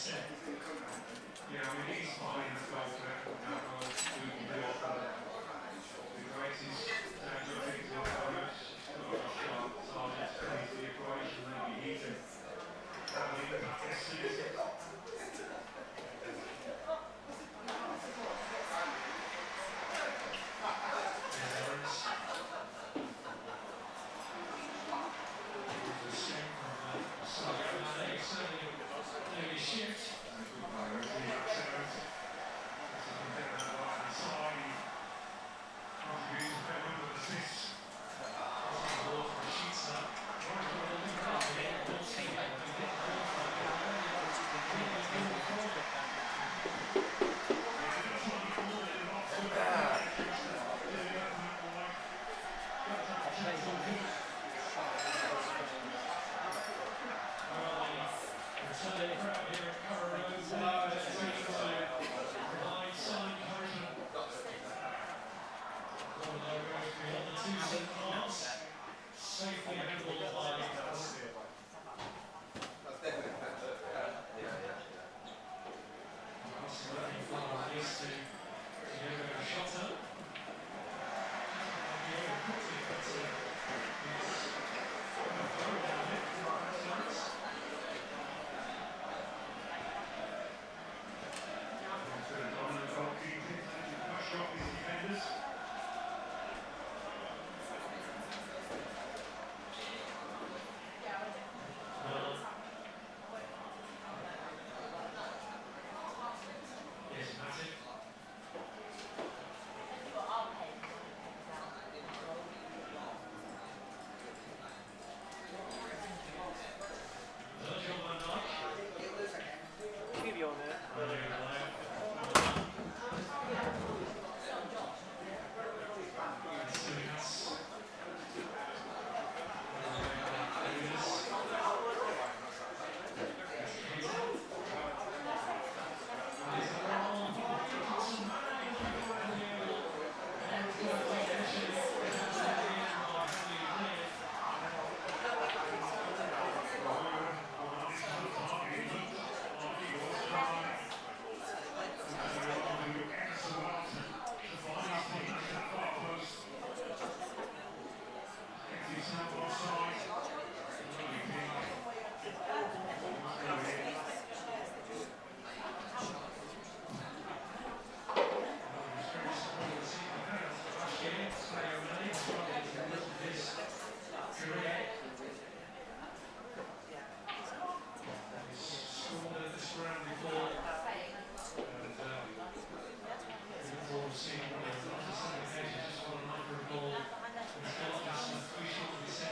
Yeah, I mean, he's fine in the goal there. We can do it. The greatest things of others. He's got a sharp target to raise the equation. Maybe he can have an impact this season.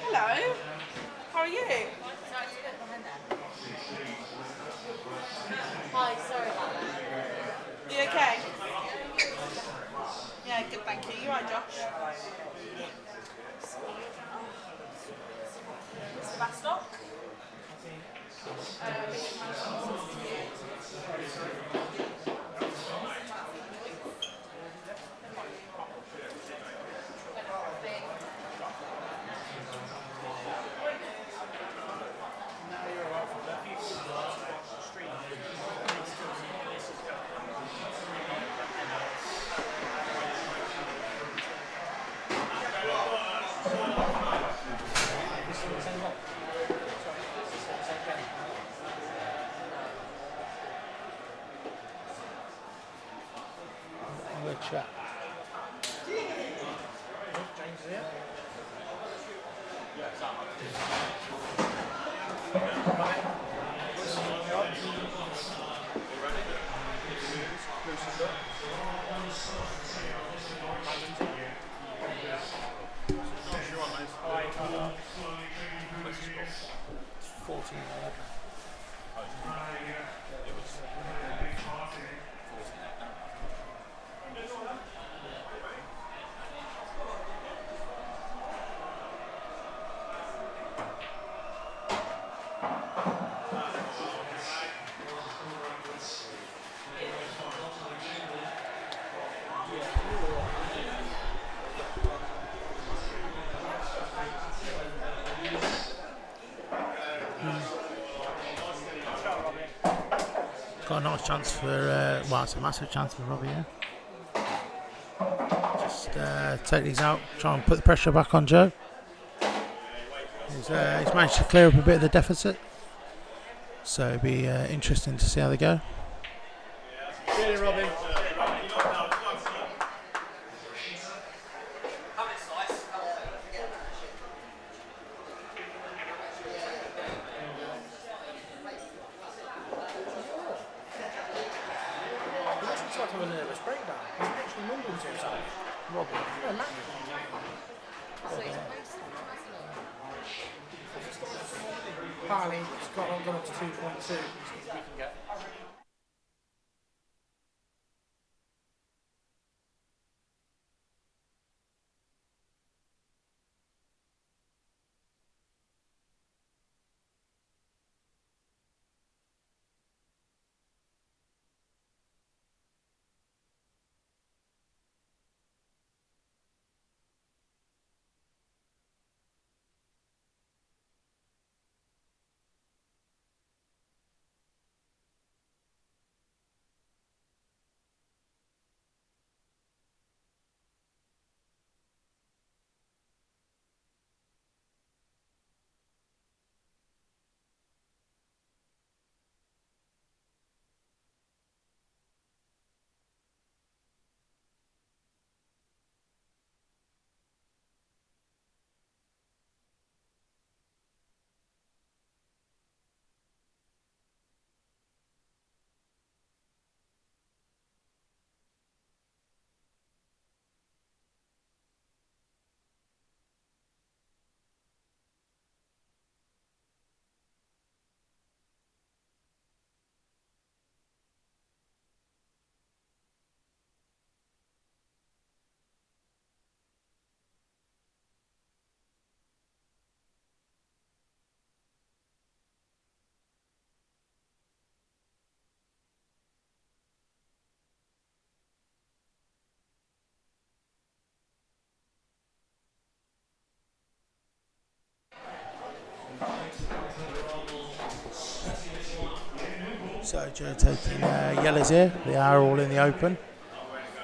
Hello, how are you? Hi, sorry about that. You okay? Yeah, good, thank you. You right, Josh? Mr. Bastock? Good chat. It's 14-11. Got a nice chance for, well, it's a massive chance for Robbie here. Just take these out, try and put the pressure back on Joe. He's managed to clear up a bit of the deficit. So it'll be interesting to see how they go. Get in, Robbie. He's like having a nervous breakdown. He's actually mumbling to himself. Robbie. Yeah, Matt. Apparently, it's gone up to 2.2. We can get. So Joe taking yellows here. They are all in the open.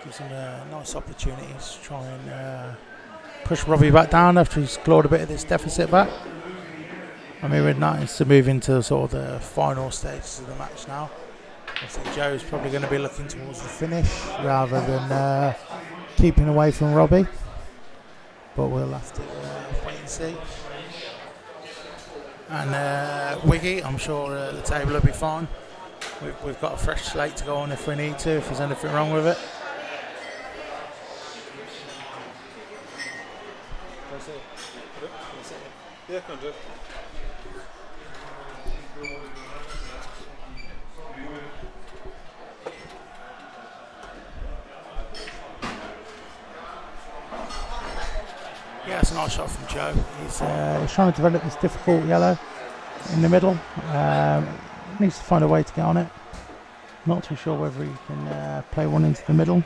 Gives him a nice opportunity to try and push Robbie back down after he's clawed a bit of this deficit back. I mean, we're now to move into sort of the final stages of the match now. I think Joe's probably going to be looking towards the finish rather than keeping away from Robbie. But we'll have to wait and see. And Wiggy, I'm sure the table will be fine. We've got a fresh slate to go on if we need to, if there's anything wrong with it. Yeah, can do. Yeah, it's a nice shot from Joe. He's trying to develop this difficult yellow in the middle. Needs to find a way to get on it. Not too sure whether he can play one into the middle.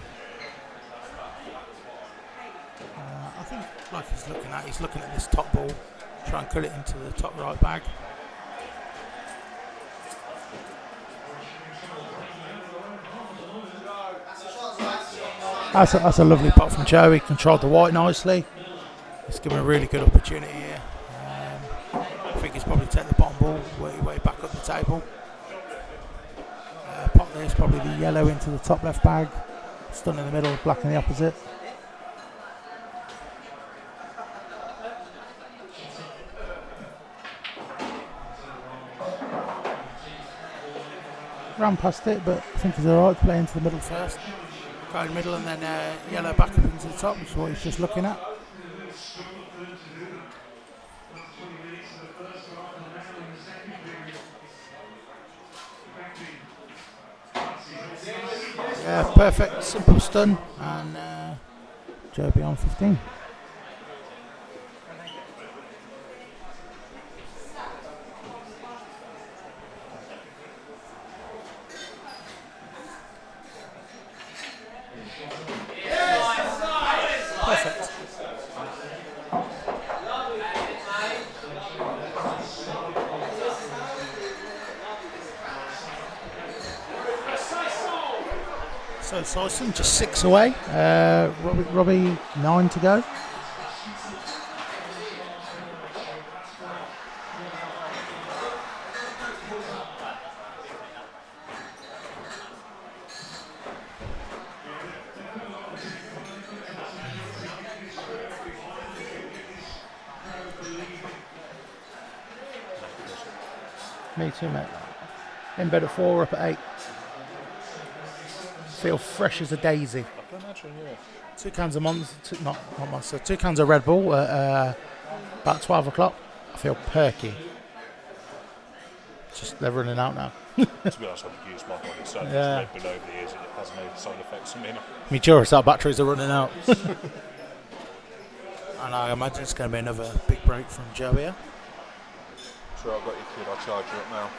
I think, like he's looking at this top ball, try and cut it into the top right bag. That's a lovely pot from Joe. He controlled the white nicely. It's given a really good opportunity here. I think he's probably taken the bottom ball way back up the table. Pot there is probably the yellow into the top left bag. Stun in the middle, black in the opposite. Ran past it, but I think he's alright to play into the middle first. Go in the middle and then yellow back up into the top, which is what he's just looking at. Yeah, perfect, simple stun, and Joe beyond 15. Perfect. So Syson just 6 away. Robbie 9 to go. Me too, mate. In bed at 4, up at 8. Feel fresh as a daisy. I can imagine, yeah. 2 cans of Monster, not Monster, 2 cans of Red Bull at about 12 o'clock. I feel perky. Just they're running out now. To be honest, I've used my body so much Red Bull over the years, and it has no side effects on me. My Duracell batteries are running out. And I imagine it's going to be another big break from Joe here. So I've got your kid, I'll charge you up now.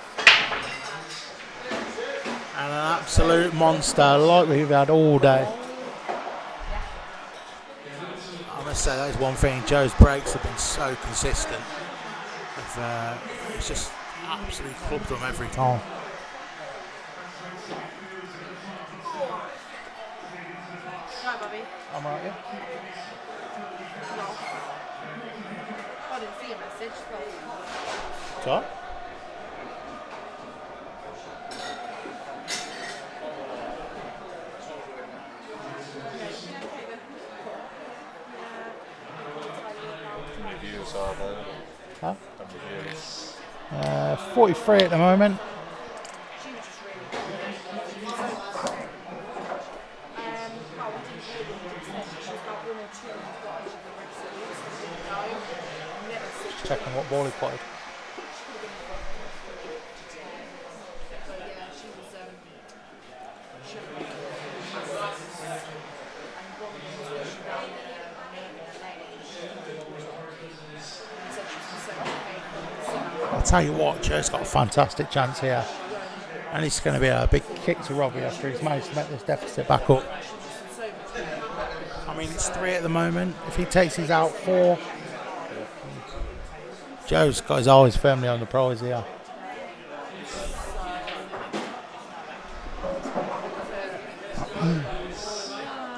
And an absolute monster like we've had all day. I must say that is one thing. Joe's breaks have been so consistent. It's just absolutely clubbed them every time. Right, Bobby. I'm right, yeah. No. I didn't see a message. So? How many viewers are there? Huh? How many viewers? 43 at the moment. She was just really well, we didn't really she's about 1 or 2 watch the rest of it, so we didn't know. We never see Just checking what ball he played. but yeah, she was she had and one of them was literally down there nerve in her leg. And said she was in so much pain. I'll tell you what, Joe's got a fantastic chance here. And it's going to be a big kick to Robbie after he's managed to make this deficit back up. I mean, it's 3 at the moment. If he takes his out 4, Joe's got his eyes firmly on the prize here.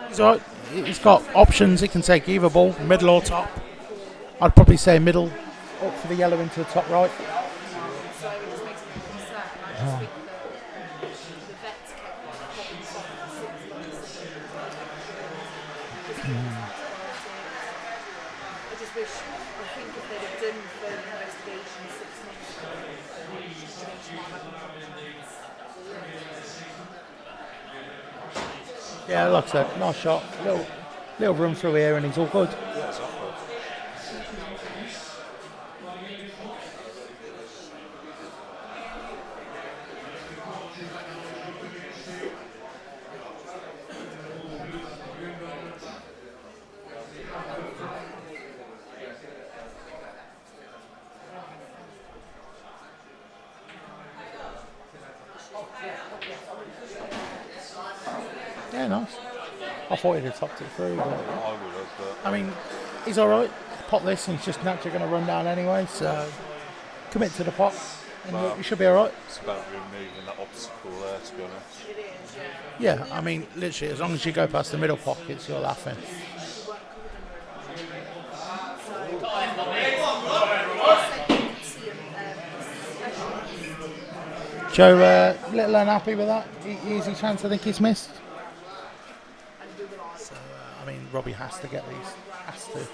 He's all right. He's got options. He can take either ball, middle or top. I'd probably say middle, up for the yellow into the top right. So it just makes me concerned. I just think the vets kept popping off for 6 months. I just wish, I think if they'd have done further investigation 6 months ago, change my confidence. Yeah, like I said, nice shot. Little room through here and he's all good. Yeah, exactly. Yeah, nice. I thought he'd have topped it through, but I would have, I mean, he's all right. Pop this and he's just naturally going to run down anyway, so commit to the pot and you should be all right. it's about removing that obstacle there, to be honest. Yeah, I mean, literally, as long as you go past the middle pockets, you're laughing. Joe, little unhappy with that. Easy chance I think he's missed. So, I mean, Robbie has to get these. Has to.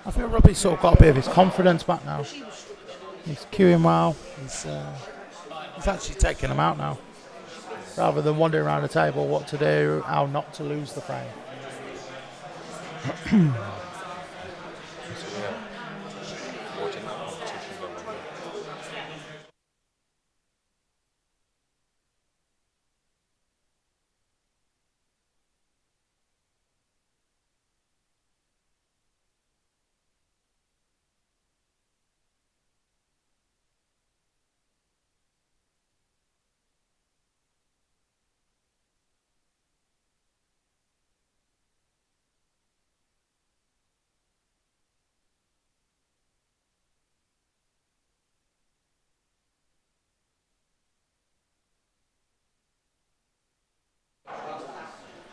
I feel Robbie's sort of got a bit of his confidence back now. He's cueing well. He's actually taking them out now. Rather than wandering around the table what to do, how not to lose the frame. Watching that competition go on.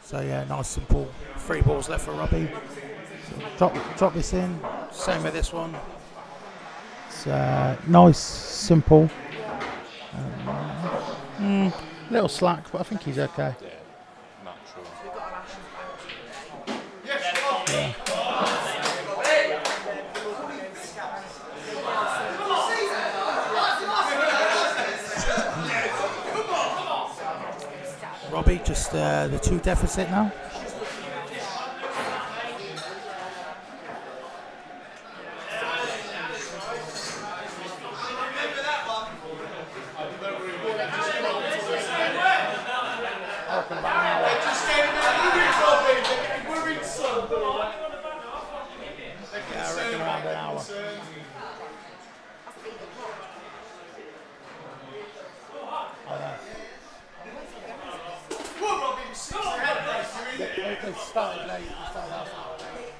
So yeah, nice simple 3 balls left for Robbie. So drop this in. Same with this one. It's nice, simple. Little slack, but I think he's okay. Yeah, natural. Robbie, just the 2 deficit now. Yeah, I reckon around an hour. They started late. They started half an hour late.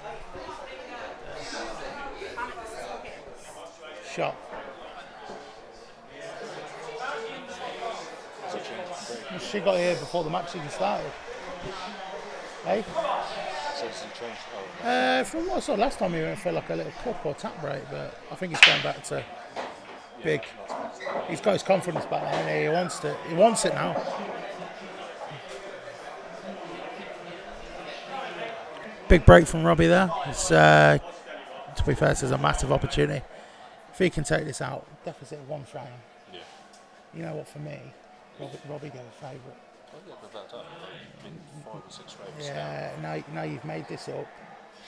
Shot. Well, she got here before the match even started. Hey? From what I saw last time, he went for like a little cup or tap break, but I think he's going back to big. He's got his confidence back now, and he wants it. He wants it now. Big break from Robbie there. It's, to be fair, this is a massive opportunity. If he can take this out, deficit of 1 frame. Yeah. You know what? For me, Robbie gave a favourite. But 5 or 6 frames. Yeah. Now you've made this up.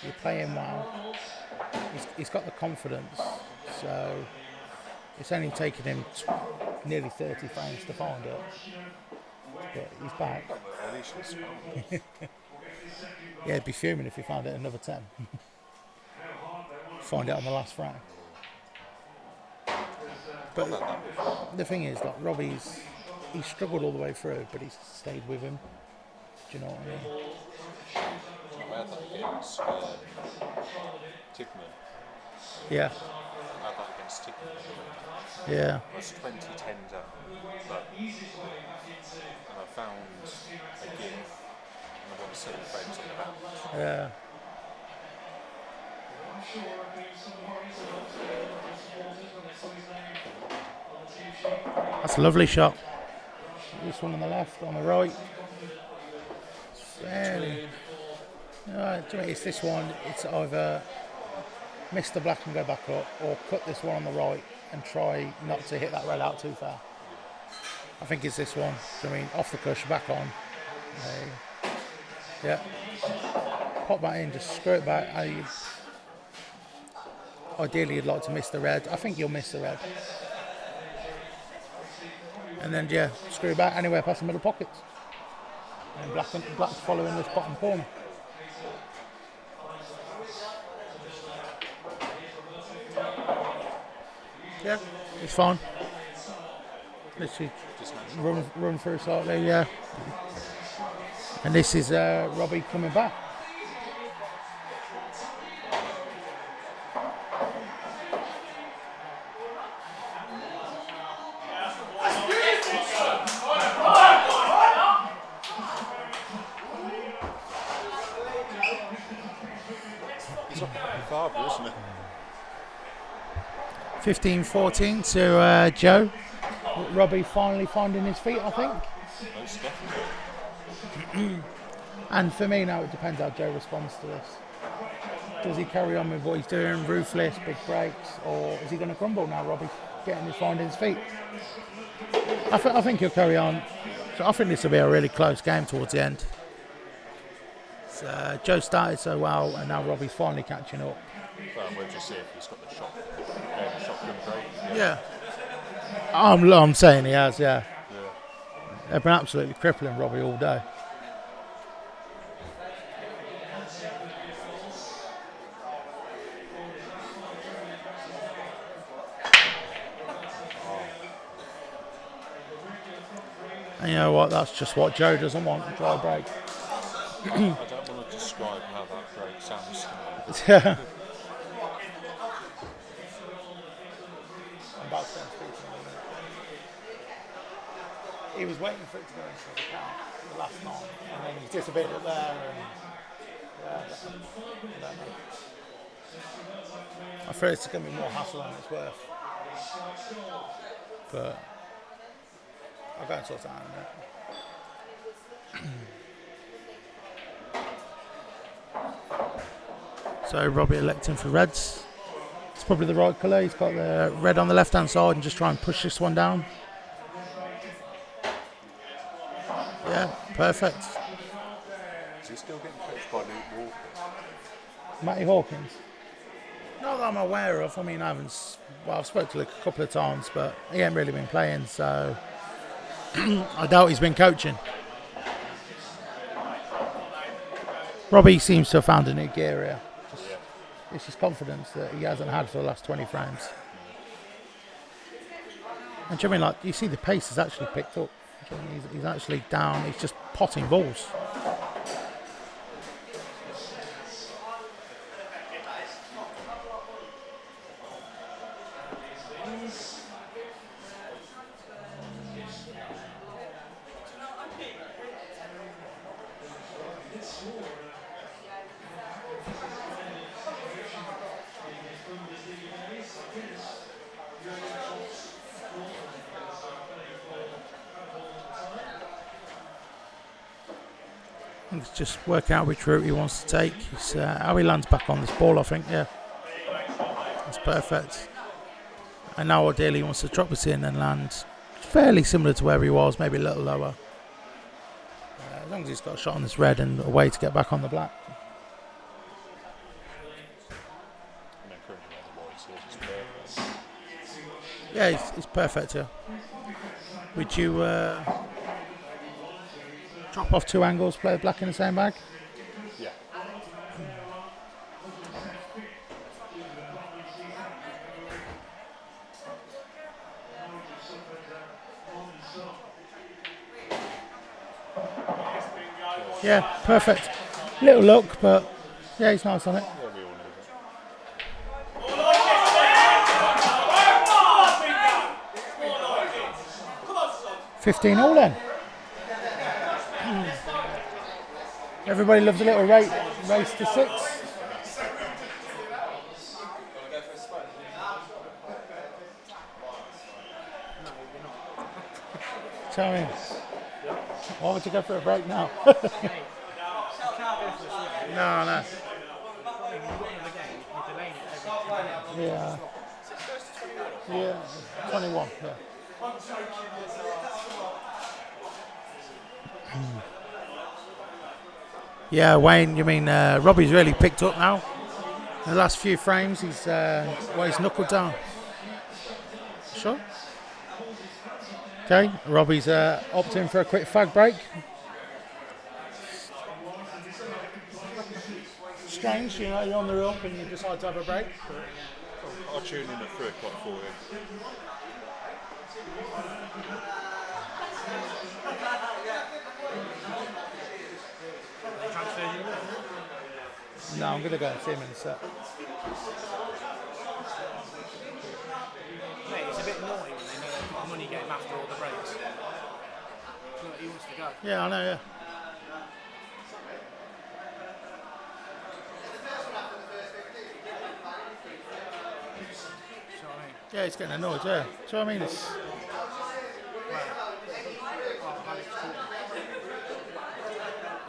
You're playing well. He's got the confidence. So it's only taken him nearly 30 frames to find it. But he's back. At least it's fun. Yeah, he'd be fuming if he found it another 10. Find it on the last frame. But the thing is, like, Robbie's, he struggled all the way through, but he's stayed with him. Do you know what I mean? I had that against Tigman. Yeah. I had that against Tigman. Yeah. I was 20 10 down. And I found a give. And I won 7 frames on the bounce. Yeah. That's a lovely shot. This one on the left, on the right. It's fairly. It's this one. It's either miss the black and go back up, or cut this one on the right and try not to hit that red out too far. I think it's this one. I mean, off the cush, back on. Yeah. Pop that in, just screw it back. Ideally, you'd like to miss the red. I think you'll miss the red. And then, yeah, screw back anywhere past the middle pockets. And black's following this bottom corner. Yeah, it's fine. Literally run through slightly, yeah. And this is Robbie coming back. It's not father, isn't it? 15-14 to Joe. Robbie finally finding his feet, I think. Most definitely. And for me now, it depends how Joe responds to this. Does he carry on with what he's doing, ruthless, big breaks, or is he going to crumble now, Robbie, finding his feet? I think he'll carry on. So I think this will be a really close game towards the end. So, Joe started so well, and now Robbie's finally catching up. Well, we'll just see if he's got the shotgun break. Yeah. I'm saying he has, yeah. They've been absolutely crippling Robbie all day. And you know what? That's just what Joe doesn't want, a dry break. I don't want to describe how that break sounds to me. Yeah. He was waiting for it to go into the count. last night, and then he's disappeared up there. And, yeah, I don't know. I feel it's going to be more hassle than it's worth. But I'll go and sort that out in a minute. So Robbie electing for Reds. It's probably the right colour. He's got the red on the left hand side and just try and push this one down. Yeah, perfect. Is he still getting coached by Luke Walker? Matty Hawkins. Not that I'm aware of. I mean, I've spoke to Luke a couple of times, but he ain't really been playing, so I doubt he's been coaching. Robbie seems to have found a new gear here. It's his confidence that he hasn't had for the last 20 frames. And do you know what I mean, like, you see the pace has actually picked up. Do you know what I mean? He's actually down, he's just potting balls. He's just working out which route he wants to take. It's, how he lands back on this ball, I think, yeah. That's perfect. And now ideally he wants to drop it in and land fairly similar to where he was, maybe a little lower. As long as he's got a shot on this red and a way to get back on the black. Yeah, it's perfect here. Would you drop off 2 angles, play the black in the same bag? Yeah. Yeah, perfect. Little look, but yeah, he's nice on it. 15 all then. Everybody loves a little race to 6. Tell me, why would you go for a break now? No. Yeah. Yeah, 21, yeah. Yeah, Wayne, you mean Robbie's really picked up now? In the last few frames, he's knuckled down. Sure. Okay, Robbie's opting for a quick fag break. Strange, you know, you're on the rope and you decide to have a break. I'll tune in at 3 o'clock for you. No, I'm going to go and see him in a sec. Mate, it's a bit annoying when they know they've got money getting after all the breaks. Look, he wants to go. Yeah, I know, yeah. Yeah, he's getting annoyed, yeah. So I mean, it's...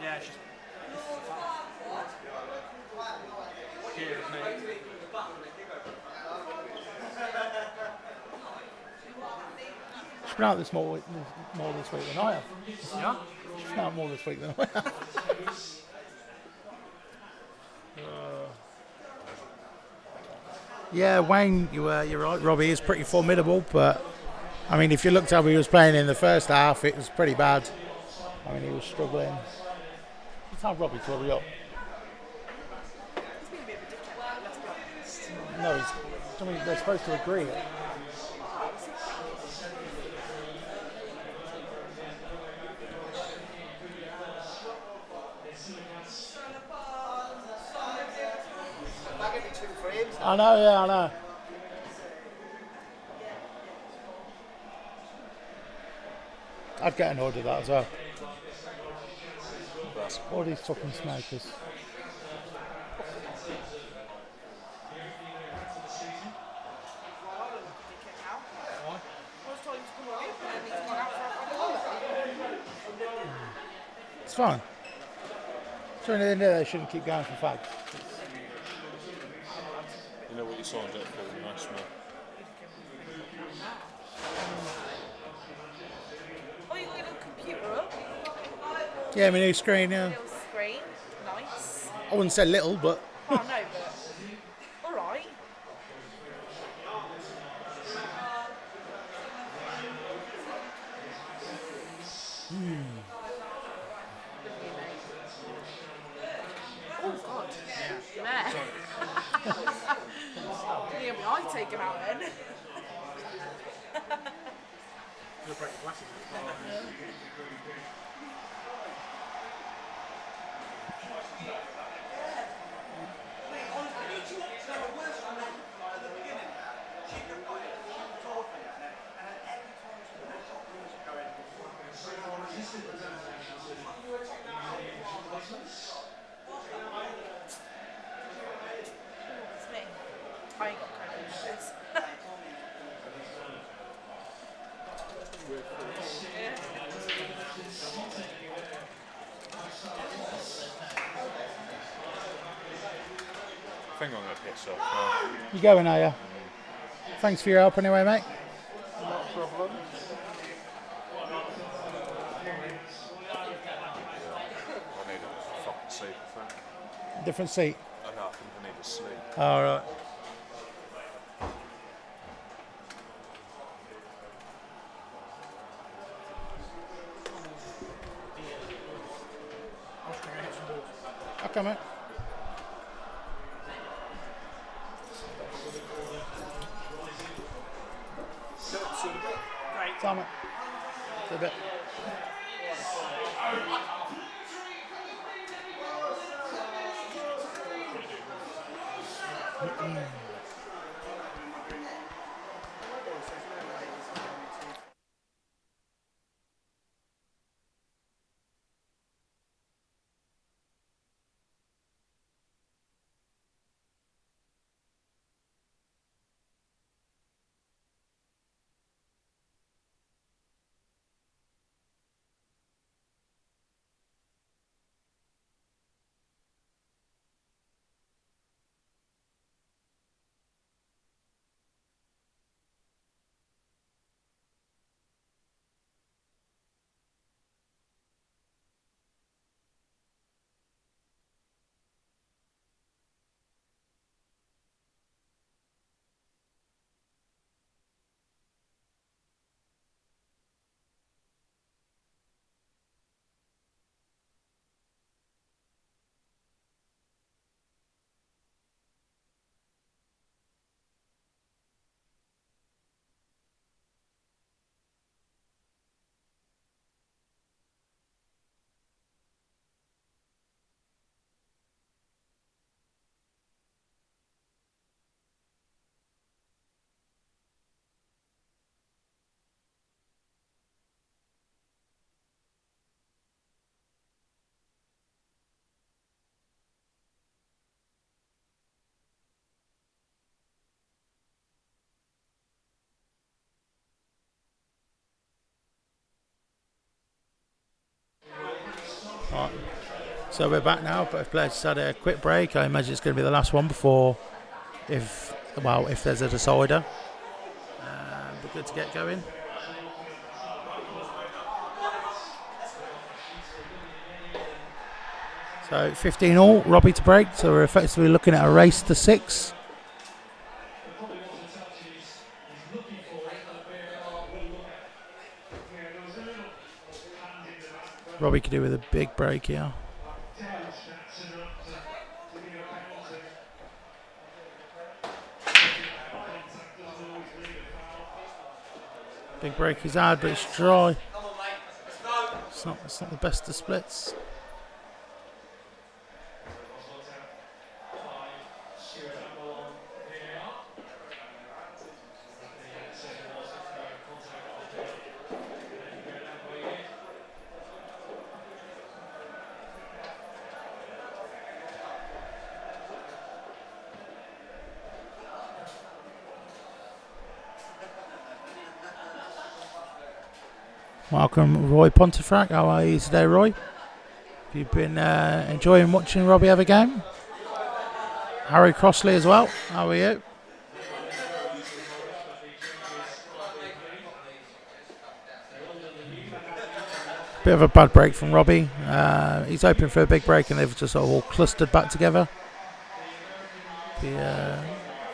Yeah, it's just... She's been out this more this week than I have. Yeah? She's been out more this week than I have. Yeah, Wayne, you're right. Robbie is pretty formidable, but I mean, if you looked how he was playing in the first half, it was pretty bad. I mean, he was struggling. Tell Robbie to hurry up. No, I mean, they're supposed to agree it. I know, yeah, I know. I'd get annoyed with that as well. That's All these fucking smokers. It's fine. So in the end, they shouldn't keep going for fags. You know what you signed up for, nice man. Oh, you got your little computer up? Yeah, my new screen. Yeah. Little screen. Nice. I wouldn't say little, but Oh, no, but... Alright. Oh, God. Yeah. Yeah, my eye taken out then. You'll break your glasses. It's me. I ain't got credit for this. I think I'm going to piss off now. you going, are you? Thanks for your help anyway, mate. Not a problem. I need a fucking sleep, I think. Different seat. I know, I think I need a sleep. All right. I'm just going to hit some balls. Okay, mate. Great. Time it. Do a bit. Right. So we're back now, but if players just had a quick break, I imagine it's going to be the last one before, if there's a decider. Be good to get going. So 15 all, Robbie to break. So we're effectively looking at a race to 6. Robbie could do with a big break here. Big break he's had, but it's dry. It's not the best of splits. Welcome, Roy Pontefract. How are you today, Roy? Have you been enjoying watching Robbie have a game? Harry Crossley as well. How are you? Bit of a bad break from Robbie. He's hoping for a big break and they've just sort of all clustered back together. Be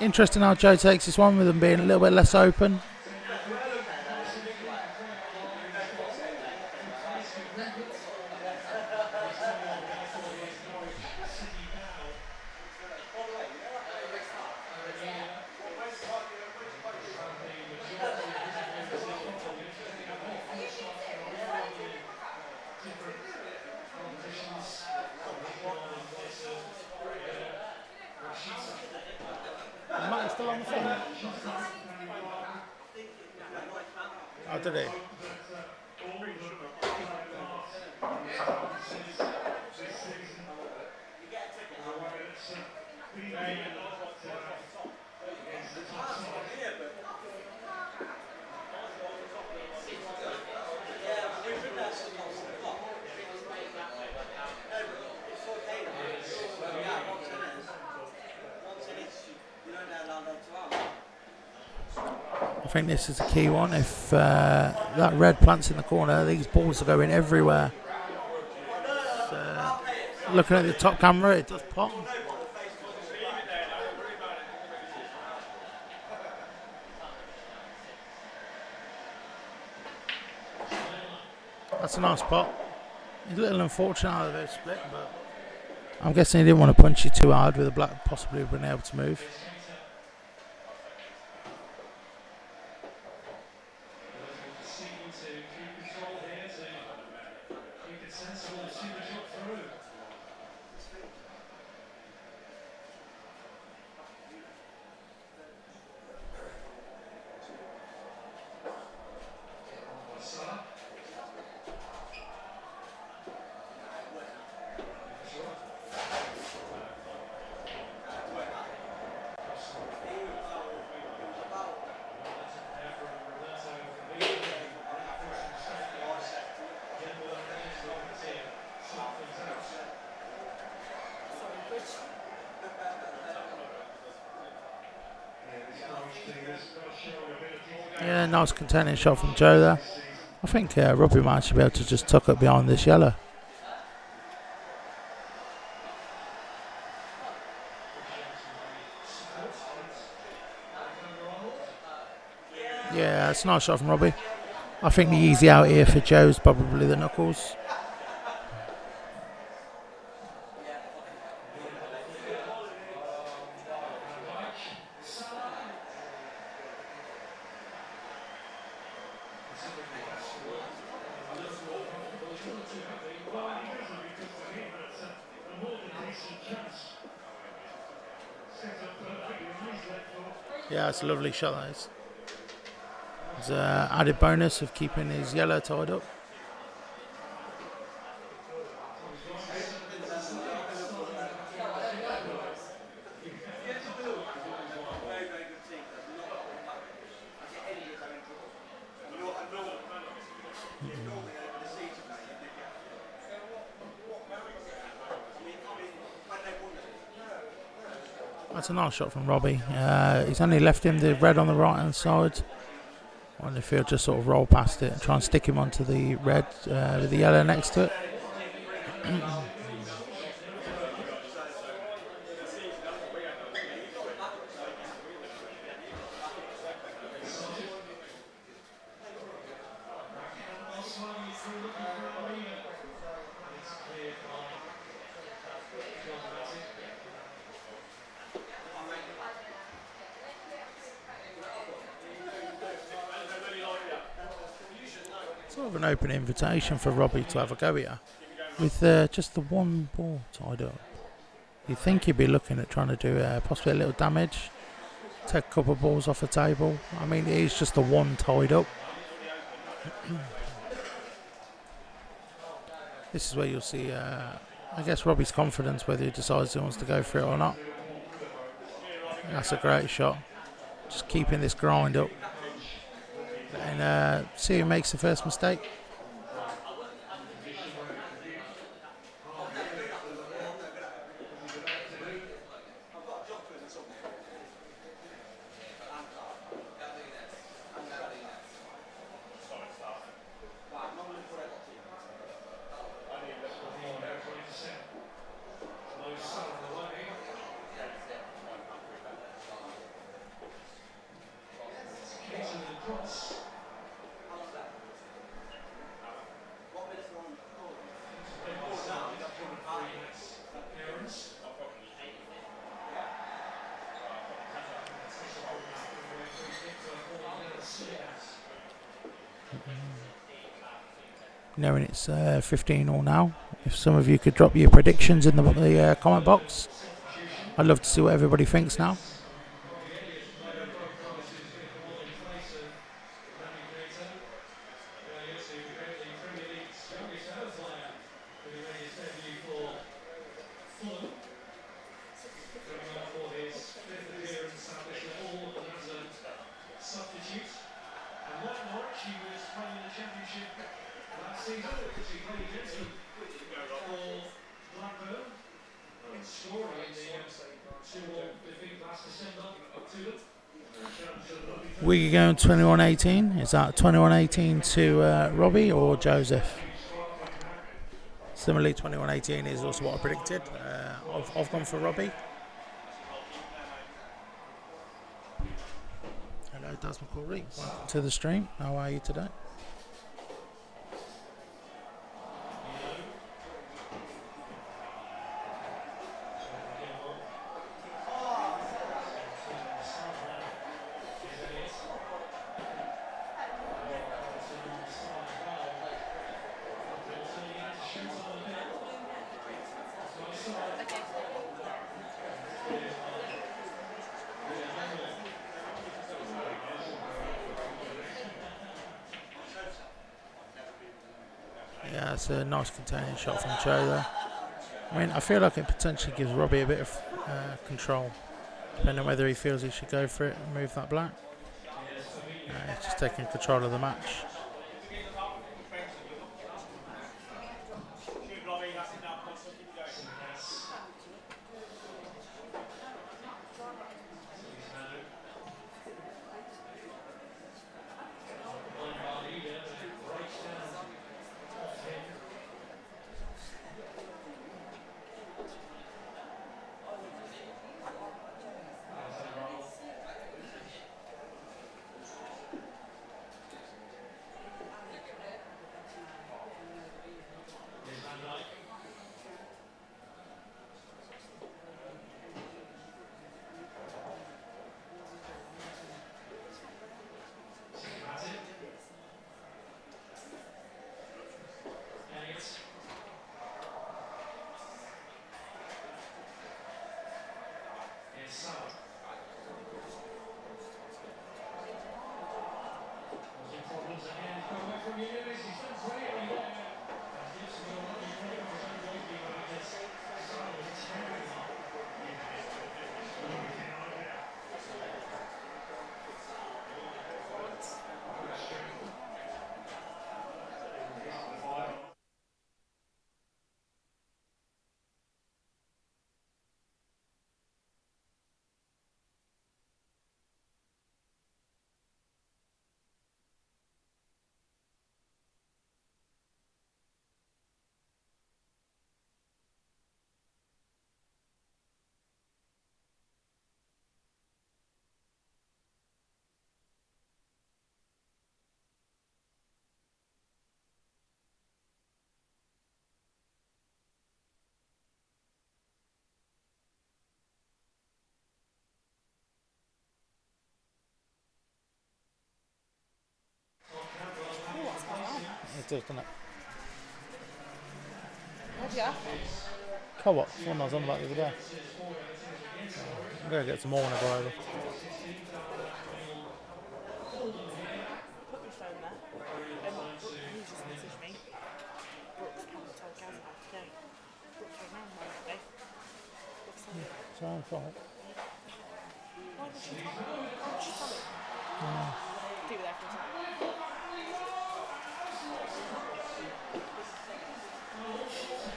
interesting how Joe takes this one with them being a little bit less open. Matt, still on the phone? Oh, did he? I think this is a key one. If that red plants in the corner, these balls are going everywhere. So, looking at the top camera, it does pop. That's a nice pot. It's a little unfortunate how they've split, but I'm guessing he didn't want to punch you too hard with the black possibly being able to move. Yeah, nice containing shot from Joe there. I think Robbie might actually be able to just tuck up behind this yellow. Yeah, it's a nice shot from Robbie. I think the easy out here for Joe is probably the knuckles. Yeah, it's a lovely shot, that is. There's an added bonus of keeping his yellow tied up. That's a nice shot from Robbie. He's only left him the red on the right hand side. I wonder if he'll just sort of roll past it and try and stick him onto the red with the yellow next to it. Sort of an open invitation for Robbie to have a go here with just the one ball tied up. You'd think he'd be looking at trying to do possibly a little damage, take a couple of balls off the table. I mean, it is just the one tied up. This is where you'll see, I guess, Robbie's confidence, whether he decides he wants to go for it or not. That's a great shot. Just keeping this grind up. And see who makes the first mistake. cross. Parents. Knowing it's 15 all now. If some of you could drop your predictions in the comment box, I'd love to see what everybody thinks now. Substitute. And like Norwich, he was playing in the Championship last season, because he played against them for Blackburn, and scoring in the 2-1 defeat last December to them. We're going 21-18. Is that 21-18 to Robbie or Joseph? Similarly, 21-18 is also what I predicted. I've gone for Robbie. Hello, Daz McCorry. Welcome to the stream. How are you today? Yeah, it's a nice containing shot from Joe there. I mean, I feel like it potentially gives Robbie a bit of control, depending on whether he feels he should go for it and move that black. He's just taking control of the match. It does, doesn't it? Yeah. Co-op, one I was on about the other day. I'm going to get some more when I go over. Put my phone there. He's just messaged me. Brooks can't tell Gaz about today. Brooks came round today. Brooks said, So I'm fine. why would she tell me? Why would she tell me? Do it there for a second.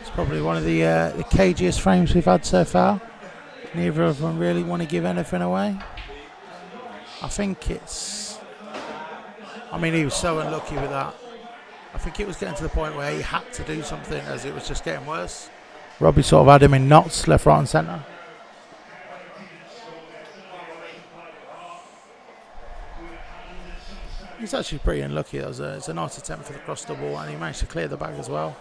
It's probably one of the cagiest frames we've had so far. Neither of them really want to give anything away. I think it's... I mean, he was so unlucky with that. I think it was getting to the point where he had to do something as it was just getting worse. Robbie sort of had him in knots, left, right and centre. He's actually pretty unlucky. It's a nice attempt for the cross double, and he managed to clear the bag as well.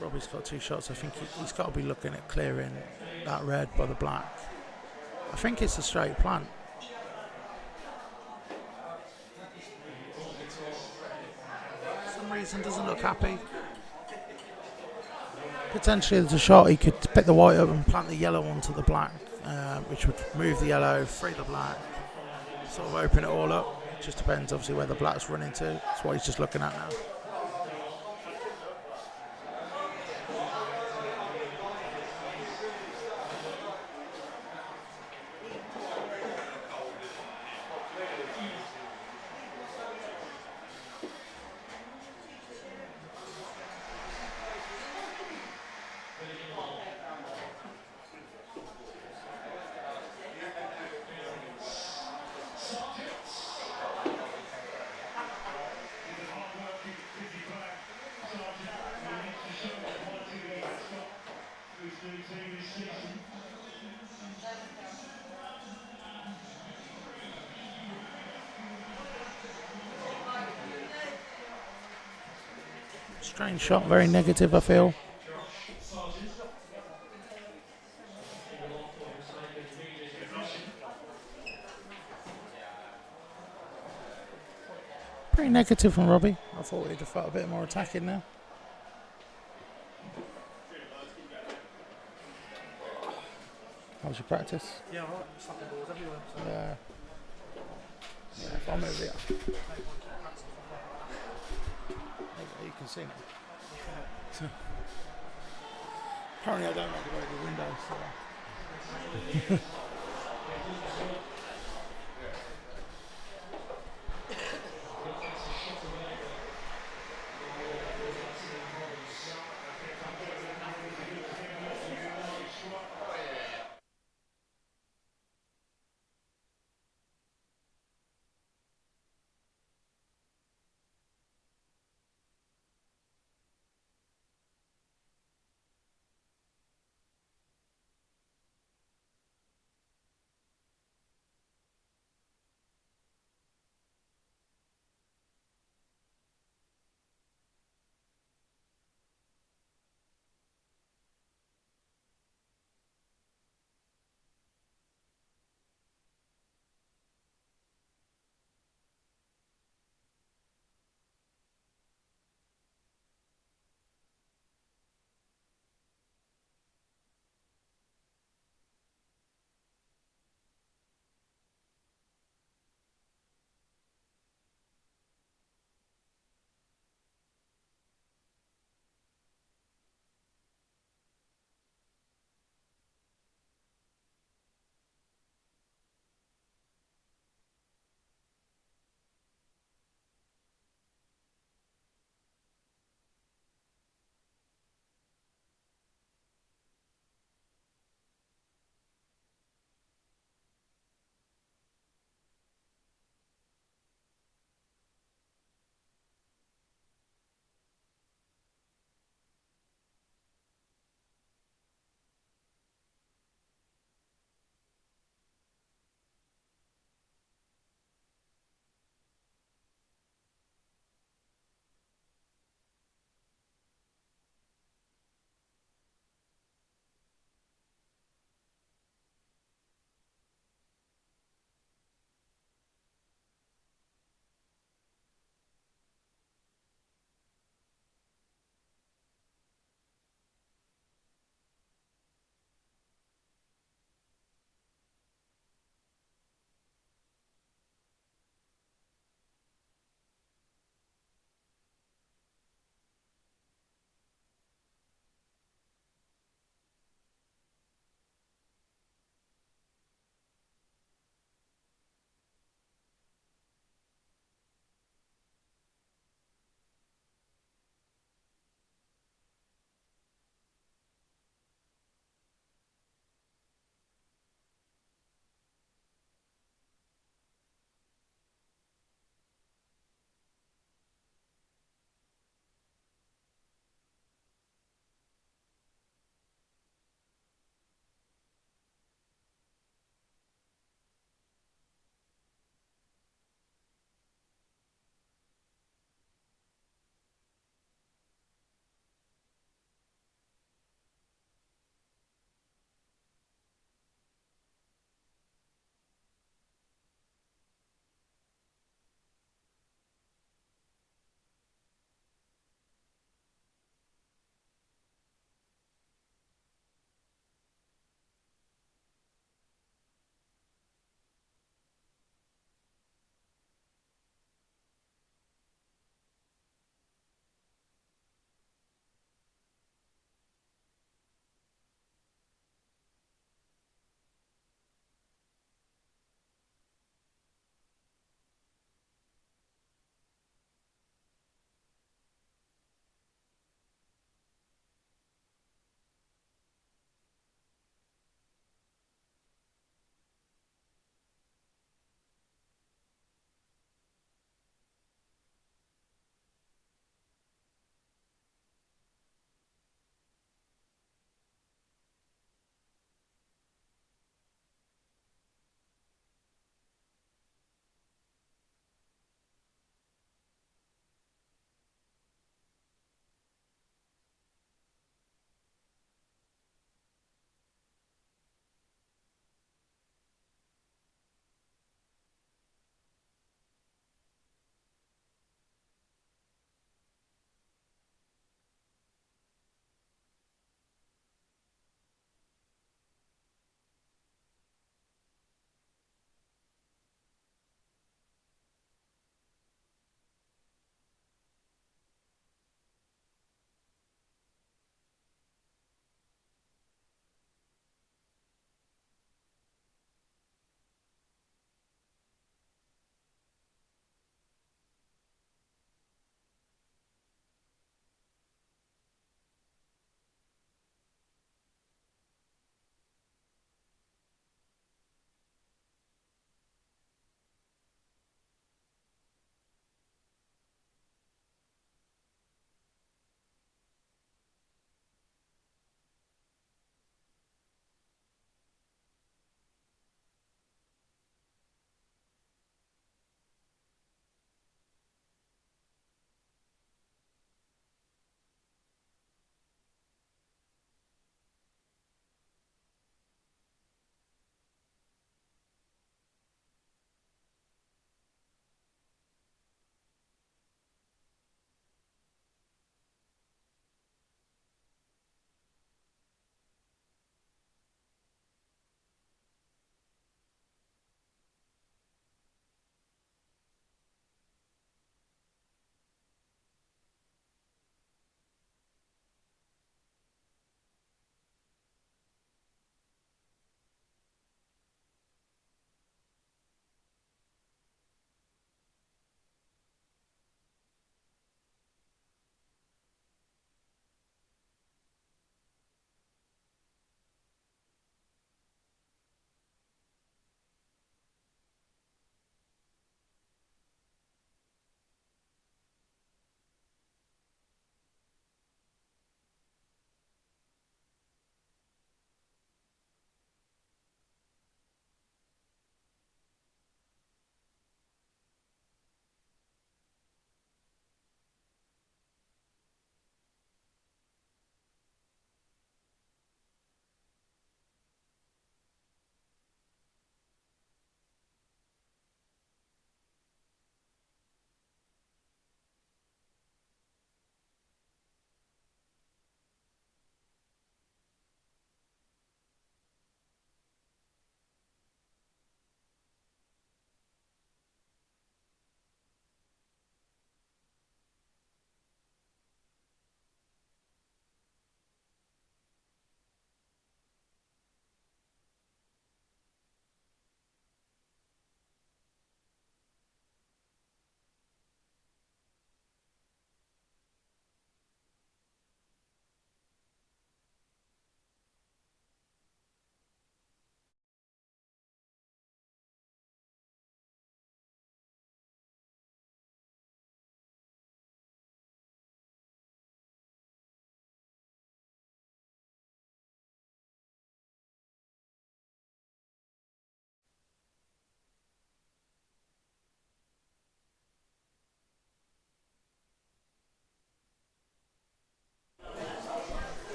Robbie's got 2 shots. I think he's got to be looking at clearing that red by the black. I think it's a straight plant. For some reason doesn't look happy. Potentially there's a shot he could pick the white up and plant the yellow onto the black, which would move the yellow, free the black, sort of open it all up. It just depends obviously where the black's running to. That's what he's just looking at now. Strange shot, very negative I feel. Pretty negative from Robbie. I thought he'd have felt a bit more attacking now. How was your practice? Yeah, alright. Slapping balls everywhere. So. Yeah, if I move it. You can see it. Apparently I don't like the way the window, so.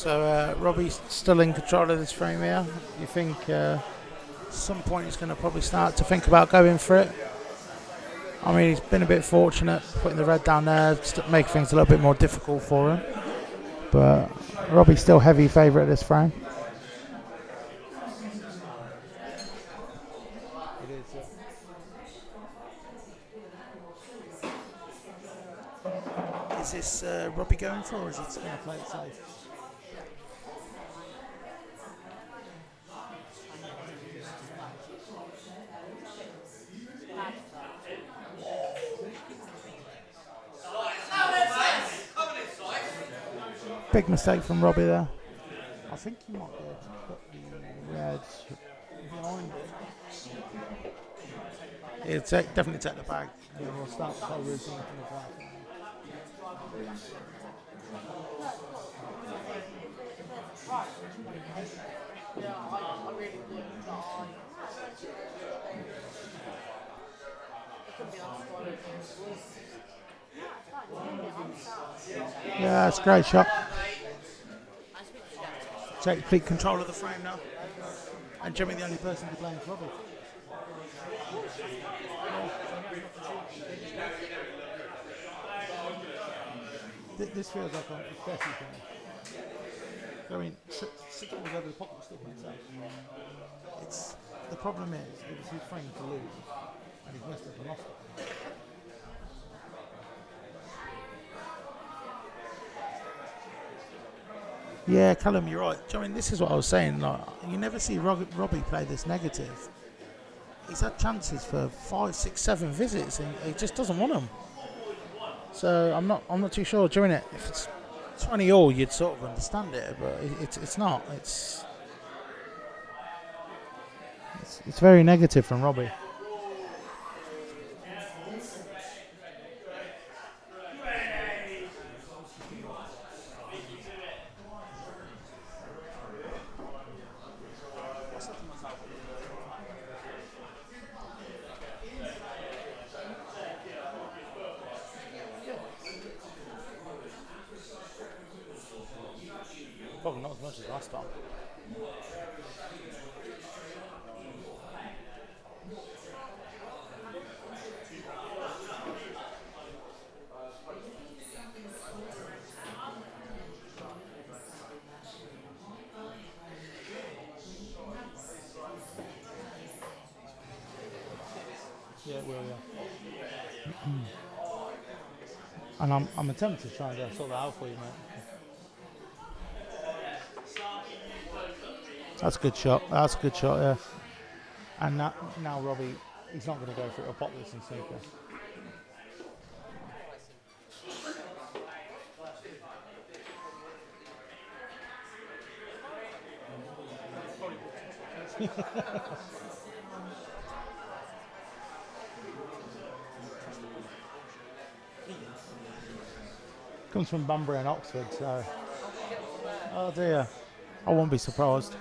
So Robbie's still in control of this frame here. You think at some point he's going to probably start to think about going for it? I mean, he's been a bit fortunate putting the red down there to make things a little bit more difficult for him. But Robbie's still heavy favourite of this frame. It is. Is this Robbie going for, or is he going to play it safe? Big mistake from Robbie there. I think he might be able to put the red behind it. He'll definitely take the bag, and we'll start the whole routine from the back. Yeah, it's a great shot. Take complete control of the frame now. And Jimmy the only person to blame Robbie. This feels like a 30 thing. I mean, 6 balls over the pocket still plays out. It's the problem is it was his frame to lose, and he's messed up and lost it. Yeah, Callum, you're right. I mean, this is what I was saying. Like, you never see Robbie play this negative. He's had chances for 5, 6, 7 visits, and he just doesn't want them. So I'm not too sure. During it, if it's 20 all, you'd sort of understand it, but it's not. It's very negative from Robbie. Probably not as much as last time. Yeah, it will, yeah. And I'm attempting to try and sort that out for you, mate. That's a good shot. That's a good shot, yeah. And now Robbie, he's not going to go for it. He'll pop this and sink it. Comes from Bunbury and Oxford, so. Oh dear. I won't be surprised.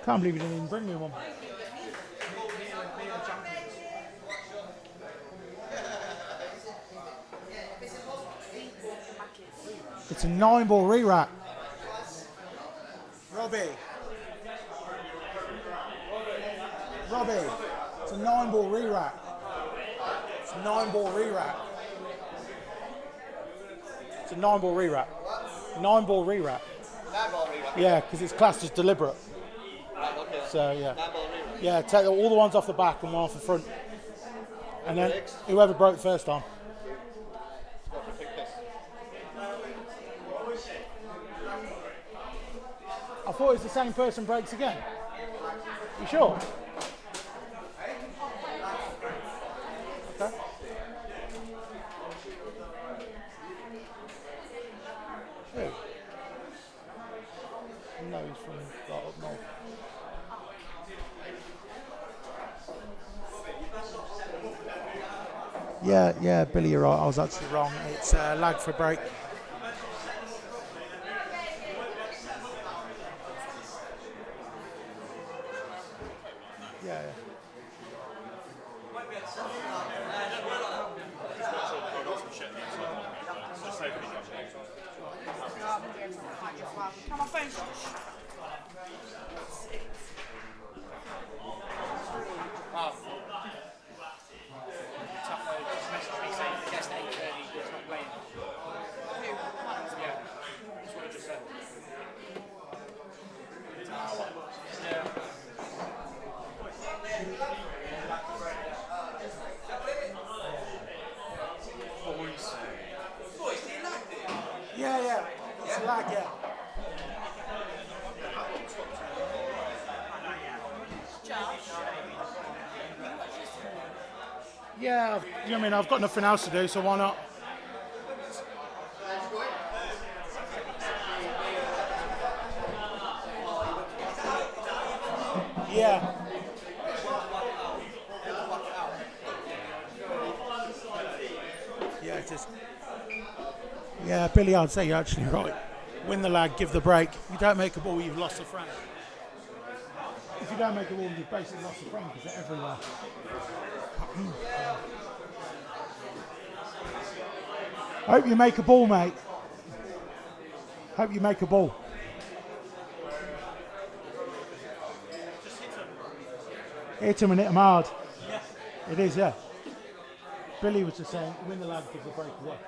Can't believe you didn't even bring me one. It's a 9-ball re-rack. Robbie. It's a 9-ball re-rack. It's a 9-ball re-rack. It's a 9-ball re-rack. 9-ball re-rack. Yeah, because it's classed as deliberate. So yeah. Yeah, take all the ones off the back and one off the front. And then whoever broke first time. I thought it was the same person breaks again. You sure? Okay. Who? No, he's from right up north. Yeah, Billy, you're right. I was actually wrong. It's lag for break. Yeah. Come on, phone. Yeah. It's a lag, yeah. Yeah, you know what I mean? I've got nothing else to do, so why not? Yeah. Yeah, it is. Yeah, Billy, I'd say you're actually right. Win the lag, give the break. If you don't make a ball, you've lost a frame. If you don't make a ball, you've basically lost a frame because they're everywhere. Hope you make a ball, mate. Hope you make a ball. Hit him and hit him hard. Yeah. It is, yeah. Billy was just saying, win the lag, give the break away.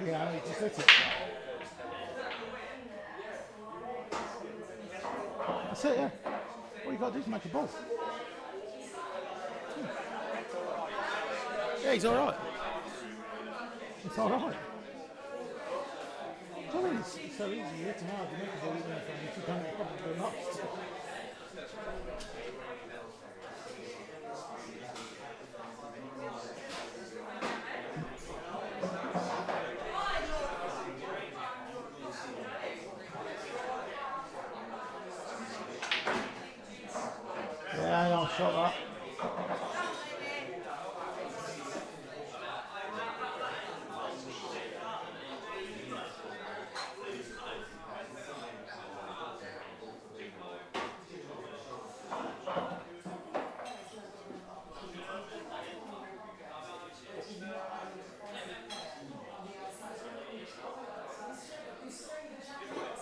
Yeah, he just hit it. That's it, yeah. All you got to do is make a ball. Yeah, he's alright. It's alright. I mean, it's so easy. You hit him hard, you make a ball, even if you don't, probably not. Yeah, I'll shot that.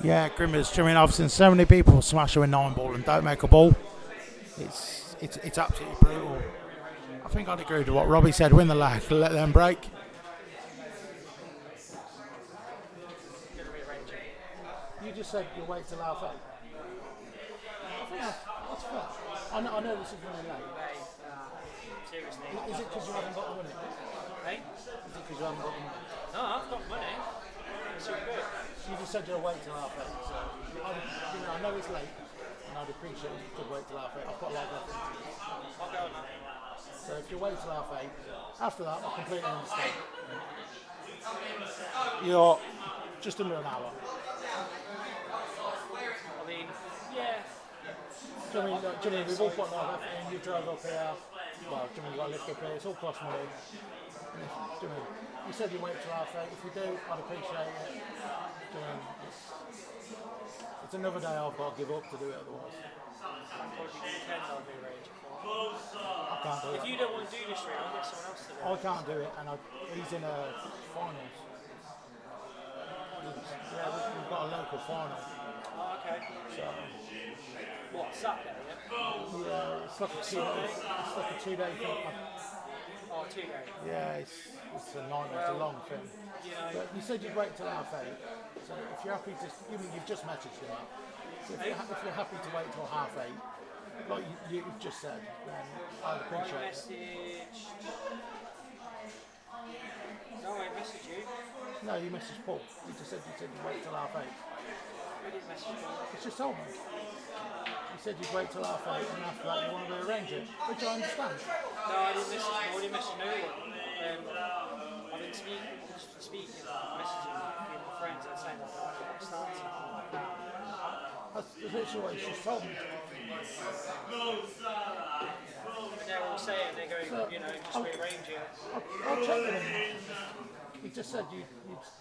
Yeah, Grimmers. I mean, I've seen so many people smash a 9-ball and don't make a ball. It's absolutely brutal. I think I'd agree with what Robbie said. Win the lag, let them break. You just said you'll wait till half 8. That's fair. I know this is running late. Seriously. Is it because you haven't got the money? Hey? Is it because you haven't got the money? No, I've got money. It's all good. You just said you'll wait till half 8. So I know it's late, and I'd appreciate if you could wait till half 8. I've got a lot of references. I'll go now. So if you wait till half 8, after that, I completely understand. You're just under an hour. I mean, yeah. Do you know we've all put a lot of effort in. You drove up here. Well, do you know we've got to lift up here. It's all cost money. And if, do you know, you said you wait till half 8. If you do, I'd appreciate it. Do you know, it's another day I've got to give up to do it otherwise. I'll rearrange it for. I can't do If it. you don't want to do this stream, I'll get someone else to do it. I can't do it, and he's in a finals. Yeah, we've got a local final. Oh, okay. So, What, Saturday, yeah? yeah, it's like a 2 day. It's like a 2 day thing. Oh, 2 days. Yeah, it's a nightmare. It's a long thing. But you said you'd wait till half 8. So if you're happy, you've just messaged him. So if you're happy to wait till half 8, like you've just said, then I'd appreciate it. No, I messaged you. No, you messaged Paul. You said you'd wait till half 8. I didn't message you. It's just told me. You said you'd wait till half 8, and after that you want to rearrange it, which I understand. No, I didn't message no one. I've been speaking, messaging with my friends and saying that I don't understand something like that. That's literally what you just told me. They're all saying, they're going, just rearrange it. I'll check with him. He just said you'd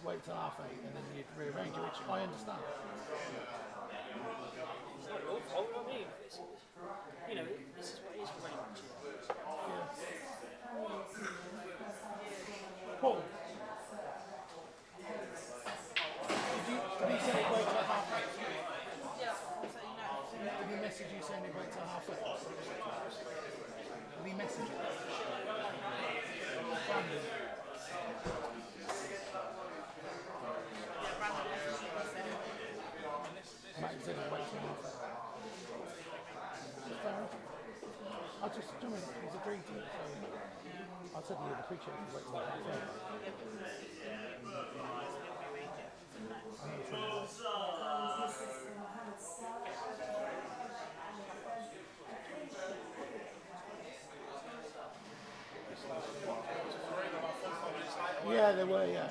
wait till half 8 and then you'd rearrange it, which I understand. It's not your fault, I mean, this is what it is for running matches. Paul, did he say wait till half 8? Did he message you saying he'd wait till half 8? Did he message you? Brandon. Matt said he'd wait till half 8. Fair enough. I just, do you know, he's agreed to it, so I said he'd appreciate it if he wait till half 8. Yeah, they were, yeah.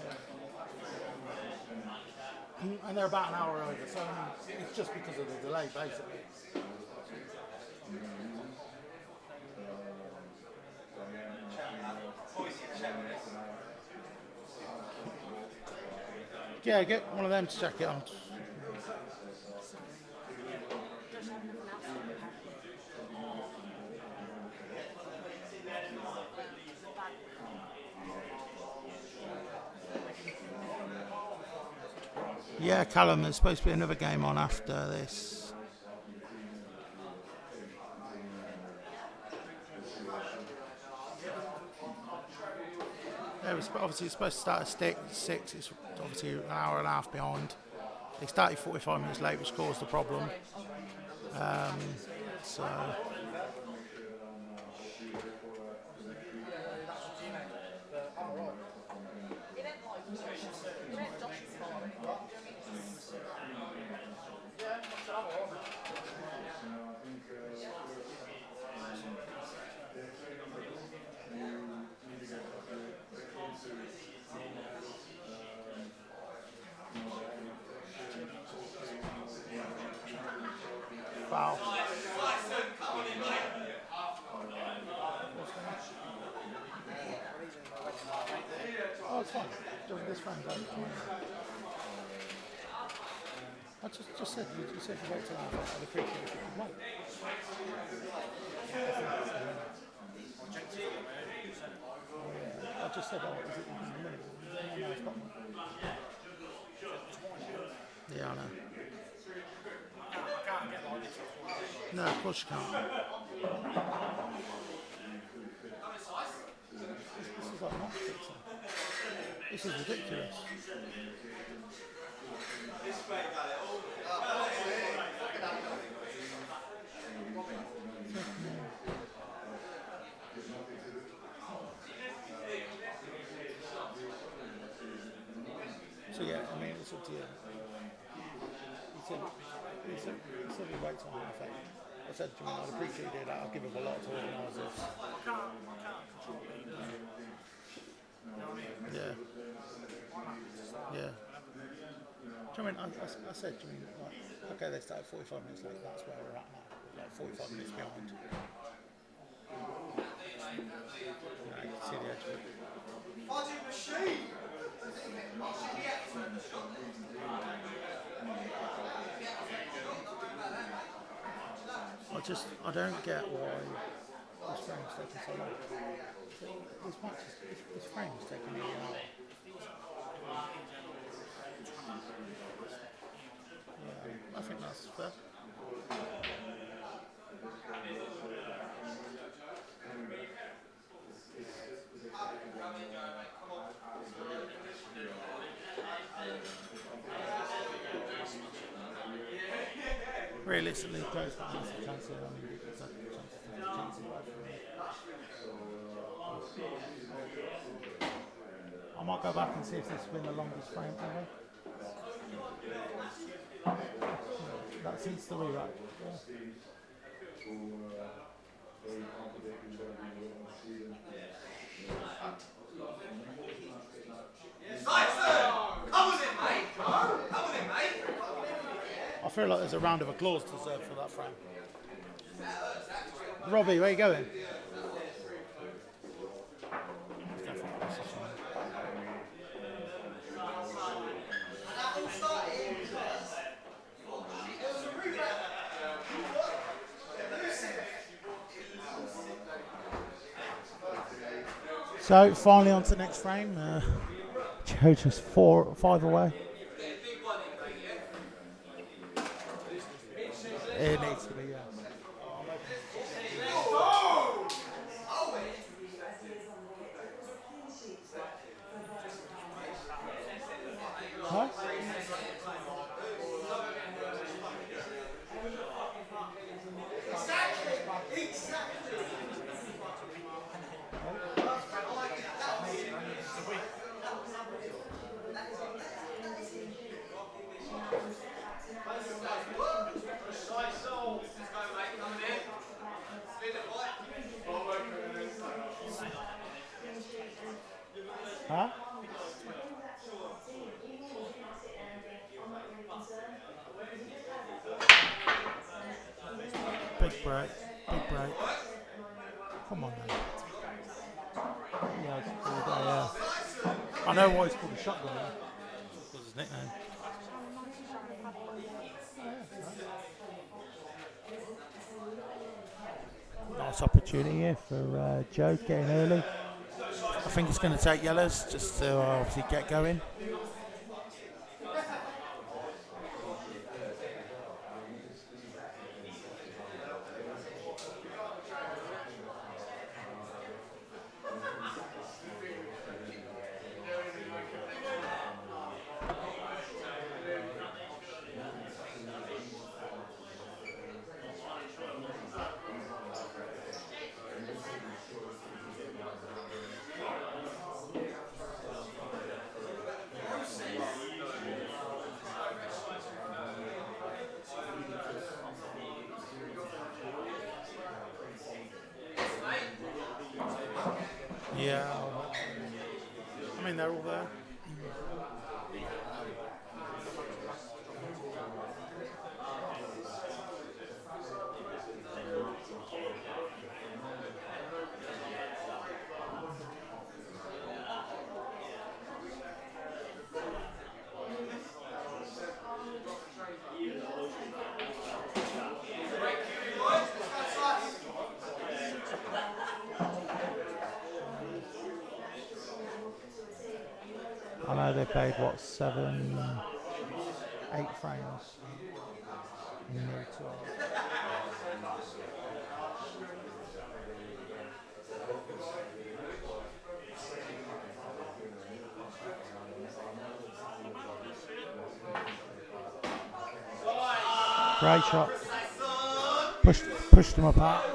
And they're about an hour over, so I mean, it's just because of the delay, basically. Yeah, get one of them to check it on. Yeah, Callum, there's supposed to be another game on after this. Yeah, obviously it's supposed to start at 6. It's obviously an hour and a half behind. They started 45 minutes late, which caused the problem. So. Foul. Oh, it's fine. This fine. I just said you said you wait till half 8. I'd appreciate it if you could wait. I just said, oh, is it in a minute? No, it's not. Yeah, I know. No, of course you can't. This is like not fixing. This is ridiculous. So yeah, I mean, it's up to you. He said he waits on half 8. I said to him, I'd appreciate it. I'll give him a lot to organise this. I can't control it. You know what I mean? Yeah. Yeah. Do you know what I mean? I said to him, like, okay, they started 45 minutes late. That's where we're at now. Like 45 minutes behind. You can see the edge of it. I don't get why this frame's taking so long. This frame is taking me an hour. Yeah, I think that's fair. Realistically, Joe's got a massive chance here. I mean, he's had chances I might go back and see if this has been the longest frame ever. That's since the rewrite. I feel like there's a round of applause deserved for that frame. Robbie, where are you going? So finally on to the next frame. Joe just 5 away. It needs to be, yeah. Huh? Huh? Big break. Big break. Come on, man. Yeah, it's all day, yeah. I know why it's called a shotgun. That's his nickname. Nice opportunity here for Joe getting early. I think it's going to take yellows just to obviously get going. Yeah, I mean they're all there. I know they played what 7, 8 frames. Great shot. Pushed them apart.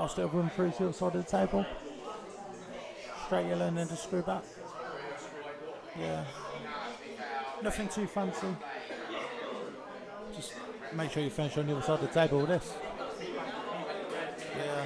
Last little run through to the other side of the table. Straight yellow and then just screw back. Yeah. Nothing too fancy. Just make sure you finish on the other side of the table with this. Yeah.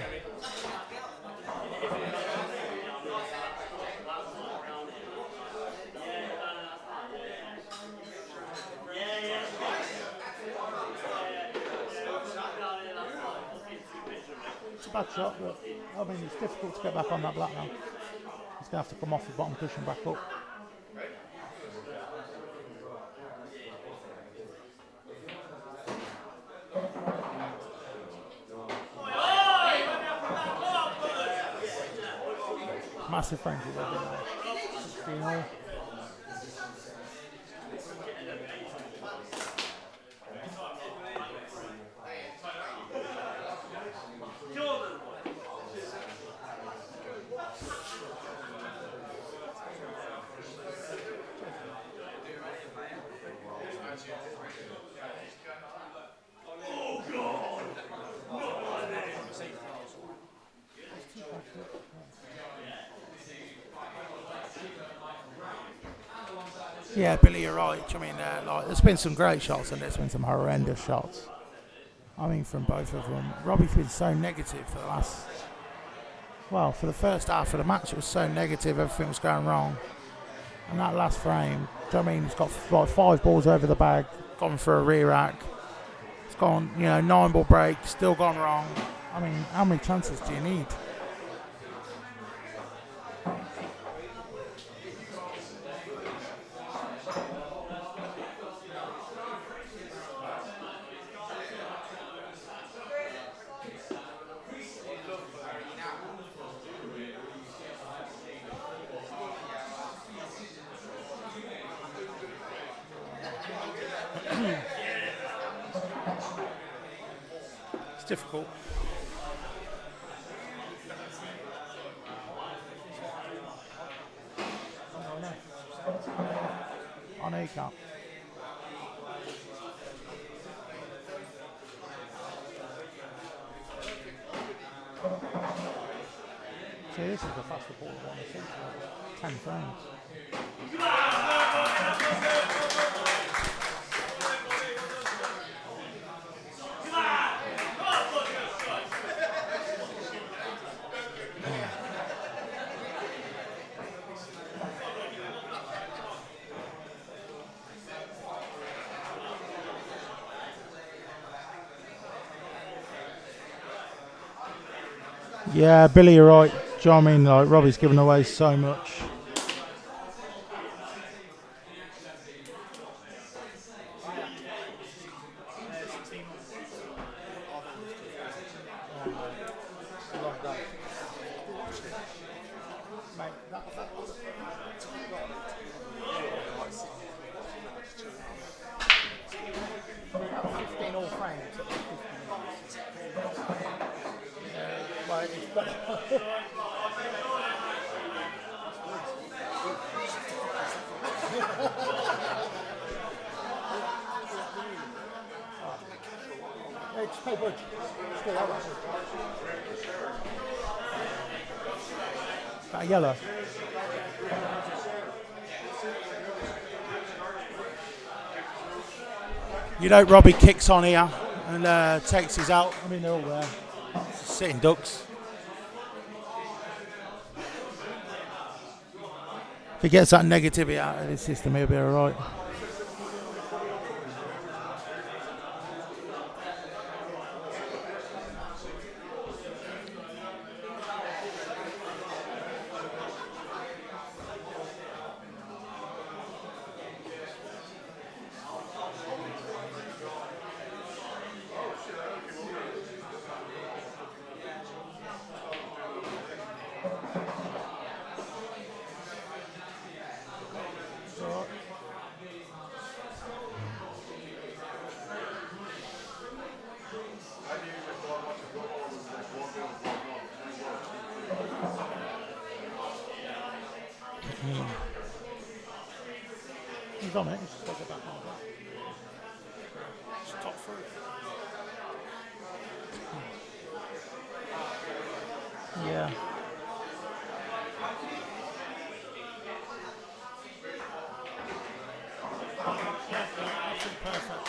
It's a bad shot, but I mean it's difficult to get back on that black now. He's going to have to come off the bottom cushion back up. Massive frenzy there, didn't they? 16-all. Yeah, Billy, you're right. I mean, there's been some great shots and there's been some horrendous shots. I mean, from both of them. Robbie's been so negative for the first half of the match. It was so negative, everything was going wrong. And that last frame, do you know what I mean? He's got like 5 balls over the bag, gone for a rear rack. It's gone, 9 ball break, still gone wrong. I mean, how many chances do you need? It's difficult. I know you can't. See, this is the fastest ball I've ever seen for 10 frames. Yeah, Billy, you're right. Do you know what I mean? Like, Robbie's given away so much. That yellow. You know, Robbie kicks on here and takes his out. I mean, they're all there. Sitting ducks. If he gets that negativity out of his system, he'll be alright. He's on it. He's just got to get back on it. It's top 3. Yeah. Absolutely perfect.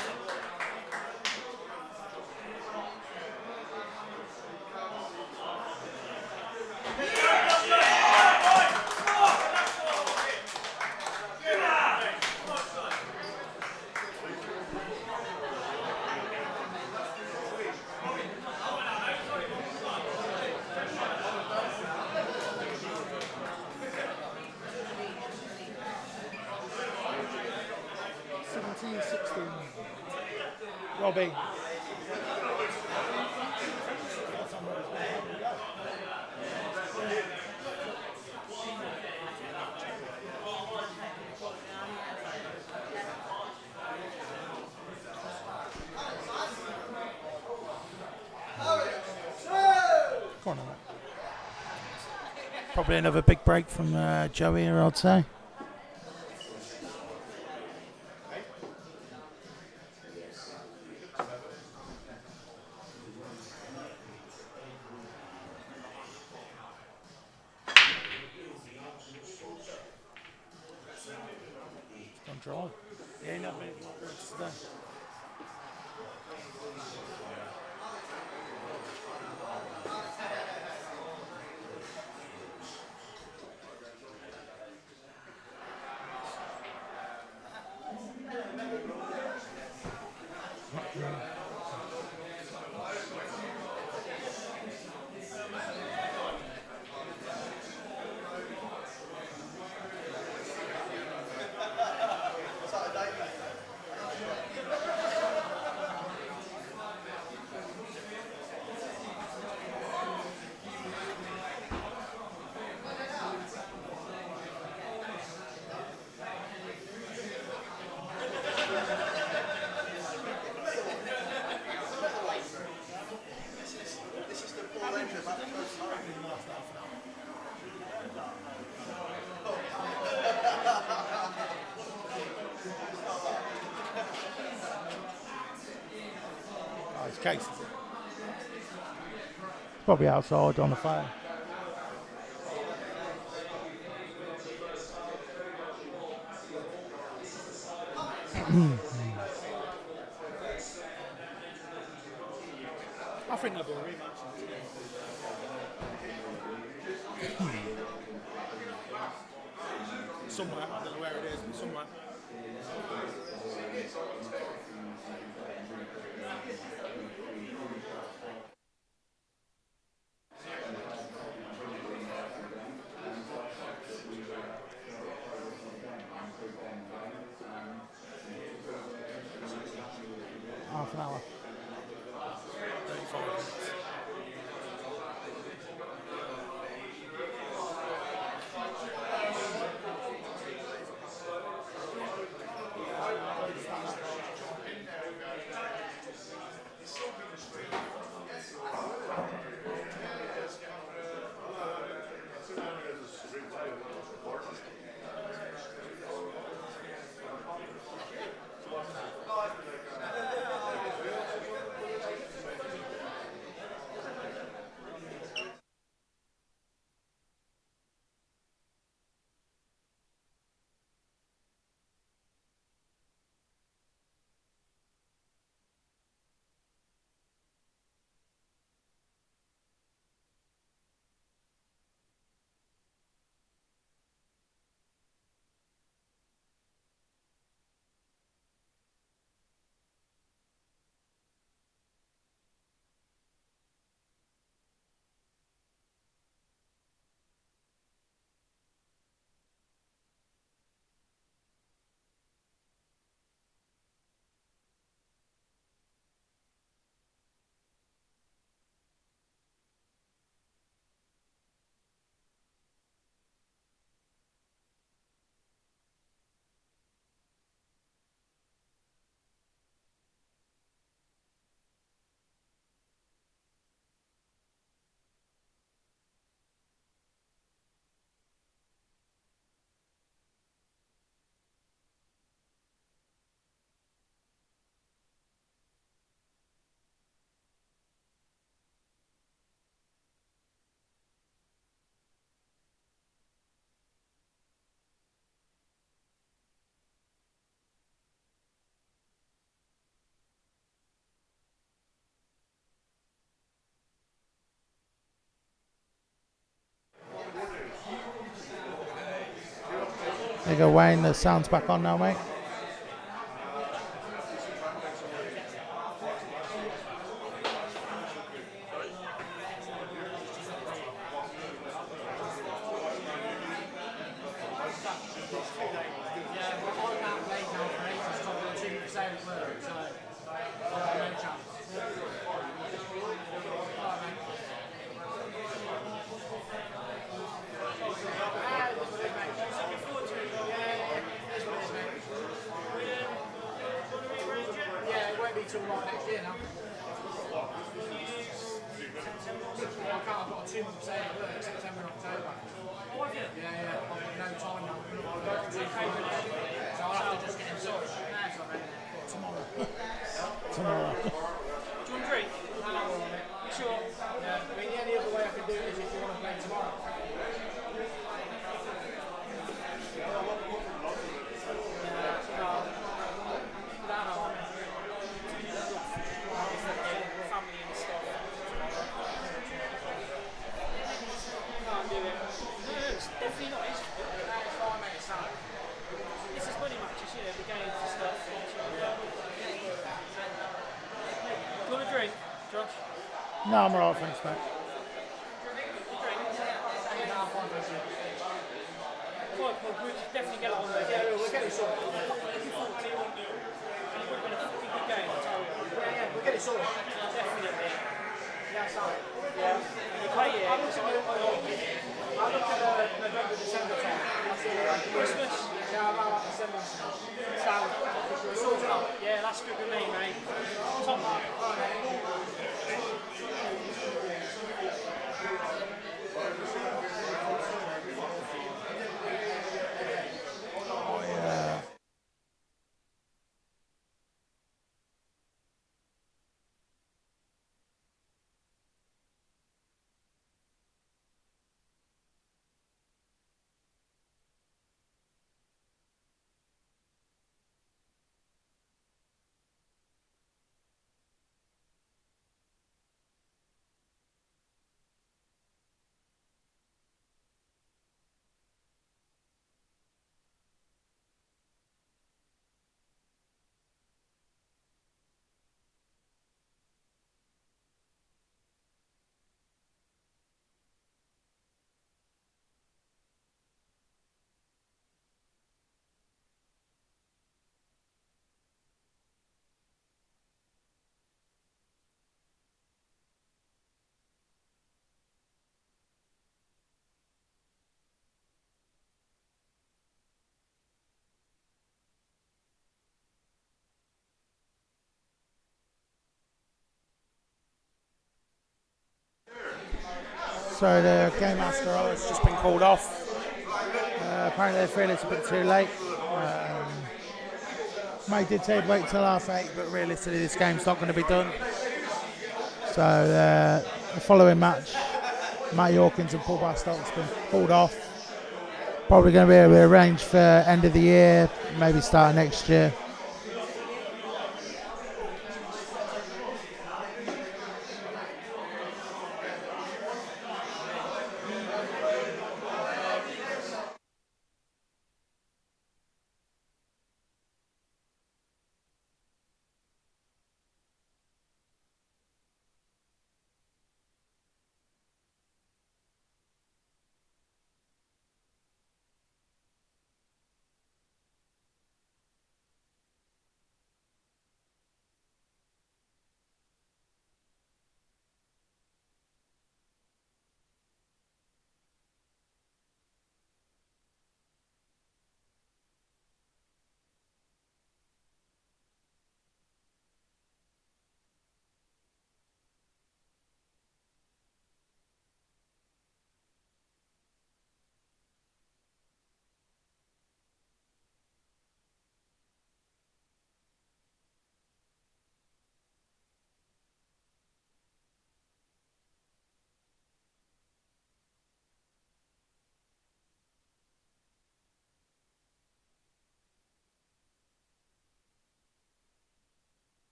Robbie. Go on, then. Probably another big break from Joey here, I'd say. On drive. Yeah, not many today. Oh, it's Case. It's probably outside on the phone. I think there'll be a rematch. Somewhere, I don't know where it is, but somewhere. Half an hour. 35 minutes. There you go, Wayne. The sound's back on now, mate. Till like next year now. I can't, I've got a 2 month sale at work, September and October. Oh, have you? Yeah, I've got no time now. So I'll have to just get in touch. Tomorrow. Tomorrow. Do you want a drink? No, I'm all right. You sure? Yeah. I mean, the only other way I can do it is if you want to play tomorrow. No, I'm alright, thanks, mate. We'll definitely get it on there. Yeah, we'll get it sorted. It would have been a good game, I tell you. Yeah, we'll get it sorted. Definitely. Yeah, sorry. Yeah. And you play it. I look at November, December time. Christmas. Yeah, about December. So, yeah, that's good with me, mate. Top man. So the game after has just been called off. Apparently they feel it's a bit too late. Mate did say he'd wait till 8:30, but realistically this game's not going to be done. So the following match, Matt Yorkins and Paul Bastock's been called off. Probably going to be rearranged for end of the year, maybe start next year.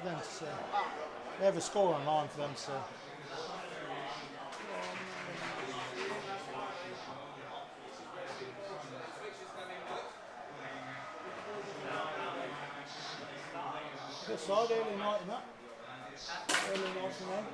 for them to see. They have a score online for them to see. Good side, early night in that. Early night from them.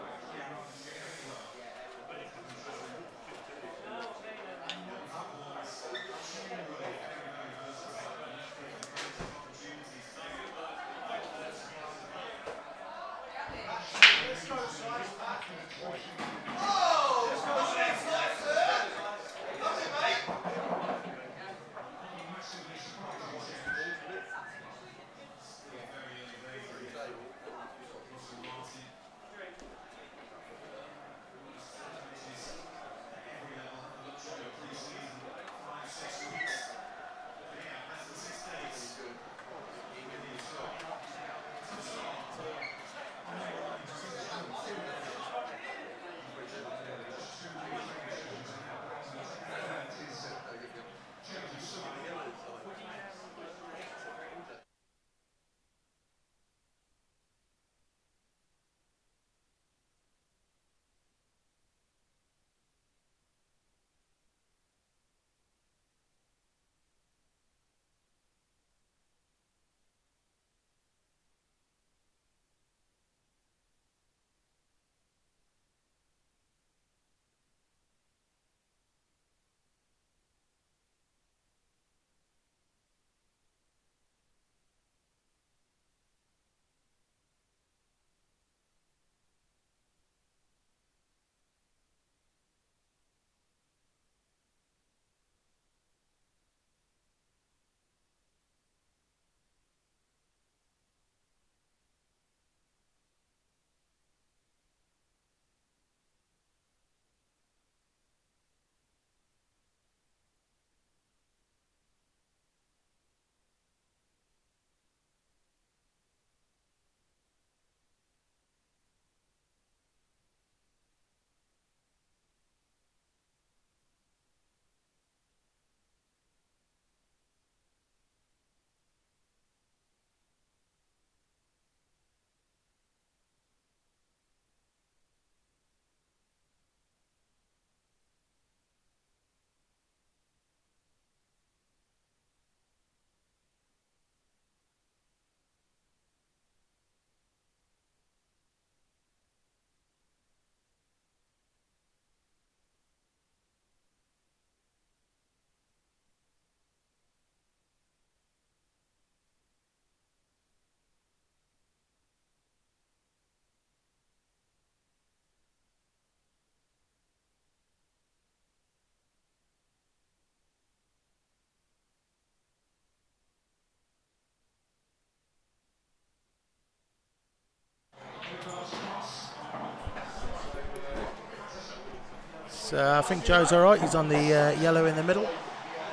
So I think Joe's all right. He's on the yellow in the middle.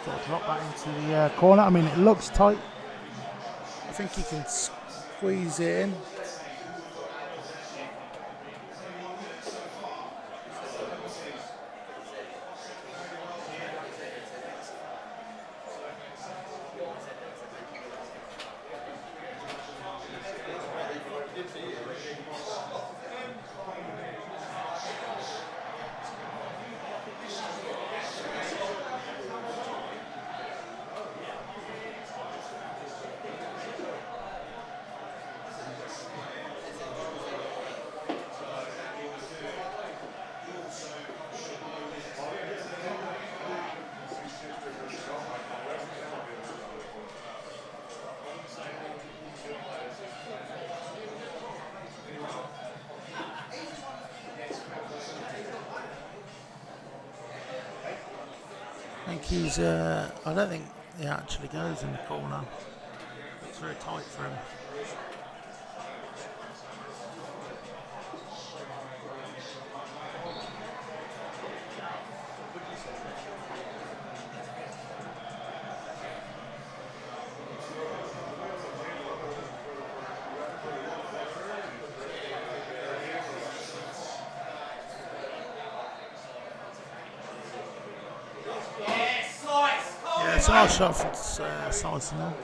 So I'll drop that into the corner. I mean, it looks tight. I think he can squeeze it in. I think he's, I don't think he actually goes in the corner. It's very tight for him. Yeah, it's a nice shot from Syson.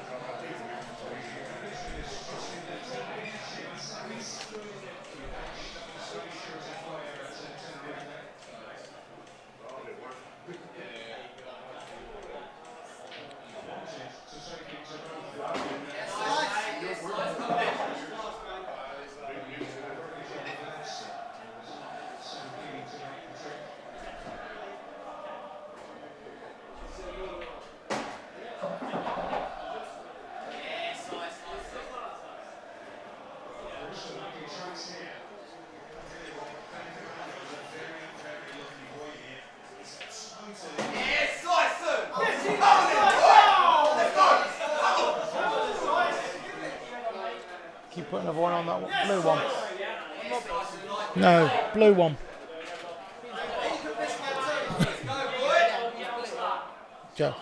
Put another one on that one. Blue one. No, blue one. Joe.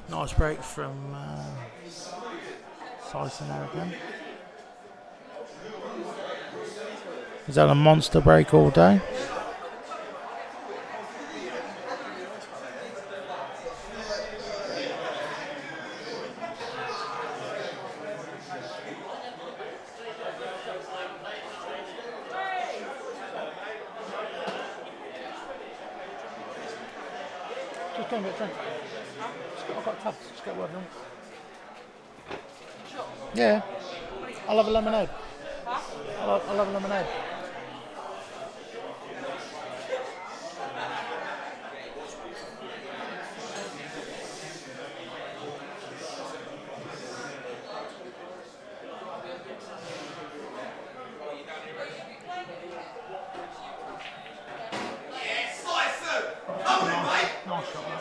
Nice break from Syson there again. He's had a monster break all day. Just go and get a drink. I've got tabs, just get working on. Yeah. I'll have a lemonade. I'll have a lemonade. Yes, Syson! Come on, mate! Nice shot, mate.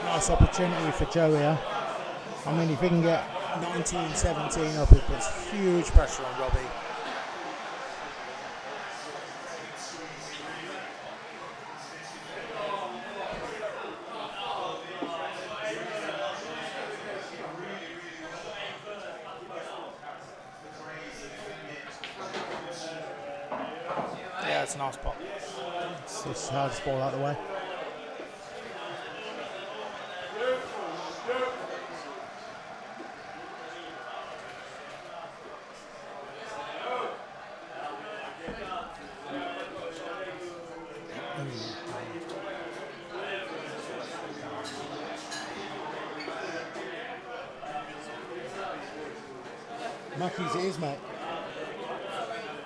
Nice opportunity for Joe here. I mean, if he can get 19-17 up, it puts huge pressure on Robbie. Yeah, it's a nice pop. It's just hard to ball out of the way. Mackey's it is, mate.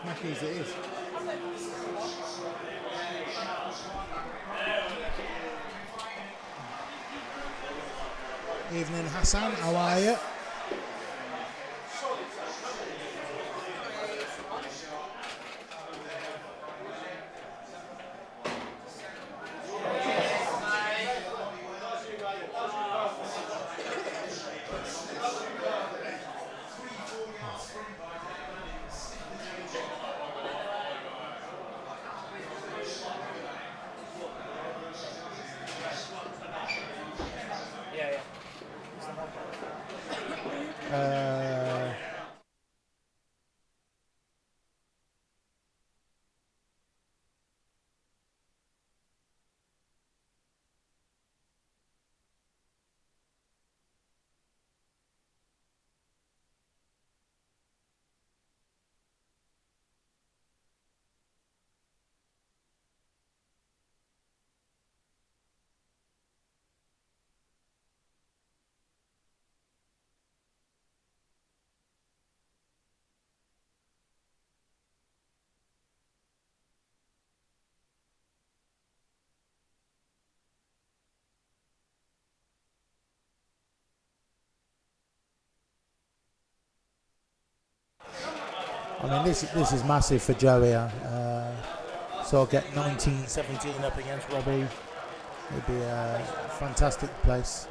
Mackey's it is. Evening, Hassan. How are you? I mean, this is massive for Joe here. So I'll get 19-17 up against Robbie. It'd be a fantastic place.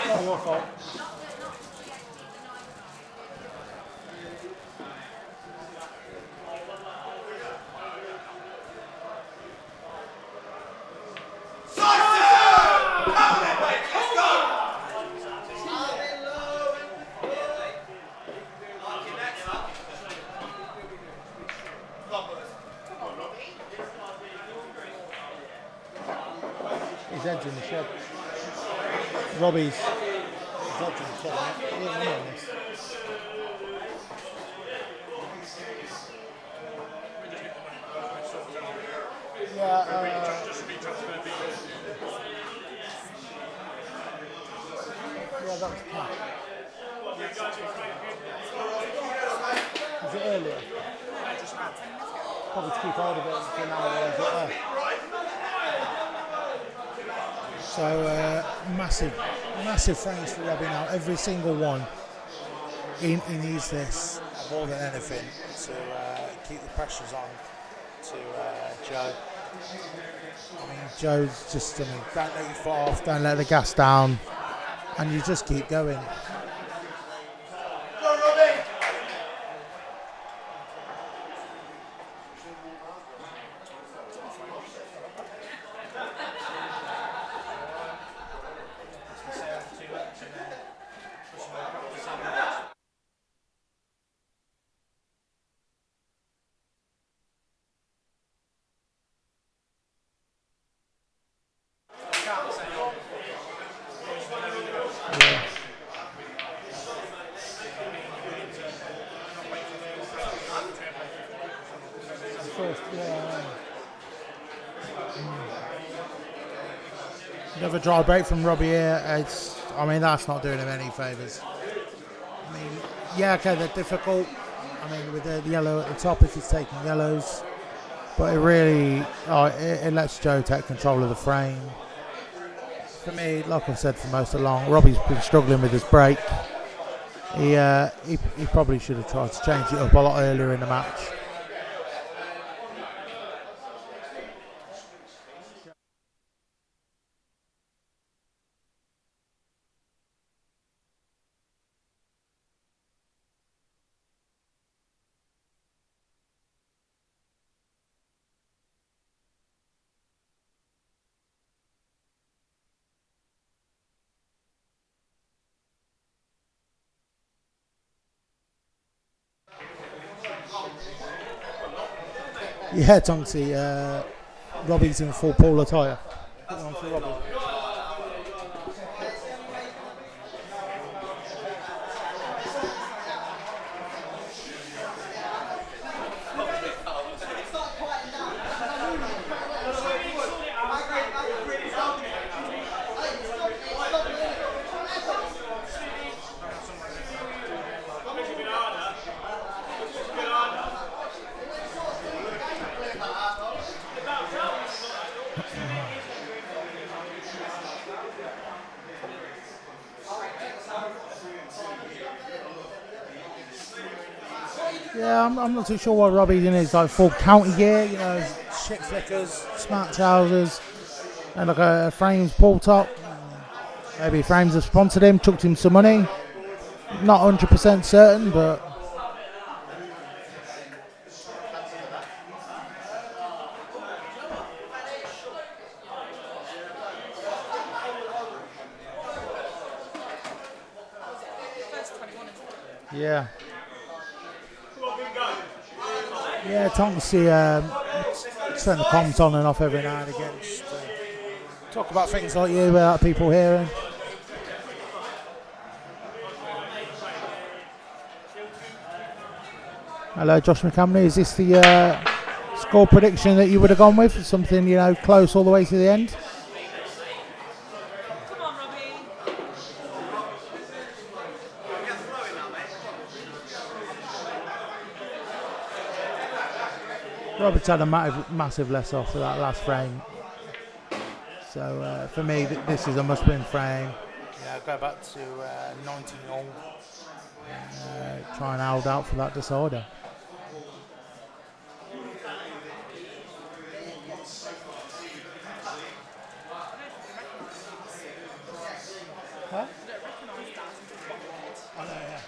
Not your fault. His head's in the shed. Robbie's head's in the shed. He doesn't know this. Yeah, yeah, that was tough. Was it earlier? Probably to keep hold of it for now. So massive frames for Robbie now. Every single one. He needs this more than anything to keep the pressures on to Joe. I mean, Joe's just, don't let your foot off, don't let the gas down, and you just keep going. Another dry break from Robbie here. I mean, that's not doing him any favours. I mean, yeah, okay, they're difficult. I mean, with the yellow at the top, if he's taking yellows, but it really, it lets Joe take control of the frame. For me, like I've said for most along, Robbie's been struggling with his break. He probably should have tried to change it up a lot earlier in the match. Yeah, Tonksy, Robbie's in full pole attire. Put one for Robbie. Yeah, I'm not too sure why Robbie's in his full county gear, shit flickers, smart trousers, and a frames pull top. Maybe Frames have sponsored him, chucked him some money. Not 100% certain, but yeah. Yeah, Tonksy turn the comms on and off every now and again. Just, talk about things like you without people hearing. Hello, Josh McCamney. Is this the score prediction that you would have gone with? Something, close all the way to the end? Come on, Robbie. Robert's had a massive less off for that last frame. So for me, this is a must-win frame. go back to 19 all. Try and hold out for that decider. Huh? I know, yeah.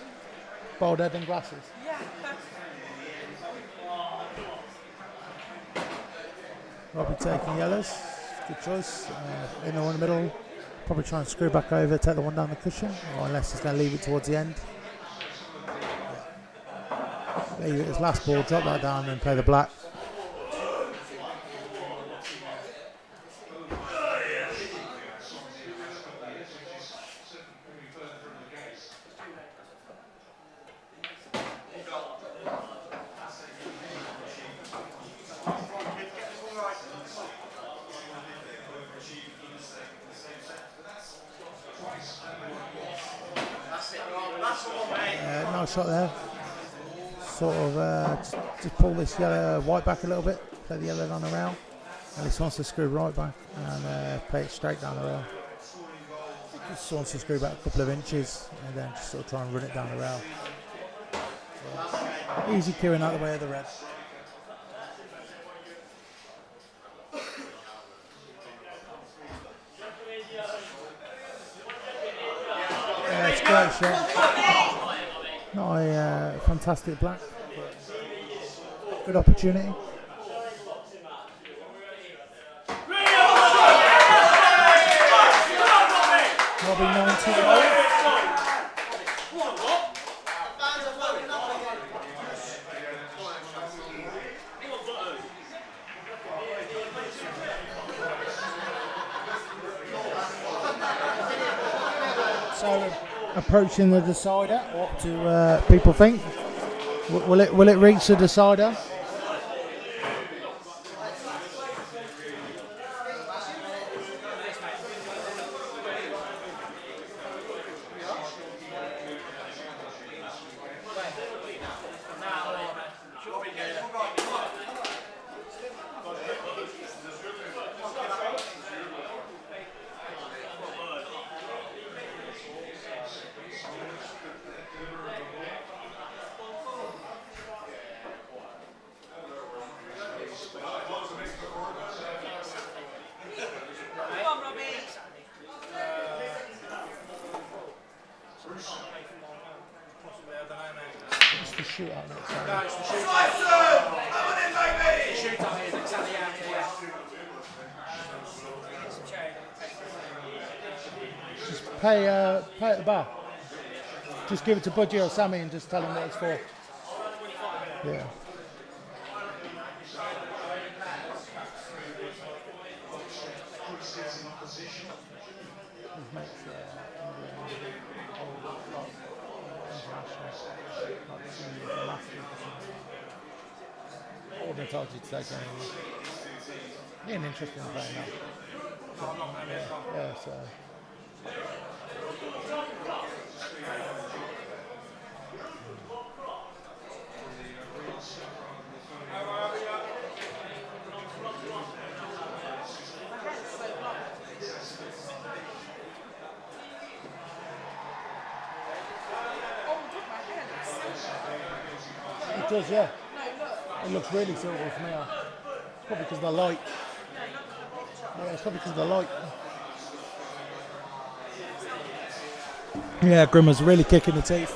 Bald head and glasses. Yeah. Robbie taking yellows. Good choice. In the one in the middle. Probably try and screw back over, take the one down the cushion, or unless he's going to leave it towards the end. Leave it as last ball, drop that down and play the black. Nice shot there. Sort of just pull this yellow white back a little bit, play the yellow down the rail. And he wants to screw right back and play it straight down the rail. Just wants to screw back a couple of inches and then just sort of try and run it down the rail. Yeah. Easy cueing out the way of the red. Yeah, it's a great shot. Not a fantastic black, but good opportunity. Robbie 19. So approaching the decider, what do people think? Will it reach the decider? Shootout next time. No, it's the shootout. Syson! Come on in, baby! The shootout is exactly out here. Just pay at the bar. Just give it to Budgie or Sammy and just tell them what it's for. Yeah. All the told you to take anyway. Yeah, an interesting play now. Yeah, so. It does, yeah. It looks really silver from here. It's probably because of the light. Yeah, it's probably because of the light. Yeah, Grimmer's really kicking the teeth.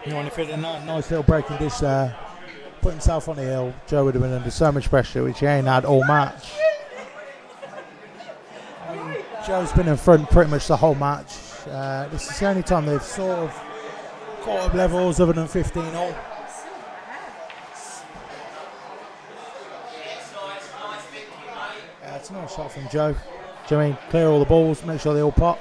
You want to fit in that nice little breaking dish there. Put himself on the hill. Joe would have been under so much pressure, which he ain't had all match. Joe's been in front pretty much the whole match. This is the only time they've sort of caught up levels other than 15 all. It's a nice shot from Joe. Do you know what I mean? Clear all the balls, make sure they all pop.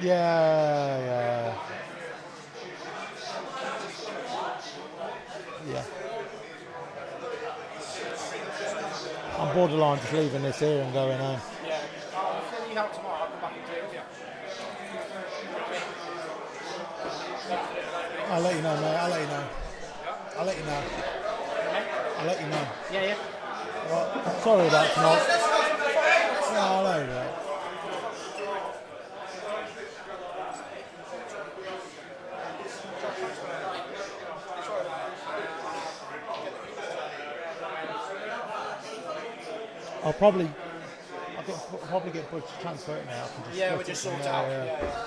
Yeah. I'm borderline just leaving this here and going home. Yeah. If you need help tomorrow, I'll come back and do it with you. I'll let you know, mate. I'll let you know. Yeah. I'll let you know. Yeah. Right, sorry about tonight. Yeah, I know that. I'll probably get Bud to transfer it now. I can just Yeah, split we just it from sort out. there, Yeah.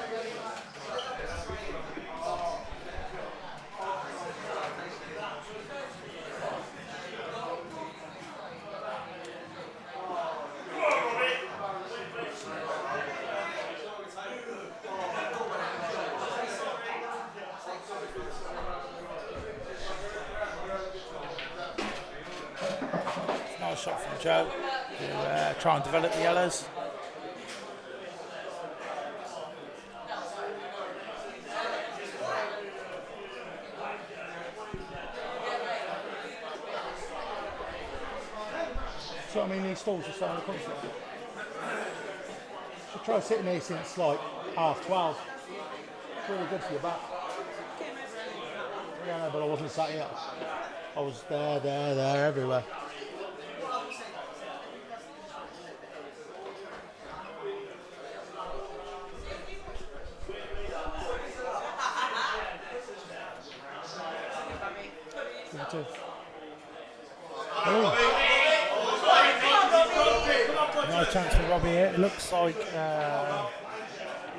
Nice shot from Joe to try and develop the yellows. So I mean, these stalls are starting to come from. I tried sitting here since like 12:30. It's really good for your back. Yeah, no, but I wasn't sat here. I was there, everywhere. Nice chance for Robbie here. It looks like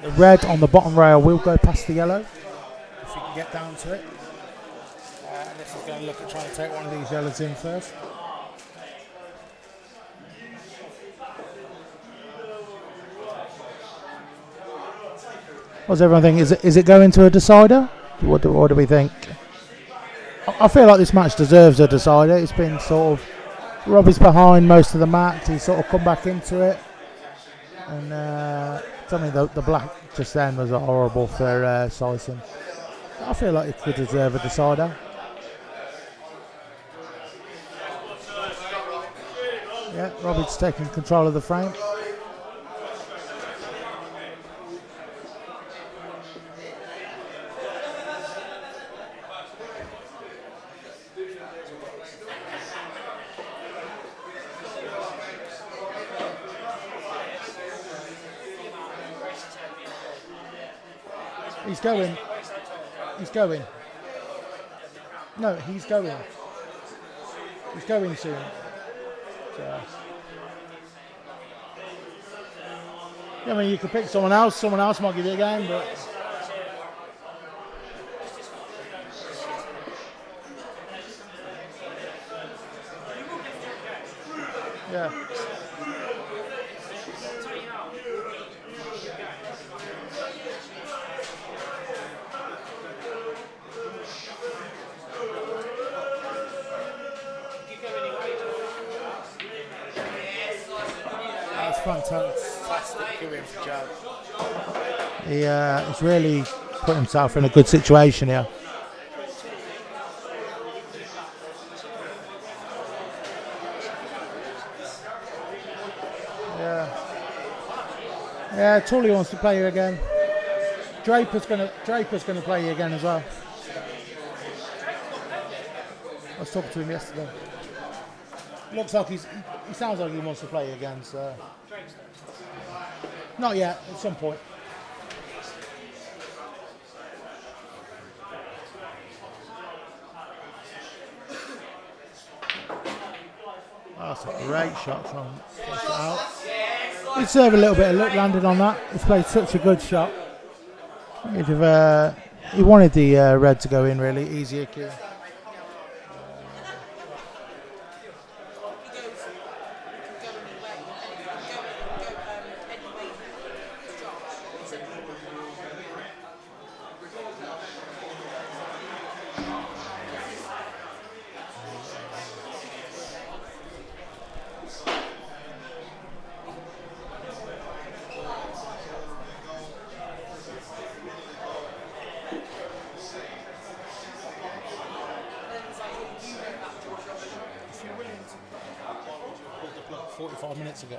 the red on the bottom rail will go past the yellow if you can get down to it. And this is going to look at trying to take one of these yellows in first. What's everyone think? Is it going to a decider? What do we think? I feel like this match deserves a decider. It's been sort of Robbie's behind most of the match. He's sort of come back into it, and I mean the black just then was horrible for Syson. I feel like it could deserve a decider. Yeah, Robbie's taking control of the frame. He's going. He's going. No, he's going. He's going soon. So. I mean, you could pick someone else. Someone else might give you a game, but. Yeah. That's fantastic doing for Joe. He's really put himself in a good situation here. Yeah, Tully wants to play you again. Draper's gonna play you again as well. I was talking to him yesterday. Looks like he sounds like he wants to play you again. So not yet. At some point. That's a great shot from out. He'd serve a little bit of luck landed on that. He's played such a good shot. He wanted the red to go in really. Easier key. Minutes ago.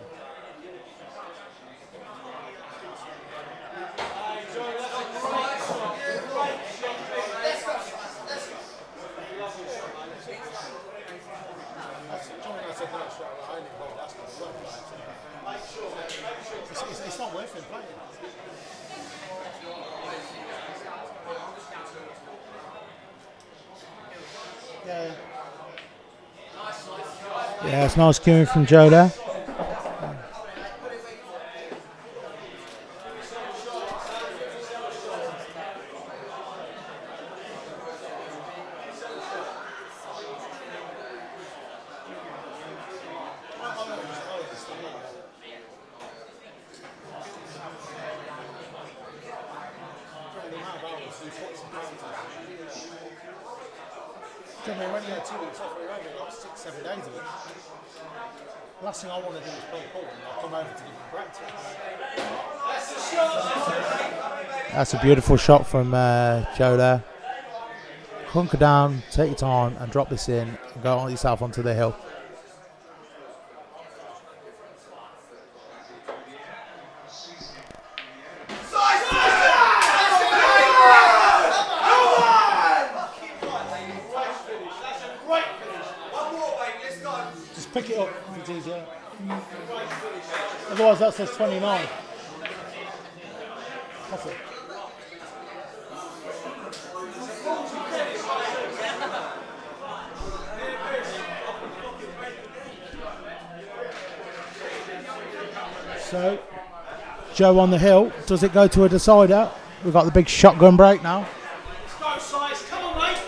Yeah, it's nice queuing from Joe there. We went there 2 weeks off, we were over like 6-7 days of it. Last thing I want to do is play Paul and I'll come over to give him practice. That's a beautiful shot from Joe there. Hunker down, take your time and drop this in and go on yourself onto the hill. Just pick it up if it's easier. Otherwise that says 29. That's it. So, Joe on the hill. Does it go to a decider? We've got the big shotgun break now. Let's go, Syson. Come on, mate.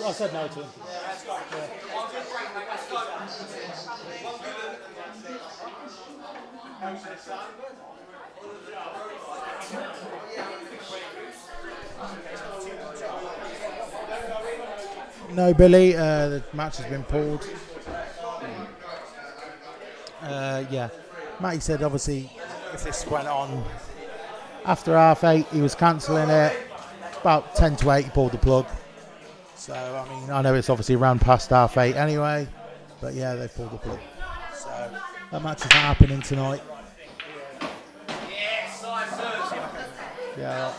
I said no to him. No, Billy. The match has been pulled. Yeah. Matty said obviously if this went on after half 8, he was cancelling it. About 10 to 8, he pulled the plug. So, I mean, I know it's obviously ran past half 8 anyway. But yeah, they've pulled the plug. So, that match is not happening tonight. Yeah.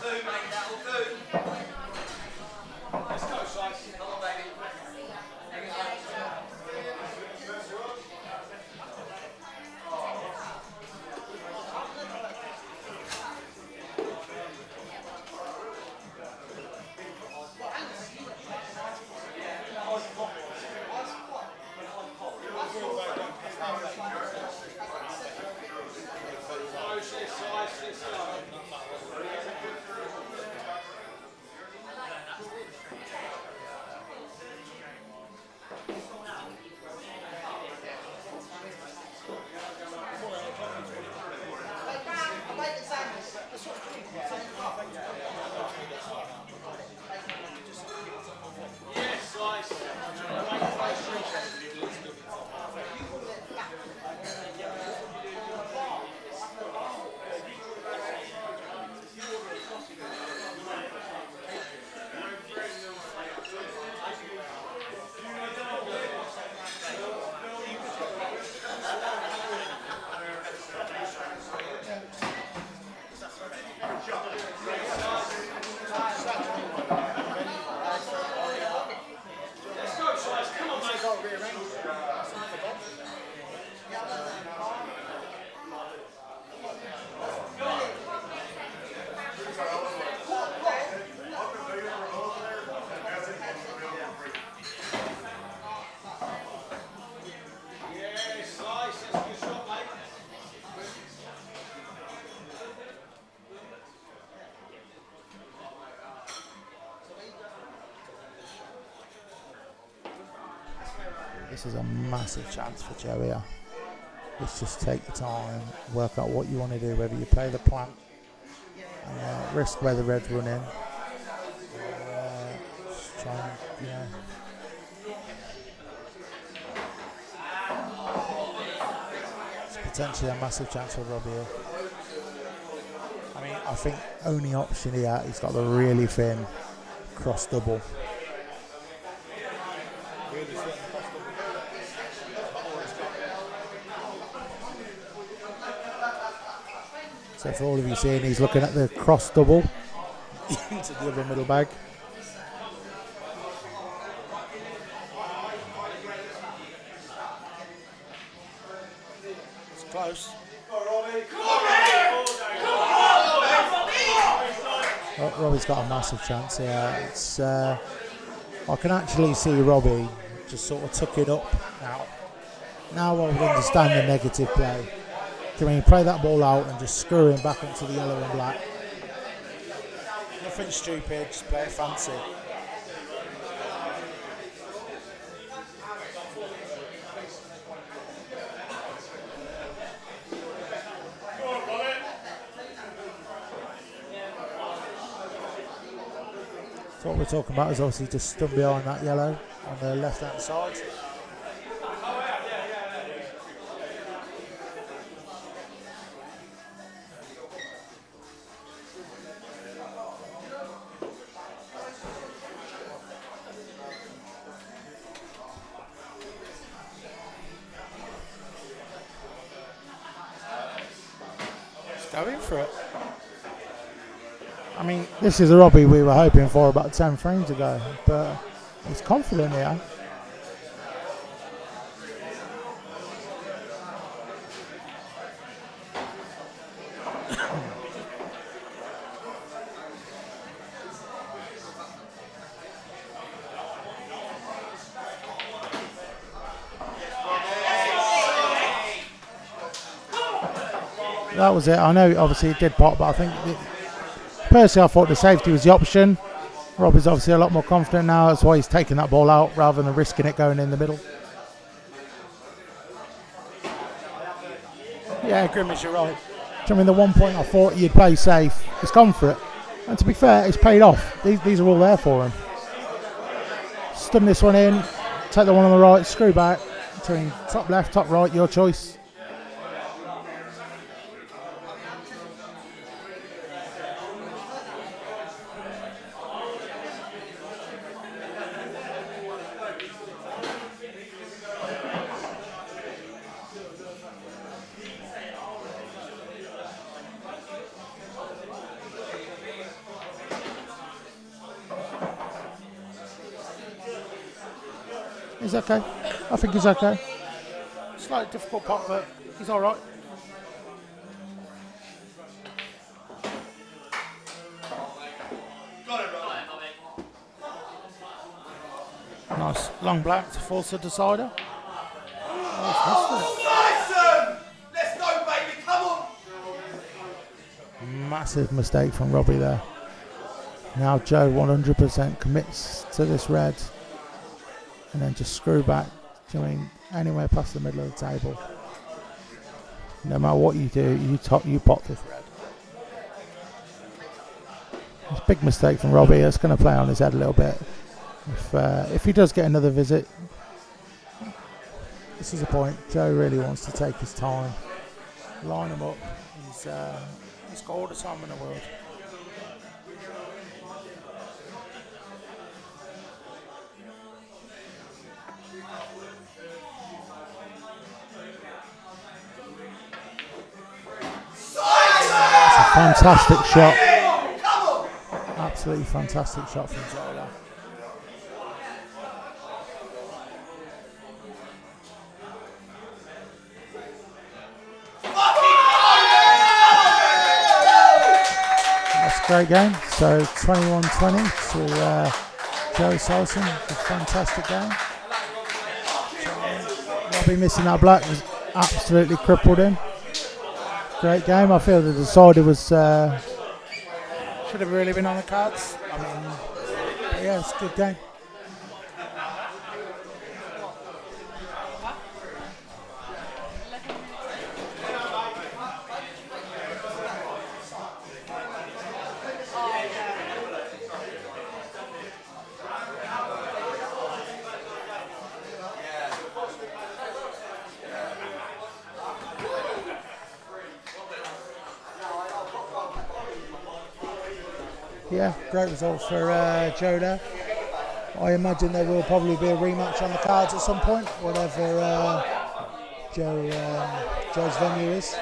This is a massive chance for Joe here. Let's just take your time, work out what you want to do, whether you play the plant and risk where the Reds run in. Just try and, you know. It's potentially a massive chance for Robbie here. I mean, I think only option here, he's got the really thin cross double. So for all of you seeing, he's looking at the cross double into the other middle bag. It's close. Robbie's got a massive chance here. It's I can actually see Robbie just sort of tuck it up now. Now I would understand the negative play. Can we play that ball out and just screw him back onto the yellow and black? Nothing stupid, just play it fancy. So what we're talking about is obviously just stood behind that yellow on the left hand side. Going for it. I mean, this is the Robbie we were hoping for about 10 frames ago, but he's confident here. That was it. I know obviously it did pop, but I think personally I thought the safety was the option. Robbie's obviously a lot more confident now. That's why he's taking that ball out rather than risking it going in the middle. Yeah, Grimace, you're right. I mean, the 1 point I thought you'd play safe, he's gone for it. And to be fair, it's paid off. These are all there for him. Stun this one in, take the one on the right, screw back, between top left, top right, your choice. He's okay. I think he's okay. Slightly difficult pop, but he's all right. Nice long black to force a decider. Syson! Let's go, baby, come on! Massive mistake from Robbie there. Now Joe 100% commits to this red. And then just screw back, anywhere past the middle of the table. No matter what you do, you pop this red. It's a big mistake from Robbie. It's going to play on his head a little bit. If he does get another visit, this is the point. Joe really wants to take his time, line him up. He's got all the time in the world. Fantastic shot. Absolutely fantastic shot from Zola. That's a great game. So 21-20 to Joe Syson. A fantastic game. Robbie missing that black was absolutely crippled him. Great game. I feel the decider was should have really been on the cards. I mean, yeah, it's a good game. Yeah, great result for Joe there. I imagine there will probably be a rematch on the cards at some point, whatever Joe's venue is.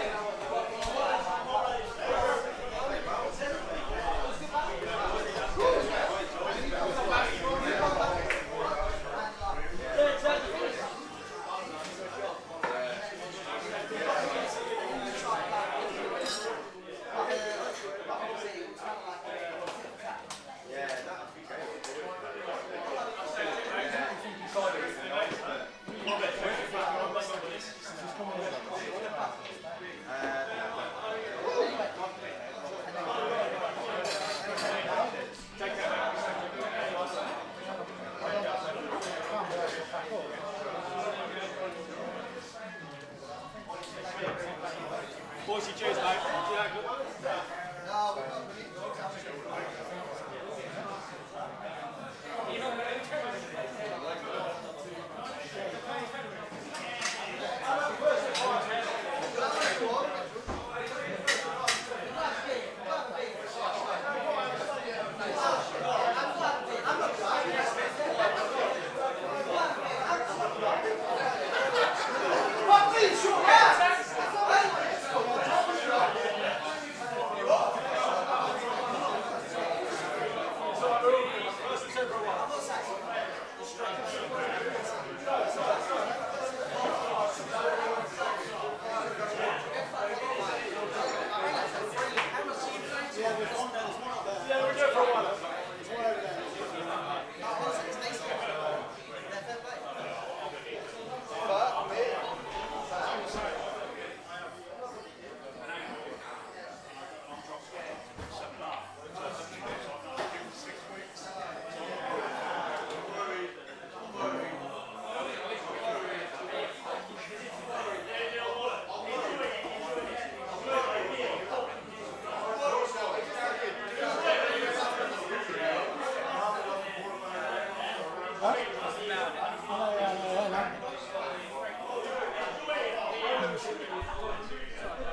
Boys, you choose, mate. Yeah, good.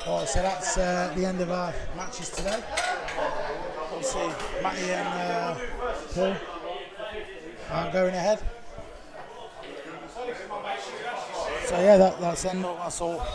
Alright, so that's the end of our matches today. Obviously, Matty and Paul aren't going ahead. So yeah, that's all.